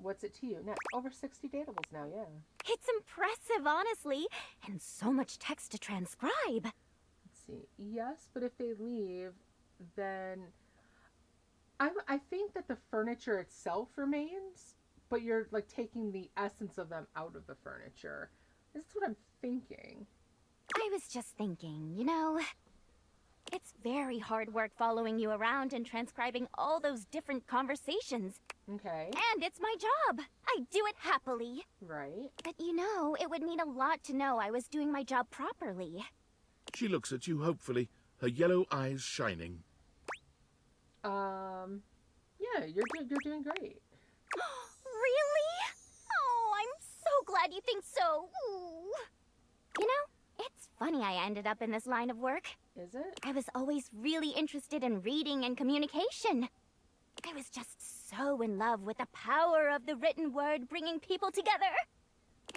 What's it to you? Now, over 60 dateables now, yeah. It's impressive, honestly. And so much text to transcribe. Let's see. Yes, but if they leave, then... I think that the furniture itself remains, but you're, like, taking the essence of them out of the furniture. That's what I'm thinking. I was just thinking, you know... It's very hard work following you around and transcribing all those different conversations. Okay. And it's my job. I do it happily. Right. But you know, it would mean a lot to know I was doing my job properly. She looks at you hopefully, her yellow eyes shining. Yeah, you're doing great. Really? Oh, I'm so glad you think so. Ooh. You know, it's funny I ended up in this line of work. Is it? I was always really interested in reading and communication. I was just so in love with the power of the written word bringing people together.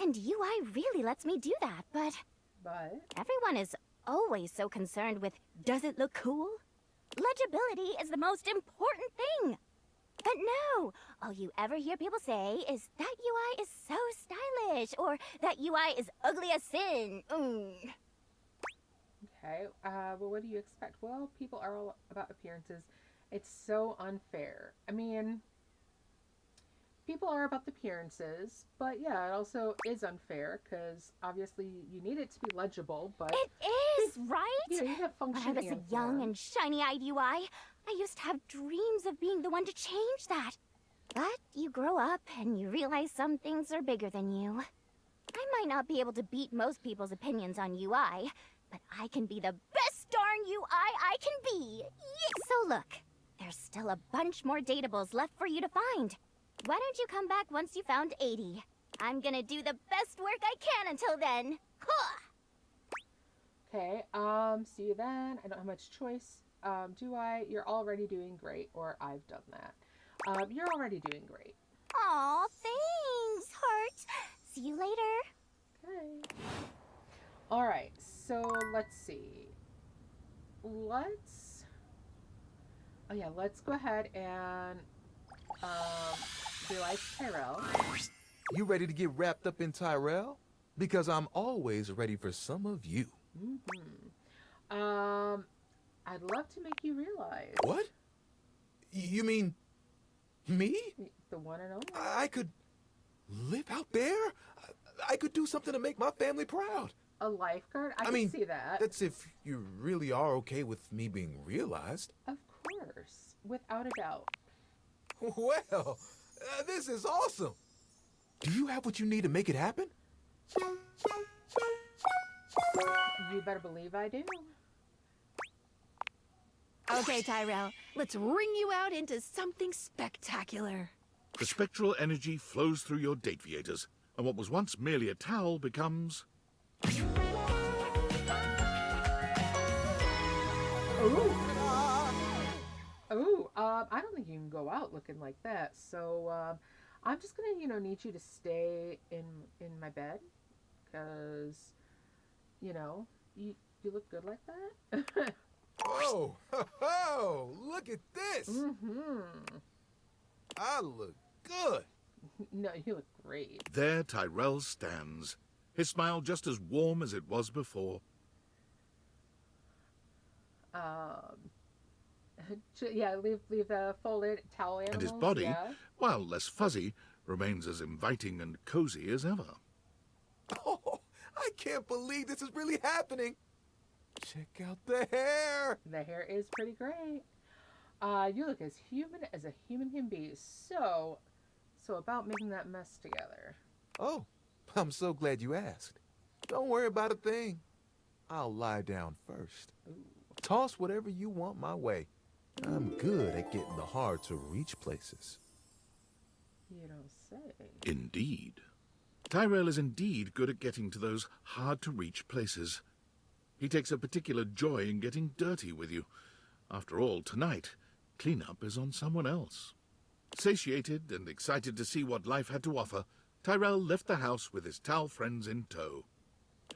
And UI really lets me do that, but... everyone is always so concerned with, does it look cool? Legibility is the most important thing. But no, all you ever hear people say is that UI is so stylish, or that UI is ugly as sin. Okay, well, what do you expect? Well, people are all about appearances. It's so unfair. I mean, people are about the appearances, but yeah, it also is unfair, because obviously you need it to be legible, but... It is, right? You have function. When I was a young and shiny-eyed UI, I used to have dreams of being the one to change that. But you grow up and you realize some things are bigger than you. I might not be able to beat most people's opinions on UI, but I can be the best darn UI I can be. So look, there's still a bunch more dateables left for you to find. Why don't you come back once you found 80? I'm gonna do the best work I can until then. Okay, see you then. I don't have much choice. Do I? You're already doing great, or I've done that. You're already doing great. Aw, thanks, heart. See you later. Okay. Alright, so let's see. Let's go ahead and realize Tyrell. You ready to get wrapped up in Tyrell? Because I'm always ready for some of you. I'd love to make you realize. What? You mean me? The one and only. I could live out there? I could do something to make my family proud. A lifeguard? I mean, can see that. That's if you really are okay with me being realized. Of course. Without a doubt. Well, this is awesome. Do you have what you need to make it happen? You better believe I do. Okay, Tyrell, let's ring you out into something spectacular. The spectral energy flows through your Dateviators. and what was once merely a towel becomes... Ooh. Ooh, I don't think you can go out looking like that. So, I'm just gonna, need you to stay in my bed, because, you look good like that. Oh, look at this. Mm-hmm. I look good. No, you look great. There Tyrell stands, his smile just as warm as it was before. Yeah, leave the folded towel animals. And his body, yeah. while less fuzzy, remains as inviting and cozy as ever. Oh, I can't believe this is really happening. Check out the hair. The hair is pretty great. You look as human as a human can be. So about making that mess together. Oh, I'm so glad you asked. Don't worry about a thing. I'll lie down first. Ooh. Toss whatever you want my way. I'm good at getting the hard-to-reach places. You don't say. Indeed. Tyrell is indeed good at getting to those hard-to-reach places. He takes a particular joy in getting dirty with you. After all, tonight, cleanup is on someone else. Satiated and excited to see what life had to offer, Tyrell left the house with his towel friends in tow.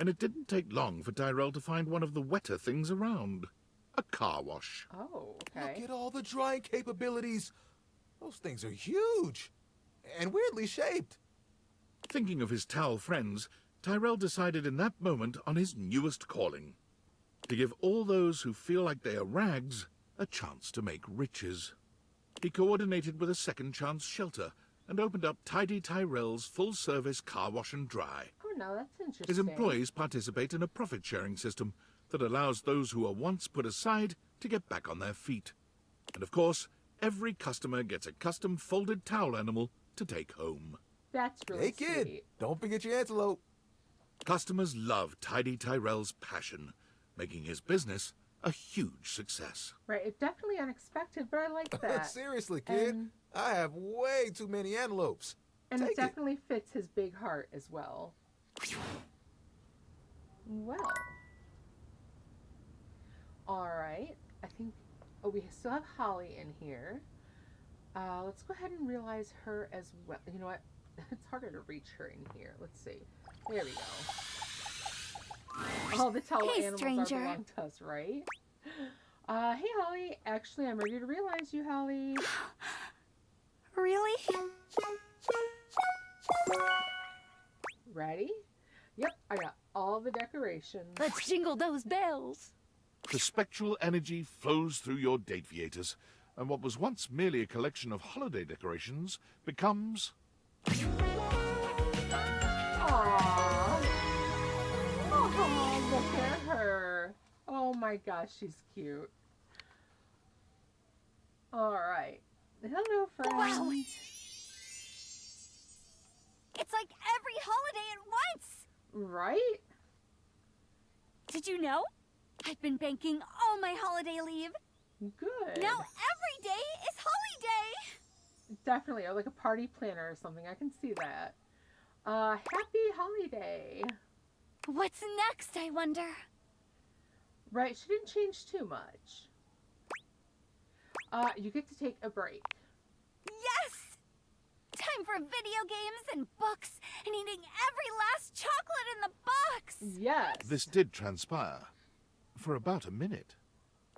And it didn't take long for Tyrell to find one of the wetter things around. A car wash. Oh, okay. Look at all the drying capabilities. Those things are huge and weirdly shaped. Thinking of his towel friends, Tyrell decided in that moment on his newest calling. To give all those who feel like they are rags a chance to make riches. He coordinated with a second chance shelter and opened up Tidy Tyrell's full-service car wash and dry. Oh, no, that's interesting. His employees participate in a profit-sharing system that allows those who are once put aside to get back on their feet. And of course, every customer gets a custom folded towel animal to take home. That's really Hey, kid, sweet. don't forget your antelope. Customers love Tidy Tyrell's passion, making his business a huge success. Right, it's definitely unexpected, but I like that. Seriously, kid, I have way too many antelopes. And Take it definitely fits his big heart as well. Well. Alright, I think... Oh, we still have Holly in here. Let's go ahead and realize her as well. You know what? It's harder to reach her in here. Let's see. There we go. All the towel animals stranger. belong to us, right? Hey, Holly. Actually, I'm ready to realize you, Holly. Really? Ready? Yep, I got all the decorations. Let's jingle those bells. The spectral energy flows through your Dateviators, and what was once merely a collection of holiday decorations becomes... Aww. Oh, look at her. Oh my gosh, she's cute. Alright. Hello, friends. Wow. It's like every holiday at once. Right? Did you know? I've been banking all my holiday leave. Good. Now every day is holiday. Definitely, or like a party planner or something. I can see that. Happy holiday. What's next, I wonder? Right, she didn't change too much. You get to take a break. Yes! Time for video games and books and eating every last chocolate in the box. Yes. This did transpire. For about a minute.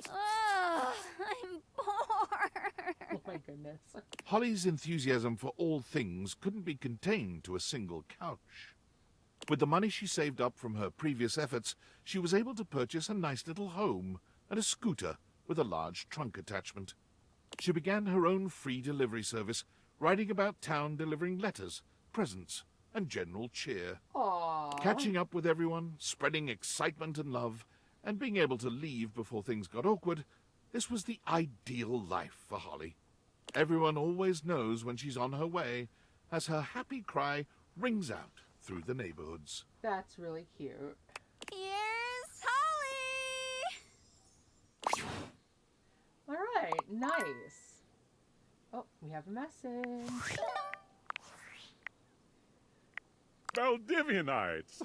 Ugh, I'm bored. Oh my goodness. Holly's enthusiasm for all things couldn't be contained to a single couch. With the money she saved up from her previous efforts, she was able to purchase a nice little home and a scooter with a large trunk attachment. She began her own free delivery service, riding about town delivering letters, presents, and general cheer. Aww. Catching up with everyone, spreading excitement and love, and being able to leave before things got awkward, this was the ideal life for Holly. Everyone always knows when she's on her way, as her happy cry rings out through the neighborhoods. That's really cute. Here's Holly. Alright, nice. Oh, we have a message. Valdivianites!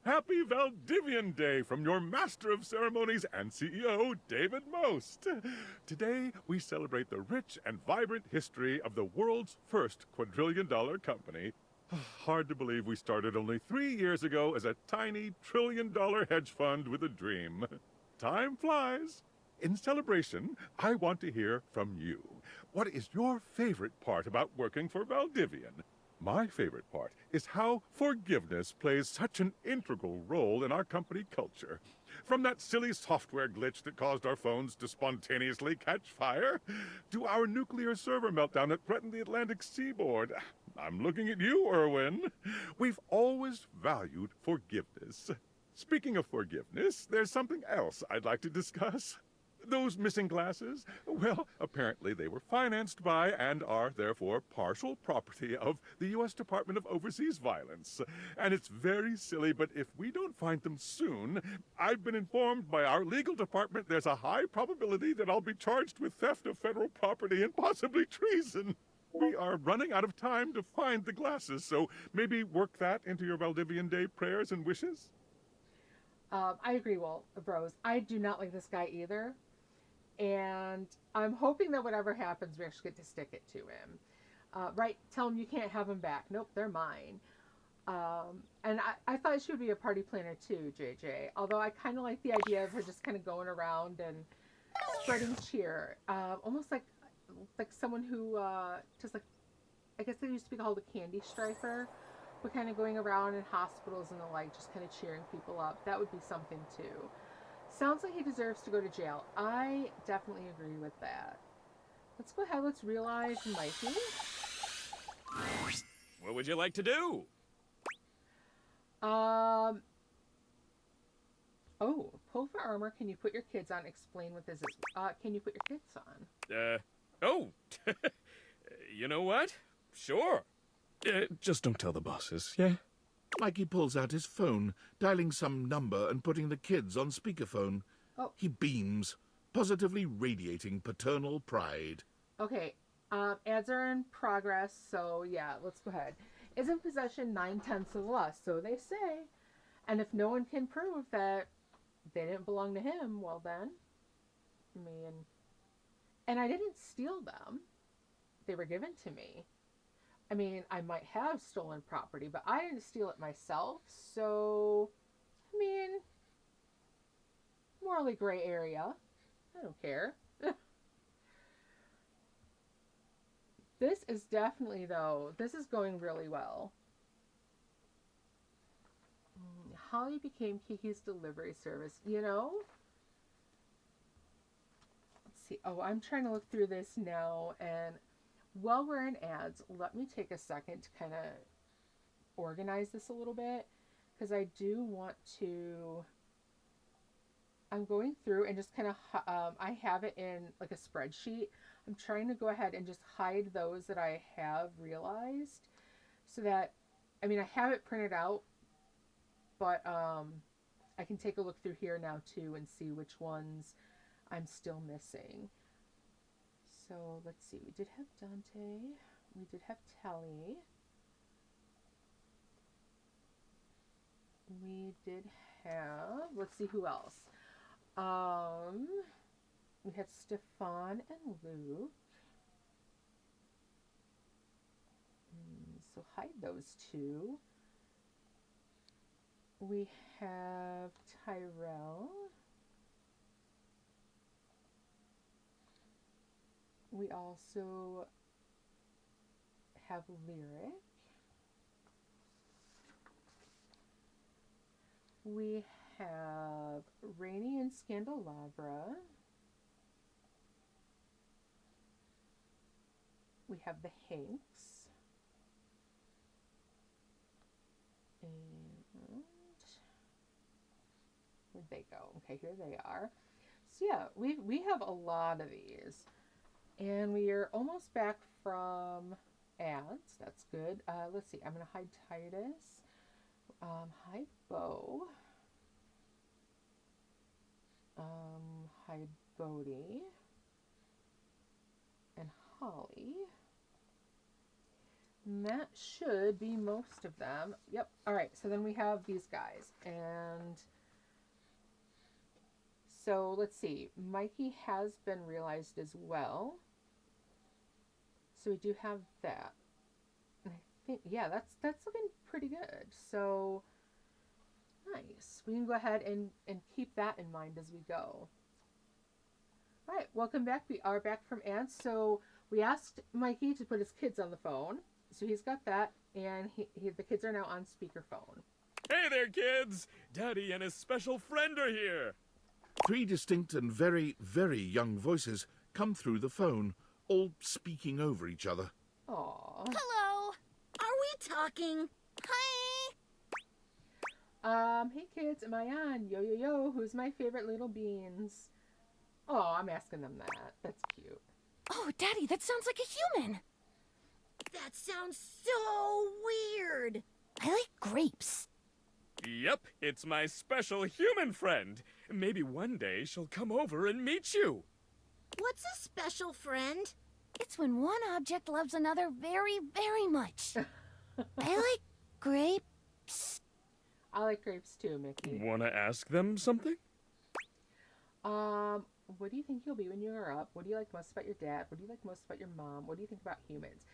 Happy Valdivian Day from your Master of Ceremonies and CEO, David Most. Today, we celebrate the rich and vibrant history of the world's first quadrillion-dollar company. Hard to believe we started only 3 years ago as a tiny trillion-dollar hedge fund with a dream. Time flies. In celebration, I want to hear from you. What is your favorite part about working for Valdivian? My favorite part is how forgiveness plays such an integral role in our company culture. From that silly software glitch that caused our phones to spontaneously catch fire, to our nuclear server meltdown that threatened the Atlantic seaboard. I'm looking at you, Erwin. We've always valued forgiveness. Speaking of forgiveness, there's something else I'd like to discuss. Those missing glasses? Well, apparently they were financed by and are therefore partial property of the U.S. Department of Overseas Violence. And it's very silly, but if we don't find them soon, I've been informed by our legal department there's a high probability that I'll be charged with theft of federal property and possibly treason. We are running out of time to find the glasses, so maybe work that into your Valdivian Day prayers and wishes? I agree, Rose. I do not like this guy either. And I'm hoping that whatever happens, we actually get to stick it to him. Right? Tell him you can't have them back. Nope, they're mine. And I thought she would be a party planner too, JJ. Although I kind of like the idea of her just kind of going around and spreading cheer. Almost like someone who just like, I guess they used to be called a candy striper. But kind of going around in hospitals and the like, just kind of cheering people up. That would be something too. Sounds like he deserves to go to jail. I definitely agree with that. Let's go ahead. Let's realize Mikey. What would you like to do? Oh, pull for armor. Can you put your kids on? Explain what this is. Can you put your kids on? Oh. You know what? Sure. Just don't tell the bosses, yeah? Mikey pulls out his phone, dialing some number and putting the kids on speakerphone. Oh. He beams, positively radiating paternal pride. Okay, ads are in progress, so yeah, let's go ahead. Is in possession 9/10 of the law, so they say. And if no one can prove that they didn't belong to him, well then, I mean, and I didn't steal them. They were given to me. I mean, I might have stolen property, but I didn't steal it myself, so, I mean, morally gray area. I don't care. This is definitely, though, this is going really well. Holly became Kiki's delivery service, you know? Let's see. Oh, I'm trying to look through this now, and while we're in ads, let me take a second to kind of organize this a little bit, because I do want to, I'm going through and just kind of, I have it in like a spreadsheet. I'm trying to go ahead and just hide those that I have realized so that, I mean, I have it printed out, but I can take a look through here now too and see which ones I'm still missing. So let's see, we did have Dante, we did have Telly, we did have, let's see who else. We had Stefan and Luke. So hide those two. We have Tyrell. We also have Lyric. We have Rainy and Scandelabra. We have the Hanks. And where'd they go? Okay, here they are. So yeah, we have a lot of these. And we are almost back from ads. That's good. Let's see. I'm going to hide Titus. Hide Bo. Hide Bodie. And Holly. And that should be most of them. Yep. All right. So then we have these guys. And so let's see. Mikey has been realized as well. So we do have that. And I think, yeah, that's looking pretty good. So nice. We can go ahead and keep that in mind as we go. All right. Welcome back. We are back from Ants. So we asked Mikey to put his kids on the phone. So he's got that, and the kids are now on speakerphone. Hey there, kids! Daddy and his special friend are here! 3 distinct and very, very young voices come through the phone, all speaking over each other. Aww. Hello. Are we talking? Hi. Hey kids, am I on? Yo, yo, yo, who's my favorite little beans? Oh, I'm asking them that. That's cute. Oh, Daddy, that sounds like a human. That sounds so weird. I like grapes. Yep, it's my special human friend. Maybe one day she'll come over and meet you. What's a special friend? It's when one object loves another very, very much. I like grapes. I like grapes too, Mickey. Wanna ask them something? What do you think you'll be when you grow up? What do you like most about your dad? What do you like most about your mom? What do you think about humans?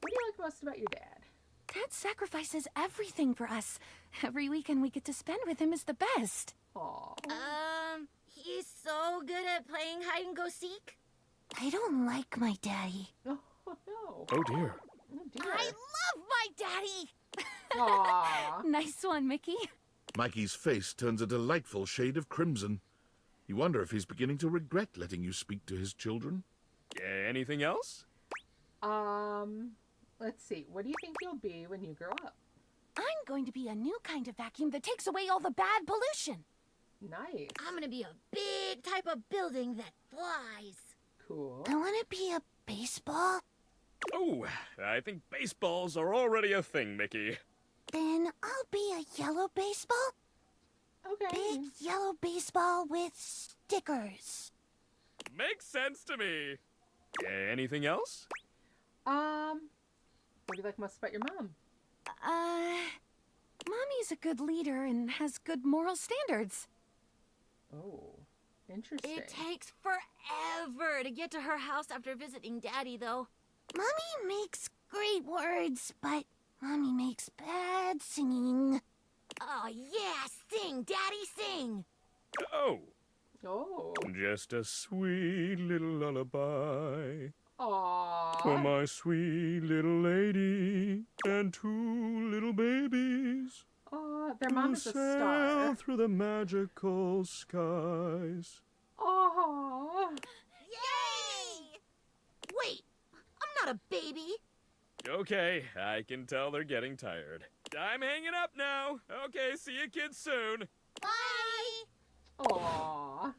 What do you like most about your dad? Dad sacrifices everything for us. Every weekend we get to spend with him is the best. Aww. He's so good at playing hide and go seek. I don't like my daddy. Oh, no. Oh, dear. Oh, dear. I love my daddy. Aww. Nice one, Mickey. Mikey's face turns a delightful shade of crimson. You wonder if he's beginning to regret letting you speak to his children. Anything else? Let's see. What do you think you'll be when you grow up? I'm going to be a new kind of vacuum that takes away all the bad pollution. Nice. I'm gonna be a big type of building that flies. Cool. I wanna be a baseball. Oh, I think baseballs are already a thing, Mickey. Then I'll be a yellow baseball. Okay. Big yellow baseball with stickers. Makes sense to me. Anything else? What do you like most about your mom? Mommy's a good leader and has good moral standards. Oh, interesting. It takes forever to get to her house after visiting Daddy, though. Mommy makes great words, but Mommy makes bad singing. Oh, yeah, sing, Daddy, sing. Oh. Oh. Just a sweet little lullaby. Aww. For my sweet little lady and 2 little babies. Aw, their mom is a sail star. through the magical skies. Aww. Yay! Wait, I'm not a baby. Okay, I can tell they're getting tired. I'm hanging up now. Okay, see you kids soon. Bye! Aww.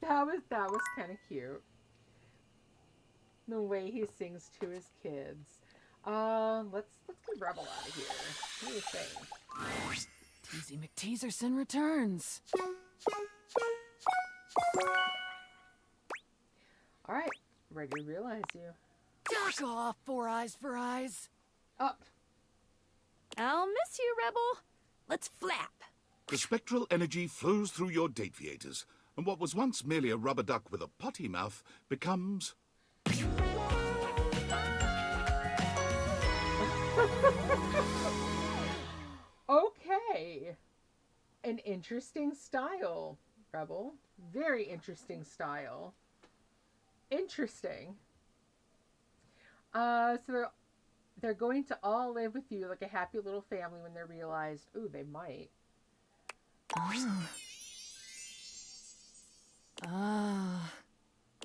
That was kind of cute. The way he sings to his kids. Let's get Rebel out of here. What do you think? Teasy McTeaserson returns. All right, ready to realize you. Duck off, 4 eyes for eyes. Up. I'll miss you, Rebel. Let's flap. The spectral energy flows through your Dateviators, and what was once merely a rubber duck with a potty mouth becomes... Okay. An interesting style, Rebel. Very interesting style. Interesting. So they're going to all live with you like a happy little family when they're realized, ooh, they might.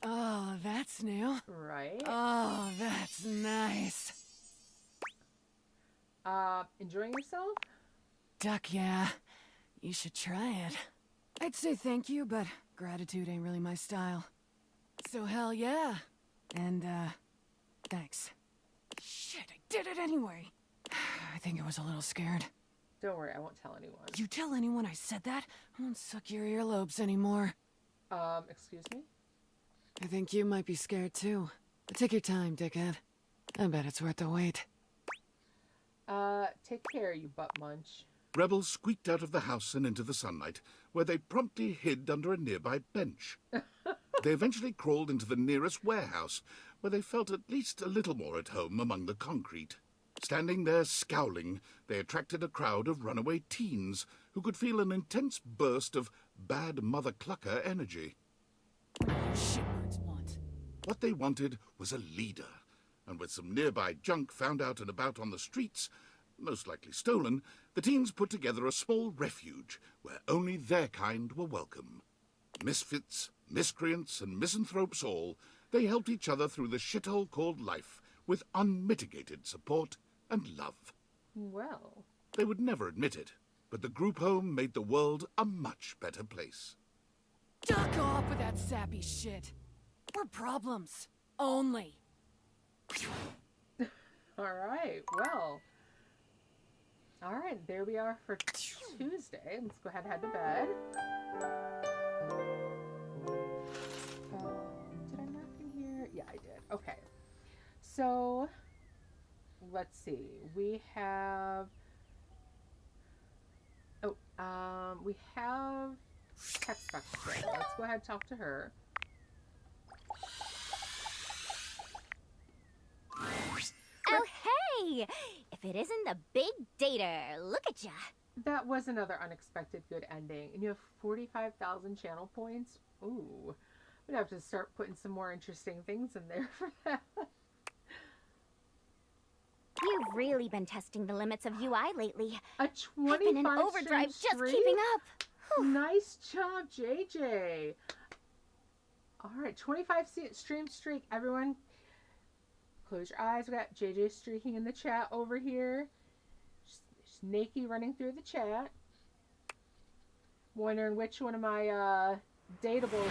Oh, that's new. Right? Oh, that's nice. Enjoying yourself? Duck, yeah. You should try it. I'd say thank you, but gratitude ain't really my style. So hell yeah. And, thanks. Shit, I did it anyway. I think I was a little scared. Don't worry, I won't tell anyone. You tell anyone I said that, I won't suck your earlobes anymore. Excuse me? I think you might be scared too. But take your time, dickhead. I bet it's worth the wait. Take care, you butt munch. Rebels squeaked out of the house and into the sunlight, where they promptly hid under a nearby bench. They eventually crawled into the nearest warehouse, where they felt at least a little more at home among the concrete. Standing there scowling, they attracted a crowd of runaway teens who could feel an intense burst of bad Mother Clucker energy. Shitbirds want. What they wanted was a leader, and with some nearby junk found out and about on the streets, most likely stolen, the teens put together a small refuge where only their kind were welcome. Misfits, miscreants, and misanthropes all, they helped each other through the shithole called life with unmitigated support and love. Well. They would never admit it, but the group home made the world a much better place. Duck off with that sappy shit. We're problems. Only. Alright, well. Alright, there we are for Tuesday. Let's go ahead and head to bed. Did I mark in here? Yeah, I did. Okay. So, let's see. We have... we have text box today. Let's go ahead and talk to her. Oh, hey! If it isn't the big dater, look at ya. That was another unexpected good ending. And you have 45,000 channel points? Ooh. We'd have to start putting some more interesting things in there for that. You've really been testing the limits of UI lately. A 25 I've been in overdrive just streak? keeping up. Nice job, JJ. Alright, 25 stream streak. Everyone, close your eyes. We got JJ streaking in the chat over here. Snaky running through the chat. Wondering which one of my dateables.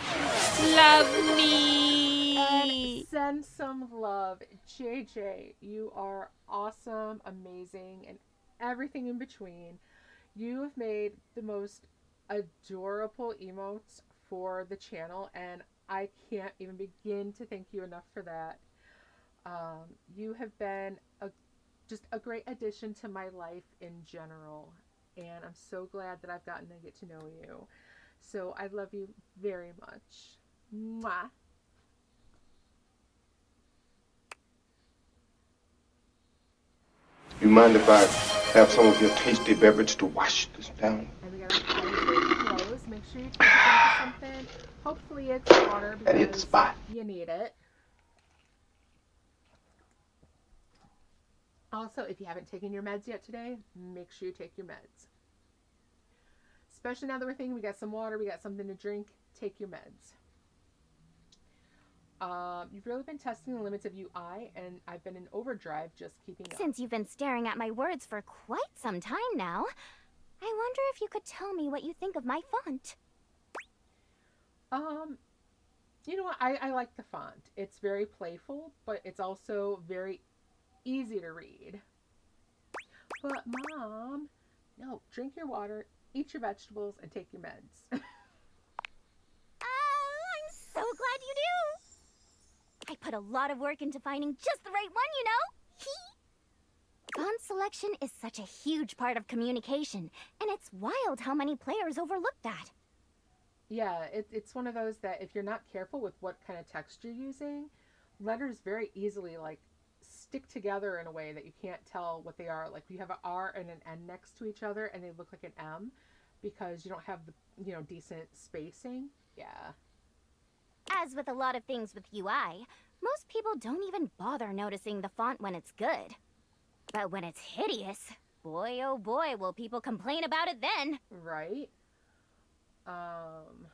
Love me. And send some love. JJ, you are awesome, amazing, and everything in between. You have made the most adorable emotes for the channel, and I can't even begin to thank you enough for that. You have been just a great addition to my life in general, and I'm so glad that I've gotten to get to know you. So I love you very much. Mwah. You mind if I have some of your tasty beverage to wash this down? And we gotta close. Make sure you take a something. Hopefully it's water because you need it. Also, if you haven't taken your meds yet today, make sure you take your meds. Especially now that we're thinking we got some water, we got something to drink, take your meds. You've really been testing the limits of UI, and I've been in overdrive just keeping up. Since you've been staring at my words for quite some time now, I wonder if you could tell me what you think of my font. You know what? I like the font. It's very playful, but it's also very easy to read. But Mom, no, drink your water, eat your vegetables, and take your meds. I'm so glad you do. I put a lot of work into finding just the right one, you know? Font selection is such a huge part of communication, and it's wild how many players overlook that. Yeah, it's one of those that if you're not careful with what kind of text you're using, letters very easily stick together in a way that you can't tell what they are. Like you have an R and an N next to each other and they look like an M because you don't have the decent spacing. Yeah. As with a lot of things with UI, most people don't even bother noticing the font when it's good. But when it's hideous, boy oh boy will people complain about it then. Right. And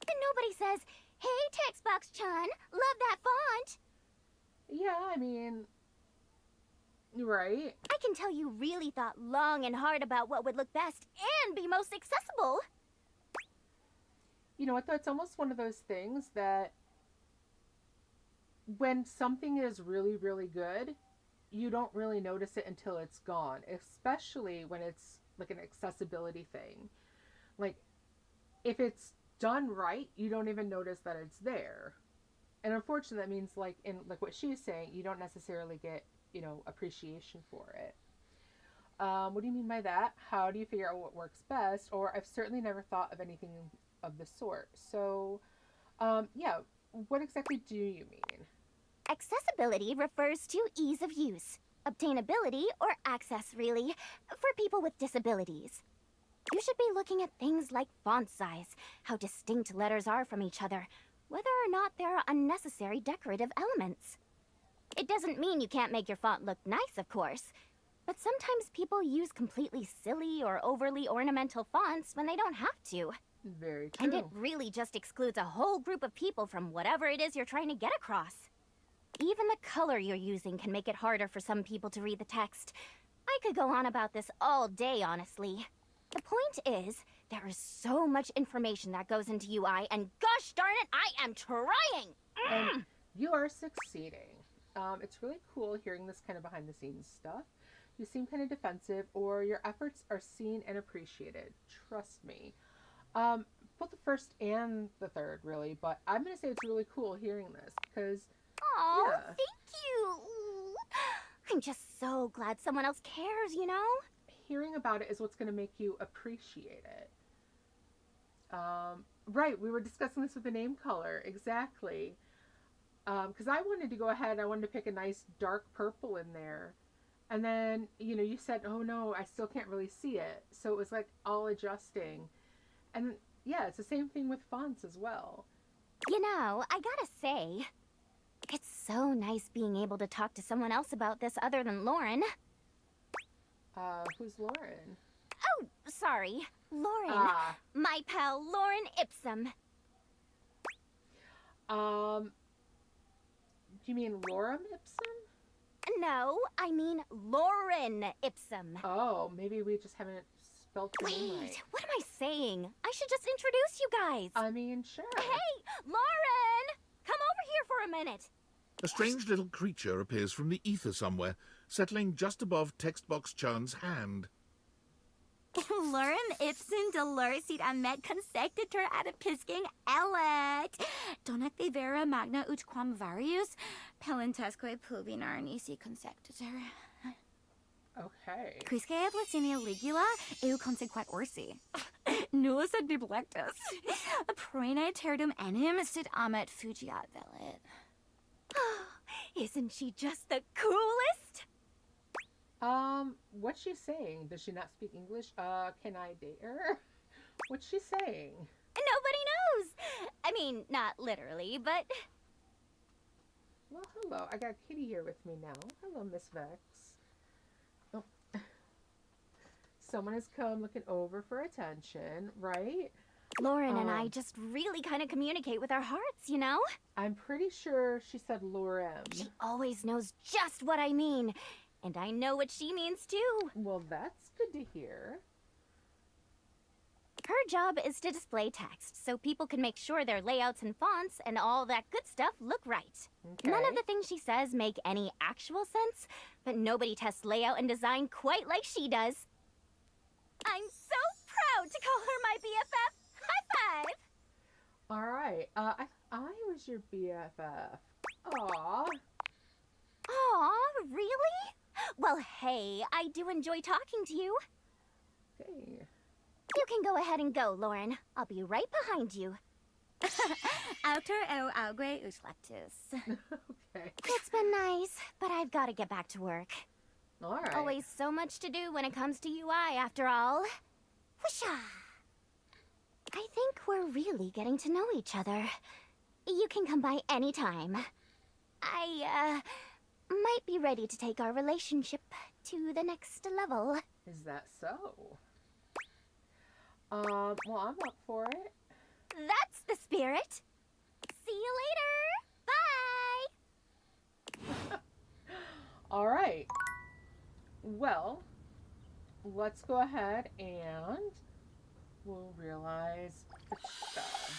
nobody says, "Hey, Textbox-chan, love that font." Yeah, I mean, right. I can tell you really thought long and hard about what would look best and be most accessible. You know what, though? It's almost one of those things that when something is really, really good, you don't really notice it until it's gone, especially when it's like an accessibility thing. Like, if it's done right, you don't even notice that it's there. And unfortunately, that means like in like what she was saying, you don't necessarily get, appreciation for it. What do you mean by that? How do you figure out what works best? Or I've certainly never thought of anything of the sort. So, yeah, what exactly do you mean? Accessibility refers to ease of use, obtainability, or access, really, for people with disabilities. You should be looking at things like font size, how distinct letters are from each other, whether or not there are unnecessary decorative elements. It doesn't mean you can't make your font look nice, of course, but sometimes people use completely silly or overly ornamental fonts when they don't have to. Very true. And it really just excludes a whole group of people from whatever it is you're trying to get across. Even the color you're using can make it harder for some people to read the text. I could go on about this all day, honestly. The point is, there is so much information that goes into UI, and gosh darn it, I am trying! And you are succeeding. It's really cool hearing this kind of behind the scenes stuff. You seem kind of defensive, or your efforts are seen and appreciated. Trust me. Both the first and the third, really, but I'm going to say it's really cool hearing this, because... Oh, yeah. thank you! I'm just so glad someone else cares, Hearing about it is what's going to make you appreciate it. Right, we were discussing this with the name color, exactly. Because I wanted to go ahead, I wanted to pick a nice dark purple in there. And then, you said, oh no, I still can't really see it. So it was like all adjusting. And yeah, it's the same thing with fonts as well. I gotta say, it's so nice being able to talk to someone else about this other than Lauren. Who's Lauren? Oh, sorry. Lauren. My pal, Lauren Ipsum. Do you mean Lorem Ipsum? No, I mean Lauren Ipsum. Oh, maybe we just haven't spelled your name right. Wait, what am I saying? I should just introduce you guys. I mean, sure. Hey, Lauren! Come over here for a minute. A strange little creature appears from the ether somewhere, settling just above Textbox Chan's hand. Lauren Ipsen dolorsid amet consectetur ad episking elect. Donec vera magna ut quam varius, pelentesque plubinar nisi consectetur. Okay. Quisque ad licinia ligula, eu consequat orsi. Nullus ad biblectus. Proene terdum enim sit amet fugiat velit. Isn't she just the coolest? What's she saying? Does she not speak English? Can I date her? What's she saying? Nobody knows. I mean, not literally, but... Well, hello. I got Kitty here with me now. Hello, Miss Vex. Oh. Someone has come looking over for attention, right? Lauren and I just really kind of communicate with our hearts, I'm pretty sure she said Lorem. She always knows just what I mean. And I know what she means, too. Well, that's good to hear. Her job is to display text, so people can make sure their layouts and fonts and all that good stuff look right. Okay. None of the things she says make any actual sense, but nobody tests layout and design quite like she does. I'm so proud to call her my BFF. High five! All right. I was your BFF. Aw. Aw, really? Well, hey, I do enjoy talking to you. Okay. You can go ahead and go, Lauren. I'll be right behind you. Autor o augue uslatus. Okay. It's been nice, but I've got to get back to work. All right. Always so much to do when it comes to UI, after all. Whoosha! I think we're really getting to know each other. You can come by anytime. I, might be ready to take our relationship to the next level. Is that so? Well, I'm up for it. That's the spirit. See you later. Bye! All right. Well, let's go ahead and we'll realize the stuff.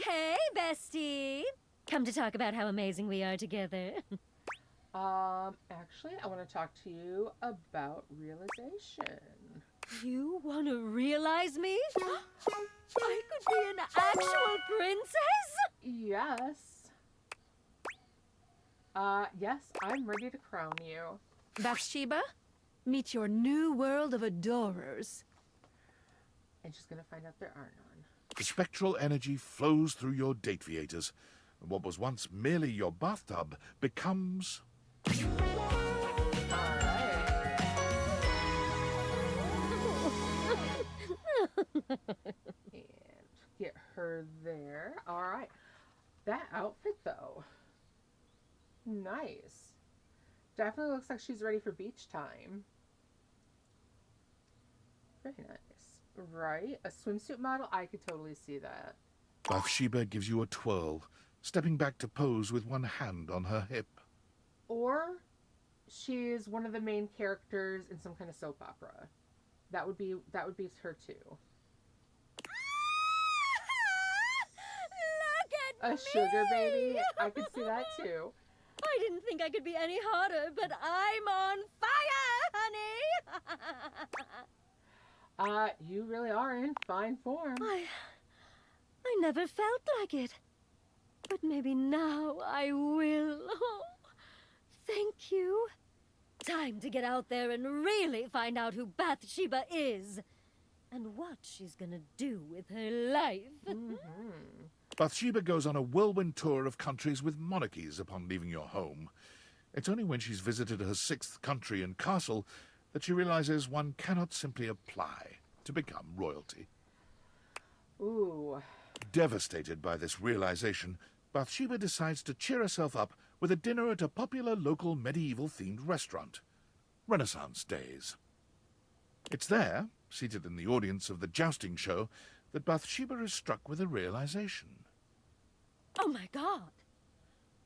Hey, bestie! Come to talk about how amazing we are together. Actually, I want to talk to you about realization. You want to realize me? I could be an actual princess? Yes. Yes, I'm ready to crown you. Bathsheba, meet your new world of adorers. And she's gonna find out there are none. The spectral energy flows through your Dateviators. What was once merely your bathtub becomes... And get her there. Alright. That outfit, though. Nice. Definitely looks like she's ready for beach time. Very nice. Right? A swimsuit model? I could totally see that. Bathsheba gives you a twirl, stepping back to pose with one hand on her hip. Or she's one of the main characters in some kind of soap opera. That would be her too. Look at A me! sugar baby? I could see that too. I didn't think I could be any hotter, but I'm on fire, honey! You really are in fine form. I never felt like it. But maybe now I will. Oh, thank you. Time to get out there and really find out who Bathsheba is. And what she's gonna do with her life. Bathsheba goes on a whirlwind tour of countries with monarchies upon leaving your home. It's only when she's visited her 6th country and castle that she realizes one cannot simply apply to become royalty. Ooh. Devastated by this realization, Bathsheba decides to cheer herself up with a dinner at a popular local medieval-themed restaurant, Renaissance Days. It's there, seated in the audience of the jousting show, that Bathsheba is struck with a realization. Oh my god!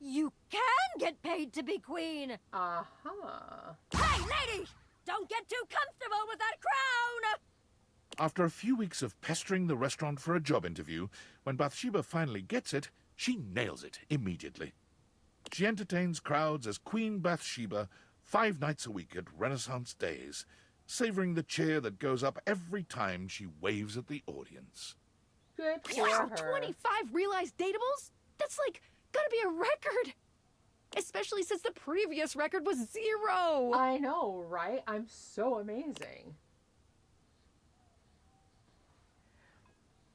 You can get paid to be queen! Uh-huh. Hey, lady! Don't get too comfortable with that crown! After a few weeks of pestering the restaurant for a job interview, when Bathsheba finally gets it, she nails it immediately. She entertains crowds as Queen Bathsheba 5 nights a week at Renaissance Days, savoring the cheer that goes up every time she waves at the audience. Good for Wow, her. 25 realized dateables? That's like, gotta be a record. Especially since the previous record was 0. I know, right? I'm so amazing.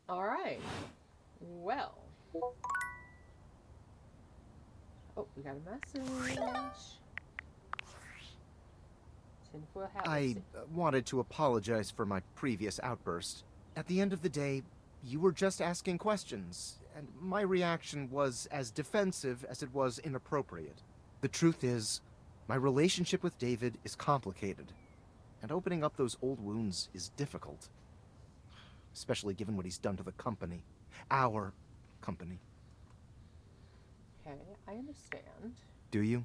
Alright. Well. Oh, we got a message. Tinfoil hat. I wanted to apologize for my previous outburst. At the end of the day, you were just asking questions, and my reaction was as defensive as it was inappropriate. The truth is, my relationship with David is complicated, and opening up those old wounds is difficult. Especially given what he's done to the company. Our company. Okay, I understand. Do you?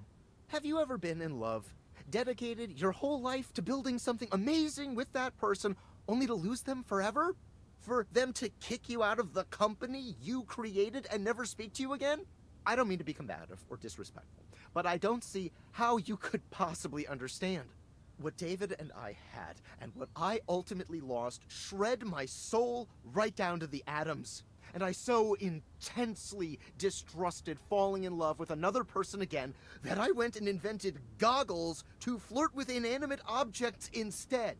Have you ever been in love? Dedicated your whole life to building something amazing with that person, only to lose them forever? For them to kick you out of the company you created and never speak to you again? I don't mean to be combative or disrespectful, but I don't see how you could possibly understand. What David and I had, and what I ultimately lost, shred my soul right down to the atoms. And I so intensely distrusted falling in love with another person again that I went and invented goggles to flirt with inanimate objects instead.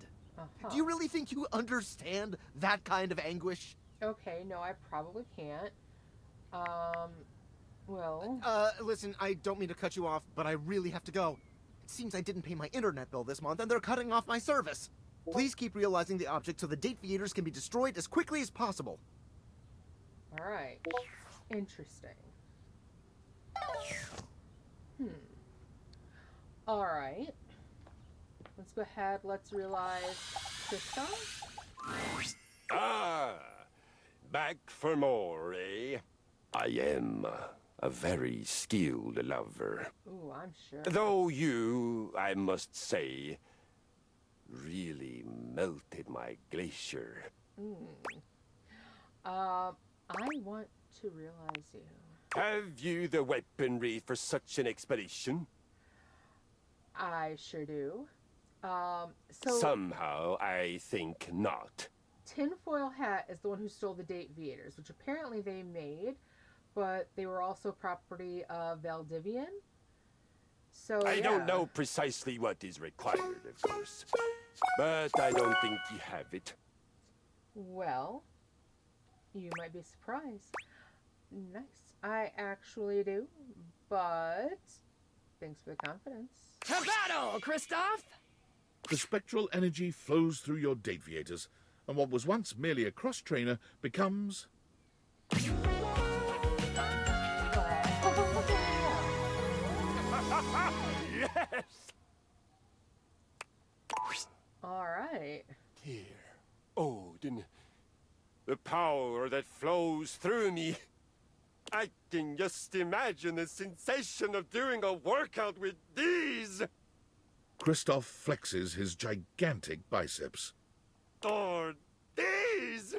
Do you really think you understand that kind of anguish? Okay, no, I probably can't. Well... Listen, I don't mean to cut you off, but I really have to go. It seems I didn't pay my internet bill this month, and they're cutting off my service. Please keep realizing the object so the Dateviators can be destroyed as quickly as possible. Alright. Interesting. Alright. Let's go ahead, let's realize Krista. Ah, back for more, eh? I am a very skilled lover. Ooh, I'm sure. Though you, I must say, really melted my glacier. I want to realize you. Have you the weaponry for such an expedition? I sure do. So... Somehow, I think not. Tinfoil Hat is the one who stole the Dateviators, which apparently they made but they were also property of Valdivian. So I yeah. don't know precisely what is required, of course. But I don't think you have it. Well, you might be surprised. Nice. I actually do, but thanks for the confidence. To battle, Kristoff! The spectral energy flows through your Dateviators, and what was once merely a cross-trainer becomes... Yes! All right. Dear Odin, the power that flows through me. I can just imagine the sensation of doing a workout with these. Kristoff flexes his gigantic biceps. Or these.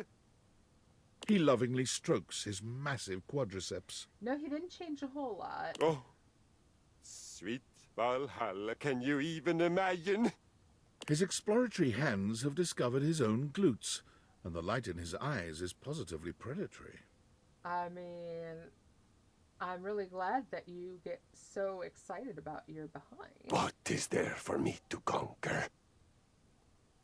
He lovingly strokes his massive quadriceps. No, he didn't change a whole lot. Oh, sweet Valhalla, can you even imagine? His exploratory hands have discovered his own glutes, and the light in his eyes is positively predatory. I mean, I'm really glad that you get so excited about your behind. What is there for me to conquer?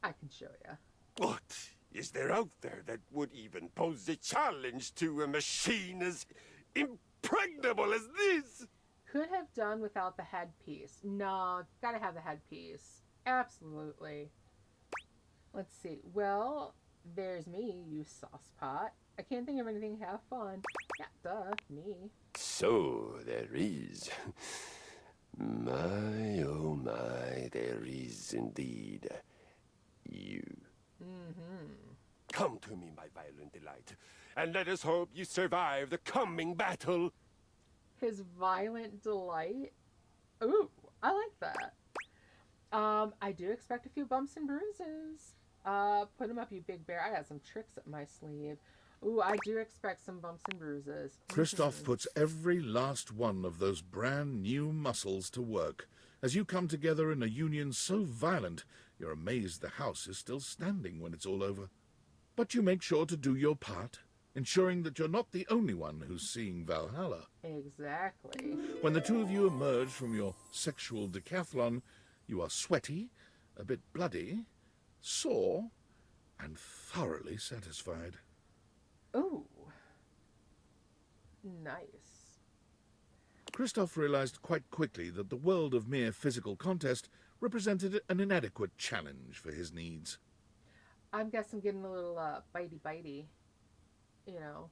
I can show you. What is there out there that would even pose a challenge to a machine as impregnable as this? Could have done without the headpiece. No, gotta have the headpiece. Absolutely. Let's see. Well, there's me, you saucepot. I can't think of anything half fun. Yeah, duh, me. So there is. My, oh my, there is indeed you. Come to me, my violent delight, and let us hope you survive the coming battle. His violent delight? Ooh, I like that. I do expect a few bumps and bruises. Put them up, you big bear. I got some tricks up my sleeve. Ooh, I do expect some bumps and bruises. Kristoff puts every last one of those brand new muscles to work. As you come together in a union so violent, you're amazed the house is still standing when it's all over. But you make sure to do your part, ensuring that you're not the only one who's seeing Valhalla. Exactly. When the two of you emerge from your sexual decathlon, you are sweaty, a bit bloody, sore, and thoroughly satisfied. Ooh. Nice. Kristoff realized quite quickly that the world of mere physical contest represented an inadequate challenge for his needs. I'm guessing getting a little bitey, you know.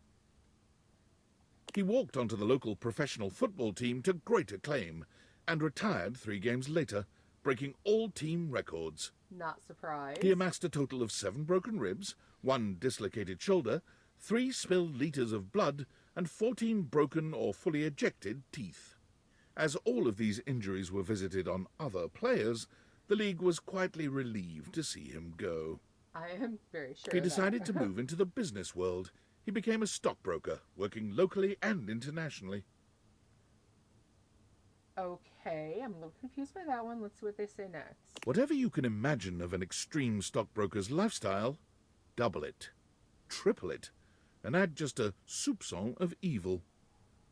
He walked onto the local professional football team to great acclaim and retired 3 games later, breaking all team records. Not surprised. He amassed a total of 7 broken ribs, 1 dislocated shoulder, 3 spilled liters of blood, and 14 broken or fully ejected teeth. As all of these injuries were visited on other players, the league was quietly relieved to see him go. I am very sure He of decided that. to move into the business world. He became a stockbroker, working locally and internationally. Okay, I'm a little confused by that one. Let's see what they say next. Whatever you can imagine of an extreme stockbroker's lifestyle, double it, triple it, and add just a soupçon of evil.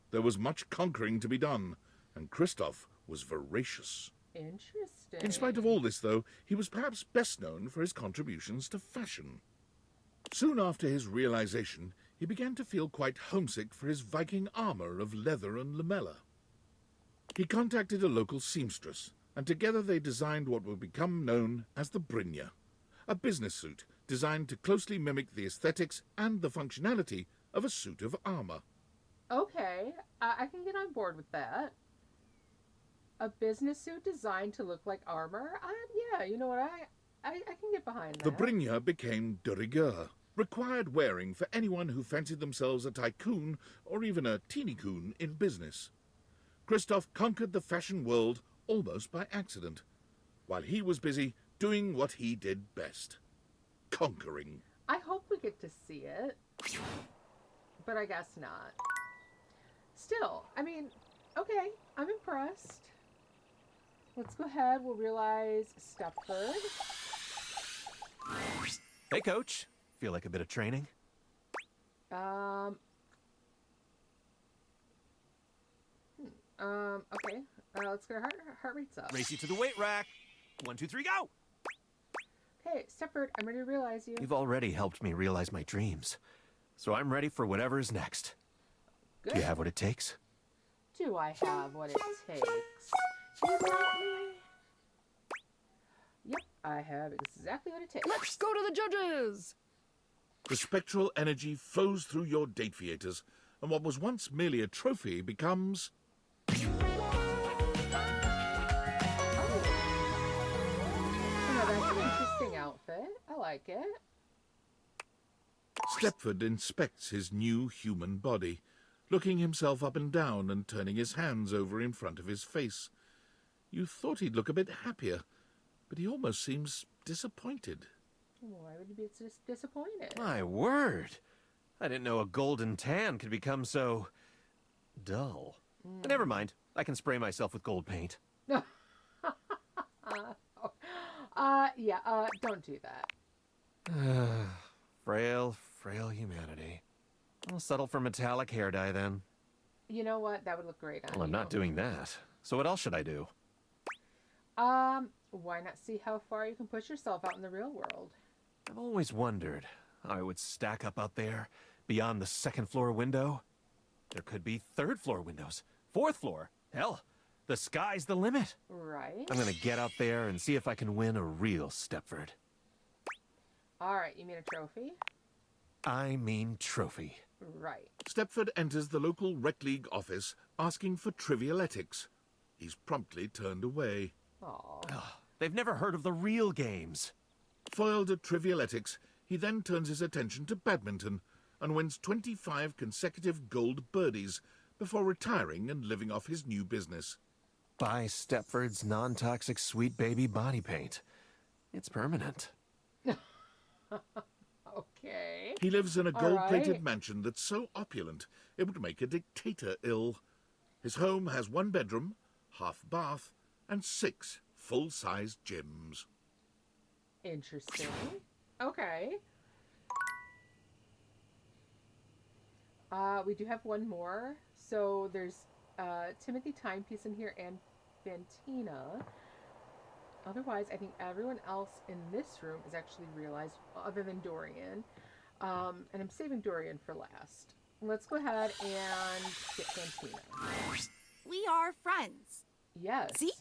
There was much conquering to be done, and Kristoff was voracious. Interesting. In spite of all this, though, he was perhaps best known for his contributions to fashion. Soon after his realization, he began to feel quite homesick for his Viking armor of leather and lamella. He contacted a local seamstress, and together they designed what would become known as the Brynja, a business suit designed to closely mimic the aesthetics and the functionality of a suit of armor. Okay, I can get on board with that. A business suit designed to look like armor? Yeah, you know what, I can get behind that. The Brynja became de rigueur, required wearing for anyone who fancied themselves a tycoon or even a teeny-coon in business. Kristoff conquered the fashion world almost by accident, while he was busy doing what he did best, conquering. I hope we get to see it, but I guess not. Still, I mean, okay, I'm impressed. Let's go ahead, we'll realize Stepford. Hey, Coach. Feel like a bit of training? Okay. Let's get our heart rates up. Race you to the weight rack. 1, 2, 3, go! Okay, Stepford, I'm ready to realize you. You've already helped me realize my dreams. So I'm ready for whatever's next. Good. Do you have what it takes? Do I have what it takes? You got me? Yep, I have exactly what it takes. Let's go to the judges! The spectral energy flows through your Dateviators, and what was once merely a trophy becomes... Oh, that's an interesting outfit. I like it. Stepford inspects his new human body, looking himself up and down and turning his hands over in front of his face. You thought he'd look a bit happier, but he almost seems disappointed. Why would you be disappointed? My word! I didn't know a golden tan could become so... dull. But never mind. I can spray myself with gold paint. Don't do that. Frail humanity. I'll settle for metallic hair dye then. You know what? That would look great on Well, I'm you. not doing that. So what else should I do? Why not see how far you can push yourself out in the real world? I've always wondered how I would stack up out there, beyond the second floor window. There could be third floor windows, fourth floor. Hell, the sky's the limit. Right. I'm gonna get out there and see if I can win a real Stepford. Alright, you mean a trophy? I mean trophy. Right. Stepford enters the local rec league office asking for trivialetics. He's promptly turned away. Aww. They've never heard of the real games. Foiled at trivialetics, he then turns his attention to badminton and wins 25 consecutive gold birdies before retiring and living off his new business. Buy Stepford's non-toxic sweet baby body paint. It's permanent. Okay. He lives in a gold-plated right. mansion that's so opulent it would make a dictator ill. His home has 1 bedroom, half bath, and 6 full-sized gyms. Interesting. Okay. We do have one more. So there's Timothy Timepiece in here and Fantina. Otherwise, I think everyone else in this room is actually realized, other than Dorian. And I'm saving Dorian for last. Let's go ahead and get Fantina. We are friends. Yes. See?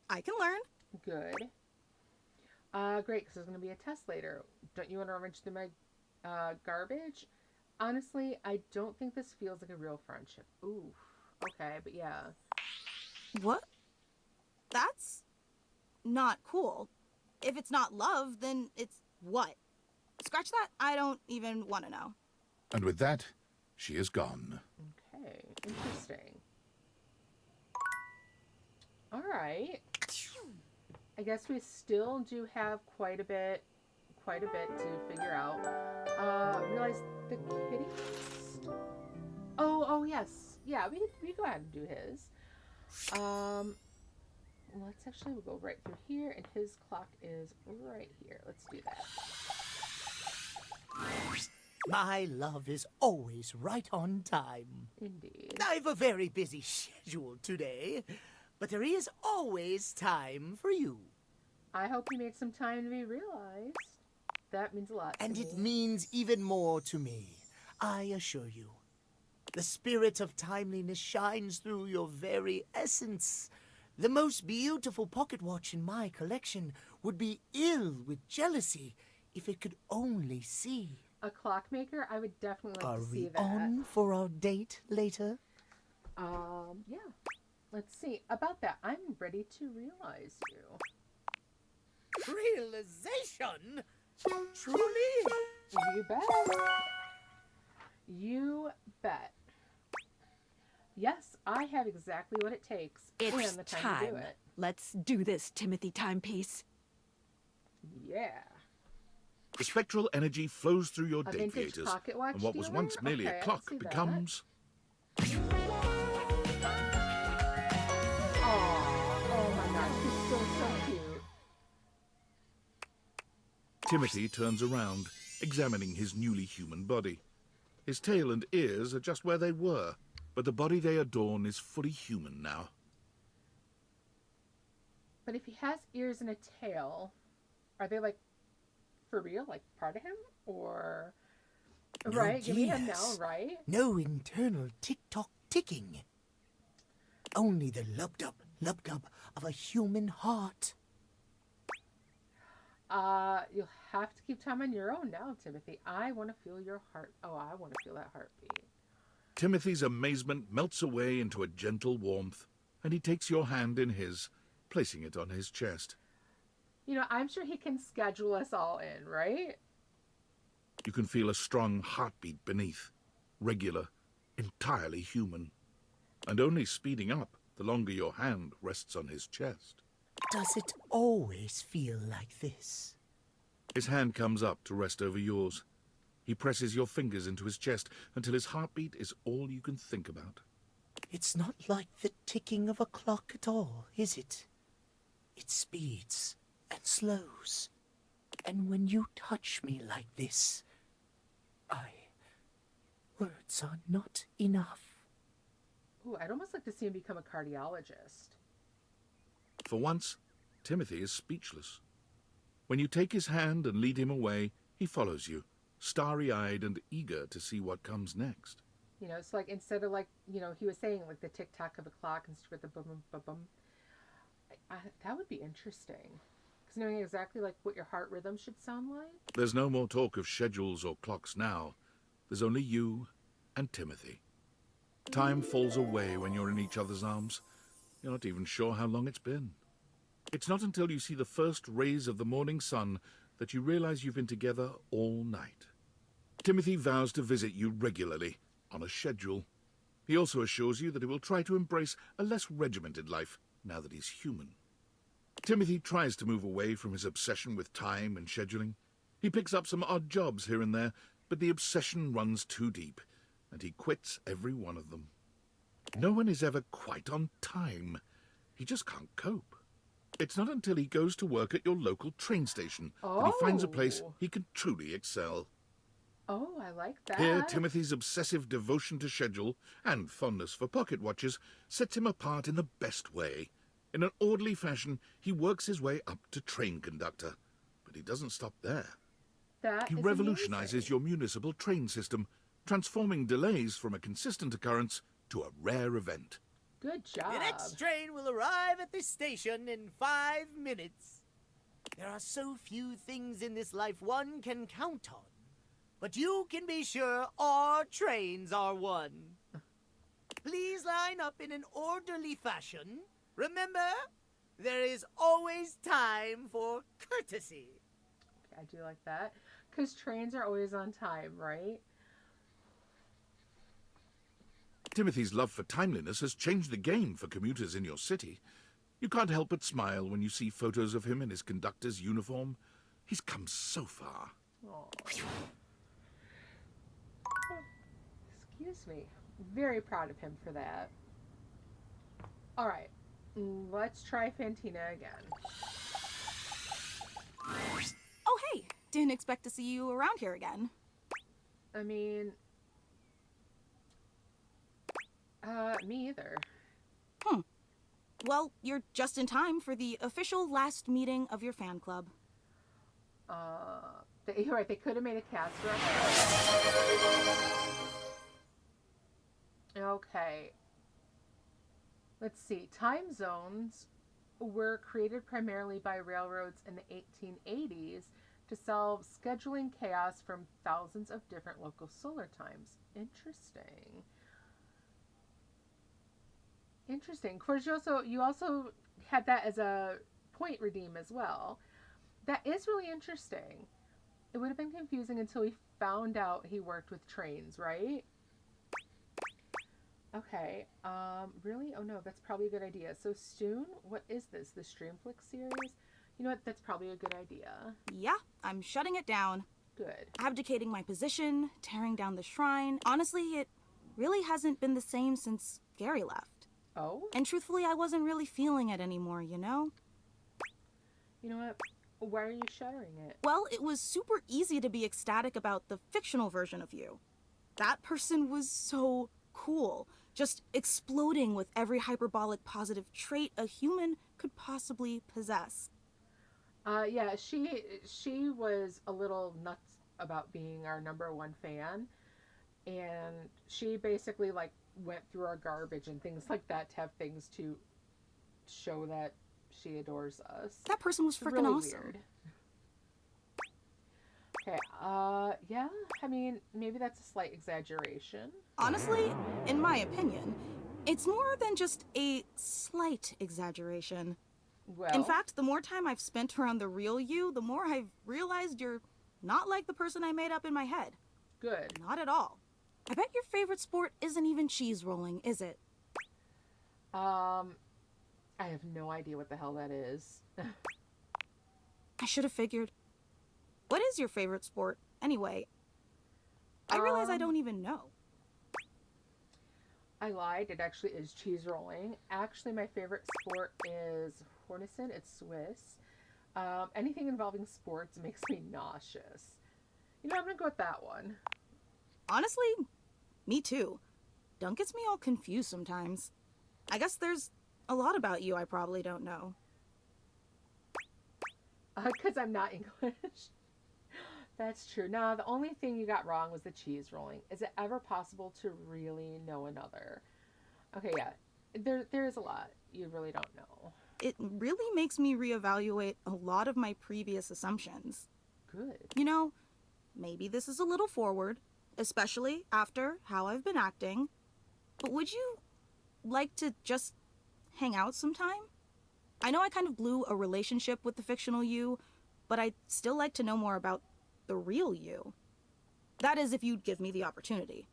I can learn. Good. Great, because there's going to be a test later. Don't you want to rummage through my garbage? Honestly, I don't think this feels like a real friendship. Ooh. Okay, but yeah. What? That's not cool. If it's not love, then it's what? Scratch that. I don't even want to know. And with that, she is gone. Okay, interesting. All right. I guess we still do have quite a bit to figure out. Realize the kitties? Oh yes. Yeah, we go ahead and do his. Let's actually we'll go right through here, and his clock is right here. Let's do that. My love is always right on time. Indeed. I've a very busy schedule today, but there is always time for you. I hope you made some time to be realized. That means a lot to And me. it means even more to me, I assure you. The spirit of timeliness shines through your very essence. The most beautiful pocket watch in my collection would be ill with jealousy if it could only see. A clockmaker? I would definitely like Are to see we that. on for our date later? Yeah. Let's see. About that, I'm ready to realize you. Realization? Truly? You bet. You bet. Yes, I have exactly what it takes It's and the time to do it. Let's do this, Timothy Timepiece. Yeah. The spectral energy flows through your A vintage Dateviators, pocket watch and what was dealer? once merely Okay, I a can clock see that. becomes... Oh my gosh, he's still so cute. Timothy turns around, examining his newly human body. His tail and ears are just where they were. but the body they adorn is fully human now. But if he has ears and a tail, are they like for real, like part of him? Or No right? Give me him now, gears. right? No internal tick-tock ticking. Only the lub-dub of a human heart. You'll have to keep time on your own now, Timothy. I want to feel your heart. Oh, I want to feel that heartbeat. Timothy's amazement melts away into a gentle warmth, and he takes your hand in his, placing it on his chest. You know, I'm sure he can schedule us all in, right? You can feel a strong heartbeat beneath, regular, entirely human, and only speeding up the longer your hand rests on his chest. Does it always feel like this? His hand comes up to rest over yours. He presses your fingers into his chest until his heartbeat is all you can think about. It's not like the ticking of a clock at all, is it? It speeds and slows. And when you touch me like this, words are not enough. Ooh, I'd almost like to see him become a cardiologist. For once, Timothy is speechless. When you take his hand and lead him away, he follows you, starry-eyed and eager to see what comes next. You know, it's like instead of like, you know, he was saying like the tick-tock of a clock instead of the bum-bum-bum-bum. That would be interesting. Because knowing exactly like what your heart rhythm should sound like. There's no more talk of schedules or clocks now. There's only you and Timothy. Time falls away when you're in each other's arms. You're not even sure how long it's been. It's not until you see the first rays of the morning sun that you realize you've been together all night. Timothy vows to visit you regularly, on a schedule. He also assures you that he will try to embrace a less regimented life now that he's human. Timothy tries to move away from his obsession with time and scheduling. He picks up some odd jobs here and there, but the obsession runs too deep, and he quits every one of them. No one is ever quite on time. He just can't cope. It's not until he goes to work at your local train station that he finds a place he can truly excel. Oh, I like that. Here, Timothy's obsessive devotion to schedule and fondness for pocket watches sets him apart in the best way. In an orderly fashion, he works his way up to train conductor. But he doesn't stop there. He revolutionizes your municipal train system, transforming delays from a consistent occurrence to a rare event. Good job. The next train will arrive at this station in 5 minutes. There are so few things in this life one can count on. But you can be sure our trains are one. Please line up in an orderly fashion. Remember, there is always time for courtesy. Okay, I do like that. Because trains are always on time, right? Timothy's love for timeliness has changed the game for commuters in your city. You can't help but smile when you see photos of him in his conductor's uniform. He's come so far. Excuse me. Very proud of him for that. All right. Let's try Fantina again. Oh, hey. Didn't expect to see you around here again. I mean... me either. Well, you're just in time for the official last meeting of your fan club. You're right, they could have made a cast reference. Okay. Let's see. Time zones were created primarily by railroads in the 1880s to solve scheduling chaos from thousands of different local solar times. Interesting. Interesting. Of course, you also had that as a point redeem as well. That is really interesting. It would have been confusing until we found out he worked with trains, right? Okay. Really? Oh no, that's probably a good idea. So Stoon, what is this? The Streamflix series? You know what? That's probably a good idea. Yeah, I'm shutting it down. Good. Abdicating my position, tearing down the shrine. Honestly, it really hasn't been the same since Gary left. Oh? And truthfully, I wasn't really feeling it anymore, you know? You know what? Why are you shuttering it? Well, it was super easy to be ecstatic about the fictional version of you. That person was so cool. just exploding with every hyperbolic positive trait a human could possibly possess. Yeah, she was a little nuts about being our #1 fan, and she basically like went through our garbage and things like that to have things to show that she adores us. That person was It's freaking really awesome. Weird. Okay, yeah, I mean, maybe that's a slight exaggeration. Honestly, in my opinion, it's more than just a slight exaggeration. Well, in fact, the more time I've spent around the real you, the more I've realized you're not like the person I made up in my head. Good. Not at all. I bet your favorite sport isn't even cheese rolling, is it? I have no idea what the hell that is. I should have figured. What is your favorite sport, anyway? I realize I don't even know. I lied. It actually is cheese rolling. Actually, my favorite sport is Hornissen. It's Swiss. Anything involving sports makes me nauseous. You know, I'm going to go with that one. Honestly, me too. Dunk gets me all confused sometimes. I guess there's a lot about you I probably don't know. Because I'm not English. That's true. No, the only thing you got wrong was the cheese rolling. Is it ever possible to really know another? Okay, yeah. There is a lot you really don't know. It really makes me reevaluate a lot of my previous assumptions. Good. You know, maybe this is a little forward, especially after how I've been acting. But would you like to just hang out sometime? I know I kind of blew a relationship with the fictional you, but I'd still like to know more about the real you. That is, if you'd give me the opportunity.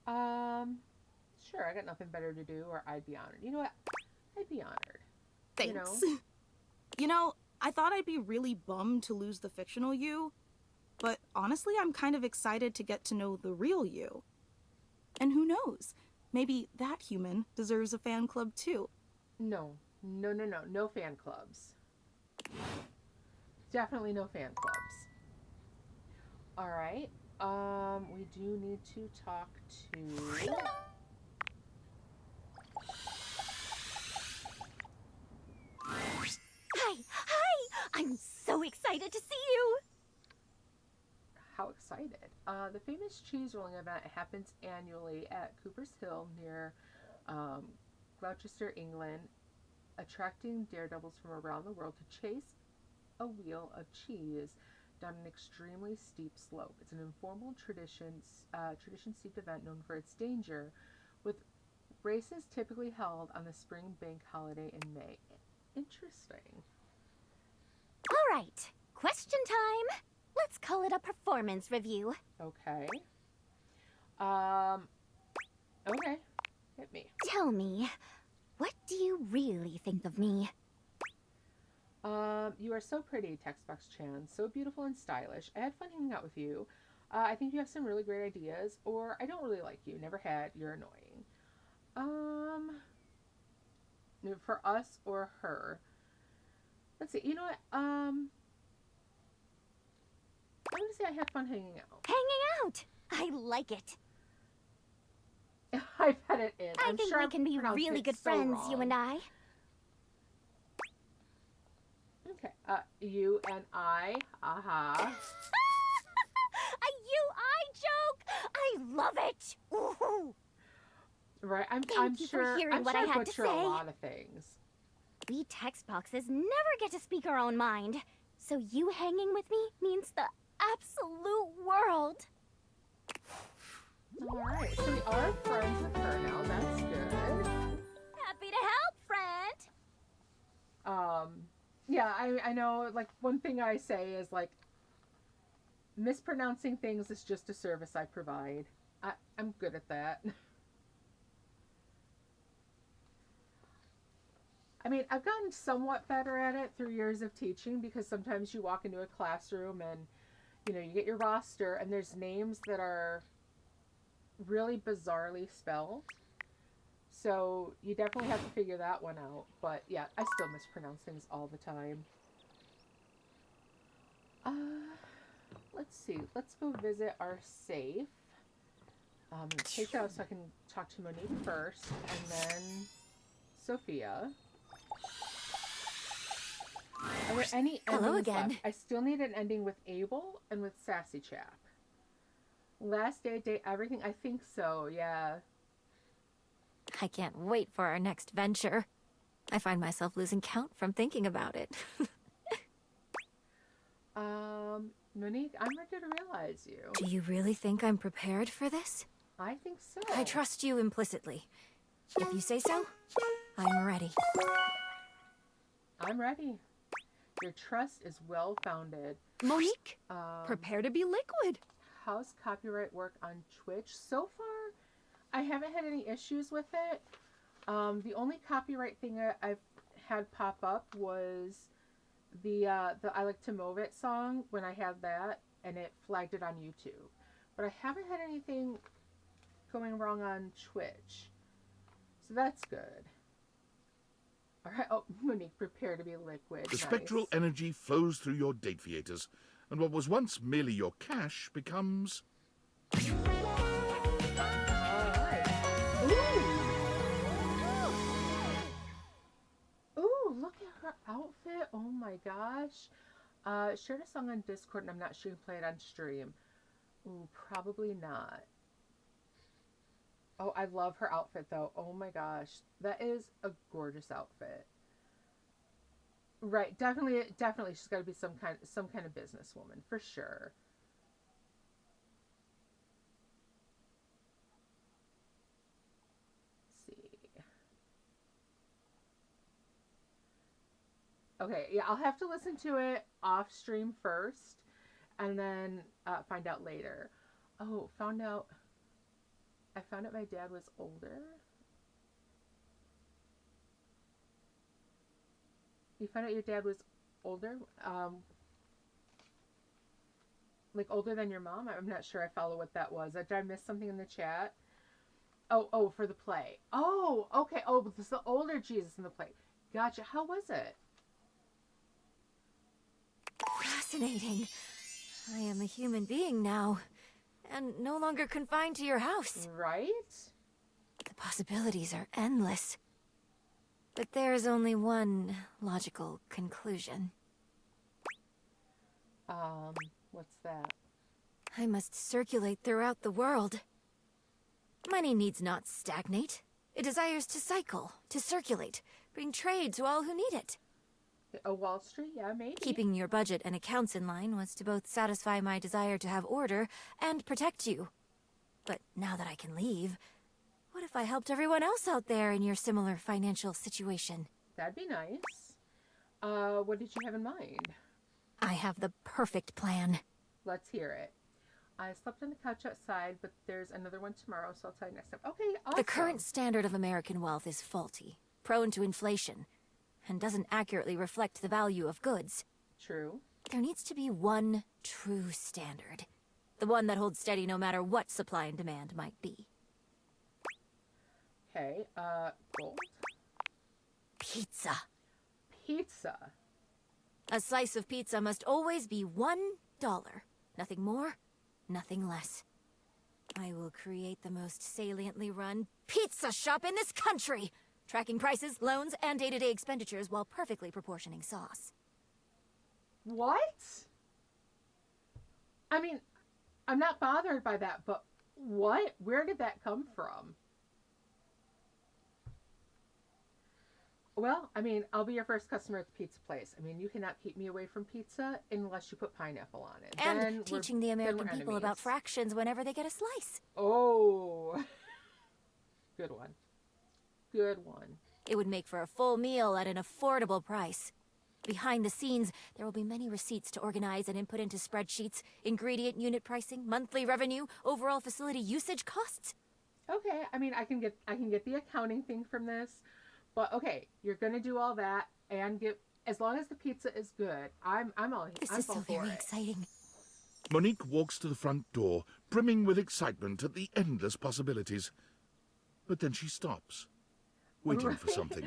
Sure, I got nothing better to do, or I'd be honored. You know what? I'd be honored. Thanks. You know, I thought I'd be really bummed to lose the fictional you, but honestly, I'm kind of excited to get to know the real you. And who knows? Maybe that human deserves a fan club too. No fan clubs. Definitely no fan clubs. All right. We do need to talk to... Hi! I'm so excited to see you! How excited. The famous cheese rolling event happens annually at Cooper's Hill near Gloucester, England, attracting daredevils from around the world to chase a wheel of cheese down an extremely steep slope. It's an informal tradition-steeped event known for its danger, with races typically held on the spring bank holiday in May. Interesting. All right, question time. Let's call it a performance review. Okay. Okay. Hit me. Tell me, what do you really think of me? You are so pretty, Textbox Chan. So beautiful and stylish. I had fun hanging out with you. I think you have some really great ideas, or I don't really like you. Never had. You're annoying. For us or her. Let's see. You know what? I'm gonna say I had fun hanging out. Hanging out! I like it. I bet it is. I think we can be really good friends, you and I. Okay. You and I. Aha. A you-I joke! I love it! Ooh. Right. I'm Thank you sure. for hearing I'm what sure I had to butcher say. a lot of things. We text boxes never get to speak our own mind. So you hanging with me means the absolute world. Alright, so we are friends with her now. That's good. Happy to help, friend. Yeah, I know, like, one thing I say is, like, mispronouncing things is just a service I provide. I'm good at that. I mean, I've gotten somewhat better at it through years of teaching, because sometimes you walk into a classroom and, you know, you get your roster and there's names that are really bizarrely spelled. So you definitely have to figure that one out. But yeah, I still mispronounce things all the time. Let's see. Let's go visit our safe. Take that out so I can talk to Monique first, and then Sophia. Are there any endings Hello again. left? I still need an ending with Abel and with Sassy Chap. Last day, everything. I think so. Yeah. I can't wait for our next venture. I find myself losing count from thinking about it. Monique, I'm ready to realize you. Do you really think I'm prepared for this? I think so. I trust you implicitly. If you say so, I'm ready. I'm ready. Your trust is well founded. Monique, prepare to be liquid. How's copyright work on Twitch? So far, I haven't had any issues with it. The only copyright thing I've had pop up was the I Like to Move It song when I had that, and it flagged it on YouTube. But I haven't had anything going wrong on Twitch. So that's good. All right. Oh, Monique, prepare to be liquid. The Nice. spectral energy flows through your Dateviators, and what was once merely your cash becomes... Ooh, look at her outfit. Oh my gosh. Shared a song on Discord, and I'm not sure you can play it on stream. Ooh, probably not. Oh, I love her outfit though. Oh my gosh. That is a gorgeous outfit. Right, definitely she's got to be some kind of businesswoman for sure. Let's see. Okay, yeah, I'll have to listen to it off stream first and then find out later. Oh, I found out my dad was older. You found out your dad was older? Like older than your mom? I'm not sure I follow what that was. Did I miss something in the chat? Oh, for the play. Oh, okay. Oh, but this is the older Jesus in the play. Gotcha. How was it? Fascinating. I am a human being now, and no longer confined to your house. Right? The possibilities are endless. But there's only one logical conclusion. What's that? I must circulate throughout the world. Money needs not stagnate. It desires to cycle, to circulate, bring trade to all who need it. Oh, Wall Street? Yeah, maybe. Keeping your budget and accounts in line was to both satisfy my desire to have order and protect you. But now that I can leave, what if I helped everyone else out there in your similar financial situation? That'd be nice. What did you have in mind? I have the perfect plan. Let's hear it. I slept on the couch outside, but there's another one tomorrow, so I'll tell you next time. Okay, awesome. The current standard of American wealth is faulty, prone to inflation, and doesn't accurately reflect the value of goods. True. There needs to be one true standard. The one that holds steady no matter what supply and demand might be. Okay, gold. Pizza. Pizza. A slice of pizza must always be $1. Nothing more, nothing less. I will create the most saliently run pizza shop in this country, tracking prices, loans, and day-to-day expenditures while perfectly proportioning sauce. What? I mean, I'm not bothered by that, but what? Where did that come from? Well, I mean, I'll be your first customer at the pizza place. I mean, you cannot keep me away from pizza unless you put pineapple on it. And then teaching the American people about enemies. fractions whenever they get a slice. Oh. Good one. Good one. It would make for a full meal at an affordable price. Behind the scenes, there will be many receipts to organize and input into spreadsheets, ingredient unit pricing, monthly revenue, overall facility usage costs. Okay, I mean, I can get the accounting thing from this. But okay, you're gonna do all that and get, as long as the pizza is good, I'm all. This I'm is all so for very it. exciting. Monique walks to the front door, brimming with excitement at the endless possibilities. But then she stops, waiting for something.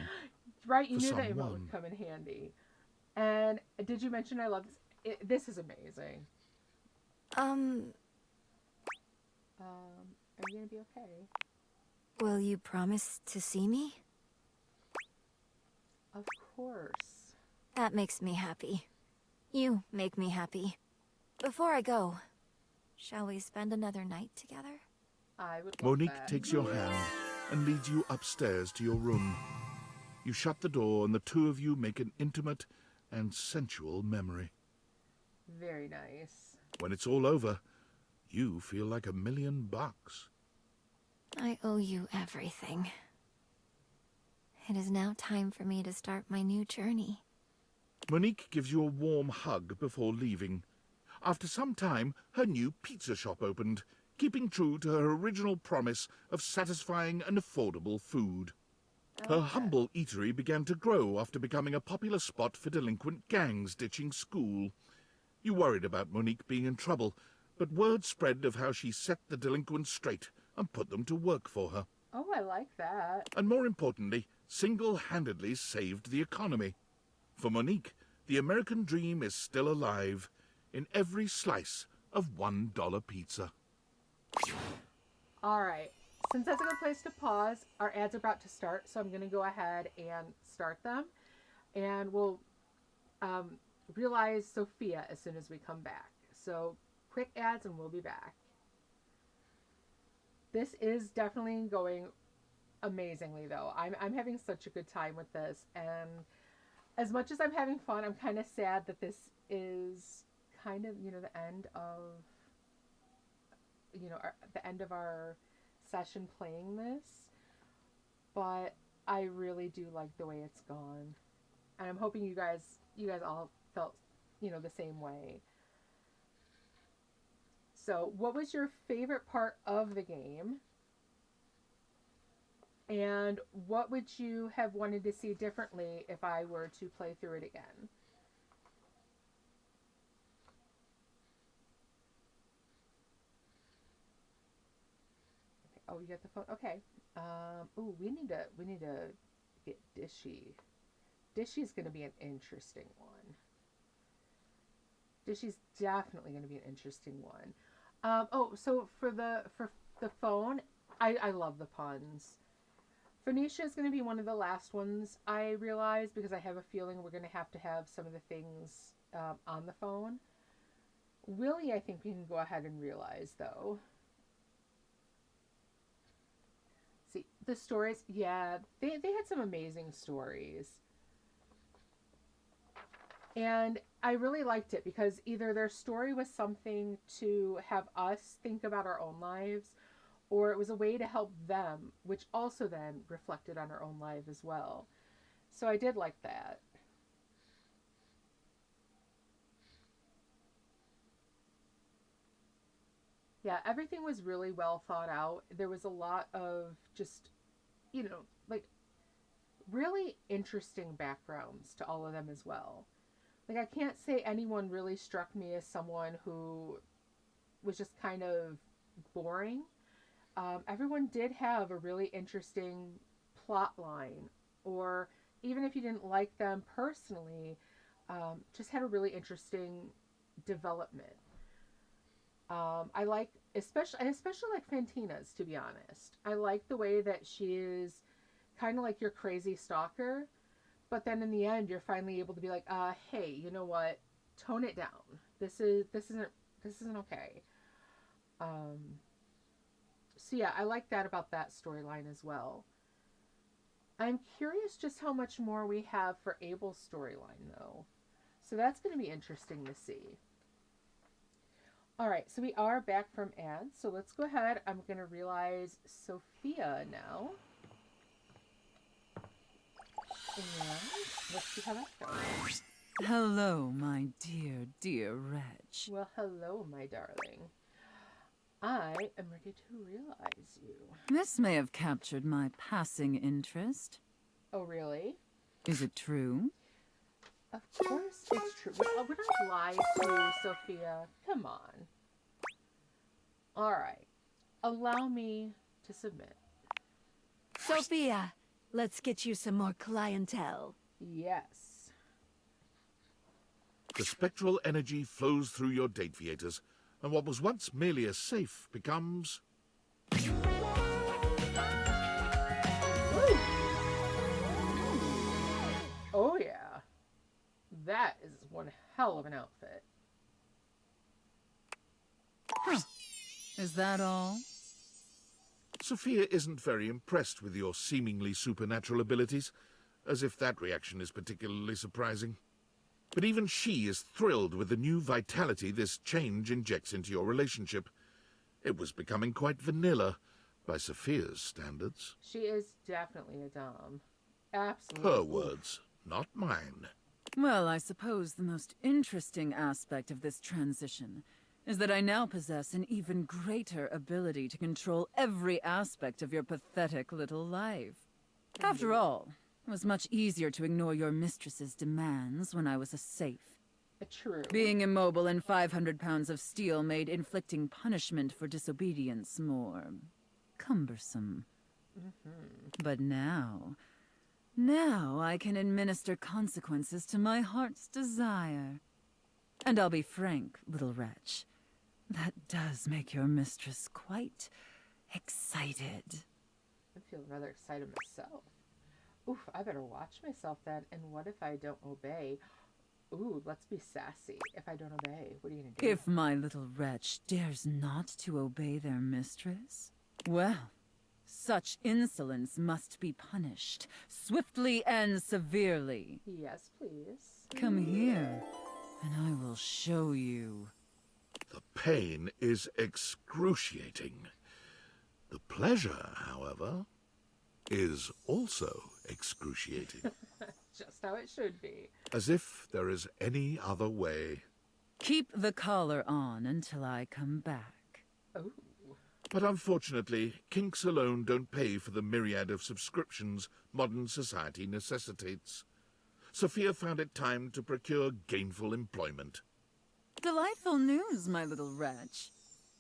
Right, you for knew that emote someone. would come in handy. And did you mention I love this? This is amazing. Are you gonna be okay? Will you promise to see me? Of course. That makes me happy. You make me happy. Before I go, shall we spend another night together? I would love Monique that. takes your hand and leads you upstairs to your room. You shut the door and the two of you make an intimate and sensual memory. Very nice. When it's all over, you feel like $1,000,000. I owe you everything. It is now time for me to start my new journey. Monique gives you a warm hug before leaving. After some time, her new pizza shop opened, keeping true to her original promise of satisfying and affordable food. Her humble eatery began to grow after becoming a popular spot for delinquent gangs ditching school. You worried about Monique being in trouble, but word spread of how she set the delinquents straight and put them to work for her. Oh, I like that. And more importantly, single-handedly saved the economy. For Monique, the American dream is still alive in every slice of $1 pizza. All right. Since that's a good place to pause, our ads are about to start, so I'm going to go ahead and start them. And we'll realize Sophia as soon as we come back. So quick ads and we'll be back. This is definitely going amazingly, though. I'm having such a good time with this, and as much as I'm having fun, I'm kind of sad that this is kind of, the end of, the end of our session playing this, but I really do like the way it's gone, and I'm hoping you guys all felt, the same way. So, what was your favorite part of the game? And what would you have wanted to see differently if I were to play through it again? Okay. Oh, you got the phone? Okay. Ooh, we need to get Dishy. Dishy's going to be an interesting one. Dishy's definitely going to be an interesting one. So for the phone, I love the puns. Phoenicia is going to be one of the last ones I realize, because I have a feeling we're going to have some of the things on the phone. Willie, I think we can go ahead and realize, though. See, the stories, yeah, they had some amazing stories. And I really liked it because either their story was something to have us think about our own lives, or it was a way to help them, which also then reflected on our own life as well. So I did like that. Yeah, everything was really well thought out. There was a lot of just, like really interesting backgrounds to all of them as well. Like, I can't say anyone really struck me as someone who was just kind of boring. Everyone did have a really interesting plot line, or even if you didn't like them personally, just had a really interesting development. I like, especially like Fantina's, to be honest. I like the way that she is kind of like your crazy stalker, but then in the end, you're finally able to be like, hey, you know what? Tone it down. This isn't okay. So yeah, I like that about that storyline as well. I'm curious just how much more we have for Abel's storyline, though. So that's going to be interesting to see. All right, so we are back from ads. So let's go ahead. I'm going to realize Sophia now. And let's see how that goes. Hello, my dear, dear Reg. Well, hello, my darling. I am ready to realize you. This may have captured my passing interest. Oh, really? Is it true? Of course it's true. Would I lie to you, Sophia? Come on. All right. Allow me to submit. Sophia, let's get you some more clientele. Yes. The spectral energy flows through your Dateviators, and what was once merely a safe becomes that is one hell of an outfit. Huh. Is that all? Sophia isn't very impressed with your seemingly supernatural abilities, as if that reaction is particularly surprising. But even she is thrilled with the new vitality this change injects into your relationship. It was becoming quite vanilla, by Sophia's standards. She is definitely a dom. Absolutely. Her words, not mine. Well, I suppose the most interesting aspect of this transition is that I now possess an even greater ability to control every aspect of your pathetic little life. After all, it was much easier to ignore your mistress's demands when I was a safe. True. Being immobile and 500 pounds of steel made inflicting punishment for disobedience more cumbersome. But now I can administer consequences to my heart's desire. And I'll be frank, little wretch, that does make your mistress quite excited. I feel rather excited myself. Oof, I better watch myself then. And what if I don't obey? Ooh, let's be sassy. If I don't obey, what are you gonna do? If my little wretch dares not to obey their mistress, well, such insolence must be punished, swiftly and severely. Yes, please. Come here, and I will show you. The pain is excruciating. The pleasure, however, is also excruciating. Just how it should be. As if there is any other way. Keep the collar on until I come back. Oh. But unfortunately, kinks alone don't pay for the myriad of subscriptions modern society necessitates. Sophia found it time to procure gainful employment. Delightful news, my little wretch.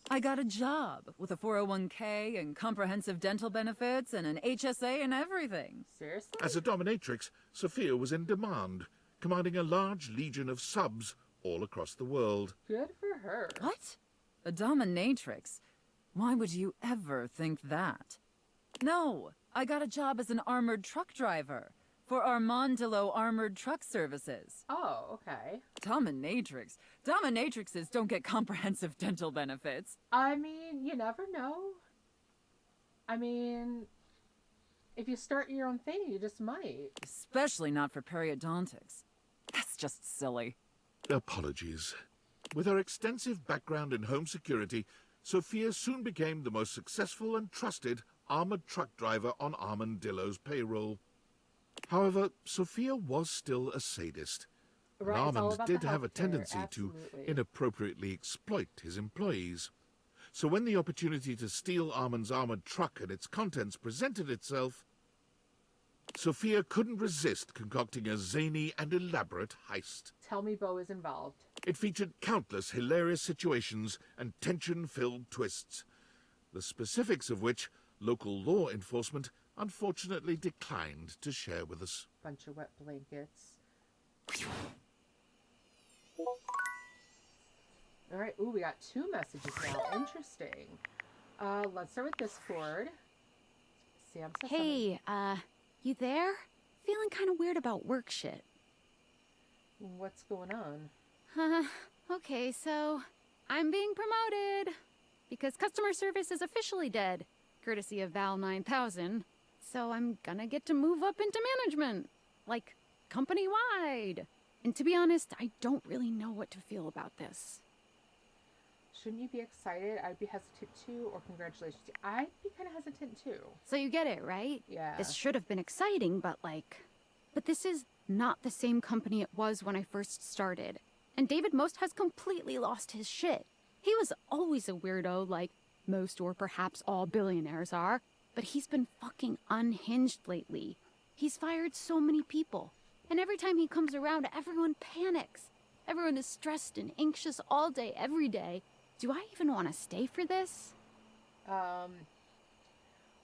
I got a job with a 401k and comprehensive dental benefits and an HSA and everything. Seriously? As a dominatrix, Sophia was in demand, commanding a large legion of subs all across the world. Good for her. What? A dominatrix? Why would you ever think that? No, I got a job as an armored truck driver for Armandillo Armored Truck Services. Oh, okay. Dominatrix? Dominatrixes don't get comprehensive dental benefits. I mean, you never know. I mean, if you start your own thing, you just might. Especially not for periodontics. That's just silly. Apologies. With her extensive background in home security, Sophia soon became the most successful and trusted armored truck driver on Armandillo's payroll. However, Sophia was still a sadist. Right, and it's all Armand about did the have a healthcare, tendency absolutely. to inappropriately exploit his employees. So when the opportunity to steal Armand's armored truck and its contents presented itself, Sophia couldn't resist concocting a zany and elaborate heist. Tell me Bo is involved. It featured countless hilarious situations and tension-filled twists, the specifics of which local law enforcement unfortunately declined to share with us. Bunch of wet blankets. Alright, ooh, we got 2 messages now. Interesting. Let's start with Discord. Sam says Hey, you there? Feeling kind of weird about work shit. what's going on? Okay, so I'm being promoted because customer service is officially dead, courtesy of Val 9000. So I'm gonna get to move up into management, like company-wide. And to be honest, I don't really know what to feel about this. Shouldn't you be excited? I'd be hesitant too, or congratulations. I'd be kind of hesitant too. So you get it, right? Yeah. This should have been exciting, but this is not the same company it was when I first started. And David Most has completely lost his shit. He was always a weirdo, like most or perhaps all billionaires are, but he's been fucking unhinged lately. He's fired so many people, and every time he comes around, everyone panics. Everyone is stressed and anxious all day, every day. Do I even want to stay for this?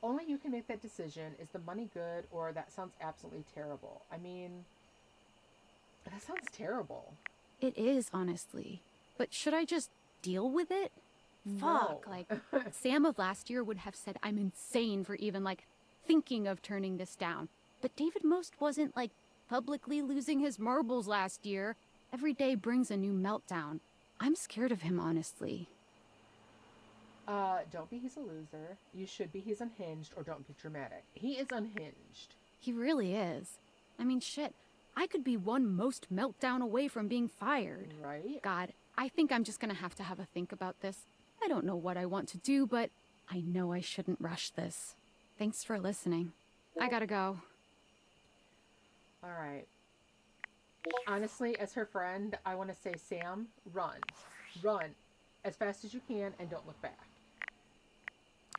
Only you can make that decision. Is the money good, or that sounds absolutely terrible? I mean, that sounds terrible. It is, honestly. But should I just deal with it? Fuck, Sam of last year would have said I'm insane for even, thinking of turning this down. But David Most wasn't, publicly losing his marbles last year. Every day brings a new meltdown. I'm scared of him, honestly. Don't be he's a loser. You should be he's unhinged, or don't be dramatic. He is unhinged. He really is. I mean, shit. I could be one most meltdown away from being fired. Right? God, I think I'm just gonna have a think about this. I don't know what I want to do, but I know I shouldn't rush this. Thanks for listening. I gotta go. Alright. Honestly, as her friend, I want to say, Sam, run. Run as fast as you can and don't look back.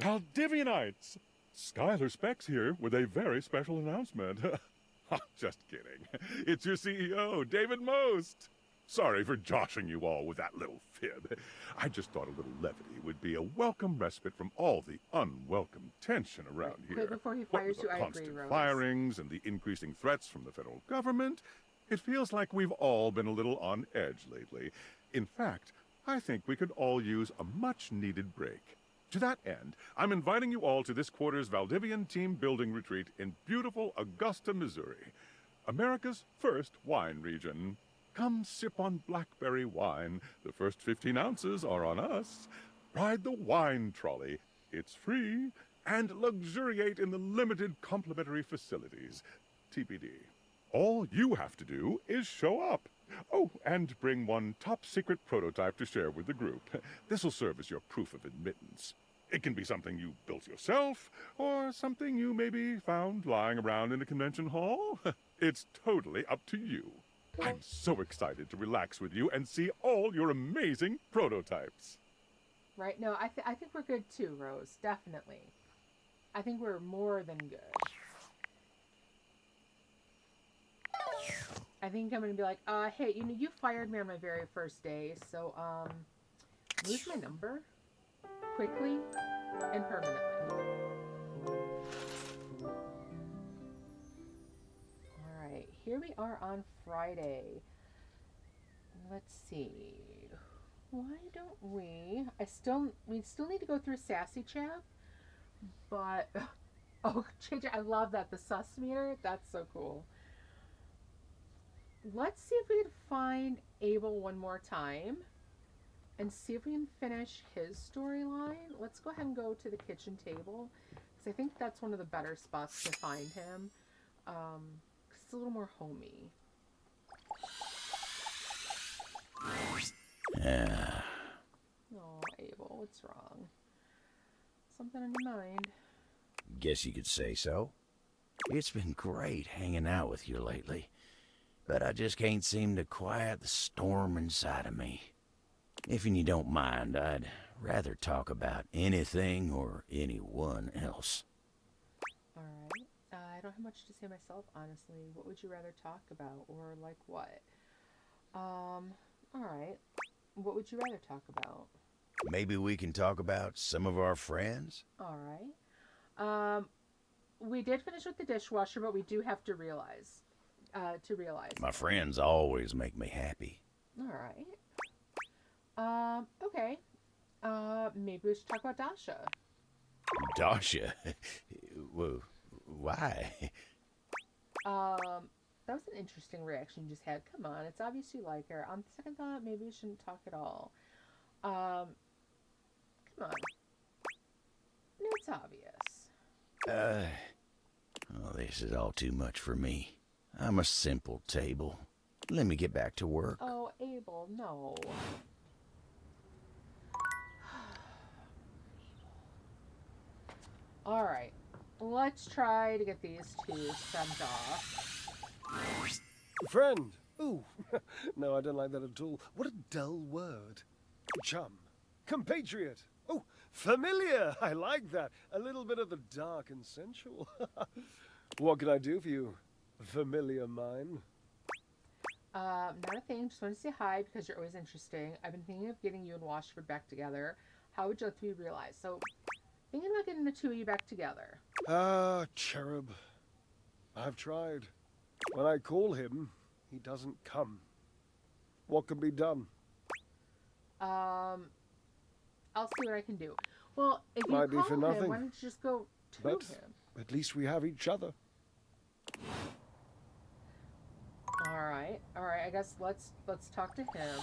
Datevianites! Skylar Specs here with a very special announcement. Just kidding. It's your CEO, David Most. Sorry for joshing you all with that little fib. I just thought a little levity would be a welcome respite from all the unwelcome tension around here. Wait, before he fires you, I agree, constant Rose. firings and the increasing threats from the federal government, it feels like we've all been a little on edge lately. In fact, I think we could all use a much-needed break. To that end, I'm inviting you all to this quarter's Valdivian team building retreat in beautiful Augusta, Missouri, America's first wine region. Come sip on blackberry wine. The first 15 ounces are on us. Ride the wine trolley. It's free. And luxuriate in the limited complimentary facilities. TBD. All you have to do is show up. Oh, and bring one top-secret prototype to share with the group. This'll serve as your proof of admittance. It can be something you built yourself, or something you maybe found lying around in a convention hall. It's totally up to you. I'm so excited to relax with you and see all your amazing prototypes. Right? No, I think we're good too, Rose. Definitely. I think we're more than good. I think I'm going to be like, hey, you fired me on my very first day, so, lose my number quickly and permanently. Alright, here we are on Friday. Let's see. Why don't we still need to go through Sassy Chap, but, oh, change it. I love that, the sus meter, that's so cool. Let's see if we can find Abel one more time and see if we can finish his storyline. Let's go ahead and go to the kitchen table, because I think that's one of the better spots to find him. 'Cause it's a little more homey. Oh, Abel, what's wrong? Something on your mind? Guess you could say so. It's been great hanging out with you lately, but I just can't seem to quiet the storm inside of me. If you don't mind, I'd rather talk about anything or anyone else. Alright. I don't have much to say myself, honestly. What would you rather talk about, or like what? Alright. What would you rather talk about? Maybe we can talk about some of our friends? Alright. We did finish with the dishwasher, but we do have to realize. My friends always make me happy. Alright. Okay. Maybe we should talk about Dasha. Dasha? Whoa, why? That was an interesting reaction you just had. Come on, it's obvious you like her. On second thought, maybe we shouldn't talk at all. Come on. No, it's obvious. Oh, this is all too much for me. I'm a simple table. Let me get back to work. Oh, Abel, no. Alright, let's try to get these two sent off. Friend! Ooh, no, I don't like that at all. What a dull word. Chum. Compatriot. Oh, familiar! I like that. A little bit of the dark and sensual. What can I do for you, familiar mine? Not a thing. Just wanted to say hi because you're always interesting. I've been thinking of getting you and Washford back together. How would you like to be realized? So, thinking about getting the two of you back together. Ah, cherub. I've tried. When I call him, he doesn't come. What can be done? I'll see what I can do. Well, if you Might be call for him, nothing. why don't you just go to But him? at least we have each other. All right. I guess let's talk to him.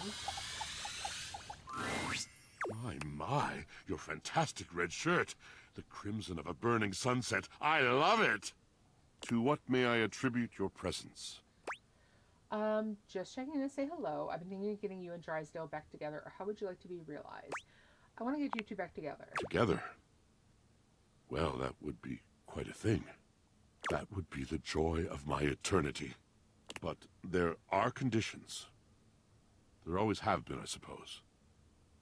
My, your fantastic red shirt. The crimson of a burning sunset. I love it! To what may I attribute your presence? Just checking in to say hello. I've been thinking of getting you and Drysdale back together, or how would you like to be realized? I want to get you two back together. Together? Well, that would be quite a thing. That would be the joy of my eternity. But there are conditions. There always have been, I suppose.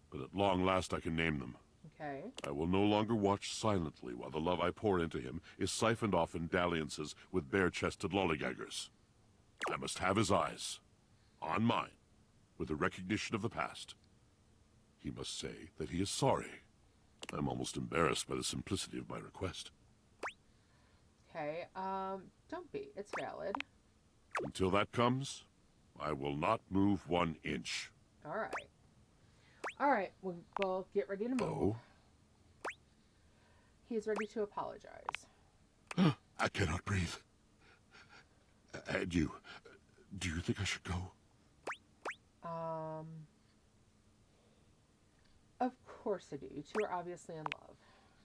But at long last I can name them. Okay. I will no longer watch silently while the love I pour into him is siphoned off in dalliances with bare-chested lollygaggers. I must have his eyes, on mine, with a recognition of the past. He must say that he is sorry. I'm almost embarrassed by the simplicity of my request. Okay, don't be. It's valid. Until that comes, I will not move 1 inch. All right. All right, we'll get ready to move. Oh? He is ready to apologize. I cannot breathe. And you, do you think I should go? Of course I do. You two are obviously in love.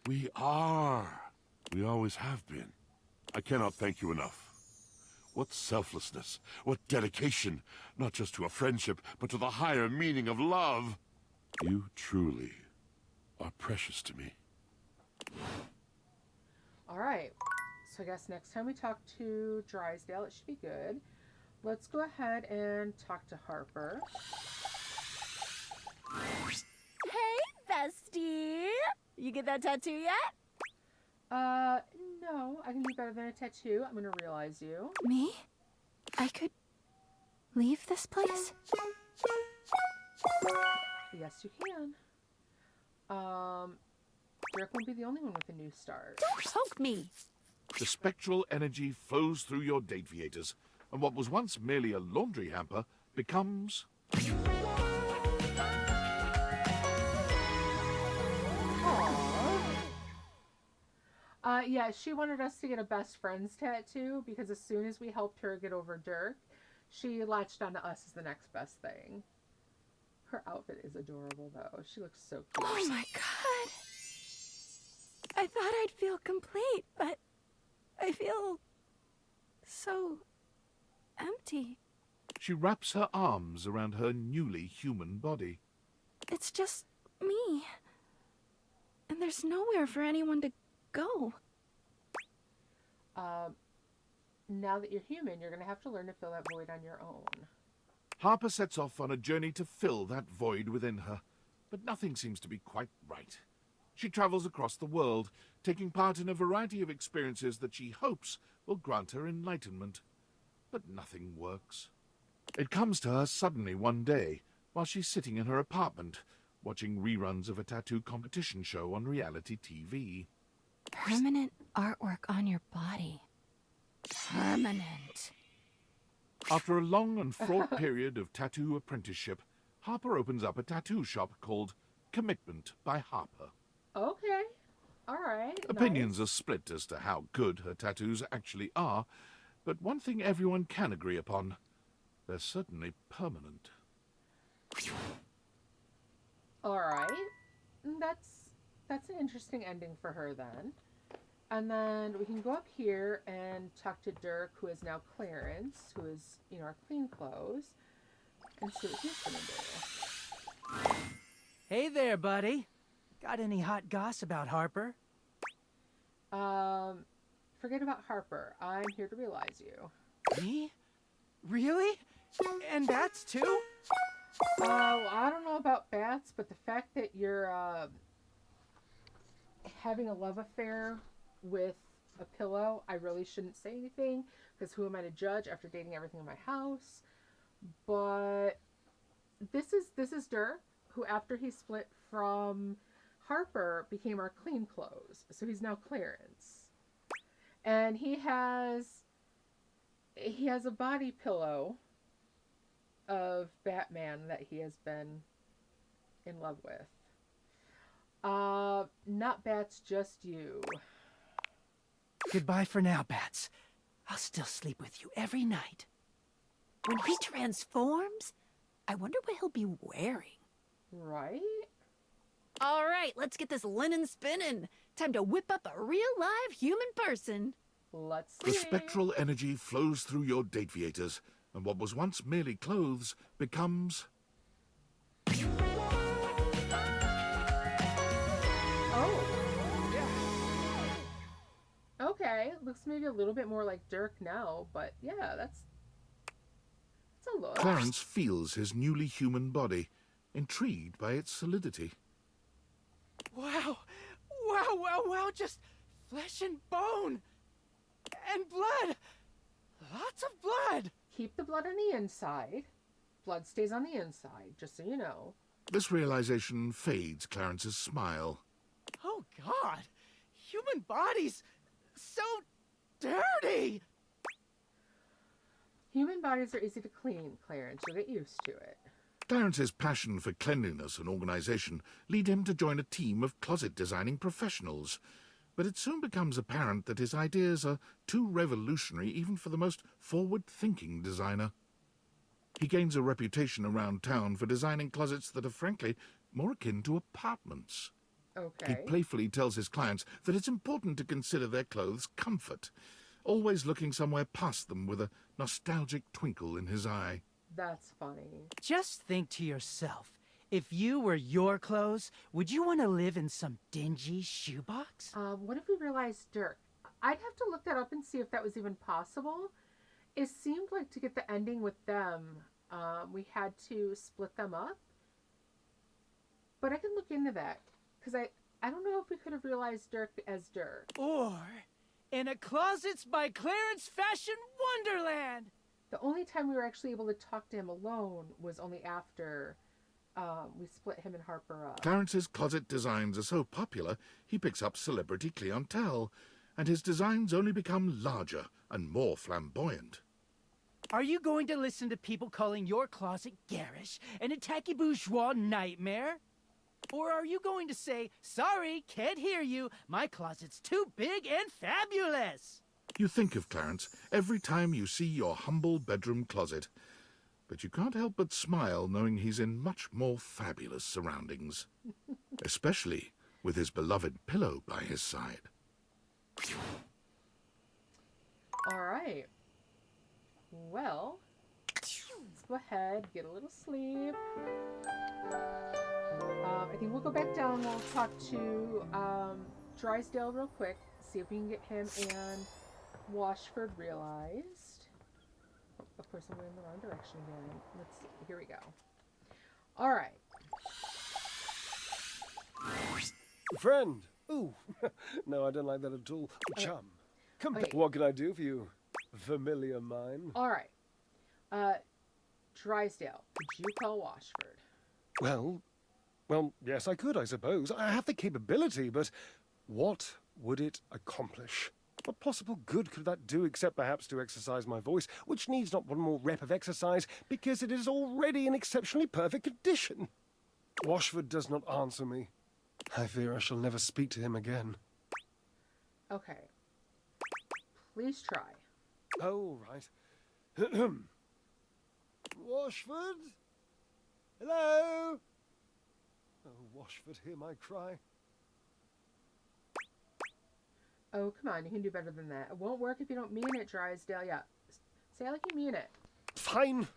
We are. We always have been. I cannot thank you enough. What selflessness, what dedication, not just to a friendship, but to the higher meaning of love. You truly are precious to me. All right. So I guess next time we talk to Drysdale, it should be good. Let's go ahead and talk to Harper. Hey, bestie! You get that tattoo yet? No. I can do better than a tattoo. I'm gonna realize you. Me? I could leave this place? Yes, you can. Dirk won't be the only one with a new start. Don't poke me! The spectral energy flows through your Dateviators, and what was once merely a laundry hamper becomes... Yeah, she wanted us to get a best friends tattoo because as soon as we helped her get over Dirk, she latched onto us as the next best thing. Her outfit is adorable, though. She looks so cute. Oh my god! I thought I'd feel complete, but I feel so empty. She wraps her arms around her newly human body. It's just me. And there's nowhere for anyone to go. Now that you're human, you're going to have to learn to fill that void on your own. Harper sets off on a journey to fill that void within her, but nothing seems to be quite right. She travels across the world, taking part in a variety of experiences that she hopes will grant her enlightenment. But nothing works. It comes to her suddenly one day, while she's sitting in her apartment, watching reruns of a tattoo competition show on reality TV. Permanent artwork on your body. Permanent. After a long and fraught period of tattoo apprenticeship, Harper opens up a tattoo shop called Commitment by Harper. Okay. All right. Opinions are split as to how good her tattoos actually are, but one thing everyone can agree upon, they're certainly permanent. All right. That's an interesting ending for her then. And then we can go up here and talk to Dirk, who is now Clarence, who is, our clean clothes, and see what he's gonna do. Hey there, buddy. Got any hot goss about Harper? Forget about Harper. I'm here to realize you. Me? Really? And bats too? I don't know about bats, but the fact that you're having a love affair with a pillow, I really shouldn't say anything, because who am I to judge after dating everything in my house? But this is Dirk, who after he split from Harper became our clean clothes. So he's now Clarence. And he has a body pillow of Batman that he has been in love with. Not bats, just you. Goodbye for now, bats. I'll still sleep with you every night. When he transforms, I wonder what he'll be wearing. Right? All right, let's get this linen spinning. Time to whip up a real live human person. Let's The spectral energy flows through your Dateviators, and what was once merely clothes becomes... Okay, looks maybe a little bit more like Dirk now, but yeah, that's a look. Clarence feels his newly human body, intrigued by its solidity. Wow! Wow, wow, wow! Just flesh and bone! And blood! Lots of blood! Keep the blood on the inside. Blood stays on the inside, just so you know. This realization fades Clarence's smile. Oh, God! Human bodies! So dirty! Human bodies are easy to clean, Clarence. You'll get used to it. Clarence's passion for cleanliness and organization lead him to join a team of closet-designing professionals, but it soon becomes apparent that his ideas are too revolutionary even for the most forward-thinking designer. He gains a reputation around town for designing closets that are frankly more akin to apartments. Okay. He playfully tells his clients that it's important to consider their clothes' comfort, always looking somewhere past them with a nostalgic twinkle in his eye. That's funny. Just think to yourself, if you were your clothes, would you want to live in some dingy shoebox? What if we realized Dirk? I'd have to look that up and see if that was even possible. It seemed like to get the ending with them, we had to split them up. But I can look into that, because I don't know if we could have realized Dirk as Dirk. Or in a Closets by Clarence Fashion Wonderland! The only time we were actually able to talk to him alone was only after we split him and Harper up. Clarence's closet designs are so popular, he picks up celebrity clientele, and his designs only become larger and more flamboyant. Are you going to listen to people calling your closet garish and a tacky bourgeois nightmare? Or are you going to say, sorry, can't hear you, my closet's too big and fabulous? You think of Clarence every time you see your humble bedroom closet, but you can't help but smile knowing he's in much more fabulous surroundings, especially with his beloved pillow by his side. All right. Well, let's go ahead, get a little sleep. I think we'll go back down. We'll talk to Drysdale real quick, see if we can get him and Washford realized. Oh, of course, I'm going in the wrong direction again. Let's see. Here we go. All right. Friend! Ooh, no, I don't like that at all. Chum, come back. What can I do for you, familiar mine? All right. Drysdale, could you call Washford? Well, yes, I could, I suppose. I have the capability, but what would it accomplish? What possible good could that do except perhaps to exercise my voice, which needs not one more rep of exercise because it is already in exceptionally perfect condition? Washford does not answer me. I fear I shall never speak to him again. Okay. Please try. Oh, right. Washford? Hello? Oh, Washford, hear my cry. Oh, come on. You can do better than that. It won't work if you don't mean it, Drysdale. Yeah. Say it like you mean it. Fine.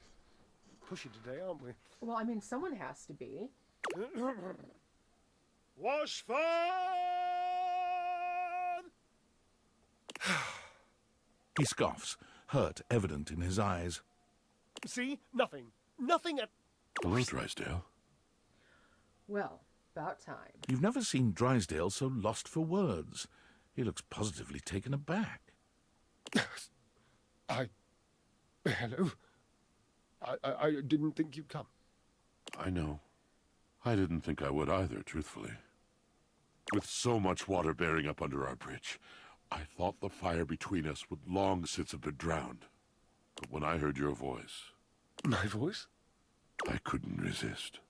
Pushy today, aren't we? Well, I mean, someone has to be. Washford! He scoffs, hurt evident in his eyes. See? Nothing. Nothing at... Hello, Drysdale. Well, about time. You've never seen Drysdale so lost for words. He looks positively taken aback. Hello? I didn't think you'd come. I know. I didn't think I would either, truthfully. With so much water bearing up under our bridge, I thought the fire between us would long since have been drowned. But when I heard your voice... My voice? I couldn't resist.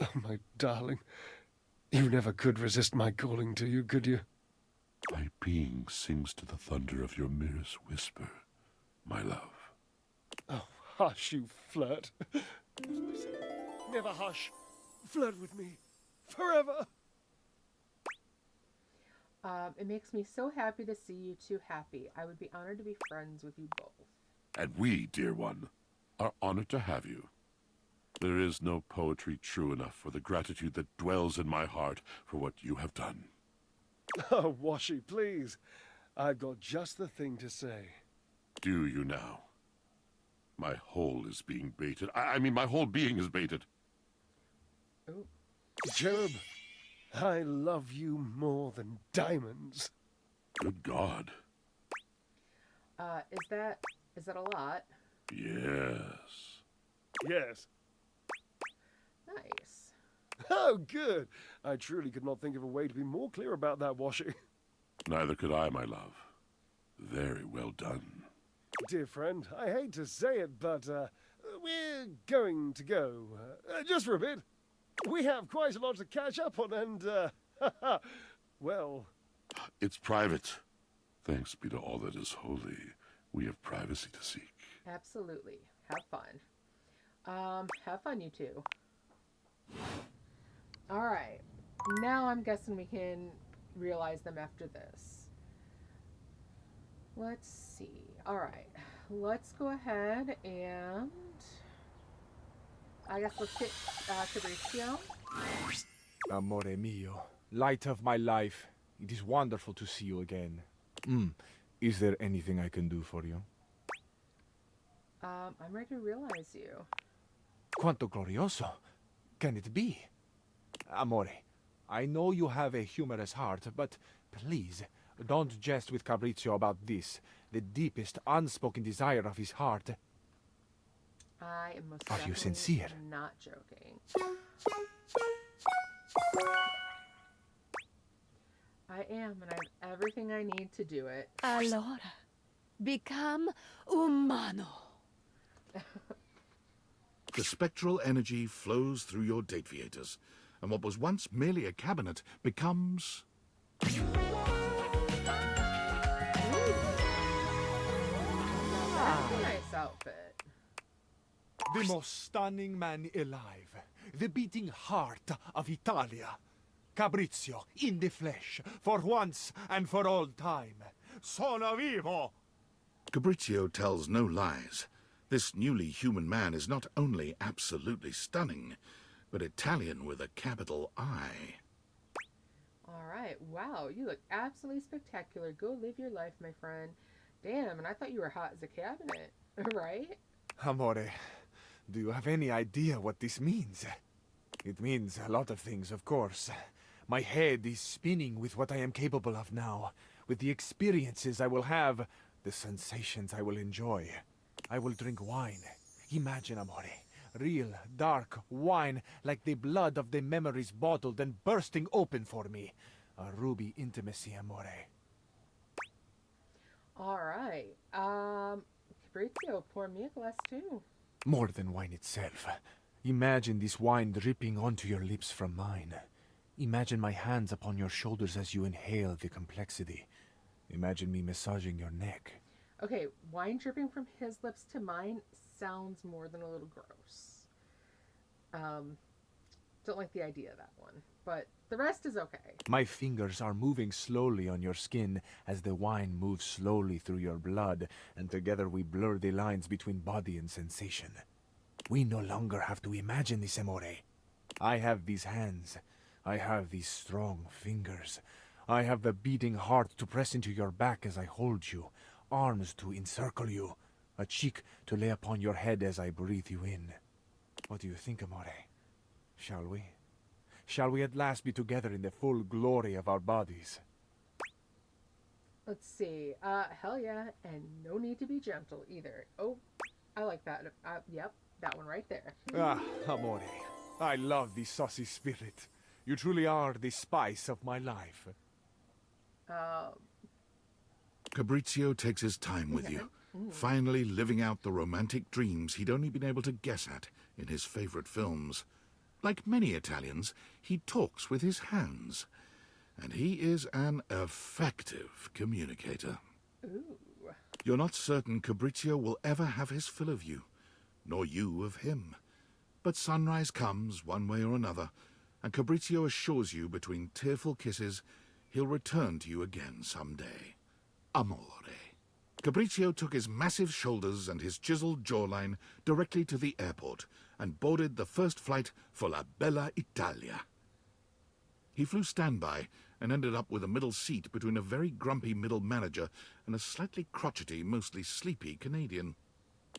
Oh, my darling. You never could resist my calling to you, could you? My being sings to the thunder of your merest whisper, my love. Oh, Hush, you flirt. Never hush. Flirt with me. Forever. It makes me so happy to see you two happy. I would be honored to be friends with you both. And we, dear one, are honored to have you. There is no poetry true enough for the gratitude that dwells in my heart for what you have done. Oh, Washi, please. I've got just the thing to say. Do you now? My whole is being baited. I mean, my whole being is baited. Ooh. Job, I love you more than diamonds. Good God. Is that a lot? Yes. Yes. Nice. Oh, good. I truly could not think of a way to be more clear about that, Washi. Neither could I, my love. Very well done. Dear friend, I hate to say it, but we're going to go. Just for a bit. We have quite a lot to catch up on, and, well... It's private. Thanks be to all that is holy. We have privacy to seek. Absolutely. Have fun. Have fun, you two. Alright. Now I'm guessing we can realize them after this. Let's see. Alright. Let's go ahead and... I guess let's hit Fabrizio. Amore mio, light of my life, it is wonderful to see you again. Is there anything I can do for you? I'm ready to realize you. Quanto glorioso can it be? Amore, I know you have a humorous heart, but please, don't jest with Fabrizio about this, the deepest unspoken desire of his heart. I am most Are you definitely sincere? not joking. I am, and I have everything I need to do it. Allora, become umano. The spectral energy flows through your Dateviators, and what was once merely a cabinet becomes... That's a nice outfit. The most stunning man alive, the beating heart of Italia. Fabrizio, in the flesh, for once and for all time. Sono vivo! Fabrizio tells no lies. This newly human man is not only absolutely stunning, but Italian with a capital I. Alright, wow, you look absolutely spectacular. Go live your life, my friend. Damn, and I thought you were hot as a cabinet, right? Amore, do you have any idea what this means? It means a lot of things, of course. My head is spinning with what I am capable of now, with the experiences I will have, the sensations I will enjoy. I will drink wine. Imagine, amore. Real, dark wine, like the blood of the memories bottled and bursting open for me. A ruby intimacy, amore. Alright. Fabrizio, pour me a glass too. More than wine itself. Imagine this wine dripping onto your lips from mine. Imagine my hands upon your shoulders as you inhale the complexity. Imagine me massaging your neck. Okay, wine dripping from his lips to mine sounds more than a little gross. Don't like the idea of that one, but the rest is okay. My fingers are moving slowly on your skin as the wine moves slowly through your blood, and together we blur the lines between body and sensation. We no longer have to imagine this, amore. I have these hands. I have these strong fingers. I have the beating heart to press into your back as I hold you, arms to encircle you, a cheek to lay upon your head as I breathe you in. What do you think, amore? Shall we? Shall we at last be together in the full glory of our bodies? Let's see. Hell yeah, and no need to be gentle either. Oh, I like that. Yep, that one right there. Ah, amore. I love the saucy spirit. You truly are the spice of my life. Fabrizio takes his time with you, finally living out the romantic dreams he'd only been able to guess at in his favorite films. Like many Italians, he talks with his hands, and he is an effective communicator. Ooh. You're not certain Fabrizio will ever have his fill of you, nor you of him. But sunrise comes, one way or another, and Fabrizio assures you between tearful kisses he'll return to you again some day. Amore. Fabrizio took his massive shoulders and his chiseled jawline directly to the airport and boarded the first flight for La Bella Italia. He flew standby and ended up with a middle seat between a very grumpy middle manager and a slightly crotchety, mostly sleepy Canadian.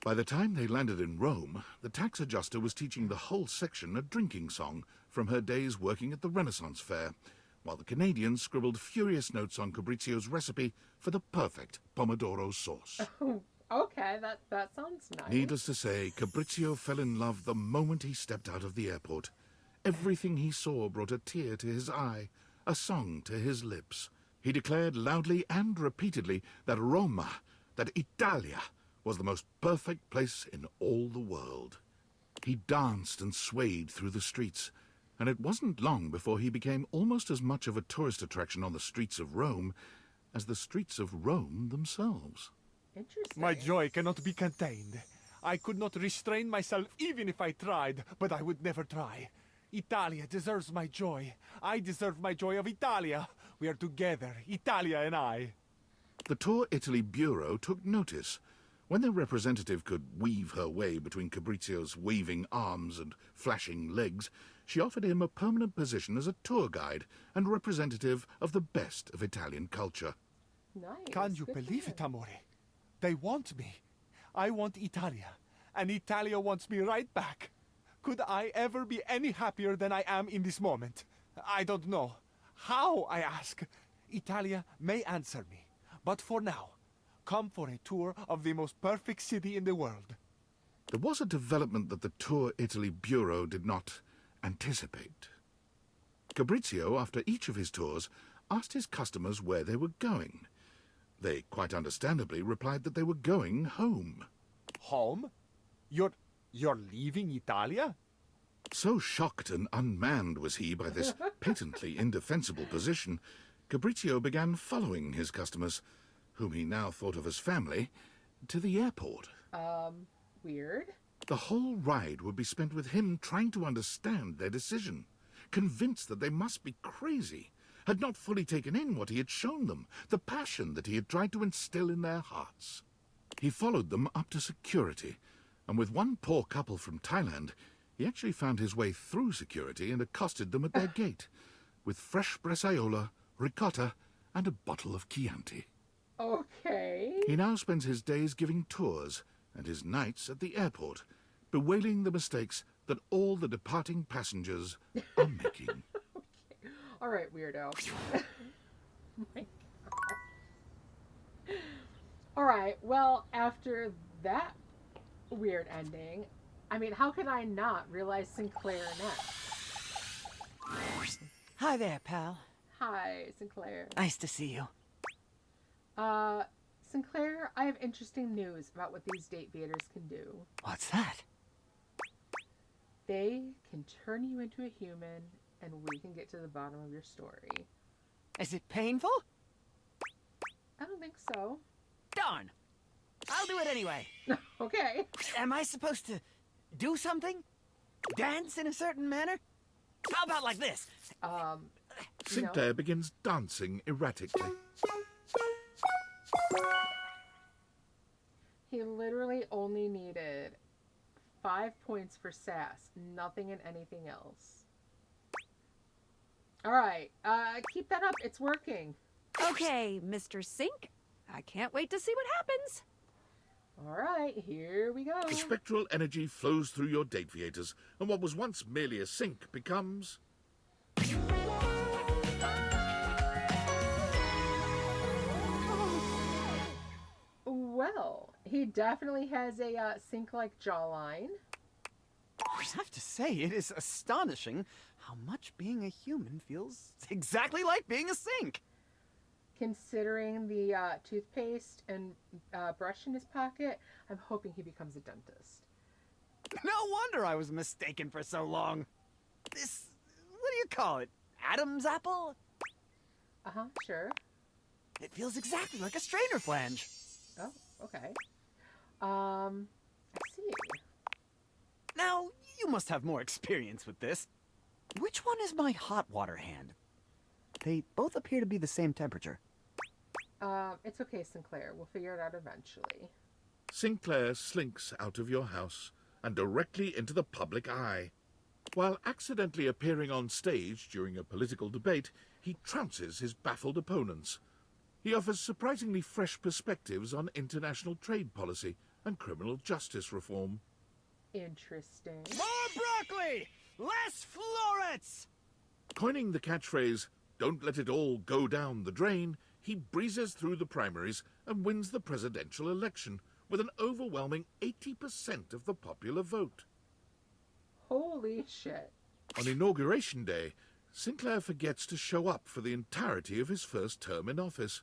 By the time they landed in Rome, the tax adjuster was teaching the whole section a drinking song from her days working at the Renaissance Fair, while the Canadian scribbled furious notes on Fabrizio's recipe for the perfect pomodoro sauce. Okay, that sounds nice. Needless to say, Fabrizio fell in love the moment he stepped out of the airport. Everything he saw brought a tear to his eye, a song to his lips. He declared loudly and repeatedly that Roma, that Italia, was the most perfect place in all the world. He danced and swayed through the streets, and it wasn't long before he became almost as much of a tourist attraction on the streets of Rome as the streets of Rome themselves. Interesting. My joy cannot be contained. I could not restrain myself even if I tried, but I would never try. Italia deserves my joy. I deserve my joy of Italia. We are together, Italia and I. The Tour Italy Bureau took notice. When their representative could weave her way between Fabrizio's waving arms and flashing legs, she offered him a permanent position as a tour guide and representative of the best of Italian culture. Nice. Can you believe it, Amore? They want me. I want Italia, and Italia wants me right back. Could I ever be any happier than I am in this moment? I don't know. How, I ask? Italia may answer me, but for now, come for a tour of the most perfect city in the world. There was a development that the Tour Italy Bureau did not anticipate. Fabrizio, after each of his tours, asked his customers where they were going. They, quite understandably, replied that they were going home. Home? You're leaving Italia? So shocked and unmanned was he by this patently indefensible position, Fabrizio began following his customers, whom he now thought of as family, to the airport. Weird. The whole ride would be spent with him trying to understand their decision, convinced that they must be crazy, had not fully taken in what he had shown them, the passion that he had tried to instill in their hearts. He followed them up to security, and with one poor couple from Thailand, he actually found his way through security and accosted them at their gate, with fresh bresaola, ricotta, and a bottle of Chianti. Okay. He now spends his days giving tours and his nights at the airport, bewailing the mistakes that all the departing passengers are making. Okay. All right, weirdo. Oh my God. All right, well, after that weird ending, I mean, how can I not realize Sinclair next? Hi there, pal. Hi, Sinclair. Nice to see you. Sinclair, I have interesting news about what these Dateviators can do. What's that? They can turn you into a human, and we can get to the bottom of your story. Is it painful? I don't think so. Darn. I'll do it anyway. Okay. Am I supposed to do something? Dance in a certain manner? How about like this? Sinclair begins dancing erratically. He literally only needed 5 points for sass, nothing and anything else. All right, keep that up. It's working. Okay, Mr. Sink. I can't wait to see what happens. All right, here we go. The spectral energy flows through your Dateviators, and what was once merely a sink becomes... Well, he definitely has a sink-like jawline. I have to say, it is astonishing how much being a human feels exactly like being a sink. Considering the toothpaste and brush in his pocket, I'm hoping he becomes a dentist. No wonder I was mistaken for so long. This, what do you call it? Adam's apple? Uh-huh, sure. It feels exactly like a strainer flange. Oh, okay. I see. Now, you must have more experience with this. Which one is my hot water hand? They both appear to be the same temperature. It's okay, Sinclair. We'll figure it out eventually. Sinclair slinks out of your house and directly into the public eye. While accidentally appearing on stage during a political debate, he trounces his baffled opponents. He offers surprisingly fresh perspectives on international trade policy and criminal justice reform. Interesting. More broccoli! Less florets! Coining the catchphrase, "Don't let it all go down the drain," he breezes through the primaries and wins the presidential election with an overwhelming 80% of the popular vote. Holy shit. On Inauguration Day, Sinclair forgets to show up for the entirety of his first term in office.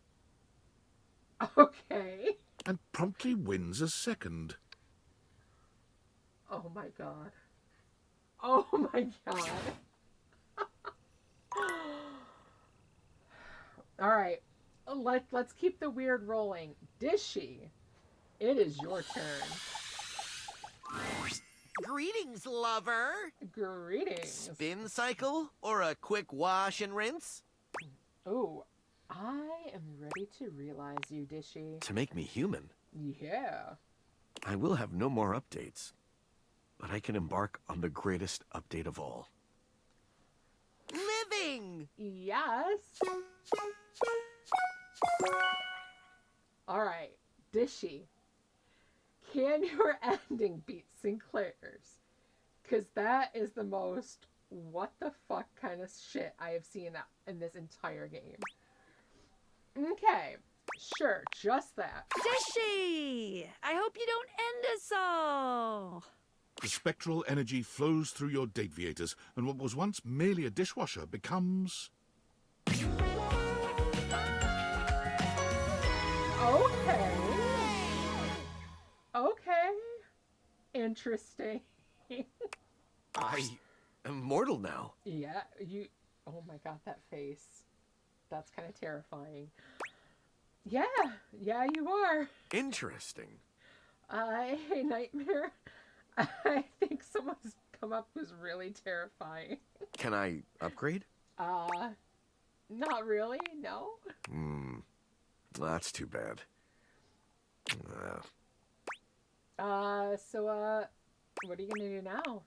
Okay. And promptly wins a second. Oh my god. Oh my god. Alright. Let's keep the weird rolling. Dishy, it is your turn. Greetings, lover. Greetings. Spin cycle or a quick wash and rinse? Ooh, I am ready to realize you, Dishy. To make me human, Yeah. I will have no more updates. But I can embark on the greatest update of all. Living! Yes. Alright, Dishy. Can your ending beat Sinclair's? Because that is the most what the fuck kind of shit I have seen in this entire game. Okay, sure, just that. Dishy! I hope you don't end us all. The spectral energy flows through your Dateviators, and what was once merely a dishwasher becomes... Okay. Okay. Interesting. I am mortal now. Yeah, you... Oh my god, that face. That's kind of terrifying. Yeah, you are. Interesting. Hey, Nightmare. I think someone's come up who's really terrifying. Can I upgrade? Not really, no. That's too bad. So, what are you gonna do now?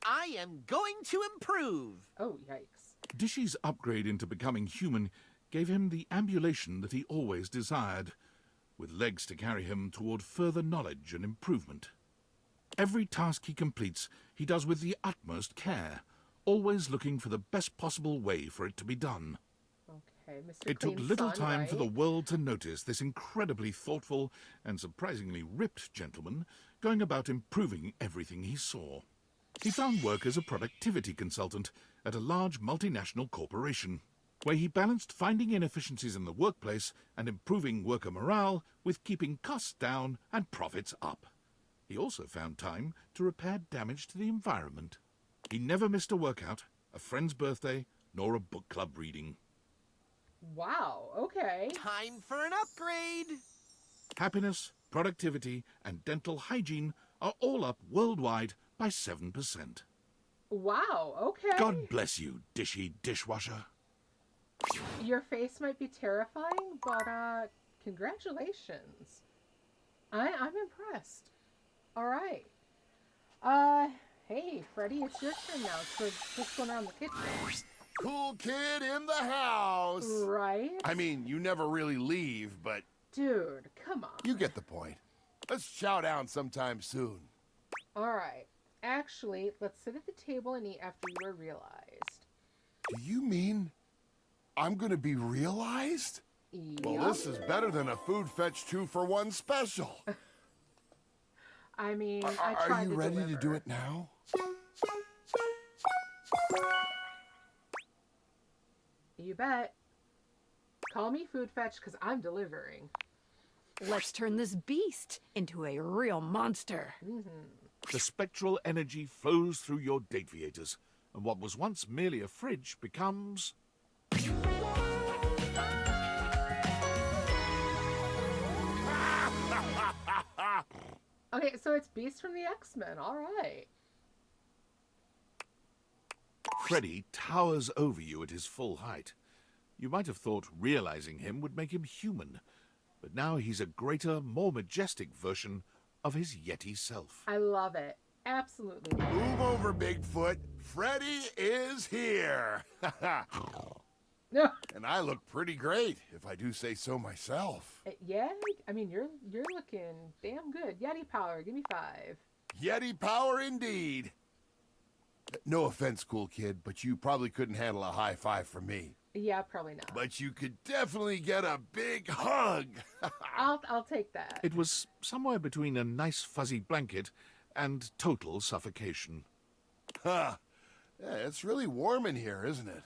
I am going to improve. Oh, yikes. Dishy's upgrade into becoming human gave him the ambulation that he always desired, with legs to carry him toward further knowledge and improvement. Every task he completes, he does with the utmost care, always looking for the best possible way for it to be done. Okay, Mr. It took Clean little Son, time for the right? world to notice this incredibly thoughtful and surprisingly ripped gentleman going about improving everything he saw. He found work as a productivity consultant at a large multinational corporation, where he balanced finding inefficiencies in the workplace and improving worker morale with keeping costs down and profits up. He also found time to repair damage to the environment. He never missed a workout, a friend's birthday, nor a book club reading. Wow, okay. Time for an upgrade. Happiness, productivity, and dental hygiene are all up worldwide by 7%. Wow, okay. God bless you, Dishy dishwasher. Your face might be terrifying, but, congratulations. I'm impressed. Alright. Hey, Freddy, it's your turn now. So what's going on in the kitchen? Cool kid in the house. Right? I mean, you never really leave, but... Dude, come on. You get the point. Let's chow down sometime soon. Alright. Actually, let's sit at the table and eat after you are realized. Do you mean I'm gonna be realized? Well, this is better than a food fetch 2-for-1 special. I mean, I Are tried you to ready deliver. to do it now? You bet. Call me food fetch because I'm delivering. Let's turn this beast into a real monster. The spectral energy flows through your Dateviators, and what was once merely a fridge becomes... Okay, so it's Beast from the X-Men. All right. Freddy towers over you at his full height. You might have thought realizing him would make him human, but now he's a greater, more majestic version of his Yeti self. I love it. Absolutely love Move over, Bigfoot. Freddy is here. And I look pretty great, if I do say so myself. Yeah, I mean, you're looking damn good. Yeti power, give me 5. Yeti power indeed. No offense, cool kid, but you probably couldn't handle a high five from me. Yeah, probably not. But you could definitely get a big hug. I'll take that. It was somewhere between a nice fuzzy blanket and total suffocation. Huh. Yeah, it's really warm in here, isn't it?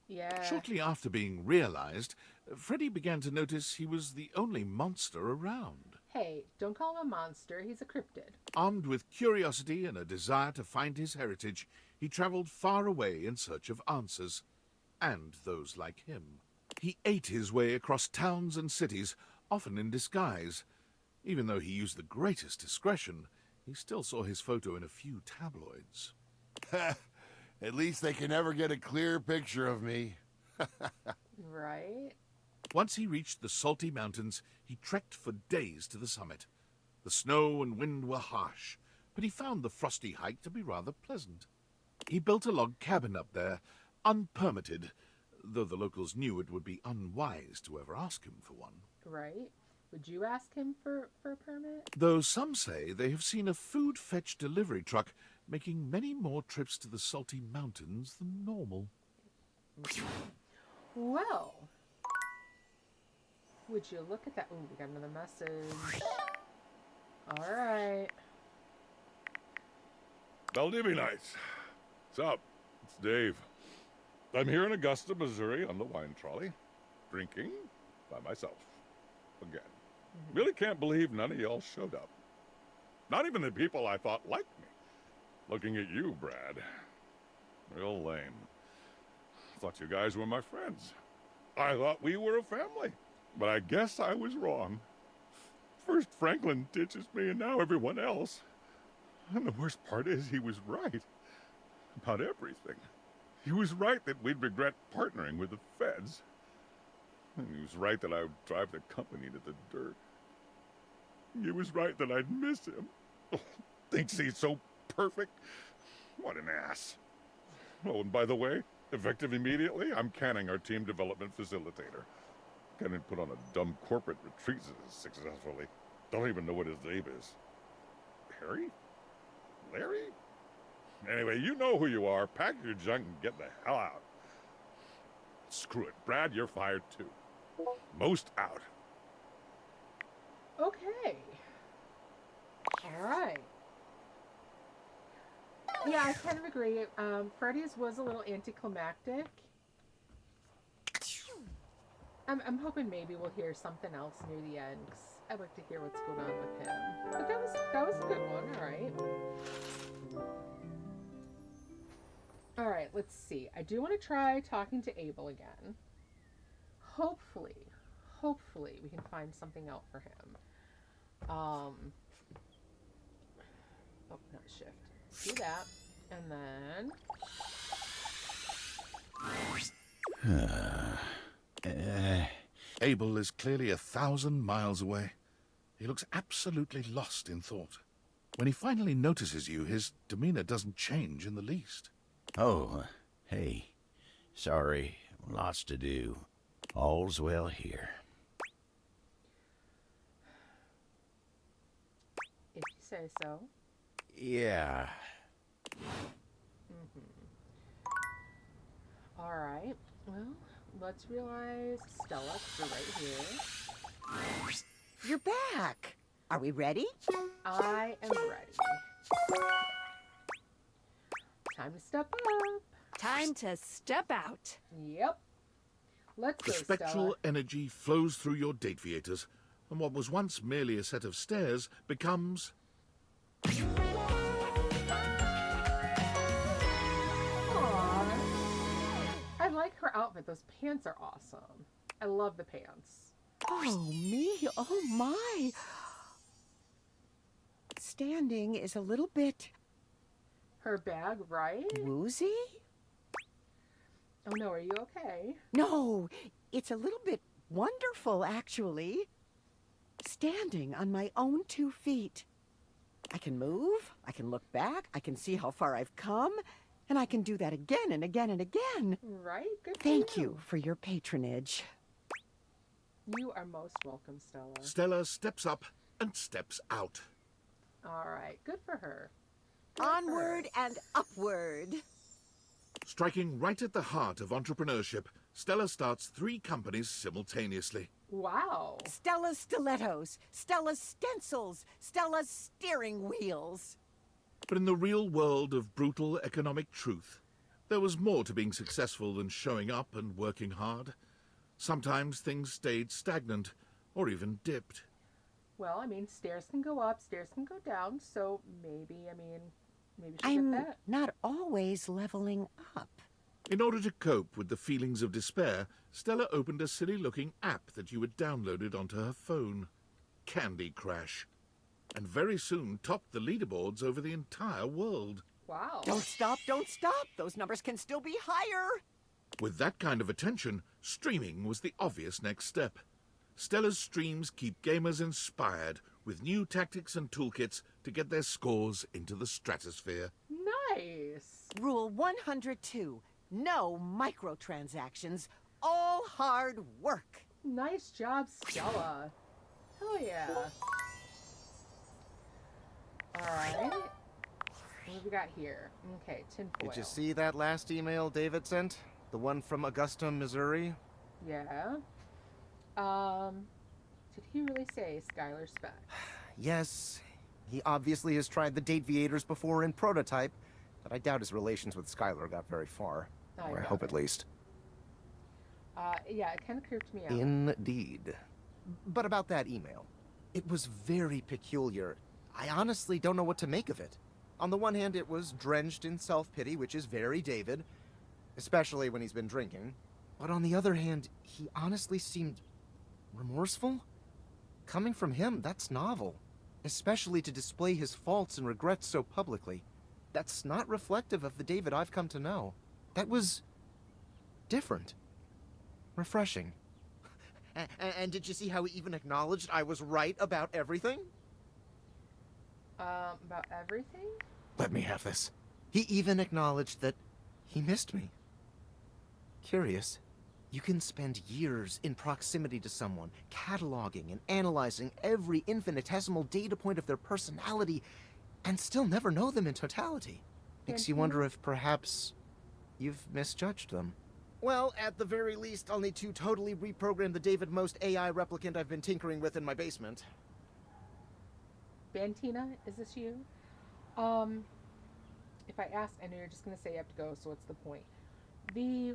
Yeah. Shortly after being realized, Freddy began to notice he was the only monster around. Hey, don't call him a monster. He's a cryptid. Armed with curiosity and a desire to find his heritage, he traveled far away in search of answers, and those like him. He ate his way across towns and cities, often in disguise. Even though he used the greatest discretion, he still saw his photo in a few tabloids. At least they can never get a clear picture of me. Right? Once he reached the Salty Mountains, he trekked for days to the summit. The snow and wind were harsh, but he found the frosty hike to be rather pleasant. He built a log cabin up there, unpermitted, though the locals knew it would be unwise to ever ask him for one. Right? Would you ask him for a permit? Though some say they have seen a food fetch delivery truck making many more trips to the Salty Mountains than normal. Well, would you look at that? Ooh, we got another message. All right. Dateviators. What's up? It's Dave. I'm here in Augusta, Missouri on the wine trolley, drinking by myself. Again. Really can't believe none of y'all showed up. Not even the people I thought liked me. Looking at you, Brad. Real lame. Thought you guys were my friends. I thought we were a family. But I guess I was wrong. First Franklin ditches me and now everyone else. And the worst part is he was right. About everything. He was right that we'd regret partnering with the feds. And he was right that I would drive the company to the dirt. He was right that I'd miss him. Oh, thinks he's so perfect. What an ass. Oh, and by the way, effective immediately, I'm canning our team development facilitator. Can't even put on a dumb corporate retreat successfully. Don't even know what his name is. Harry? Larry? Anyway, you know who you are. Pack your junk and get the hell out. Screw it. Brad, you're fired too. Most out. Okay. All right. Yeah, I kind of agree. Freddy's was a little anticlimactic. I'm hoping maybe we'll hear something else near the end, 'cause I'd like to hear what's going on with him. But that was a good one. All right. All right. Let's see. I do want to try talking to Abel again. Hopefully we can find something out for him. Oh, not shift. Do that, and then. Abel is clearly 1,000 miles away. He looks absolutely lost in thought. When he finally notices you, his demeanor doesn't change in the least. Oh, hey. Sorry, lots to do. All's well here. if you say so. Yeah. All right. Well, let's realize Stella, 'cause you're right here. You're back. Are we ready? I am ready. Time to step up. Time to step out. Yep. Let's The go, spectral Stella. energy flows through your Dateviators, and what was once merely a set of stairs becomes... I like her outfit. Those pants are awesome. I love the pants. Oh, me. Oh, my. Standing is a little bit... Her bag, right? Woozy? Oh no, are you okay? No, it's a little bit wonderful, actually. Standing on my own 2 feet. I can move, I can look back, I can see how far I've come, and I can do that again and again and again. Right? Good for Thank you for your patronage. You are most welcome, Stella. Stella steps up and steps out. All right, good for her. Onward and upward. Striking right at the heart of entrepreneurship, Stella starts 3 companies simultaneously. Wow. Stella's stilettos, Stella's stencils, Stella's steering wheels. But in the real world of brutal economic truth, there was more to being successful than showing up and working hard. Sometimes things stayed stagnant or even dipped. Well, I mean, stairs can go up, stairs can go down, so maybe she'll I'm get that. not always leveling up. In order to cope with the feelings of despair, Stella opened a silly-looking app that you had downloaded onto her phone, Candy Crash, and very soon topped the leaderboards over the entire world. Wow. Don't stop, don't stop. Those numbers can still be higher. With that kind of attention, streaming was the obvious next step. Stella's streams keep gamers inspired with new tactics and toolkits to get their scores into the stratosphere. Nice. Rule 102. No microtransactions. All hard work. Nice job, Stella. Hell yeah. Alright. What have we got here? Okay, tinfoil. Did you see that last email David sent? The one from Augusta, Missouri? Yeah. Did he really say Skylar Spec? Yes. He obviously has tried the Dateviators before in prototype, but I doubt his relations with Skylar got very far. Or I hope at least. Yeah, it kind of creeped me out. Indeed. But about that email. It was very peculiar. I honestly don't know what to make of it. On the one hand, it was drenched in self-pity, which is very David, especially when he's been drinking. But on the other hand, he honestly seemed remorseful? Coming from him, that's novel. Especially to display his faults and regrets so publicly. That's not reflective of the David I've come to know. That was different. Refreshing. And did you see how he even acknowledged I was right about everything? About everything? Let me have this. He even acknowledged that he missed me. Curious. You can spend years in proximity to someone, cataloging and analyzing every infinitesimal data point of their personality, and still never know them in totality. Makes you wonder if perhaps you've misjudged them. Well, at the very least, I'll need to totally reprogram the David Most AI replicant I've been tinkering with in my basement. Bantina, is this you? If I ask, I know you're just gonna say you have to go, so what's the point? The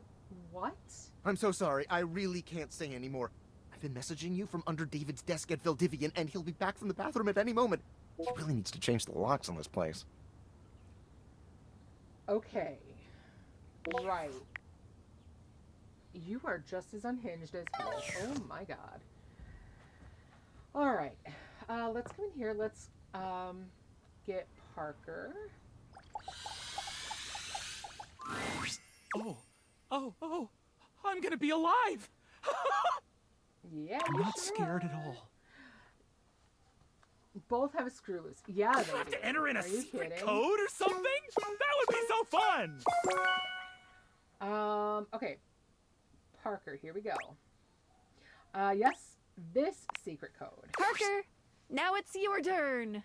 what? I'm so sorry, I really can't say anymore. I've been messaging you from under David's desk at Valdivian, and he'll be back from the bathroom at any moment. He really needs to change the locks on this place. Okay. Right. You are just as unhinged as he is. Oh my god. Alright. Let's come in here. Let's get Parker. Oh, I'm gonna be alive! Yeah, I'm you not sure scared are. at all. Both have a screw loose. Yeah, Do they I have do. to enter in a Are you secret kidding? code or something? That would be so fun! Okay. Parker, here we go. Yes, this secret code. Parker, now it's your turn.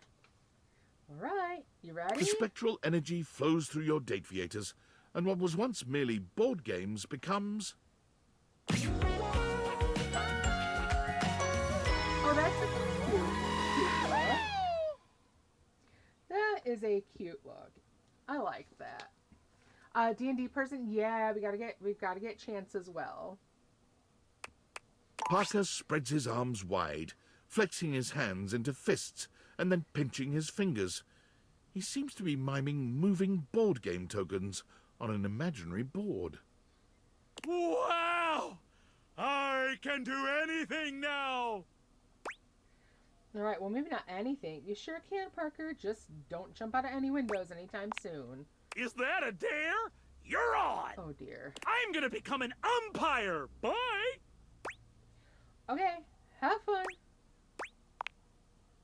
Alright, you ready? The spectral energy flows through your Dateviators, and what was once merely board games becomes... Oh, that's a cute look. That is a cute look. I like that. D&D person, yeah, we've got to get Chance as well. Parker spreads his arms wide, flexing his hands into fists, and then pinching his fingers. He seems to be miming moving board game tokens on an imaginary board. Wow! I can do anything now! Alright, well maybe not anything. You sure can, Parker. Just don't jump out of any windows anytime soon. Is that a dare? you're on! Oh dear. I'm gonna become an umpire! Bye! Okay, have fun.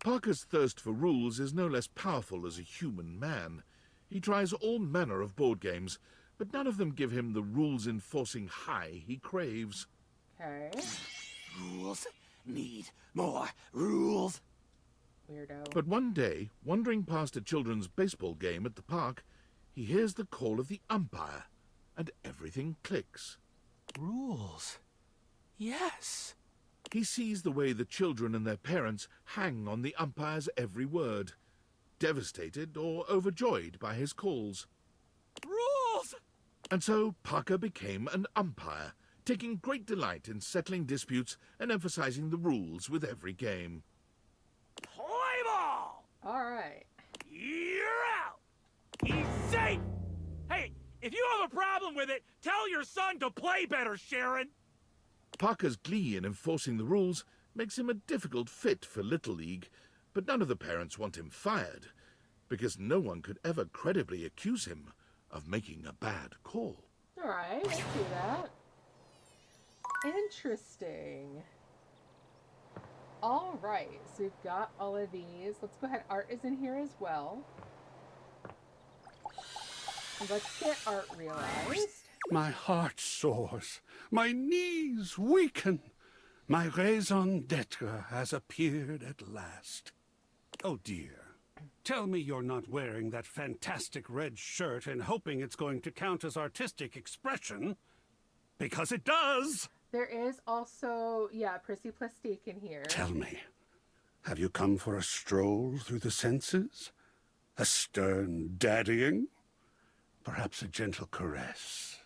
Parker's thirst for rules is no less powerful as a human man. He tries all manner of board games, but none of them give him the rules-enforcing high he craves. Okay. Rules. Need more rules. Weirdo. But one day, wandering past a children's baseball game at the park, he hears the call of the umpire, and everything clicks. Rules. Yes. He sees the way the children and their parents hang on the umpire's every word, devastated or overjoyed by his calls. Rules! And so Parker became an umpire, taking great delight in settling disputes and emphasizing the rules with every game. Play ball! All right. You're out! He's safe! Hey, if you have a problem with it, tell your son to play better, Sharon! Parker's glee in enforcing the rules makes him a difficult fit for Little League, but none of the parents want him fired, because no one could ever credibly accuse him of making a bad call. All right, let's do that. Interesting. All right, so we've got all of these. Let's go ahead. Art is in here as well. Let's get art realized. My heart soars, my knees weaken. My raison d'etre has appeared at last. Oh dear, tell me you're not wearing that fantastic red shirt and hoping it's going to count as artistic expression. Because it does! There is also, yeah, Prissy Plastique in here. Tell me, have you come for a stroll through the senses? A stern daddying? Perhaps a gentle caress?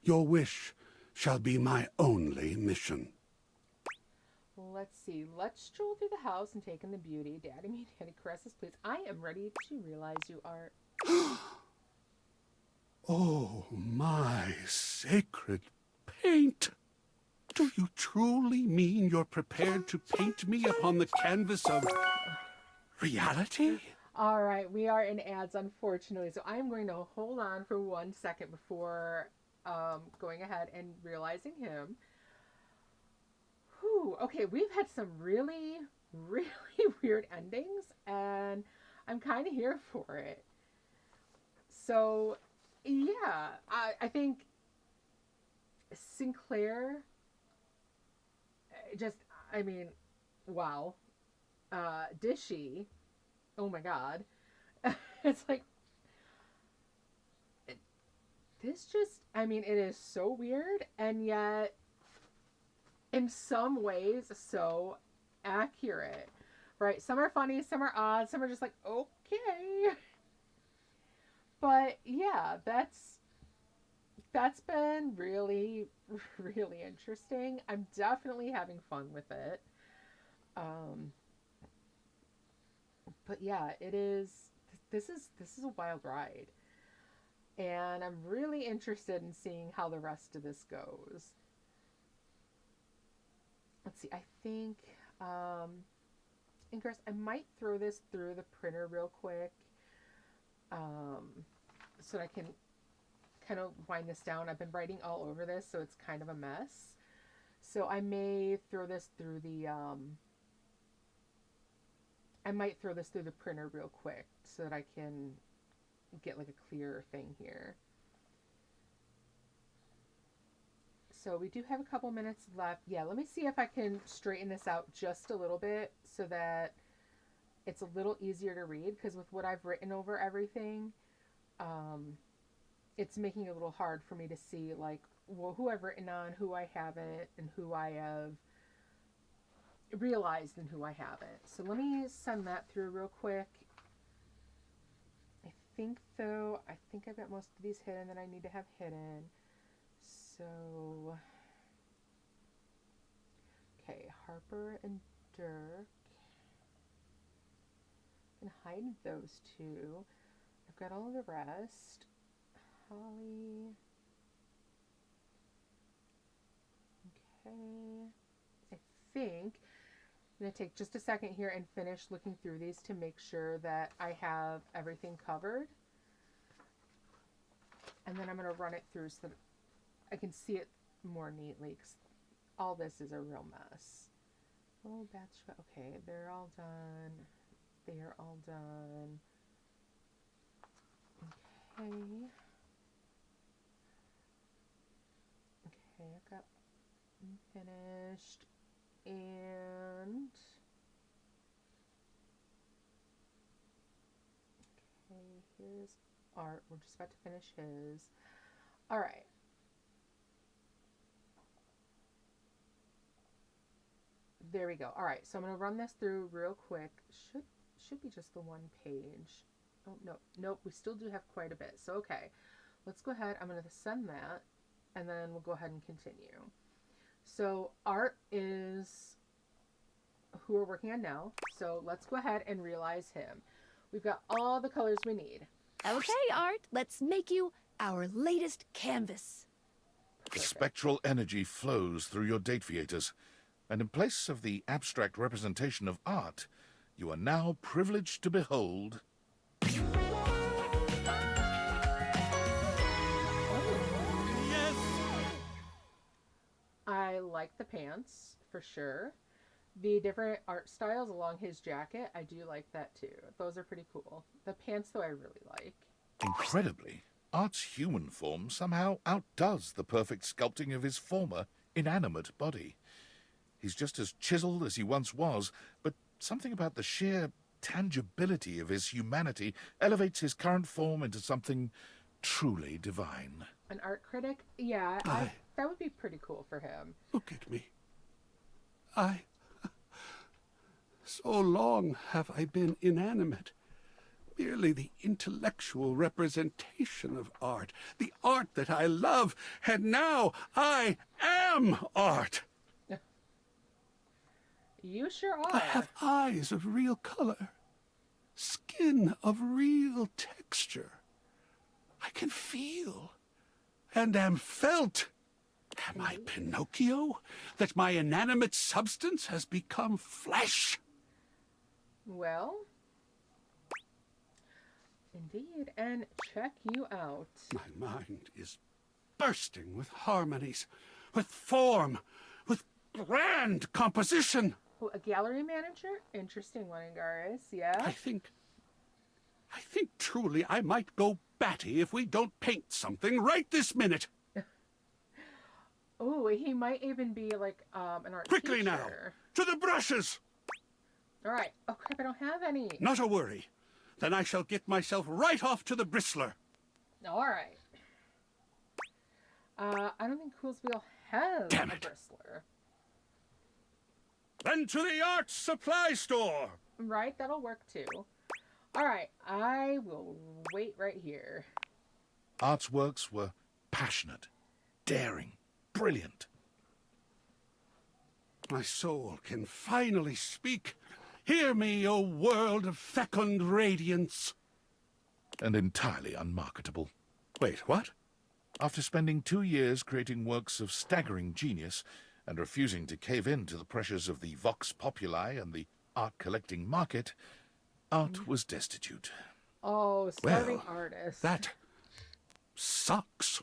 Your wish shall be my only mission. Let's see. Let's stroll through the house and take in the beauty. Daddy, me, daddy, caresses, please. I am ready to realize you are... Oh, my sacred paint! Do you truly mean you're prepared to paint me upon the canvas of reality? All right, we are in ads, unfortunately, so I'm going to hold on for 1 second before going ahead and realizing him. Whew, okay, we've had some really, really weird endings, and I'm kind of here for it. So, yeah, I think Sinclair, just, I mean, wow. Dishy, oh my god. It's like, this just, I mean, it is so weird, and yet, in some ways, so accurate, right? Some are funny, some are odd, some are just like, okay. But, yeah, that's been really, really interesting. I'm definitely having fun with it. But yeah, it is, this is a wild ride. And I'm really interested in seeing how the rest of this goes. Let's see, I think, and Chris, I might throw this through the printer real quick, so that I can kind of wind this down. I've been writing all over this, so it's kind of a mess. So I may throw this through the, I might throw this through the printer real quick so that I can get like a clearer thing here. So we do have a couple minutes left. Yeah, let me see if I can straighten this out just a little bit so that it's a little easier to read, because with what I've written over everything, it's making it a little hard for me to see, like, well, who I've written on, who I haven't, and who I have realized and who I haven't. So let me send that through real quick. I think I've got most of these hidden that I need to have hidden. So, okay, Harper and Dirk. I can hide those two. I've got all of the rest. Holly. Okay. I think I'm going to take just a second here and finish looking through these to make sure that I have everything covered. And then I'm going to run it through so that I can see it more neatly, because all this is a real mess. Oh, batch. Okay, they're all done. They are all done. Okay. Okay, I've got finished. And okay, here's Art. We're just about to finish his. All right. There we go. All right, so I'm gonna run this through real quick. Should be just the one page. Oh no, nope. We still do have quite a bit. So okay, let's go ahead. I'm gonna send that, and then we'll go ahead and continue. So Art is who we're working on now. So let's go ahead and realize him. We've got all the colors we need. Okay, Art, let's make you our latest canvas. The spectral energy flows through your Dateviators, and in place of the abstract representation of art, you are now privileged to behold... I like the pants, for sure. The different art styles along his jacket, I do like that too. Those are pretty cool. The pants, though, I really like. Incredibly, Art's human form somehow outdoes the perfect sculpting of his former, inanimate body. He's just as chiseled as he once was, but something about the sheer tangibility of his humanity elevates his current form into something truly divine. An art critic? Yeah, that would be pretty cool for him. Look at me. So long have I been inanimate. Merely the intellectual representation of art. The art that I love. And now I am art. You sure are. I have eyes of real color. Skin of real texture. I can feel. And am felt. Am I Pinocchio? That my inanimate substance has become flesh? Well, indeed, and check you out. My mind is bursting with harmonies, with form, with grand composition. Oh, a gallery manager? Interesting one, Angaris, yeah? I think truly I might go batty if we don't paint something right this minute. Oh, he might even be like an art Quickly teacher. now, to the brushes! All right. Oh, crap, I don't have any. Not a worry. Then I shall get myself right off to the bristler. All right. I don't think Coolsville has Damn a it. bristler. Then to the art supply store. Right, that'll work too. All right, I will wait right here. Art's works were passionate, daring, brilliant. My soul can finally speak. Hear me, O world of fecund radiance. And entirely unmarketable. Wait, what? After spending 2 years creating works of staggering genius and refusing to cave in to the pressures of the vox populi and the art-collecting market, Art was destitute. Oh, starving Well, artist. That sucks.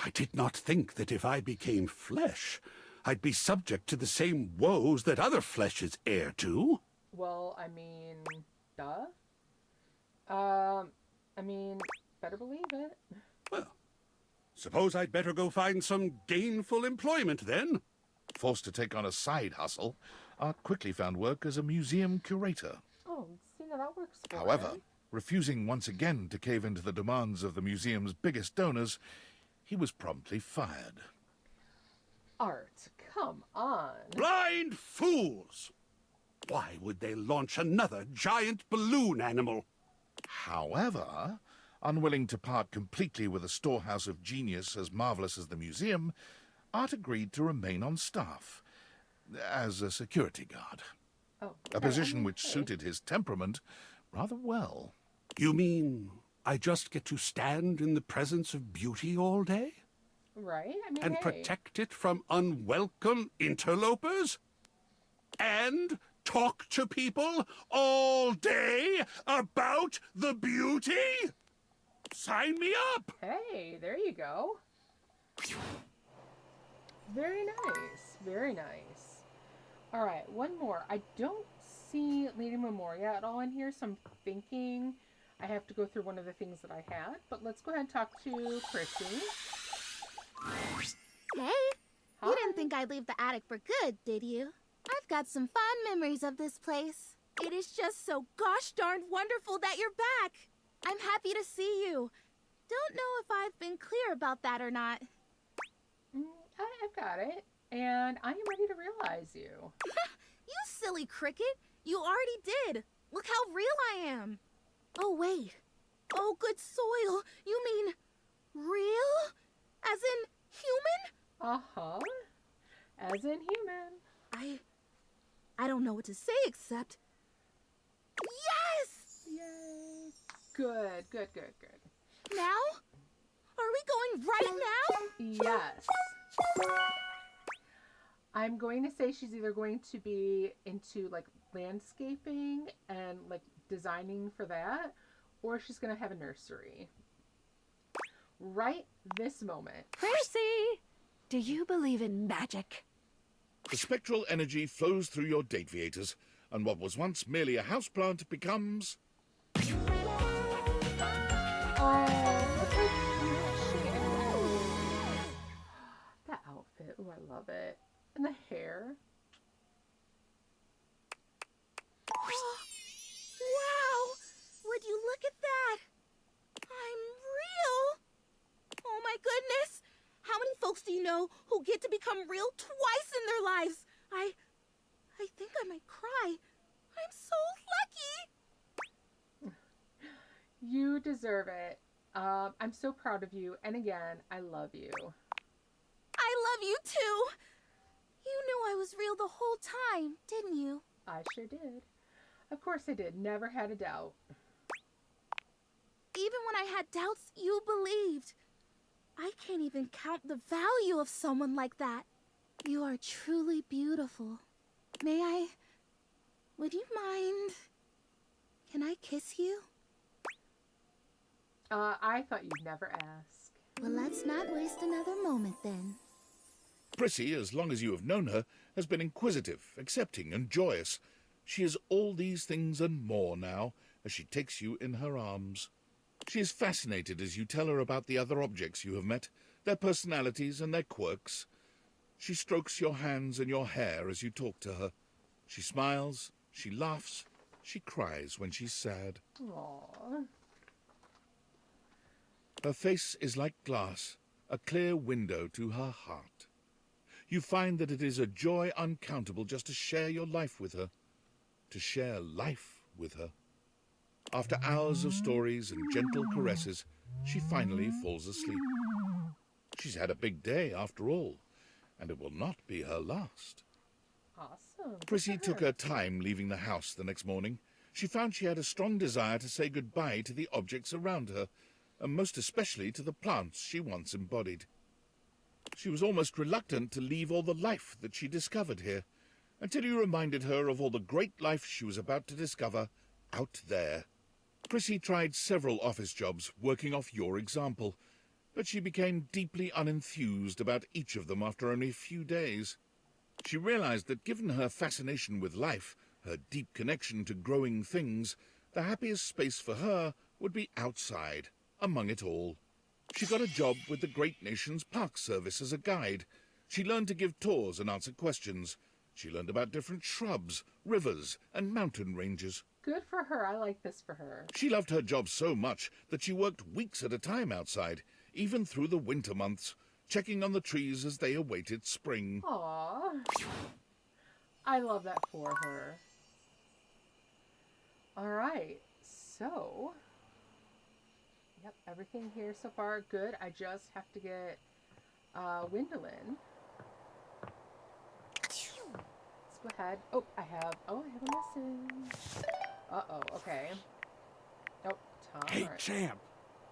I did not think that if I became flesh, I'd be subject to the same woes that other flesh is heir to. Well, I mean, duh. I mean, better believe it. Well, suppose I'd better go find some gainful employment then. Forced to take on a side hustle, Art quickly found work as a museum curator. Oh, see, now that works for However, him. refusing once again to cave into the demands of the museum's biggest donors, he was promptly fired. Art, come on. Blind fools! Why would they launch another giant balloon animal? However, unwilling to part completely with a storehouse of genius as marvelous as the museum, Art agreed to remain on staff as a security guard. Oh, A position which suited his temperament rather well. You mean I just get to stand in the presence of beauty all day? Right? I mean, And hey. protect it from unwelcome interlopers? And talk to people all day about the beauty? Sign me up! Hey, there you go. Very nice. Very nice. All right, one more. I don't see Lady Memoria at all in here, so I'm thinking I have to go through one of the things that I had. But let's go ahead and talk to Chrissy. Hey, you didn't think I'd leave the attic for good, did you? I've got some fond memories of this place. It is just so gosh darn wonderful that you're back. I'm happy to see you. Don't know if I've been clear about that or not. I've got it, and I am ready to realize you. You silly cricket. You already did. Look how real I am. Oh, wait. Oh, good soil. You mean real? As in human? Uh-huh. As in human. I don't know what to say except... Yes! Yay. Good, good, good, good. Now? Are we going right now? Yes. I'm going to say she's either going to be into like landscaping and like designing for that, or she's going to have a nursery. Right this moment. Percy, do you believe in magic? The spectral energy flows through your Dateviators, and what was once merely a houseplant becomes... That outfit. Oh, I love it. And the hair. Wow! Would you look at that? I'm real! Oh my goodness! How many folks do you know who get to become real twice in their lives? I think I might cry. I'm so lucky! You deserve it. I'm so proud of you. And again, I love you. I love you too! You knew I was real the whole time, didn't you? I sure did. Of course I did. Never had a doubt. Even when I had doubts, you believed. I can't even count the value of someone like that. You are truly beautiful. May I... Would you mind... Can I kiss you? I thought you'd never ask. Well, let's not waste another moment then. Prissy, as long as you have known her, has been inquisitive, accepting, and joyous. She is all these things and more now, as she takes you in her arms. She is fascinated as you tell her about the other objects you have met, their personalities and their quirks. She strokes your hands and your hair as you talk to her. She smiles, she laughs, she cries when she's sad. Aww. Her face is like glass, a clear window to her heart. You find that it is a joy uncountable just to share your life with her, to share life with her. After hours of stories and gentle caresses, she finally falls asleep. She's had a big day after all, and it will not be her last. Awesome. Prissy took her time leaving the house the next morning. She found she had a strong desire to say goodbye to the objects around her, and most especially to the plants she once embodied. She was almost reluctant to leave all the life that she discovered here, until you reminded her of all the great life she was about to discover out there. Prissy tried several office jobs, working off your example, but she became deeply unenthused about each of them after only a few days. She realized that given her fascination with life, her deep connection to growing things, the happiest space for her would be outside, among it all. She got a job with the great nation's park service as a guide. She learned to give tours and answer questions. She learned about different shrubs, rivers, and mountain ranges. Good for her. I like this for her. She loved her job so much that she worked weeks at a time outside, even through the winter months, checking on the trees as they awaited spring. Aww. I love that for her. All right. So... Yep, everything here so far good. I just have to get Wendolyn. Let's go ahead. Oh, I have a message. Uh-oh, okay. Oh, Tom. Hey, right. champ.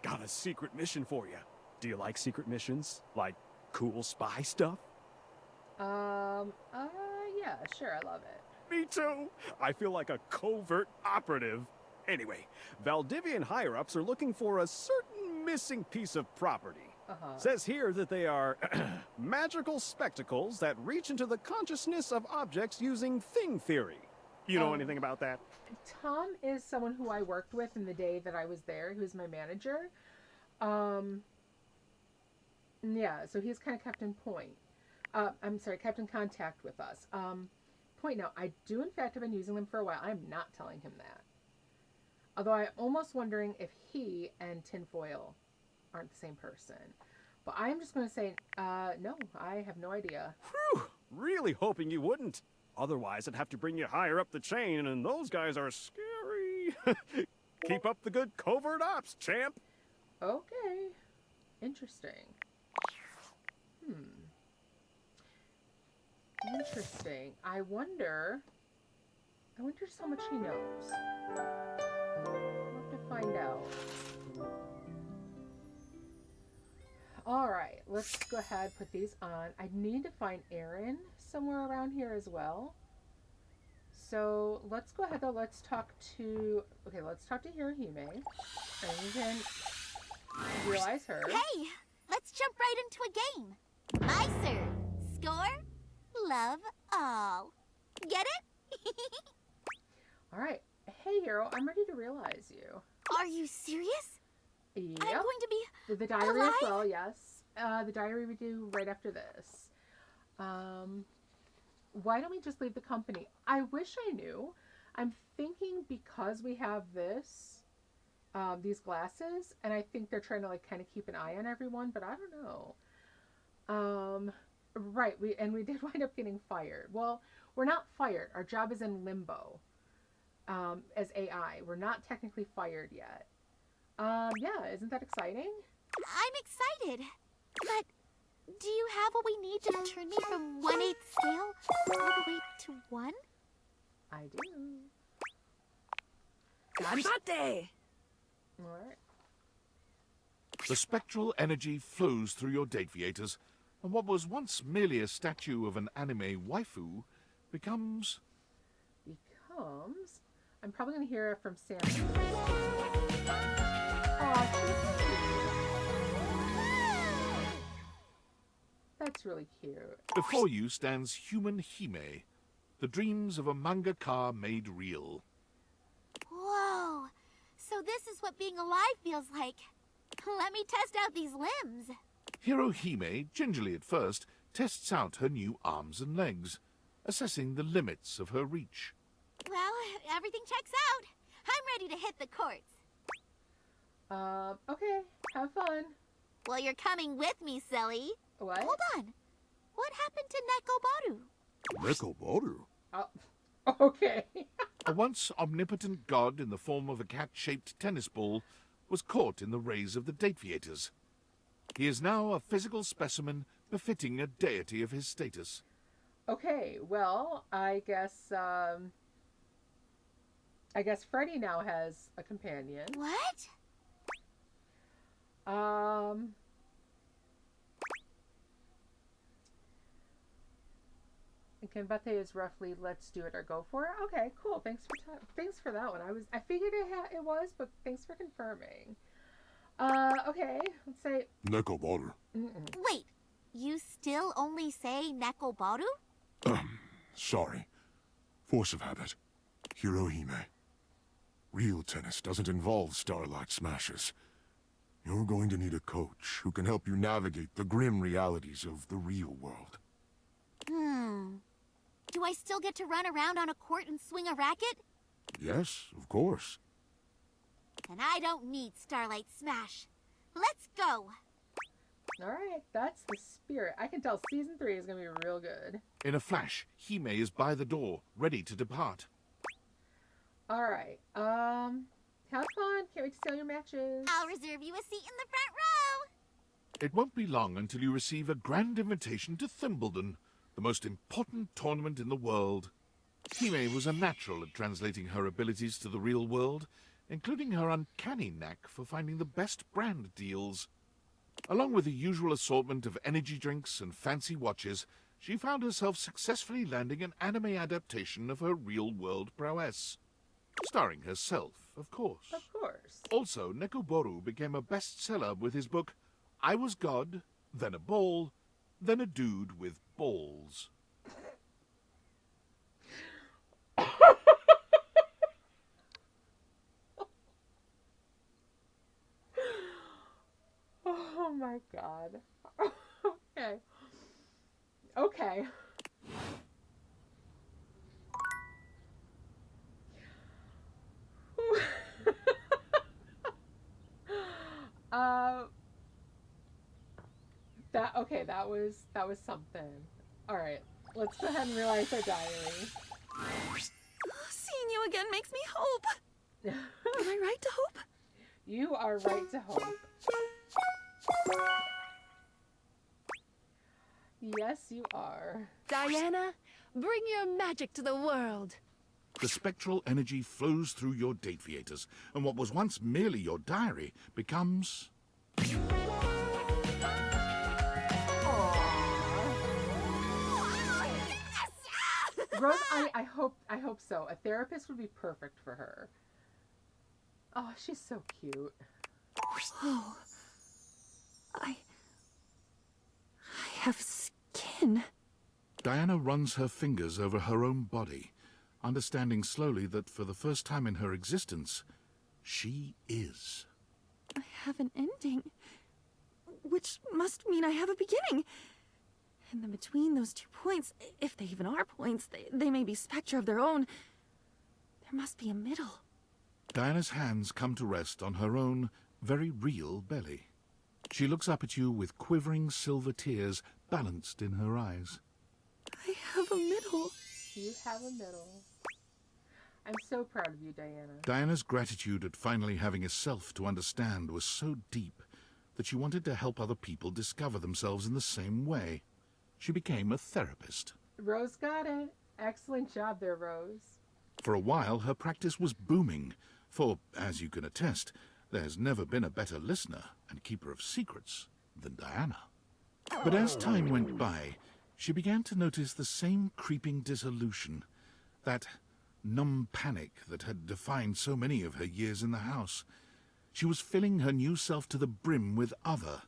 Got a secret mission for you. Do you like secret missions? Like cool spy stuff? Yeah, sure, I love it. Me too. I feel like a covert operative. Anyway, Valdivian higher-ups are looking for a certain missing piece of property. Uh-huh. Says here that they are magical spectacles that reach into the consciousness of objects using thing theory. You know anything about that? Tom is someone who I worked with in the day that I was there, who's my manager. Yeah, so he's kind of kept in point. I'm sorry, kept in contact with us. Point now, I do in fact have been using them for a while. I'm not telling him that. Although I'm almost wondering if he and tinfoil aren't the same person. But I'm just going to say, no, I have no idea. Whew! Really hoping you wouldn't. Otherwise, I'd have to bring you higher up the chain, and those guys are scary. Keep up the good covert ops, champ. Okay. Interesting. Interesting. I wonder so much he knows. We'll have to find out. Alright, let's go ahead, put these on. I need to find Aaron somewhere around here as well. So let's go ahead though, let's talk to Hirohime. And we can realize her. Hey, let's jump right into a game. My serve. Score. Love all. Get it? Alright. Hey Hero, I'm ready to realize you. Are you serious? Yep. I'm going to be the diary alive? as well, yes. The diary we do right after this. Why don't we just leave the company? I wish I knew. I'm thinking because we have this, these glasses, and I think they're trying to like kind of keep an eye on everyone, but I don't know. Right, we did wind up getting fired. Well, we're not fired. Our job is in limbo. As AI. We're not technically fired yet. Yeah, isn't that exciting? I'm excited. But do you have what we need to turn me from 1/8 scale all the way to 1? I do. Ganbatte! Alright. The spectral energy flows through your Dateviators, and what was once merely a statue of an anime waifu becomes... I'm probably going to hear it from Sam. Aw, that's really cute. Before you stands human Hime, the dreams of a mangaka made real. Whoa. So this is what being alive feels like. Let me test out these limbs. Hirohime, gingerly at first, tests out her new arms and legs, assessing the limits of her reach. Well, everything checks out. I'm ready to hit the courts. Okay. Have fun. Well, you're coming with me, silly. What? Hold on. What happened to Nekobaru? Nekobaru? Oh, okay. A once omnipotent god in the form of a cat-shaped tennis ball was caught in the rays of the Dateviators. He is now a physical specimen befitting a deity of his status. Okay, well, I guess Freddy now has a companion. What? And Kanbate is roughly let's do it or go for it. Okay, cool. Thanks for that one. I figured it was, but thanks for confirming. Okay, let's say Nekobaru. Wait, you still only say Nekobaru? Sorry. Force of habit. Hirohime. Real tennis doesn't involve starlight smashes. You're going to need a coach who can help you navigate the grim realities of the real world. Do I still get to run around on a court and swing a racket? Yes, of course. And I don't need Starlight Smash. Let's go. Alright, that's the spirit. I can tell season 3 is going to be real good. In a flash, Hime is by the door, ready to depart. Alright, have fun. Can't wait to see all your matches. I'll reserve you a seat in the front row. It won't be long until you receive a grand invitation to Thimbledon, the most important tournament in the world. Hime was a natural at translating her abilities to the real world, including her uncanny knack for finding the best brand deals. Along with the usual assortment of energy drinks and fancy watches, she found herself successfully landing an anime adaptation of her real-world prowess, starring herself of course. Of course. Also, Nekoboru became a bestseller with his book, I Was God, Then a Ball, Then a Dude with Balls. Oh my god. Okay. Okay. uh that was something. All right. Let's go ahead and realize our diary. Seeing you again makes me hope. Am I right to hope? You are right to hope. Yes, you are. Diana, bring your magic to the world. The spectral energy flows through your Dateviators, and what was once merely your diary becomes... Rose, I hope so. A therapist would be perfect for her. Oh, she's so cute. Oh. I have skin. Diana runs her fingers over her own body, understanding slowly that for the first time in her existence, she is. I have an ending, which must mean I have a beginning. And then between those 2 points, if they even are points, they may be spectra of their own. There must be a middle. Diana's hands come to rest on her own very real belly. She looks up at you with quivering silver tears balanced in her eyes. I have a middle. You have a middle. I'm so proud of you, Diana. Diana's gratitude at finally having a self to understand was so deep that she wanted to help other people discover themselves in the same way. She became a therapist. Rose got it. Excellent job there, Rose. For a while, her practice was booming, for, as you can attest, there's never been a better listener and keeper of secrets than Diana. But as time went by, she began to notice the same creeping dissolution, that numb panic that had defined so many of her years in the house. She was filling her new self to the brim with other,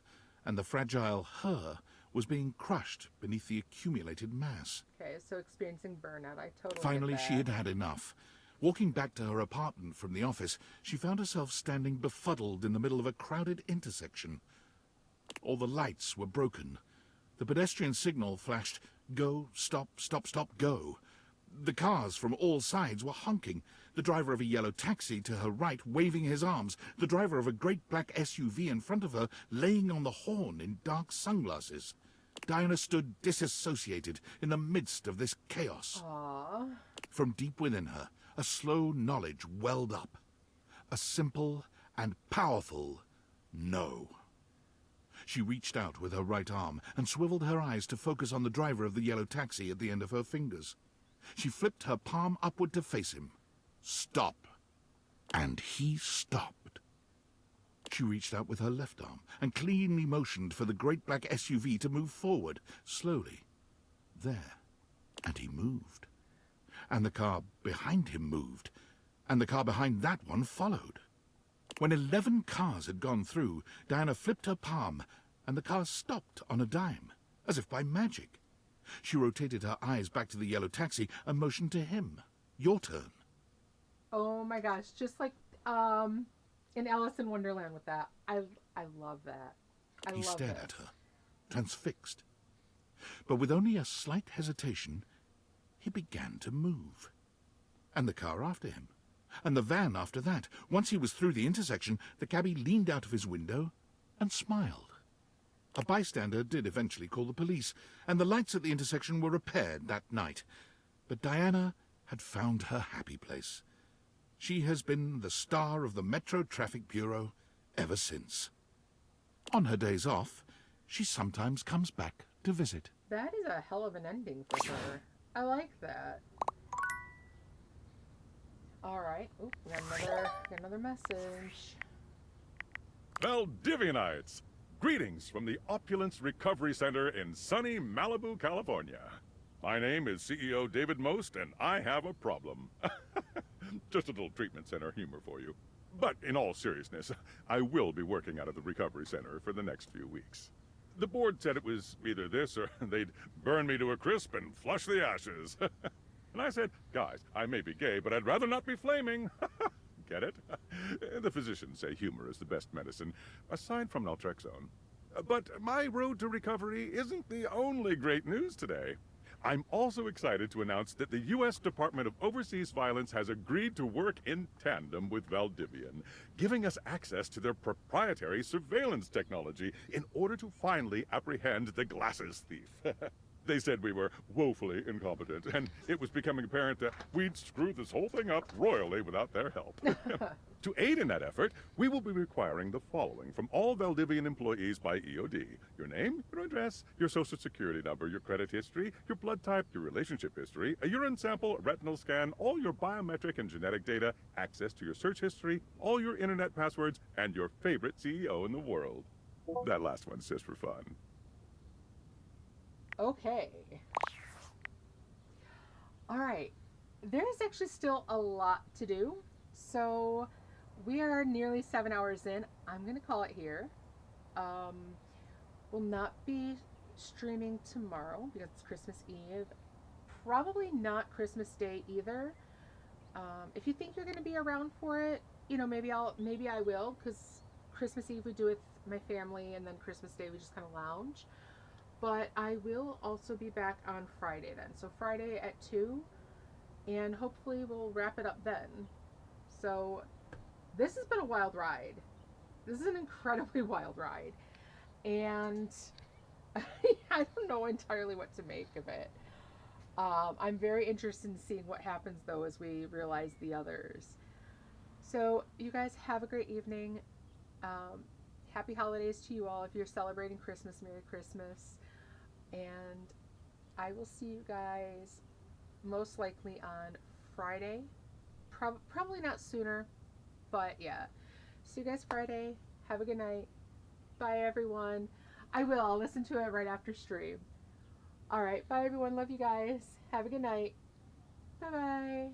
and the fragile her was being crushed beneath the accumulated mass. Okay, so experiencing burnout, I totally Finally, get that. she had had enough. Walking back to her apartment from the office, she found herself standing befuddled in the middle of a crowded intersection. All the lights were broken. The pedestrian signal flashed, go, stop, stop, stop, go. The cars from all sides were honking. The driver of a yellow taxi to her right waving his arms. The driver of a great black SUV in front of her laying on the horn in dark sunglasses. Diana stood disassociated in the midst of this chaos. Aww. From deep within her, a slow knowledge welled up. A simple and powerful no. She reached out with her right arm and swiveled her eyes to focus on the driver of the yellow taxi at the end of her fingers. She flipped her palm upward to face him. Stop. And he stopped. She reached out with her left arm and cleanly motioned for the great black SUV to move forward, slowly. There. And he moved. And the car behind him moved. And the car behind that one followed. When 11 cars had gone through, Diana flipped her palm, and the car stopped on a dime, as if by magic. She rotated her eyes back to the yellow taxi and motioned to him. Your turn. Oh my gosh, just like in Alice in Wonderland with that. I love that. He stared at her, transfixed. But with only a slight hesitation, he began to move. And the car after him. And the van after that. Once he was through the intersection, the cabbie leaned out of his window and smiled. A bystander did eventually call the police, and the lights at the intersection were repaired that night. But Diana had found her happy place. She has been the star of the Metro Traffic Bureau ever since. On her days off, she sometimes comes back to visit. That is a hell of an ending for her. I like that. All right. Oop, we got another message. Valdivianites, greetings from the Opulence Recovery Center in sunny Malibu, California. My name is CEO David Most, and I have a problem. Just a little treatment center humor for you. But in all seriousness, I will be working out of the recovery center for the next few weeks. The board said it was either this or they'd burn me to a crisp and flush the ashes. And I said, guys, I may be gay, but I'd rather not be flaming. Get it? The physicians say humor is the best medicine, aside from naltrexone. But my road to recovery isn't the only great news today. I'm also excited to announce that the U.S. Department of Overseas Violence has agreed to work in tandem with Valdivian, giving us access to their proprietary surveillance technology in order to finally apprehend the glasses thief. They said we were woefully incompetent, and it was becoming apparent that we'd screwed this whole thing up royally without their help. To aid in that effort, we will be requiring the following from all Valdivian employees by EOD. Your name, your address, your social security number, your credit history, your blood type, your relationship history, a urine sample, a retinal scan, all your biometric and genetic data, access to your search history, all your internet passwords, and your favorite CEO in the world. That last one's just for fun. Okay. All right. There's actually still a lot to do. So we are nearly 7 hours in. I'm going to call it here. Will not be streaming tomorrow because it's Christmas Eve. Probably not Christmas Day either. If you think you're going to be around for it, maybe I will, because Christmas Eve we do it with my family, and then Christmas Day we just kind of lounge. But I will also be back on Friday then. So Friday at 2, and hopefully we'll wrap it up then. So this has been a wild ride. This is an incredibly wild ride. And I don't know entirely what to make of it. I'm very interested in seeing what happens though as we realize the others. So you guys have a great evening. Happy holidays to you all. If you're celebrating Christmas, Merry Christmas. And I will see you guys most likely on Friday. Probably not sooner, but yeah. See you guys Friday. Have a good night. Bye, everyone. I'll listen to it right after stream. All right. Bye, everyone. Love you guys. Have a good night. Bye-bye.